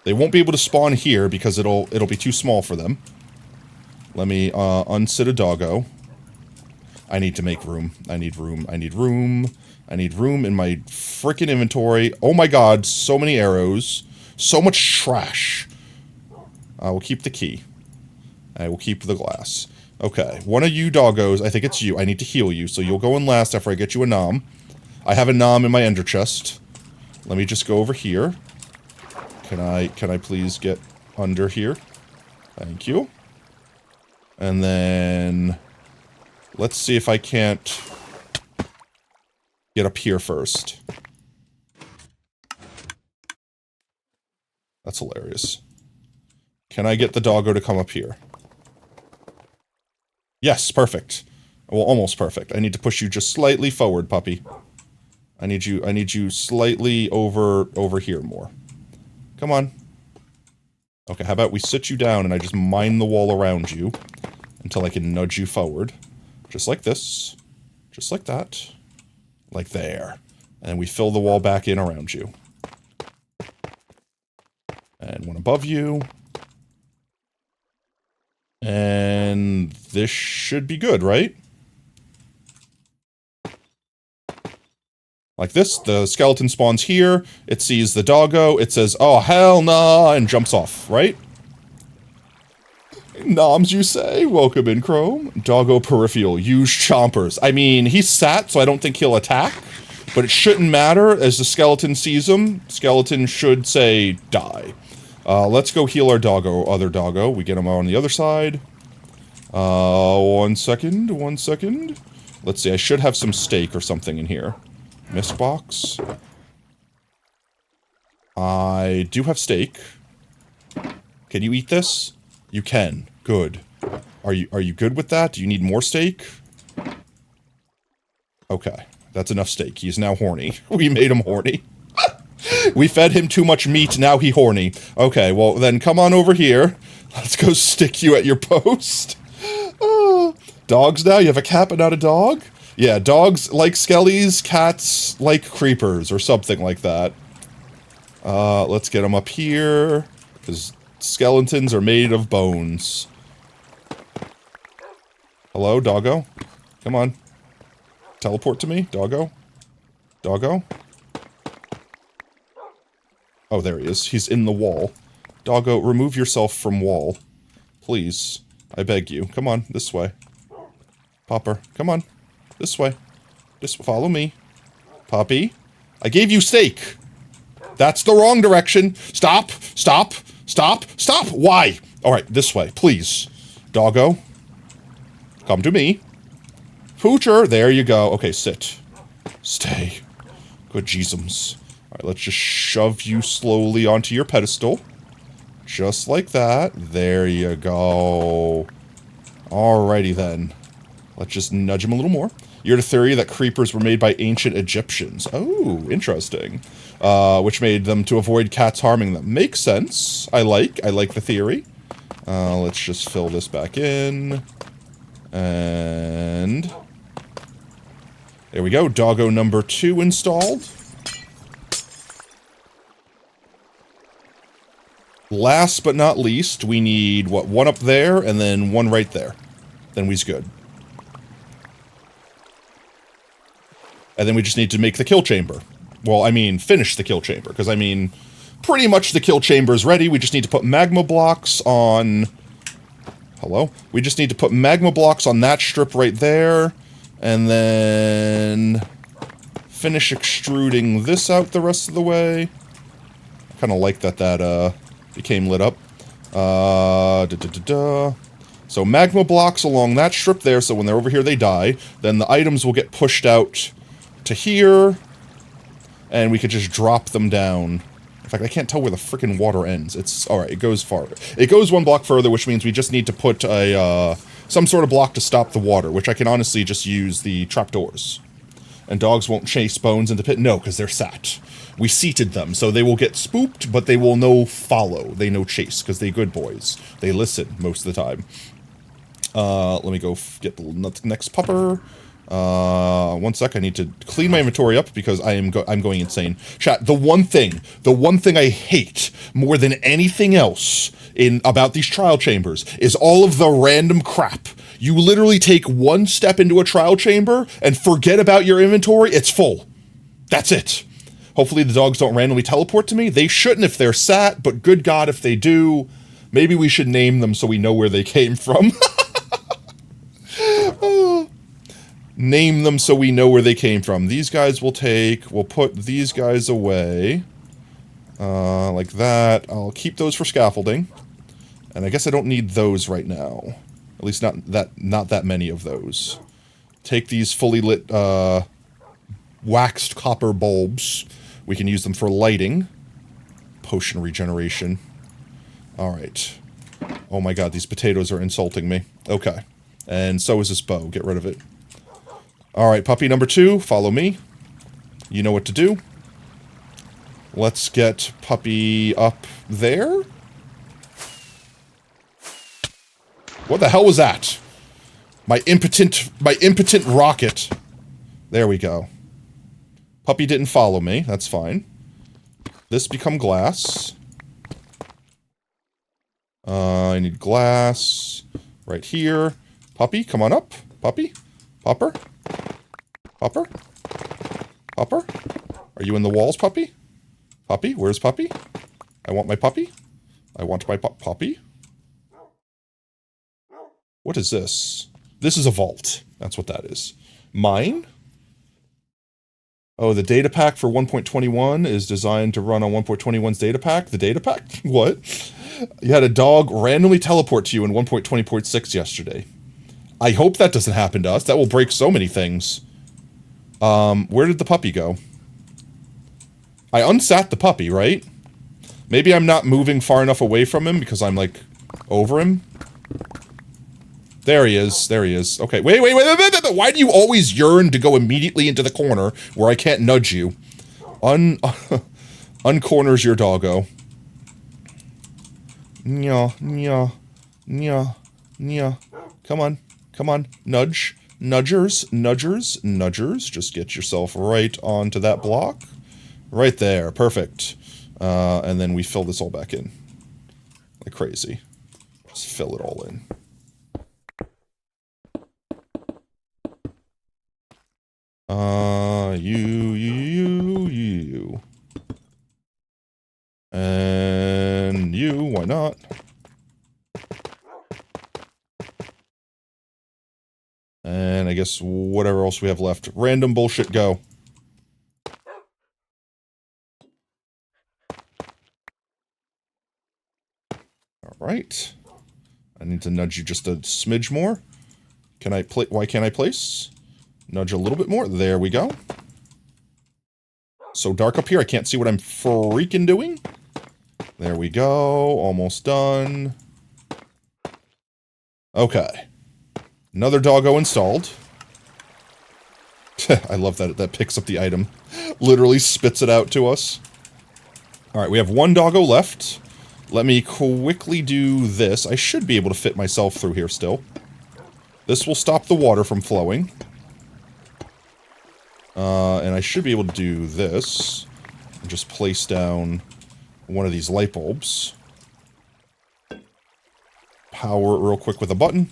They won't be able to spawn here because it'll be too small for them. Let me unsit a doggo. I need to make room. I need room. I need room. I need room in my frickin' inventory. Oh my god, so many arrows. So much trash. I will keep the key. I will keep the glass. Okay, one of you doggos, I think it's you. I need to heal you, so you'll go in last after I get you a nom. I have a nom in my ender chest. Let me just go over here. Can I please get under here? Thank you. And then... let's see if I can't... get up here first. That's hilarious. Can I get the doggo to come up here? Yes, perfect. Well, almost perfect. I need to push you just slightly forward, puppy. I need you slightly over here more. Come on. Okay, how about we sit you down and I just mine the wall around you until I can nudge you forward. Just like this. Just like that. Like there. And we fill the wall back in around you. And one above you. And this should be good, right? Like this, the skeleton spawns here, it sees the doggo, it says, oh hell nah, and jumps off, right? Noms, you say? Welcome in, Chrome. Doggo peripheral, use chompers. I mean, he's sat, so I don't think he'll attack, but it shouldn't matter, as the skeleton sees him, skeleton should say, die. Let's go heal our doggo, other doggo. We get him on the other side. 1 second, 1 second. Let's see, I should have some steak or something in here. Mist box. I do have steak. Can you eat this? You can. Good. Are you good with that? Do you need more steak? Okay. That's enough steak. He's now horny. We made him horny. We fed him too much meat, now he horny. Okay, well then come on over here. Let's go stick you at your post. Dogs now? You have a cat but not a dog? Yeah, dogs like skellies, cats like creepers, or something like that. Let's get them up here, because skeletons are made of bones. Hello, doggo? Come on. Teleport to me, doggo? Doggo? Oh, there he is. He's in the wall. Doggo, remove yourself from wall. Please. I beg you. Come on, this way. Popper, come on. This way. Just follow me. Puppy. I gave you steak. That's the wrong direction. Stop. Stop. Stop. Stop. Why? Alright, this way. Please. Doggo. Come to me. Poocher. There you go. Okay, sit. Stay. Good Jeezums. Alright, let's just shove you slowly onto your pedestal. Just like that. There you go. Alrighty then. Let's just nudge him a little more. You heard a theory that creepers were made by ancient Egyptians. Oh, interesting. Which made them to avoid cats harming them. Makes sense. I like the theory. Let's just fill this back in. And... there we go, doggo number 2 installed. Last but not least, we need, what, 1 up there, and then 1 right there. Then we's good. And then we just need to make the kill chamber. Well, I mean, finish the kill chamber, because, I mean, pretty much the kill chamber is ready. We just need to put magma blocks on... hello? We just need to put magma blocks on that strip right there, and then... finish extruding this out the rest of the way. I kind of like that became lit up. So magma blocks along that strip there, so when they're over here they die. Then the items will get pushed out to here, and we could just drop them down. In fact, I can't tell where the frickin' water ends. It's... alright, it goes farther. It goes 1 block further, which means we just need to put a, some sort of block to stop the water, which I can honestly just use the trapdoors. And dogs won't chase bones into pit. No, because they're sat. We seated them, so they will get spooked, but they will no follow. They no chase, because they good boys. They listen most of the time. Let me go get the next pupper. 1 sec, I need to clean my inventory up because I'm going insane. Chat, the one thing I hate more than anything else about these trial chambers is all of the random crap. You literally take 1 step into a trial chamber and forget about your inventory, it's full. That's it. Hopefully the dogs don't randomly teleport to me. They shouldn't if they're sat, but good God if they do. Maybe we should name them so we know where they came from. Name them so we know where they came from. These guys we'll put these guys away. Like that. I'll keep those for scaffolding. And I guess I don't need those right now. At least not that many of those. Take these fully lit, waxed copper bulbs. We can use them for lighting. Potion regeneration. Alright. Oh my god, these potatoes are insulting me. Okay. And so is this bow. Get rid of it. Alright, puppy number 2, follow me. You know what to do. Let's get puppy up there. What the hell was that? My impotent rocket. There we go. Puppy didn't follow me, that's fine. This become glass. I need glass right here. Puppy, come on up. Puppy? Popper? Popper? Popper? Are you in the walls, puppy? Puppy? Where's puppy? I want my puppy. I want my puppy. What is this? This is a vault. That's what that is. Mine? Oh, the data pack for 1.21 is designed to run on 1.21's data pack? The data pack? What? You had a dog randomly teleport to you in 1.20.6 yesterday. I hope that doesn't happen to us. That will break so many things. Where did the puppy go? I unsat the puppy, right? Maybe I'm not moving far enough away from him because I'm, like, over him. There he is. There he is. Okay, wait. Why do you always yearn to go immediately into the corner where I can't nudge you? Uncorners your doggo. Nya. Come on. Nudgers. Just get yourself right onto that block. Right there. Perfect. And then we fill this all back in. Like crazy. Just fill it all in. You. And you, why not? And I guess whatever else we have left. Random bullshit, go. Alright. I need to nudge you just a smidge more. Why can't I place? Nudge a little bit more. There we go. So dark up here, I can't see what I'm freaking doing. There we go. Almost done. Okay. Another doggo installed. I love that that picks up the item. Literally spits it out to us. Alright, we have 1 doggo left. Let me quickly do this. I should be able to fit myself through here still. This will stop the water from flowing. And I should be able to do this. And just place down one of these light bulbs. Power it real quick with a button.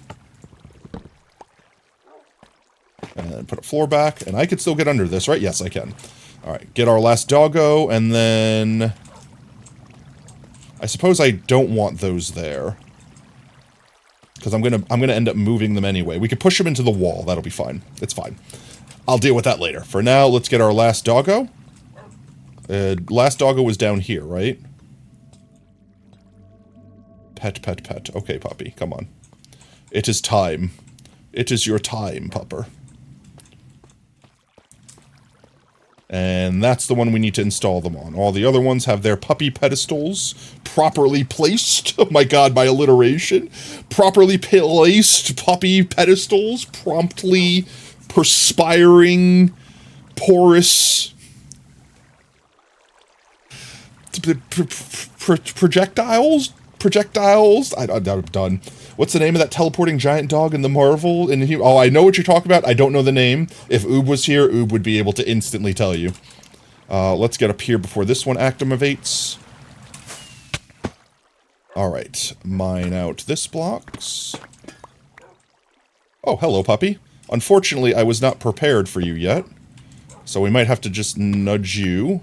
And then put a floor back. And I can still get under this, right? Yes, I can. Alright, get our last doggo, and then... I suppose I don't want those there. Because I'm gonna end up moving them anyway. We could push them into the wall. That'll be fine. It's fine. I'll deal with that later. For now, let's get our last doggo. Last doggo was down here, right? Pet, pet, pet. Okay, puppy, come on. It is time. It is your time, pupper. And that's the one we need to install them on. All the other ones have their puppy pedestals properly placed. Oh my god, my alliteration. Properly placed puppy pedestals, promptly perspiring, porous projectiles? Projectiles? I'm done. What's the name of that teleporting giant dog in the Marvel? Oh, I know what you're talking about. I don't know the name. If Oob was here, Oob would be able to instantly tell you. Let's get up here before this one activates. Alright. Mine out this blocks. Oh, hello, puppy. Unfortunately, I was not prepared for you yet. So we might have to just nudge you.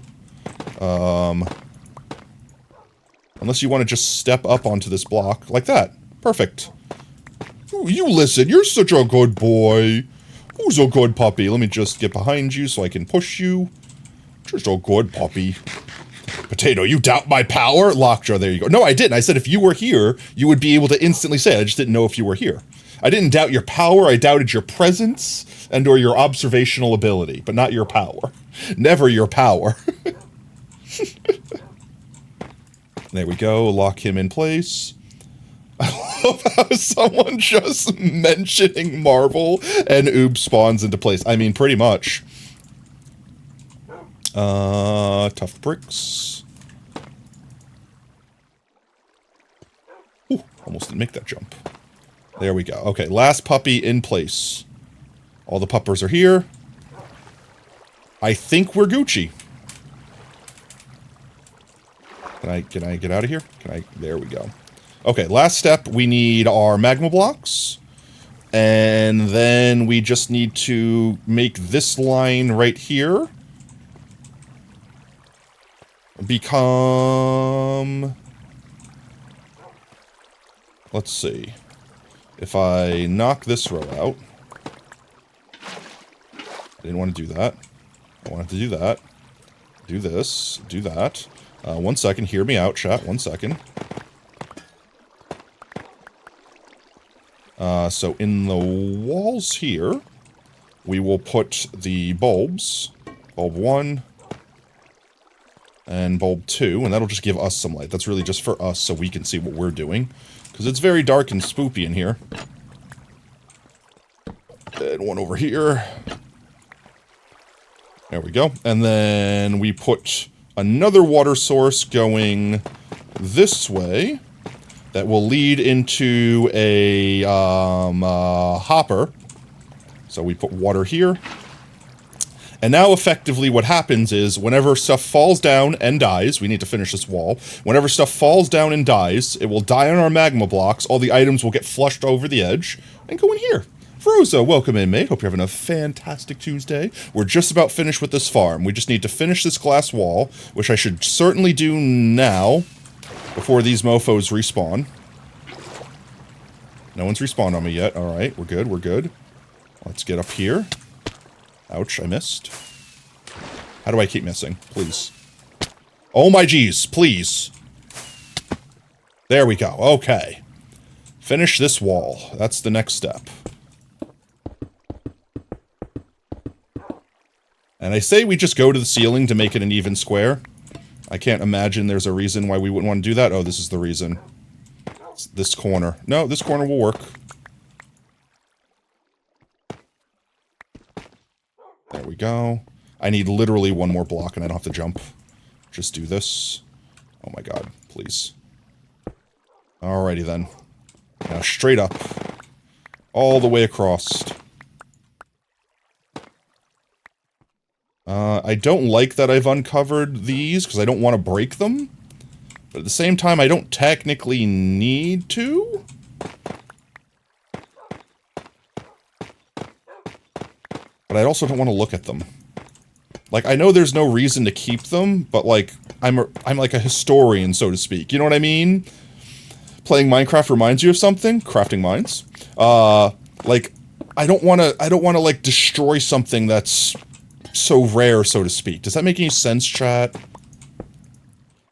Unless you want to just step up onto this block. Like that. Perfect. Ooh, you listen. You're such a good boy. Who's a good puppy? Let me just get behind you so I can push you. Just a good puppy. Potato, you doubt my power? Lockjaw, there you go. No, I didn't. I said if you were here, you would be able to instantly say it. I just didn't know if you were here. I didn't doubt your power. I doubted your presence and or your observational ability, but not your power. Never your power. There we go. Lock him in place. I love how someone just mentioning Marvel and Oob spawns into place. I mean, pretty much. Tough bricks. Ooh, almost didn't make that jump. There we go. Okay, last puppy in place. All the puppers are here. I think we're Gucci. Can I get out of here? There we go. Okay, last step, we need our magma blocks. And then we just need to make this line right here become... Let's see. If I knock this row out... I didn't want to do that. I wanted to do that. Do this. Do that. 1 second. Hear me out, chat. 1 second. So in the walls here, we will put the bulbs. Bulb 1. And bulb 2. And that'll just give us some light. That's really just for us so we can see what we're doing. Because it's very dark and spoopy in here. And one over here. There we go. And then we put another water source going this way that will lead into a hopper. So we put water here. And now effectively what happens is whenever stuff falls down and dies, we need to finish this wall. Whenever stuff falls down and dies, it will die on our magma blocks. All the items will get flushed over the edge and go in here. Frozo, welcome in, mate. Hope you're having a fantastic Tuesday. We're just about finished with this farm. We just need to finish this glass wall, which I should certainly do now before these mofos respawn. No one's respawned on me yet. Alright, we're good, we're good. Let's get up here. Ouch, I missed. How do I keep missing? Please. Oh my geez, please. There we go, okay. Finish this wall. That's the next step. And I say we just go to the ceiling to make it an even square. I can't imagine there's a reason why we wouldn't want to do that. Oh, this is the reason. It's this corner. No, this corner will work. There we go. I need literally one more block and I don't have to jump. Just do this. Oh my god, please. Alrighty then. Now straight up. All the way across. I don't like that I've uncovered these, because I don't want to break them. But at the same time, I don't technically need to. But I also don't want to look at them. Like, I know there's no reason to keep them, but like, I'm like a historian, so to speak. You know what I mean? Playing Minecraft reminds you of something? Crafting mines. Like, I don't want to like destroy something that's so rare, so to speak. Does that make any sense, chat?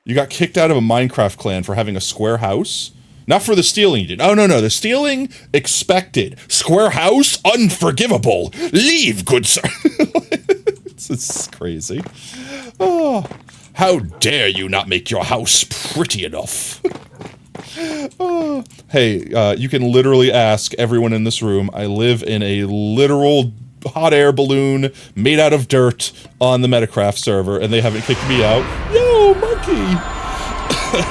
You got kicked out of a Minecraft clan for having a square house? Not for the stealing you did. Oh, no, no. The stealing, expected. Square house, unforgivable. Leave, good sir. This is crazy. Oh, how dare you not make your house pretty enough? Oh. Hey, you can literally ask everyone in this room. I live in a literal hot air balloon made out of dirt on the Metacraft server, and they haven't kicked me out. Yo, Monkey!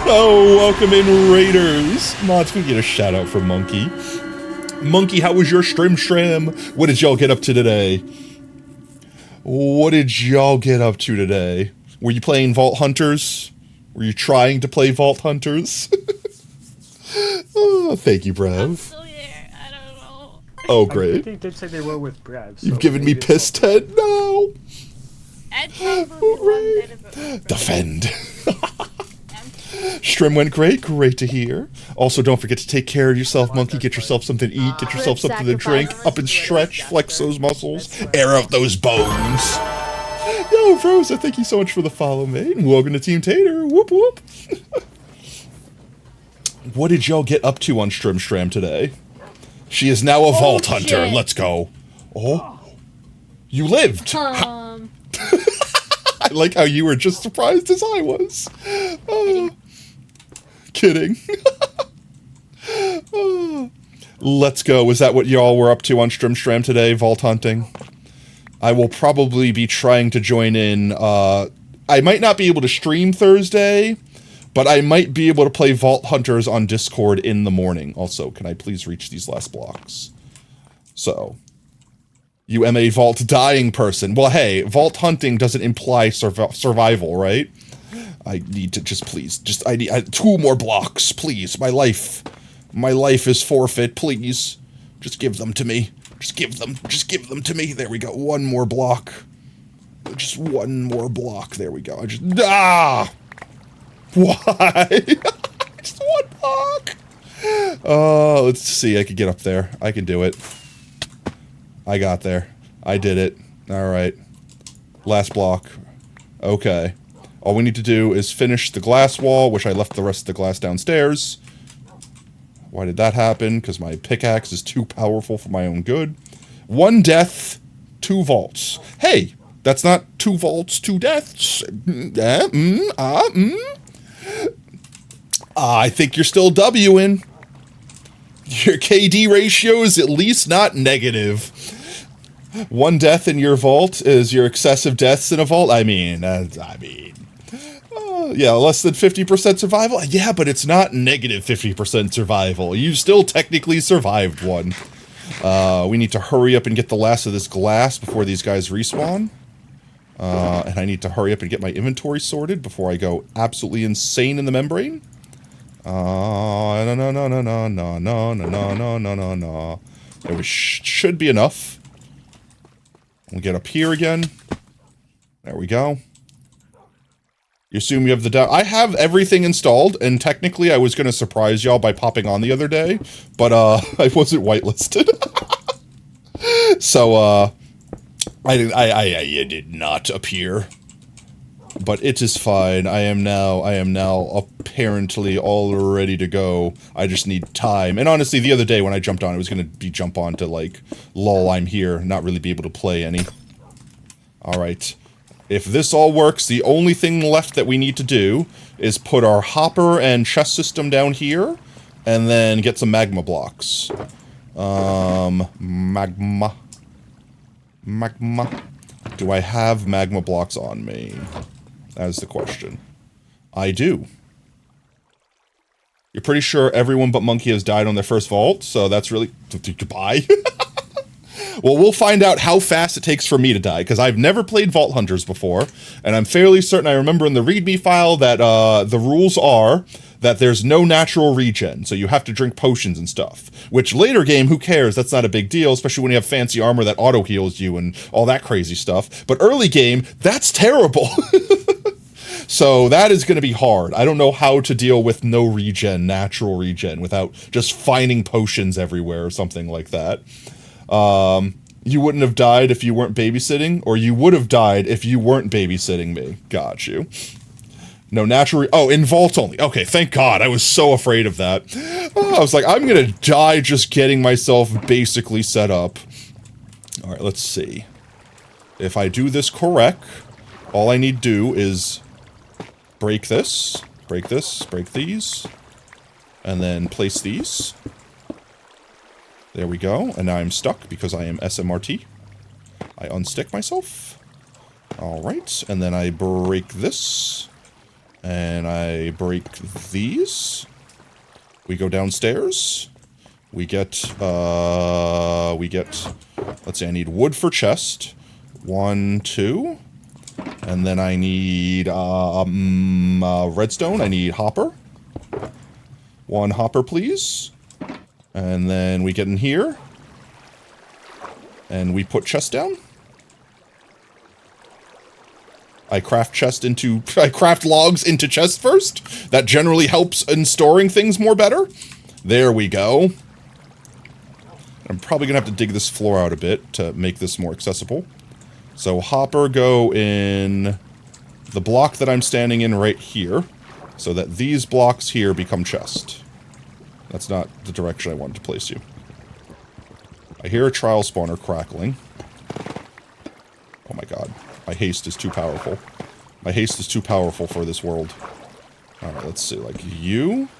Oh, welcome in, Raiders! Mods, we get a shout out for Monkey. Monkey, how was your stream? What did y'all get up to today? What did y'all get up to today? Were you playing Vault Hunters? Were you trying to play Vault Hunters? Oh, thank you, Brav. Still there. I don't know. Oh, I great. think they said they were with Brav. You've given me piss, Ted. No! I'd probably one bit of a Defend. Stream went great. Great to hear. Also, don't forget to take care of yourself, Monkey. Get yourself something to eat. Get yourself something to drink. Up and stretch. Flex those muscles. Air out those bones. Yo, Rosa, thank you so much for the follow, mate. Welcome to Team Tater. Whoop, whoop. What did y'all get up to on Stram today? She is now a Vault Hunter. Shit. Let's go. Oh. You lived. I like how you were just surprised as I was. Oh. Kidding. Oh. Let's go. Was that what y'all were up to on Stram today? Vault hunting? I will probably be trying to join in. I might not be able to stream Thursday, but I might be able to play Vault Hunters on Discord in the morning. Also, can I please reach these last blocks? So, you am a Vault dying person. Well, hey, Vault hunting doesn't imply survival, right? I need to I need 2 more blocks, please. My life is forfeit, please. Just give them to me. Just give them to me. There we go. 1 more block. Just 1 more block. There we go. Why? Just 1 block. Oh, let's see. I can get up there. I can do it. I got there. I did it. Alright. Last block. Okay. All we need to do is finish the glass wall, which I left the rest of the glass downstairs. Why did that happen? Because my pickaxe is too powerful for my own good. 1 death, 2 vaults. Hey, that's not 2 vaults, 2 deaths. I think you're still W'ing. Your KD ratio is at least not negative. 1 death in your vault is your excessive deaths in a vault. Yeah, less than 50% survival. Yeah, but it's not negative 50% survival. You still technically survived 1. We need to hurry up and get the last of this glass before these guys respawn. And I need to hurry up and get my inventory sorted before I go absolutely insane in the membrane. No. There should be enough. We'll get up here again. There we go. You assume you have the I have everything installed, and technically I was going to surprise y'all by popping on the other day, but I wasn't whitelisted. So I did not appear. But it is fine. I am now apparently all ready to go. I just need time. And honestly, the other day when I jumped on, it was going to jump on to like, lol, I'm here, not really be able to play any. Alright. If this all works, the only thing left that we need to do is put our hopper and chest system down here, and then get some magma blocks. Magma. Do I have magma blocks on me? That is the question. I do. You're pretty sure everyone but Monkey has died on their first vault, so that's really... Goodbye. Well, we'll find out how fast it takes for me to die, because I've never played Vault Hunters before, and I'm fairly certain I remember in the README file that the rules are that there's no natural regen, so you have to drink potions and stuff. Which, later game, who cares? That's not a big deal, especially when you have fancy armor that auto-heals you and all that crazy stuff. But early game, that's terrible! So that is going to be hard. I don't know how to deal with no regen, natural regen, without just finding potions everywhere or something like that. You wouldn't have died if you weren't babysitting, or you would have died if you weren't babysitting me. Got you. No, naturally. Oh, in vault only. Okay, thank God. I was so afraid of that. Oh, I was like, I'm gonna die just getting myself basically set up. All right, let's see. If I do this correct, all I need to do is break this, break these, and then place these. There we go, and now I'm stuck because I am SMRT. I unstick myself. Alright, and then I break this. And I break these. We go downstairs. We get, let's see, I need wood for chest. 1, 2. And then I need, redstone. I need hopper. 1 hopper, please. And then we get in here. And we put chest down. I craft logs into chest first. That generally helps in storing things more better. There we go. I'm probably gonna have to dig this floor out a bit to make this more accessible. So hopper go in the block that I'm standing in right here, so that these blocks here become chest. That's not the direction I wanted to place you. I hear a trial spawner crackling. Oh my god. My haste is too powerful. My haste is too powerful for this world. Alright, let's see. Like you.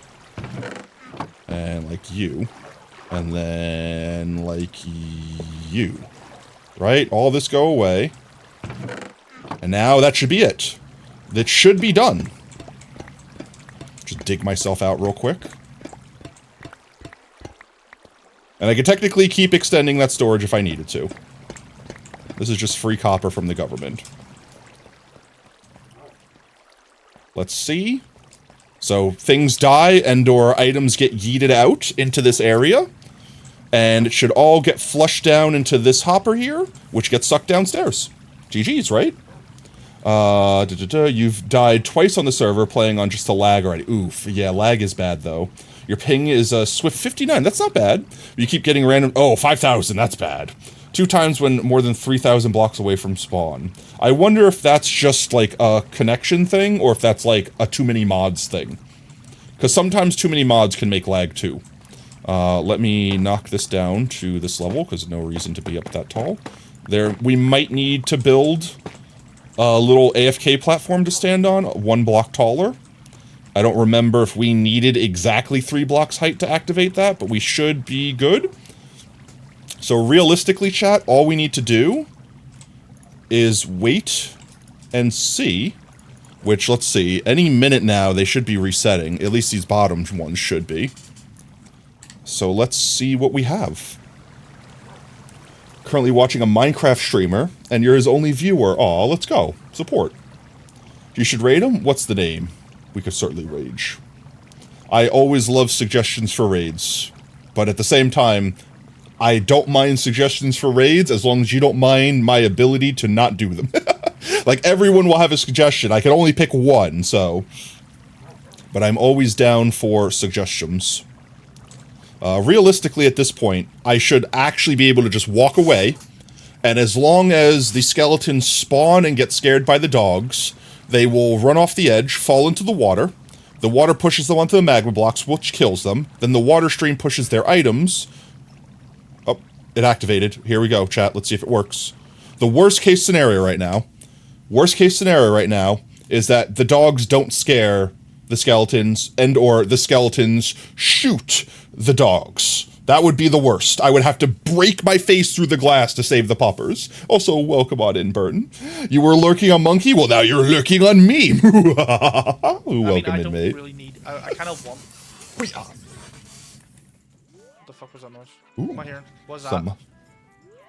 And like you. And then like you. Right? All this go away. And now that should be it. That should be done. Just dig myself out real quick. And I could technically keep extending that storage if I needed to. This is just free copper from the government. Let's see. So things die and/or items get yeeted out into this area. And it should all get flushed down into this hopper here, which gets sucked downstairs. GG's, right? You've died twice on the server playing on just a lag already. Oof. Yeah, lag is bad, though. Your ping is Swift 59. That's not bad. You keep getting random... Oh, 5,000. That's bad. 2 times when more than 3,000 blocks away from spawn. I wonder if that's just, like, a connection thing, or if that's, like, a too many mods thing. Because sometimes too many mods can make lag, too. Let me knock this down to this level, because no reason to be up that tall. There, we might need to build a little AFK platform to stand on, 1 block taller. I don't remember if we needed exactly 3 blocks height to activate that, but we should be good. So realistically, chat, all we need to do is wait and see, which, let's see, any minute now they should be resetting. At least these bottom ones should be. So let's see what we have. Currently watching a Minecraft streamer, and you're his only viewer. Aw, let's go. Support. You should raid him? What's the name? We could certainly rage. I always love suggestions for raids, but at the same time, I don't mind suggestions for raids as long as you don't mind my ability to not do them. Like, everyone will have a suggestion. I can only pick one, so... But I'm always down for suggestions. Realistically, at this point, I should actually be able to just walk away, and as long as the skeletons spawn and get scared by the dogs, they will run off the edge, fall into the water pushes them onto the magma blocks, which kills them, then the water stream pushes their items. Oh, it activated. Here we go, chat, let's see if it works. The worst case scenario right now is that the dogs don't scare the skeletons, and/or the skeletons shoot the dogs. That would be the worst. I would have to break my face through the glass to save the puppers. Also, welcome on in, Burton. You were lurking on Monkey? Well, now you're lurking on me. Welcome in, mate. Really need... I kind of want What the fuck was that noise? Ooh. What am I hearing? What's that?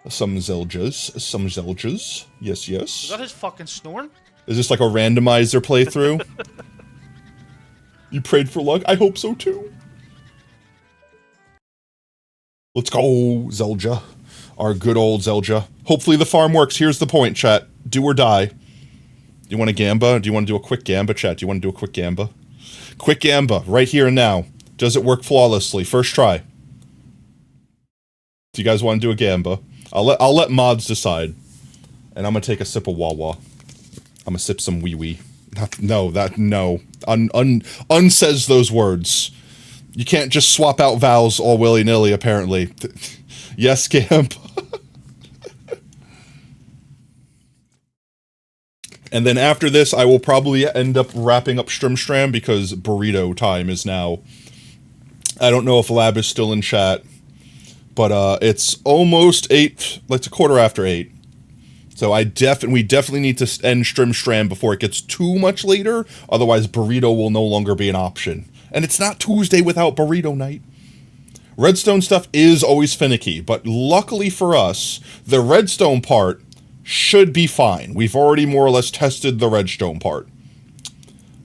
Some Zeljas. Yes, Is yes. that his fucking snoring? Is this like a randomizer playthrough? You prayed for luck? I hope so too. Let's go, Zelja. Our good old Zelja. Hopefully the farm works. Here's the point, chat. Do or die. Do you want a gamba? Do you want to do a quick gamba, chat? Do you want to do a quick gamba? Quick gamba, right here and now. Does it work flawlessly? First try. Do you guys want to do a gamba? I'll let mods decide. And I'm gonna take a sip of Wawa. I'm gonna sip some wee wee. No. Unsays those words. You can't just swap out vowels all willy-nilly, apparently. Yes, Gamp. And then after this, I will probably end up wrapping up Strimstram because burrito time is now. I don't know if Lab is still in chat, but it's almost 8, like it's a quarter after 8. So we definitely need to end Strimstram before it gets too much later, otherwise burrito will no longer be an option. And it's not Tuesday without burrito night. Redstone stuff is always finicky, but luckily for us, the redstone part should be fine. We've already more or less tested the redstone part.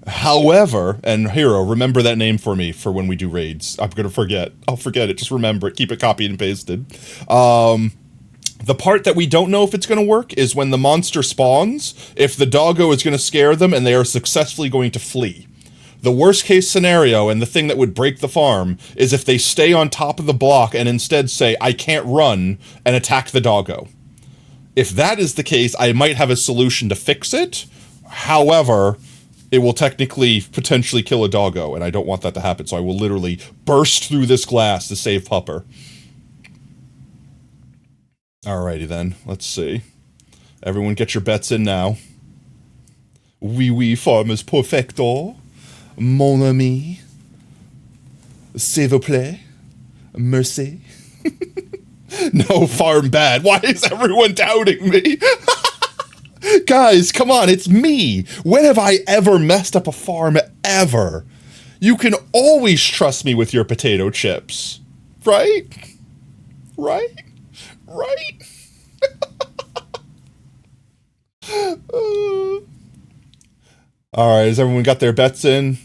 However, and Hero, remember that name for me for when we do raids. I'm gonna forget. I'll forget it. Just remember it. Keep it copied and pasted. The part that we don't know if it's going to work is when the monster spawns, if the doggo is going to scare them and they are successfully going to flee. The worst case scenario, and the thing that would break the farm, is if they stay on top of the block and instead say, I can't run, and attack the doggo. If that is the case, I might have a solution to fix it. However, it will technically potentially kill a doggo, and I don't want that to happen, so I will literally burst through this glass to save Pupper. Alrighty then, let's see. Everyone get your bets in now. Oui, farmers perfecto. Mon ami. S'il vous plaît. Merci. No, farm bad. Why is everyone doubting me? Guys, come on, it's me. When have I ever messed up a farm ever? You can always trust me with your potato chips. Right? Right? Right? Alright, has everyone got their bets in?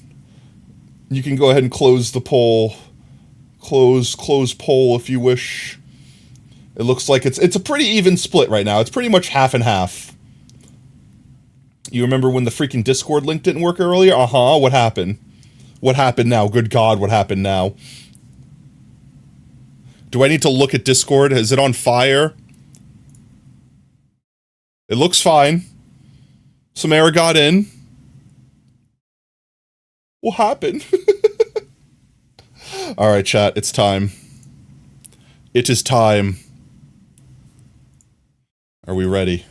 You can go ahead and close the poll. Close poll if you wish. It looks like it's a pretty even split right now. It's pretty much half and half. You remember when the freaking Discord link didn't work earlier? Uh-huh, what happened? What happened now? Good God, what happened now? Do I need to look at Discord? Is it on fire? It looks fine. Some air got in. What happened? Alright, chat, it's time. It is time. Are we ready?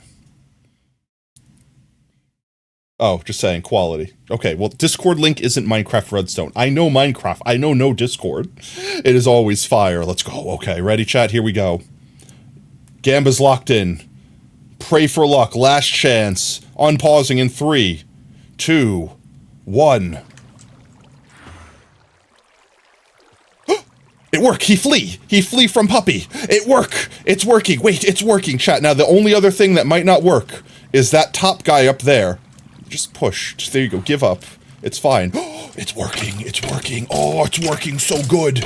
Oh, just saying, quality. Okay, well, Discord link isn't Minecraft Redstone. I know Minecraft. I know no Discord. It is always fire. Let's go. Okay, ready, chat? Here we go. Gamba's locked in. Pray for luck. Last chance. Unpausing in 3, 2, 1. It worked. He flee. He flee from Puppy. It work. It's working. Wait, it's working, chat. Now, the only other thing that might not work is that top guy up there. Just push. Just, there you go. Give up. It's fine. It's working. It's working. Oh, it's working so good.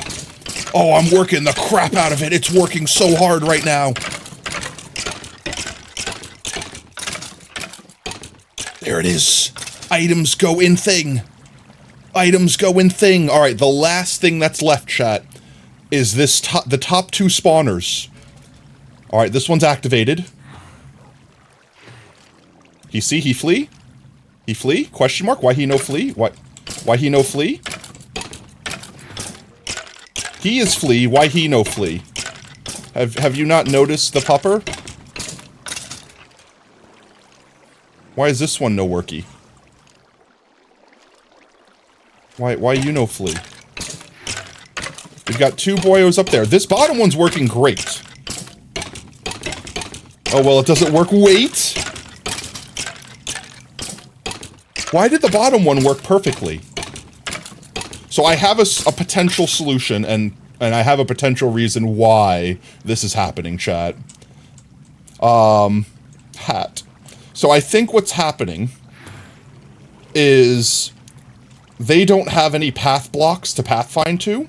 Oh, I'm working the crap out of it. It's working so hard right now. There it is. Items go in thing. Items go in thing. All right, the last thing that's left, chat, is this the top 2 spawners. All right, this one's activated. He see? He flee? He flee? Question mark? Why he no flee? Why he no flee? He is flee. Why he no flee? Have you not noticed the pupper? Why is this one no worky? Why you no flee? We've got 2 boyos up there. This bottom one's working great. Oh, well, it doesn't work. Wait! Why did the bottom one work perfectly? So I have a potential solution, and I have a potential reason why this is happening, chat. Hat. So I think what's happening is they don't have any path blocks to pathfind to,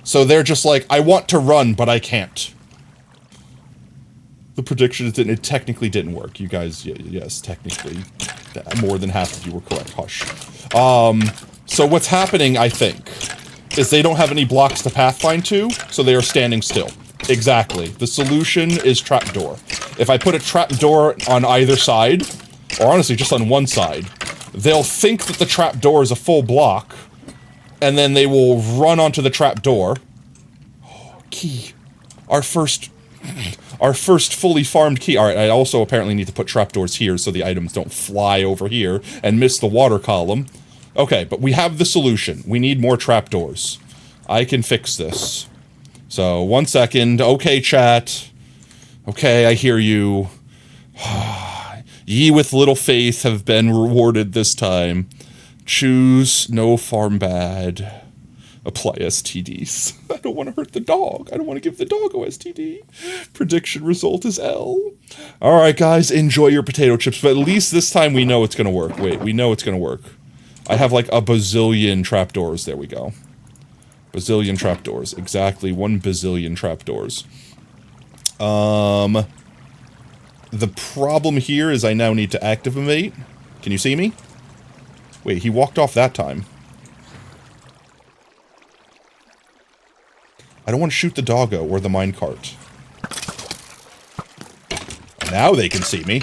so they're just like, I want to run, but I can't. The prediction is that it technically didn't work. You guys, yes, technically, more than half of you were correct. Hush. So what's happening, I think, is they don't have any blocks to pathfind to, so they are standing still. Exactly. The solution is trapdoor. If I put a trapdoor on either side, or honestly just on one side, they'll think that the trapdoor is a full block, and then they will run onto the trapdoor. Key. Our first fully farmed key. Alright, I also apparently need to put trapdoors here so the items don't fly over here and miss the water column. Okay, but we have the solution. We need more trapdoors. I can fix this. So, 1 second. Okay, chat. Okay, I hear you. Ye with little faith have been rewarded this time. Choose no farm bad. Apply STDs. I don't want to hurt the dog. I don't want to give the dog OSTD. Prediction result is L. Alright, guys, enjoy your potato chips, but at least this time we know it's going to work. Wait, we know it's going to work. I have like a bazillion trapdoors. There we go. Bazillion trapdoors. Exactly 1 bazillion trapdoors. The problem here is I now need to activate. Can you see me? Wait, he walked off that time. I don't want to shoot the doggo or the minecart. Now they can see me.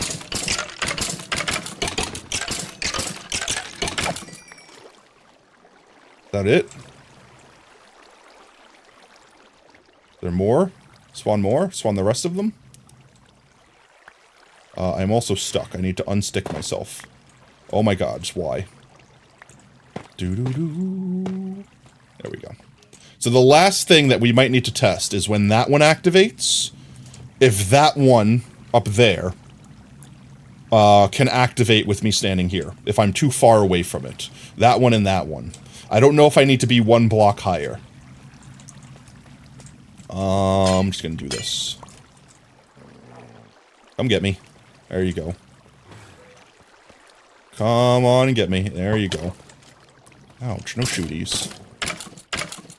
Is that it? Is there more? Spawn more? Spawn the rest of them? I'm also stuck. I need to unstick myself. Oh my god, why? Doo-doo-doo. There we go. So the last thing that we might need to test is when that one activates, if that one up there can activate with me standing here, if I'm too far away from it. That one and that one. I don't know if I need to be 1 block higher. I'm just gonna do this. Come get me. There you go. Come on and get me. There you go. Ouch, no shooties.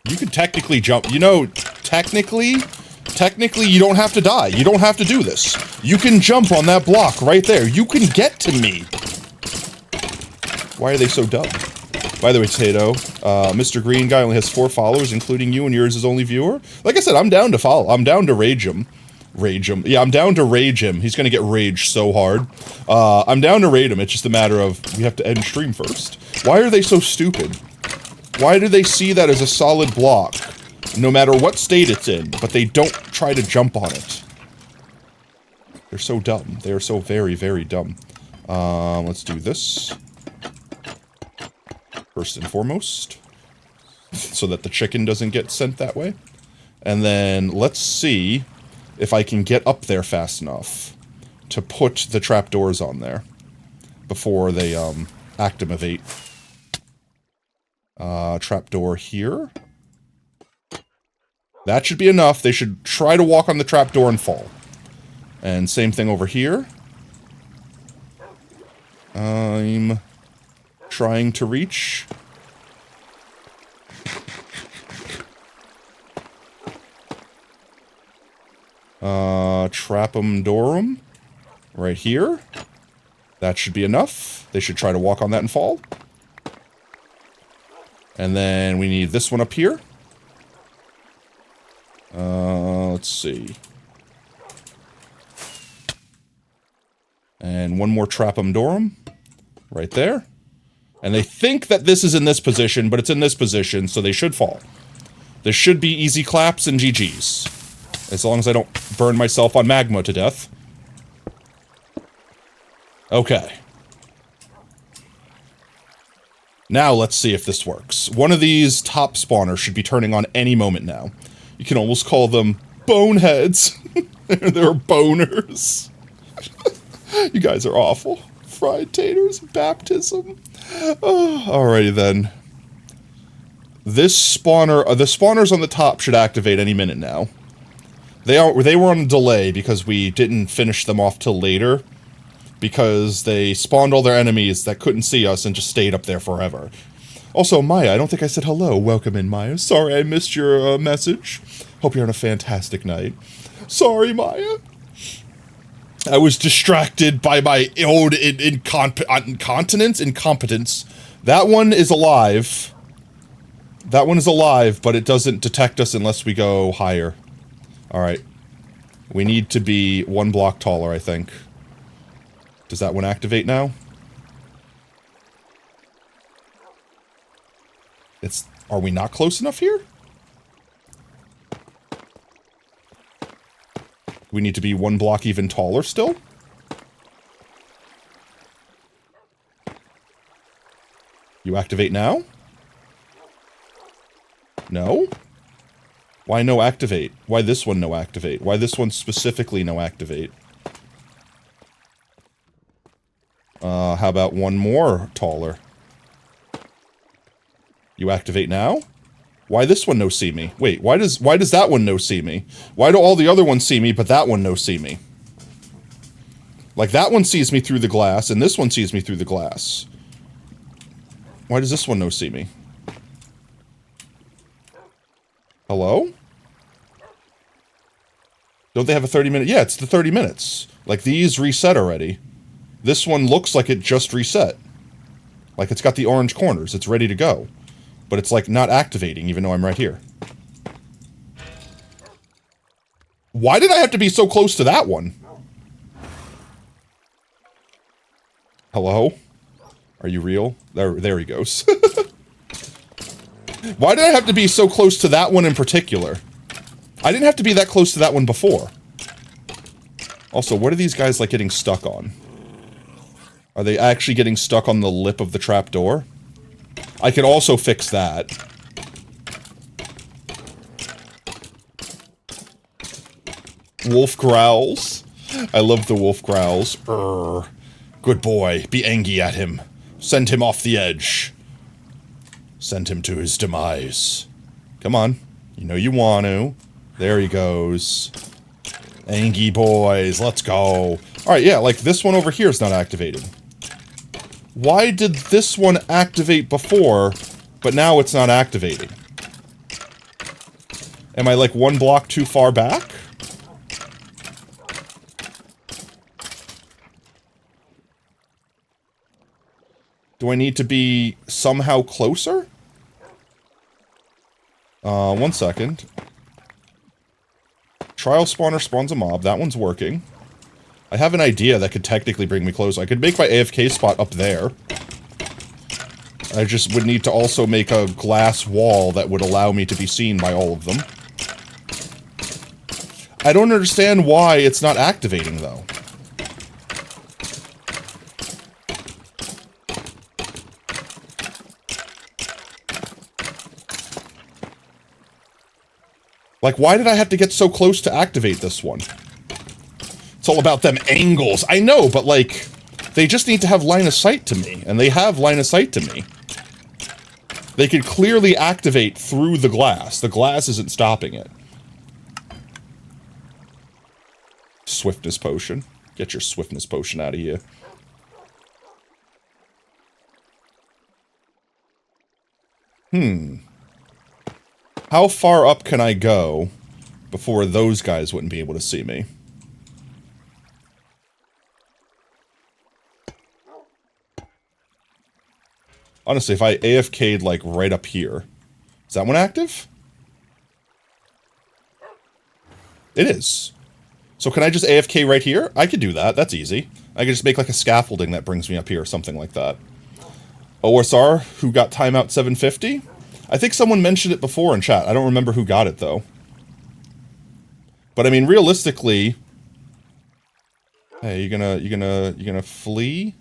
You could technically jump. You know, technically you don't have to die. You don't have to do this. You can jump on that block right there. You can get to me. Why are they so dumb? By the way, Tato, Mr. Green Guy only has 4 followers, including you, and yours is only viewer. Like I said, I'm down to follow. I'm down to rage him. Rage him. Yeah, I'm down to rage him. He's gonna get raged so hard. I'm down to raid him. It's just a matter of we have to end stream first. Why are they so stupid? Why do they see that as a solid block, no matter what state it's in, but they don't try to jump on it? They're so dumb. They are so very, very dumb. Let's do this. First and foremost. So that the chicken doesn't get sent that way. And then let's see if I can get up there fast enough to put the trapdoors on there before they activate. Trapdoor here. That should be enough. They should try to walk on the trapdoor and fall. And same thing over here. I'm trying to reach. Trap'em Dorum. Right here. That should be enough. They should try to walk on that and fall. And then we need this one up here. Let's see. And one more Trap'em Dorum. Right there. And they think that this is in this position, but it's in this position, so they should fall. This should be easy claps and GG's. As long as I don't burn myself on magma to death. Okay. Now let's see if this works. One of these top spawners should be turning on any moment now. You can almost call them boneheads. They're boners. You guys are awful. Fried taters, baptism. Oh, alrighty then. This spawner, the spawners on the top should activate any minute now. They were on a delay because we didn't finish them off till later. Because they spawned all their enemies that couldn't see us and just stayed up there forever. Also, Maya, I don't think I said hello. Welcome in, Maya. Sorry I missed your message. Hope you're having a fantastic night. Sorry, Maya. I was distracted by my old incompetence. That one is alive. That one is alive, but it doesn't detect us unless we go higher. Alright. We need to be 1 block taller, I think. Does that one activate now? Are we not close enough here? We need to be 1 block even taller still? You activate now? No? Why no activate? Why this one no activate? Why this one specifically no activate? How about 1 more taller? You activate now? Why this one no see me? Wait, why does that one no see me? Why do all the other ones see me, but that one no see me? Like, that one sees me through the glass, and this one sees me through the glass. Why does this one no see me? Hello? Don't they have a 30-minute? Yeah, it's the 30 minutes. Like, these reset already. This one looks like it just reset. Like, it's got the orange corners. It's ready to go. But it's, like, not activating, even though I'm right here. Why did I have to be so close to that one? Hello? Are you real? There he goes. Why did I have to be so close to that one in particular? I didn't have to be that close to that one before. Also, what are these guys, like, getting stuck on? Are they actually getting stuck on the lip of the trapdoor? I could also fix that. Wolf growls. I love the wolf growls. Good boy. Be angry at him. Send him off the edge. Send him to his demise. Come on. You know you want to. There he goes. Angry boys. Let's go. Alright, yeah, like this one over here is not activated. Why did this one activate before, but now it's not activating? Am I like 1 block too far back? Do I need to be somehow closer? 1 second. Trial spawner spawns a mob. That one's working. I have an idea that could technically bring me close. I could make my AFK spot up there. I just would need to also make a glass wall that would allow me to be seen by all of them. I don't understand why it's not activating, though. Like, why did I have to get so close to activate this one? It's all about them angles. I know, but, like, they just need to have line of sight to me, and they have line of sight to me. They could clearly activate through the glass. The glass isn't stopping it. Swiftness potion. Get your swiftness potion out of here. How far up can I go before those guys wouldn't be able to see me? Honestly, if I AFK'd, like, right up here... Is that one active? It is. So can I just AFK right here? I could do that. That's easy. I could just make, like, a scaffolding that brings me up here or something like that. OSR, who got timeout 750? I think someone mentioned it before in chat. I don't remember who got it, though. But, I mean, realistically... Hey, you gonna flee?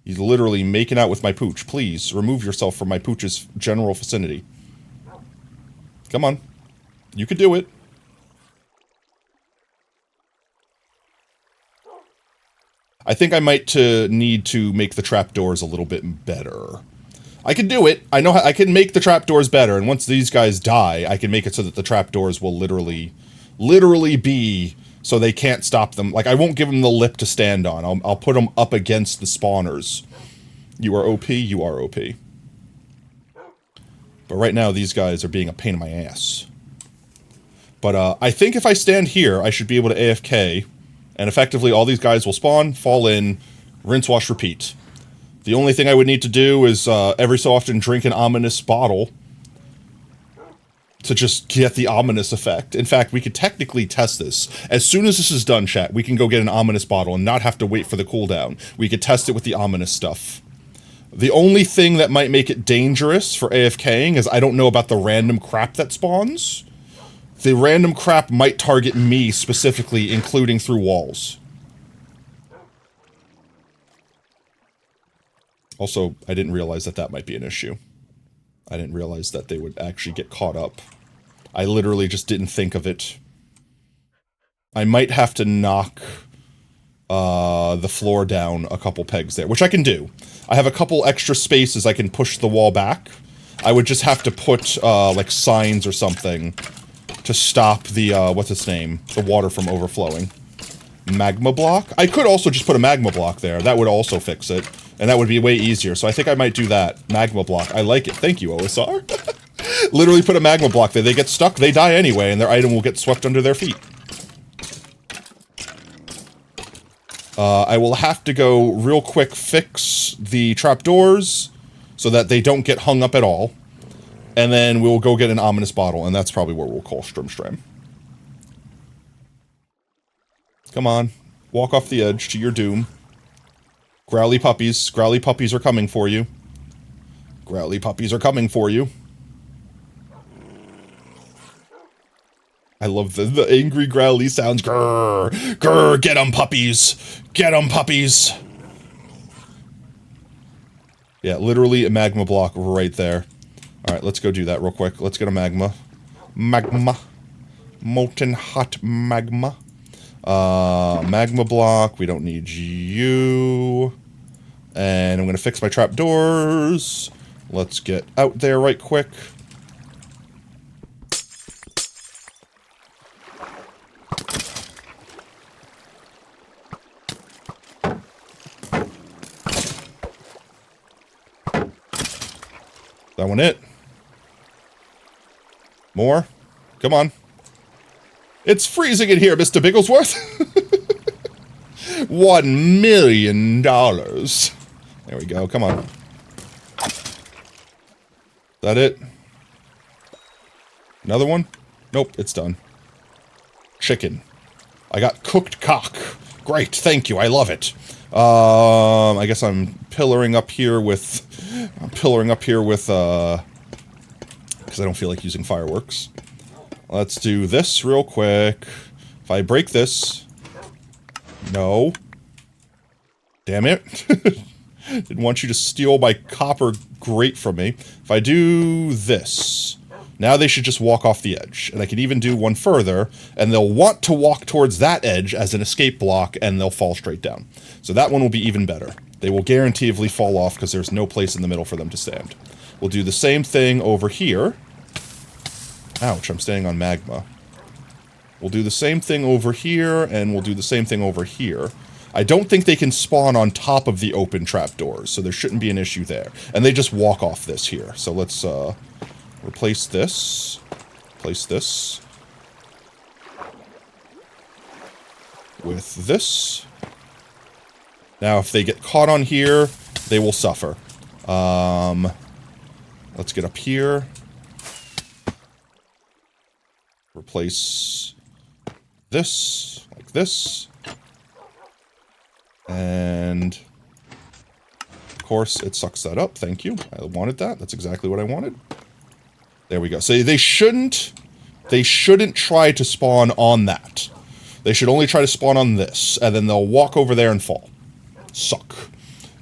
He's literally making out with my pooch. Please, remove yourself from my pooch's general vicinity. Come on. You could do it. I think I might need to make the trapdoors a little bit better. I can do it. I know how, I can make the trapdoors better, and once these guys die, I can make it so that the trapdoors will literally be so they can't stop them. Like, I won't give them the lip to stand on. I'll put them up against the spawners. You are OP, you are OP. But right now, these guys are being a pain in my ass. But I think if I stand here, I should be able to AFK, and effectively all these guys will spawn, fall in, rinse, wash, repeat. The only thing I would need to do is every so often drink an ominous bottle to just get the ominous effect. In fact, we could technically test this. As soon as this is done, chat, we can go get an ominous bottle and not have to wait for the cooldown. We could test it with the ominous stuff. The only thing that might make it dangerous for AFKing is I don't know about the random crap that spawns. The random crap might target me specifically, including through walls. Also, I didn't realize that that might be an issue. I didn't realize that they would actually get caught up. I literally just didn't think of it. I might have to knock the floor down a couple pegs there, which I can do. I have a couple extra spaces I can push the wall back. I would just have to put, like, signs or something to stop the, what's its name? The water from overflowing. Magma block? I could also just put a magma block there. That would also fix it. And that would be way easier, so I think I might do that. Magma block. I like it. Thank you, OSR. Literally put a magma block there. They get stuck, they die anyway, and their item will get swept under their feet. I will have to go real quick fix the trapdoors so that they don't get hung up at all. And then we'll go get an ominous bottle, and that's probably where we'll call Strimstram. Come on. Walk off the edge to your doom. Growly puppies. Growly puppies are coming for you. Growly puppies are coming for you. I love the angry growly sounds. Grrr! Grrr! Get 'em, puppies! Get 'em, puppies! Yeah, literally a magma block right there. Alright, let's go do that real quick. Let's get a magma. Magma. Molten hot magma. Magma block. We don't need you. And I'm gonna fix my trapdoors. Let's get out there right quick. That one it. More? Come on. It's freezing in here, Mr. Bigglesworth. $1 million. There we go, come on. That it? Another one? Nope, it's done. Chicken. I got cooked cock. Great, thank you, I love it. I guess I'm pillaring up here with... because I don't feel like using fireworks. Let's do this real quick. If I break this... No. Damn it. Didn't want you to steal my copper grate from me. If I do this... Now they should just walk off the edge. And I can even do one further, and they'll want to walk towards that edge as an escape block, and they'll fall straight down. So that one will be even better. They will guaranteedly fall off because there's no place in the middle for them to stand. We'll do the same thing over here. Ouch, I'm staying on magma. We'll do the same thing over here, and we'll do the same thing over here. I don't think they can spawn on top of the open trapdoors, so there shouldn't be an issue there. And they just walk off this here. So let's, replace this. Place this. With this. Now, if they get caught on here, they will suffer. Let's get up here. Replace this, like this. And, of course, it sucks that up. Thank you. I wanted that. That's exactly what I wanted. There we go. So they shouldn't try to spawn on that. They should only try to spawn on this, and then they'll walk over there and fall. Suck.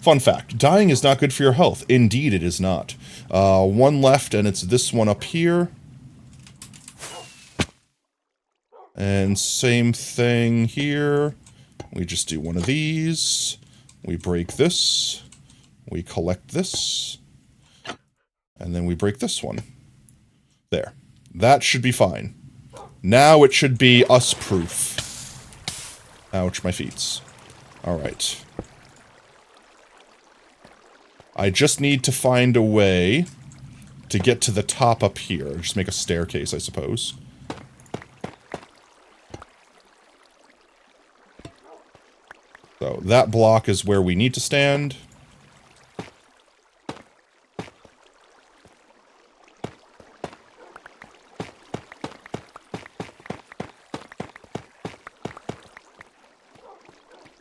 Fun fact, dying is not good for your health. Indeed it is not. One left, and it's this one up here. And same thing here. We just do one of these. We break this. We collect this. And then we break this one. There. That should be fine. Now it should be us-proof. Ouch, my feet. Alright. I just need to find a way to get to the top up here. Just make a staircase, I suppose. So, that block is where we need to stand.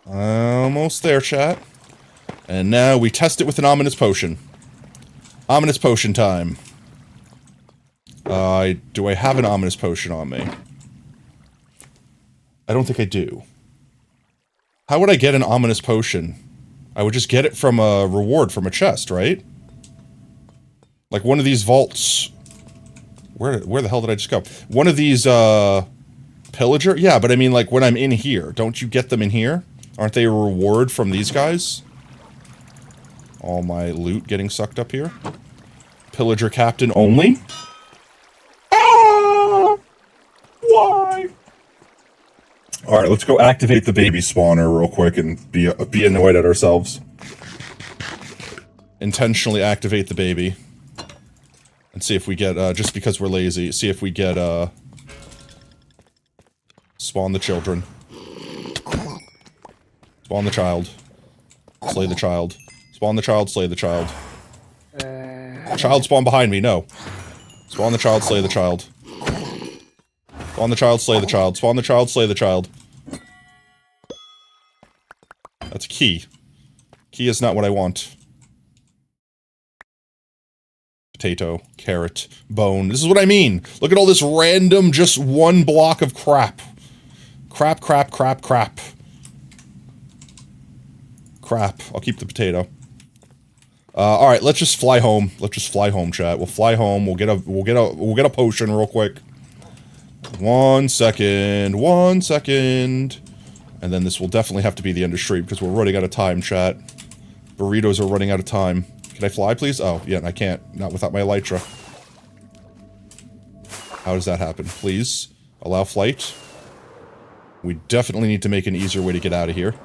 Almost there, chat. And now we test it with an ominous potion. Ominous potion time. Do I have an ominous potion on me? I don't think I do. How would I get an ominous potion? I would just get it from a reward from a chest, right? Like one of these vaults. Where the hell did I just go? One of these, pillager? Yeah, but I mean, like, when I'm in here. Don't you get them in here? Aren't they a reward from these guys? All my loot getting sucked up here. Pillager captain only? Ah! Why? Alright, let's go activate the baby spawner real quick and be annoyed at ourselves. Intentionally activate the baby. And see if we get, just because we're lazy, see if we get, spawn the children. Spawn the child. Slay the child. Spawn the child, slay the child. Child spawn behind me, no. Spawn the child, slay the child. Spawn the child, slay the child. Spawn the child, slay the child. That's a key. Key is not what I want. Potato, carrot, bone. This is what I mean. Look at all this random, just one block of crap. Crap, crap, crap, crap. Crap. I'll keep the potato. Alright, let's just fly home. Let's just fly home, chat. We'll fly home. We'll get a potion real quick. 1 second. 1 second. And then this will definitely have to be the end of stream because we're running out of time, chat. Burritos are running out of time. Can I fly, please? Oh, yeah, I can't. Not without my elytra. How does that happen? Please. Allow flight. We definitely need to make an easier way to get out of here.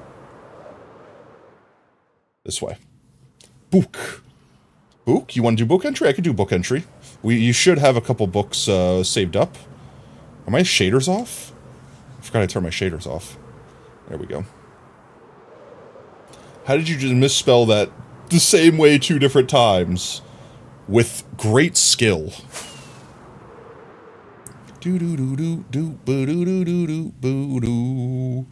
This way. Book. Book? You want to do book entry? I could do book entry. You should have a couple books saved up. Are my shaders off? I forgot I turned my shaders off. There we go. How did you just misspell that the same way 2 different times? With great skill. Do do do do do boo do do do do boo do.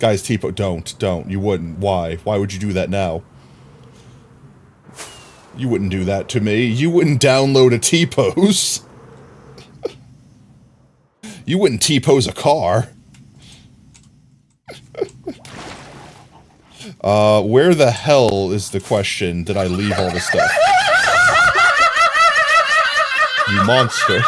Guys, T-Po, don't. You wouldn't. Why? Why would you do that now? You wouldn't do that to me. You wouldn't download a T-Pose. You wouldn't T-Pose a car. Where the hell is the question did I leave all this stuff? You monster.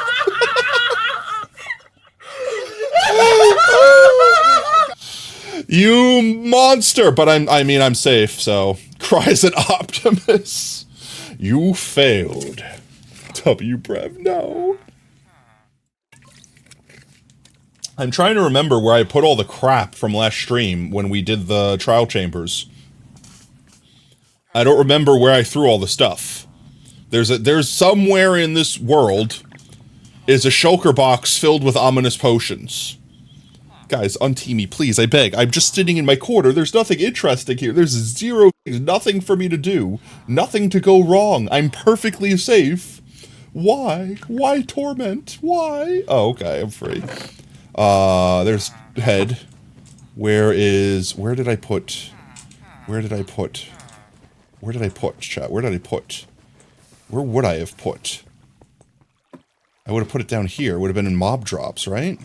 You monster! But I'm safe, so... Cries an Optimus. You failed. W-Brev, no. I'm trying to remember where I put all the crap from last stream when we did the trial chambers. I don't remember where I threw all the stuff. There's somewhere in this world is a shulker box filled with ominous potions. Guys, untee me, please, I beg. I'm just sitting in my corner. There's nothing interesting here. There's zero, nothing for me to do. Nothing to go wrong. I'm perfectly safe. Why? Why torment? Why? Oh, okay, I'm free. There's head. Where did I put, chat? Where did I put? Where would I have put? I would have put it down here. It would have been in mob drops, right?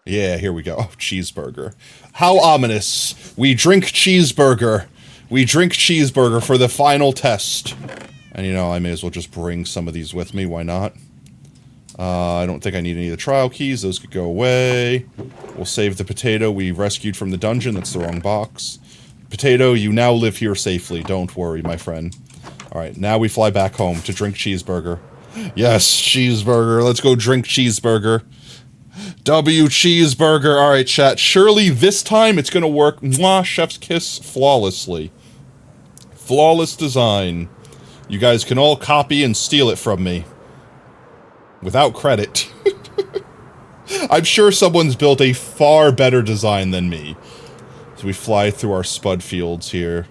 Yeah, here we go. Oh, cheeseburger. How ominous. We drink cheeseburger. We drink cheeseburger for the final test. And you know, I may as well just bring some of these with me. Why not? I don't think I need any of the trial keys. Those could go away. We'll save the potato we rescued from the dungeon. That's the wrong box. Potato, you now live here safely. Don't worry, my friend. Alright, now we fly back home to drink cheeseburger. Yes, cheeseburger. Let's go drink cheeseburger. W cheeseburger. Alright, chat. Surely this time it's gonna work. Mwah, chef's kiss flawlessly. Flawless design. You guys can all copy and steal it from me. Without credit. I'm sure someone's built a far better design than me. So we fly through our spud fields here.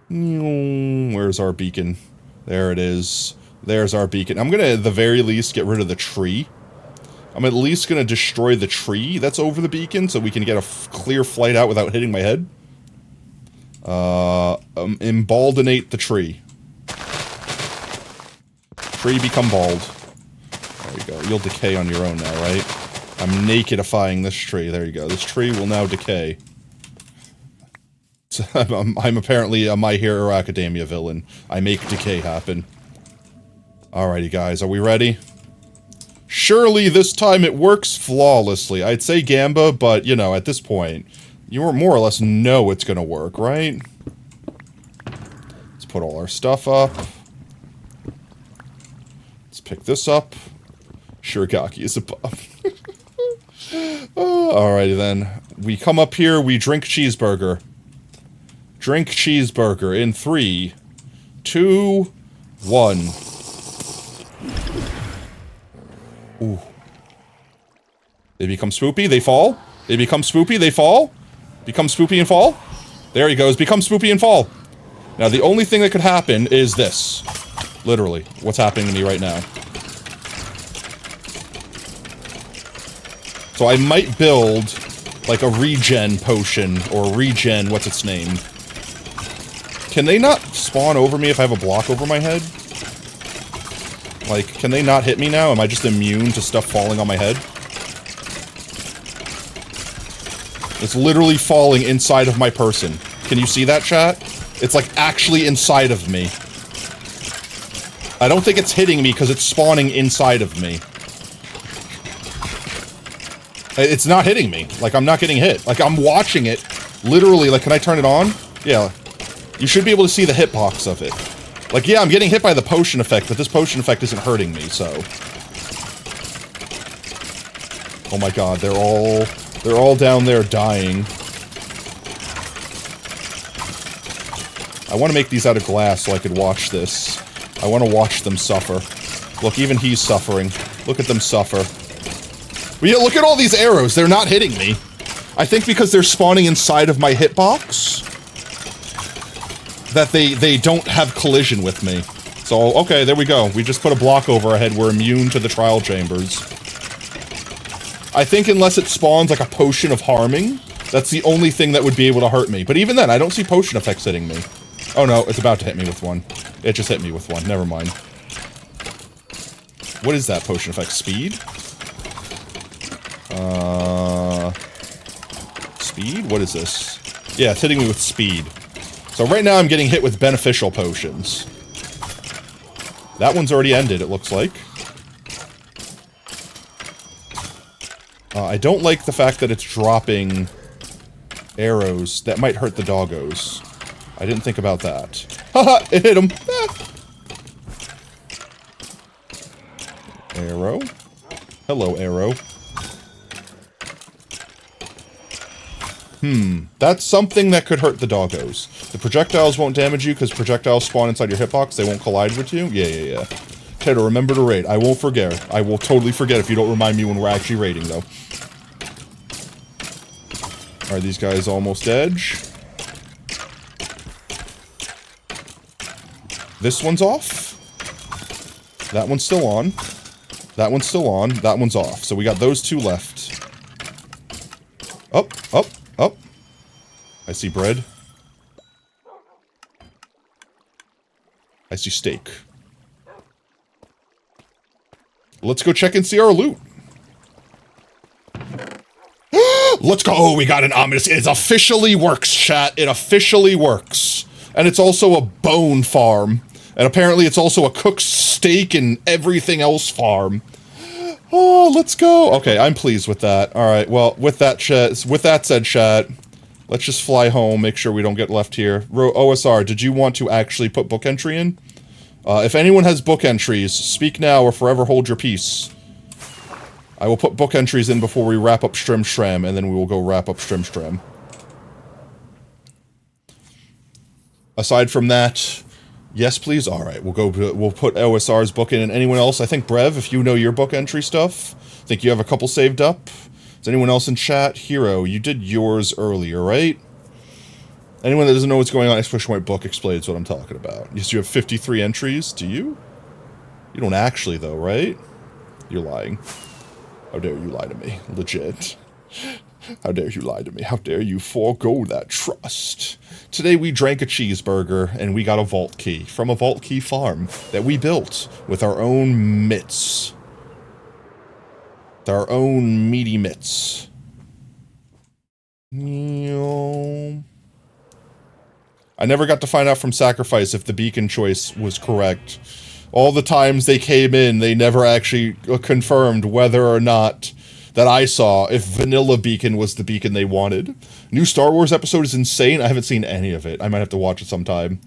Where's our beacon? There it is. There's our beacon. I'm gonna, at the very least, get rid of the tree. I'm at least gonna destroy the tree that's over the beacon so we can get a clear flight out without hitting my head. Embaldinate the tree. Tree become bald. There you go. You'll decay on your own now, right? I'm nakedifying this tree. There you go. This tree will now decay. So I'm apparently a My Hero Academia villain. I make decay happen. Alrighty, guys. Are we ready? Surely this time it works flawlessly. I'd say Gamba, but, you know, at this point, you more or less know it's gonna work, right? Let's put all our stuff up. Let's pick this up. Shirigaki is above. Alrighty then. We come up here, we drink cheeseburger. Drink cheeseburger in 3, 2, 1. Ooh. They become spoopy, they fall. They become spoopy, they fall. Become spoopy and fall. There he goes, become spoopy and fall. Now the only thing that could happen is this. Literally, what's happening to me right now. So I might build, like, a regen potion, or regen, what's its name? Can they not spawn over me if I have a block over my head? Like, can they not hit me now? Am I just immune to stuff falling on my head? It's literally falling inside of my person. Can you see that, chat? It's, like, actually inside of me. I don't think it's hitting me because it's spawning inside of me. It's not hitting me. Like, I'm not getting hit. Like, I'm watching it. Literally, like, can I turn it on? Yeah. You should be able to see the hitbox of it. Like, yeah, I'm getting hit by the potion effect, but this potion effect isn't hurting me, so... Oh my god, they're all down there dying. I want to make these out of glass so I could watch this. I want to watch them suffer. Look, even he's suffering. Look at them suffer. But yeah, look at all these arrows. They're not hitting me. I think because they're spawning inside of my hitbox, that they don't have collision with me. So, okay, there we go. We just put a block over our head. We're immune to the trial chambers. I think unless it spawns like a potion of harming, that's the only thing that would be able to hurt me. But even then, I don't see potion effects hitting me. Oh no, it's about to hit me with one. It just hit me with one. Never mind. What is that potion effect? Speed? Speed? What is this? Yeah, it's hitting me with speed. So right now I'm getting hit with beneficial potions. That one's already ended, it looks like. I don't like the fact that it's dropping arrows. That might hurt the doggos. I didn't think about that. Haha, it hit him. Arrow. Hello, arrow. That's something that could hurt the doggos. The projectiles won't damage you because projectiles spawn inside your hitbox. They won't collide with you. Yeah. Tato, remember to raid. I won't forget. I will totally forget if you don't remind me when we're actually raiding, though. Are these guys almost edge? This one's off. That one's still on. That one's still on. That one's off. So we got those two left. Up. I see bread. I see steak. Let's go check and see our loot. Let's go. Oh, we got an ominous. It officially works, chat. It officially works. And it's also a bone farm. And apparently it's also a cooked steak and everything else farm. Oh, let's go. Okay, I'm pleased with that. All right, well, with that said, chat, Let's just fly home, make sure we don't get left here. OSR, did you want to actually put book entry in? If anyone has book entries, speak now or forever hold your peace. I will put book entries in before we wrap up Strim, and then we will go wrap up Strim. Aside from that, yes, please. All right, we'll put OSR's book in, and anyone else? I think Brev, if you know your book entry stuff, I think you have a couple saved up. Is anyone else in chat? Hero, you did yours earlier, right? Anyone that doesn't know what's going on, exclamation point book explains what I'm talking about. Yes, you have 53 entries. Do you? You don't actually, though, right? You're lying. How dare you lie to me? Legit. How dare you lie to me? How dare you forego that trust? Today we drank a cheeseburger and we got a vault key from a vault key farm that we built with our own mitts. With our own meaty mitts. I never got to find out from Sacrifice if the beacon choice was correct. All the times they came in, they never actually confirmed whether or not that I saw if Vanilla Beacon was the beacon they wanted. New Star Wars episode is insane. I haven't seen any of it. I might have to watch it sometime.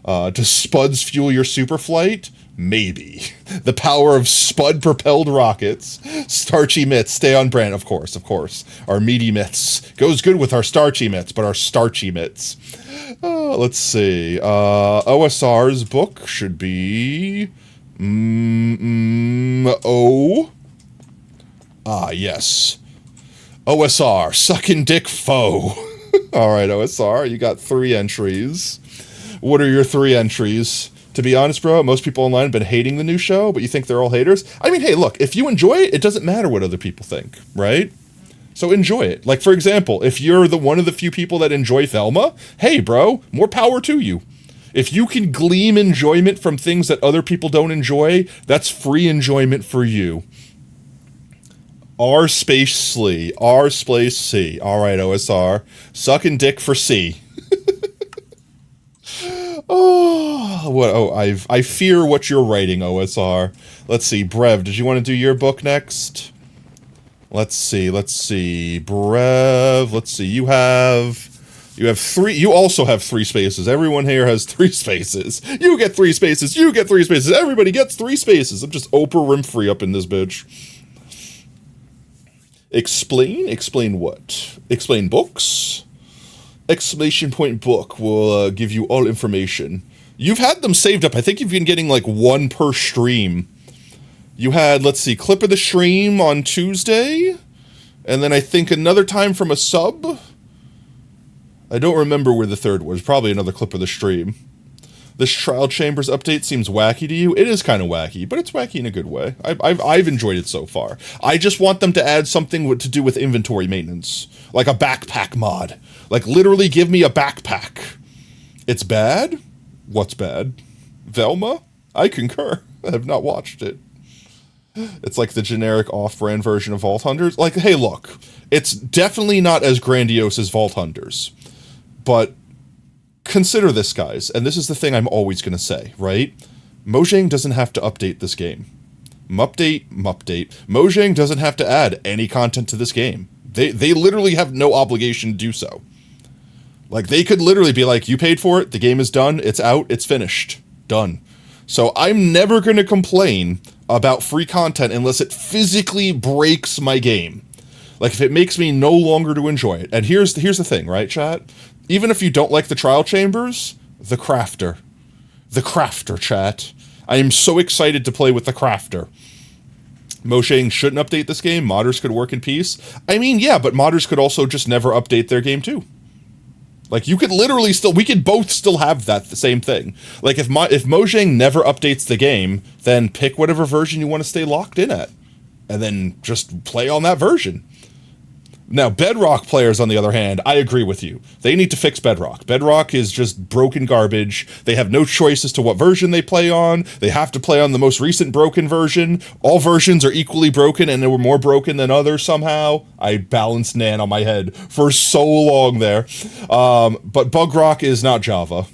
Does Spuds fuel your super flight? Maybe. The power of Spud-propelled rockets. Starchy mitts, stay on brand. Of course, of course. Our meaty mitts. Goes good with our starchy mitts, but our starchy mitts. Let's see. OSR's book should be... O. Ah, yes. OSR, sucking dick foe. Alright, OSR, you got 3 entries. What are your 3 entries? To be honest, bro, most people online have been hating the new show, but you think they're all haters? I mean, hey, look, if you enjoy it, it doesn't matter what other people think, right? So enjoy it. Like, for example, if you're one of the few people that enjoy Thelma, hey, bro, more power to you. If you can glean enjoyment from things that other people don't enjoy, that's free enjoyment for you. R space C. R space C. Alright, OSR. Sucking dick for C. Oh, what? Oh, I fear what you're writing, OSR. Let's see, Brev, did you want to do your book next? Let's see, Brev, let's see, you have 3, you also have 3 spaces. Everyone here has 3 spaces. You get 3 spaces, you get 3 spaces, everybody gets 3 spaces. I'm just Oprah Winfrey up in this bitch. Explain? Explain what? Explain books? Exclamation point book will give you all information. You've had them saved up. I think you've been getting like 1 per stream. You had, let's see, clip of the stream on Tuesday, and then I think another time from a sub. I don't remember where the third was. Probably another clip of the stream. This Trial Chambers update seems wacky to you. It is kind of wacky, but it's wacky in a good way. I've enjoyed it so far. I just want them to add something to do with inventory maintenance, like a backpack mod. Like, literally give me a backpack. It's bad? What's bad? Velma? I concur. I have not watched it. It's like the generic off-brand version of Vault Hunters. Like, hey, look. It's definitely not as grandiose as Vault Hunters. But consider this, guys. And this is the thing I'm always going to say, right? Mojang doesn't have to update this game. Mupdate. Mojang doesn't have to add any content to this game. They literally have no obligation to do so. Like, they could literally be like, you paid for it, the game is done, it's out, it's finished. Done. So I'm never going to complain about free content unless it physically breaks my game. Like, if it makes me no longer to enjoy it. And here's the thing, right, chat? Even if you don't like the Trial Chambers, the Crafter. The Crafter, chat. I am so excited to play with the Crafter. Mojang shouldn't update this game. Modders could work in peace. I mean, yeah, but modders could also just never update their game too. Like, you could literally we could both still have the same thing. Like, if Mojang never updates the game, then pick whatever version you want to stay locked in at. And then just play on that version. Now, Bedrock players, on the other hand, I agree with you. They need to fix Bedrock. Bedrock is just broken garbage. They have no choice as to what version they play on. They have to play on the most recent broken version. All versions are equally broken, and they were more broken than others somehow. I balanced Nan on my head for so long there. But Bugrock is not Java.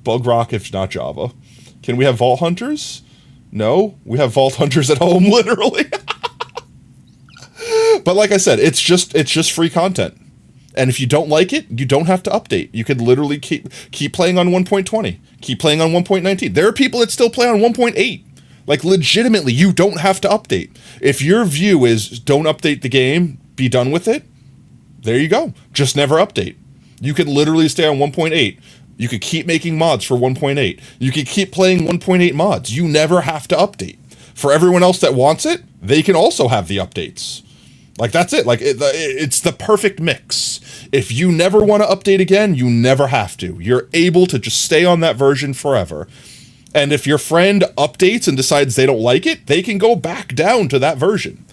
Bugrock is not Java. Can we have Vault Hunters? No, we have Vault Hunters at home, literally. But like I said, it's just free content. And if you don't like it, you don't have to update. You could literally keep playing on 1.20, keep playing on 1.19. There are people that still play on 1.8. Like, legitimately, you don't have to update. If your view is don't update the game, be done with it, there you go. Just never update. You could literally stay on 1.8. You could keep making mods for 1.8. You could keep playing 1.8 mods. You never have to update. For everyone else that wants it, they can also have the updates. Like, that's it. Like, it's the perfect mix. If you never want to update again, you never have to. You're able to just stay on that version forever. And if your friend updates and decides they don't like it, they can go back down to that version.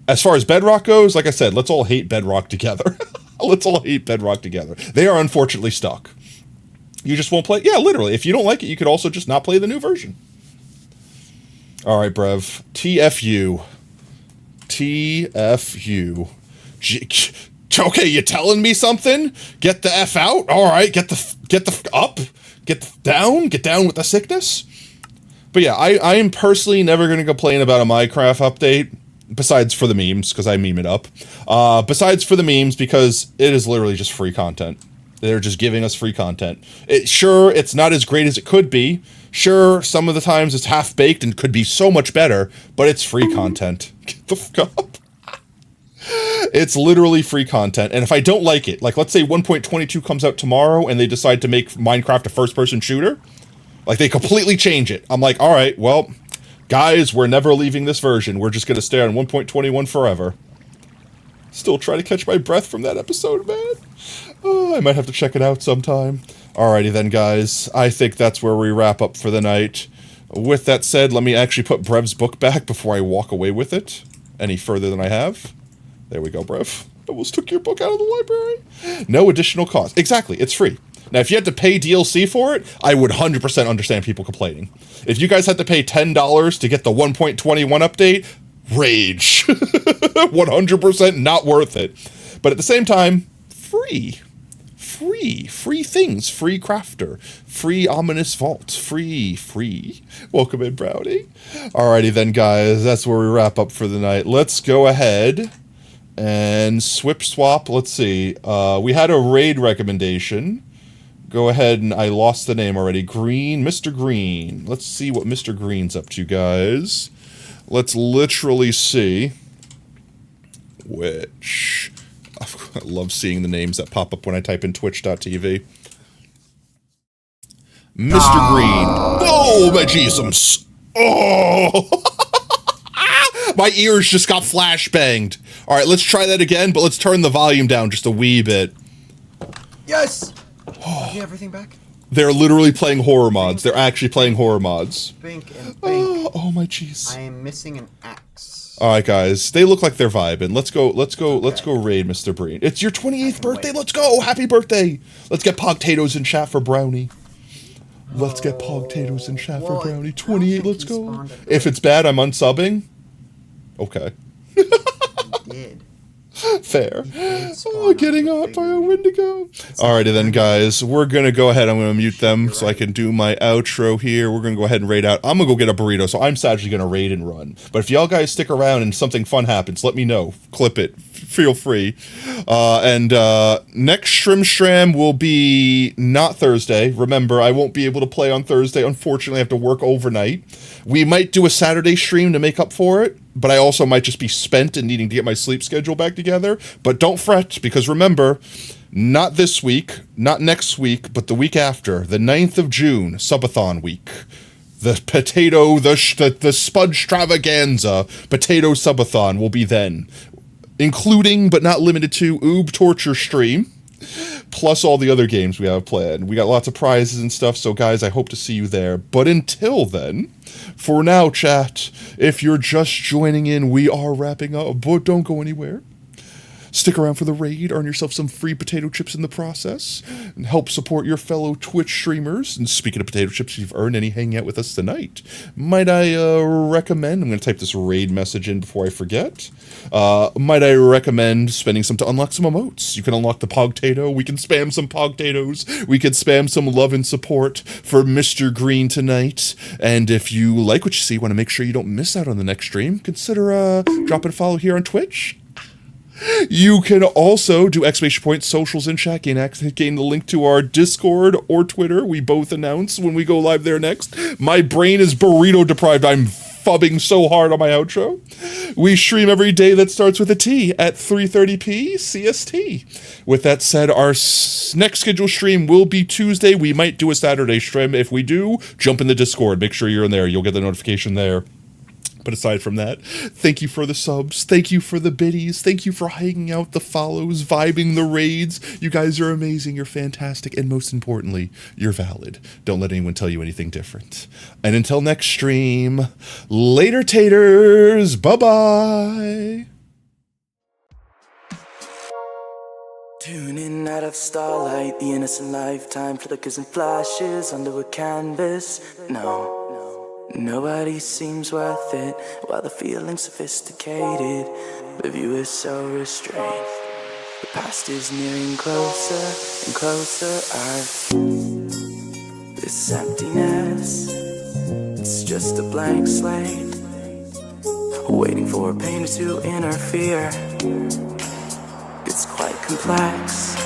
As far as Bedrock goes, like I said, let's all hate Bedrock together. Let's all hate Bedrock together. They are unfortunately stuck. You just won't play. Yeah, literally. If you don't like it, you could also just not play the new version. All right, Brev. TFU. TFU. Okay, you telling me something? Get the F out? All right, get the up. Get down with the sickness. But yeah, I am personally never going to complain about a Minecraft update, besides for the memes, because I meme it up. Besides for the memes, because it is literally just free content. They're just giving us free content. Sure, it's not as great as it could be. Sure, some of the times it's half-baked and could be so much better, but it's free content. Get the fuck up. It's literally free content, and if I don't like it, like let's say 1.22 comes out tomorrow and they decide to make Minecraft a first-person shooter, like they completely change it. I'm like, all right, well, guys, we're never leaving this version. We're just going to stay on 1.21 forever. Still trying to catch my breath from that episode, man. Oh, I might have to check it out sometime. Alrighty then, guys. I think that's where we wrap up for the night. With that said, let me actually put Brev's book back before I walk away with it any further than I have. There we go, Brev. Almost took your book out of the library. No additional cost. Exactly, it's free. Now, if you had to pay DLC for it, I would 100% understand people complaining. If you guys had to pay $10 to get the 1.21 update, rage. 100% not worth it. But at the same time, free. Free things. Free crafter. Free ominous vault. Free. Welcome in, Brownie. Alrighty then, guys. That's where we wrap up for the night. Let's go ahead and swap. Let's see. We had a raid recommendation. Go ahead, and I lost the name already. Mr. Green. Let's see what Mr. Green's up to, guys. Let's literally see which... I love seeing the names that pop up when I type in twitch.tv. Mr. Green. Oh, my Jesus. Oh! My ears just got flashbanged. All right, let's try that again, but let's turn the volume down just a wee bit. Yes! Have you everything back? They're literally playing horror mods. They're actually playing horror mods. Bink and bink. Oh my jeez. I am missing an axe. Alright guys, they look like they're vibing. Let's go raid Mr. Breen. It's your 28th birthday, let's go! Happy birthday! Let's get Pogtatoes in chat for Brownie. Let's get Pogtatoes in chat for Brownie. 28, let's go. If it's bad, I'm unsubbing. Okay. Did. Fair. Oh, getting hot by a Wendigo. Alrighty then, guys. We're going to go ahead. I'm going to mute them so I can do my outro here. We're going to go ahead and raid out. I'm going to go get a burrito, so I'm sadly going to raid and run. But if y'all guys stick around and something fun happens, let me know. Clip it. Feel free. Next Shrim will be not Thursday. Remember, I won't be able to play on Thursday. Unfortunately, I have to work overnight. We might do a Saturday stream to make up for it, but I also might just be spent and needing to get my sleep schedule back together. But don't fret, because remember, not this week, not next week, but the week after, the 9th of June, Subathon week. The potato, the Spudge Extravaganza potato Subathon will be then, including, but not limited to, Oob Torture stream, plus all the other games we have planned. We got lots of prizes and stuff, so guys, I hope to see you there. But until then, for now, chat, if you're just joining in, we are wrapping up, but don't go anywhere. Stick around for the raid, earn yourself some free potato chips in the process, and help support your fellow Twitch streamers. And speaking of potato chips, if you've earned any hanging out with us tonight, might I recommend, I'm going to type this raid message in before I forget, might I recommend spending some to unlock some emotes. You can unlock the Pogtato, we can spam some Pogtatoes, we can spam some love and support for Mr. Green tonight. And if you like what you see, want to make sure you don't miss out on the next stream, consider dropping a follow here on Twitch. You can also do exclamation point socials in chat, gain the link to our Discord or Twitter. We both announce when we go live there next. My brain is burrito deprived. I'm fubbing so hard on my outro. We stream every day that starts with a T at 3:30 CST. With that said, our next scheduled stream will be Tuesday. We might do a Saturday stream. If we do, jump in the Discord. Make sure you're in there. You'll get the notification there. But aside from that, thank you for the subs, thank you for the biddies, thank you for hanging out, the follows, vibing the raids. You guys are amazing, you're fantastic, and most importantly, you're valid. Don't let anyone tell you anything different. And until next stream, later taters, bye-bye. Tuning out of starlight, the innocent lifetime flickers and flashes under a canvas. Nobody seems worth it, while the feeling's sophisticated. The view is so restrained. The past is nearing closer and closer. This emptiness, it's just a blank slate, waiting for a painter to interfere. It's quite complex.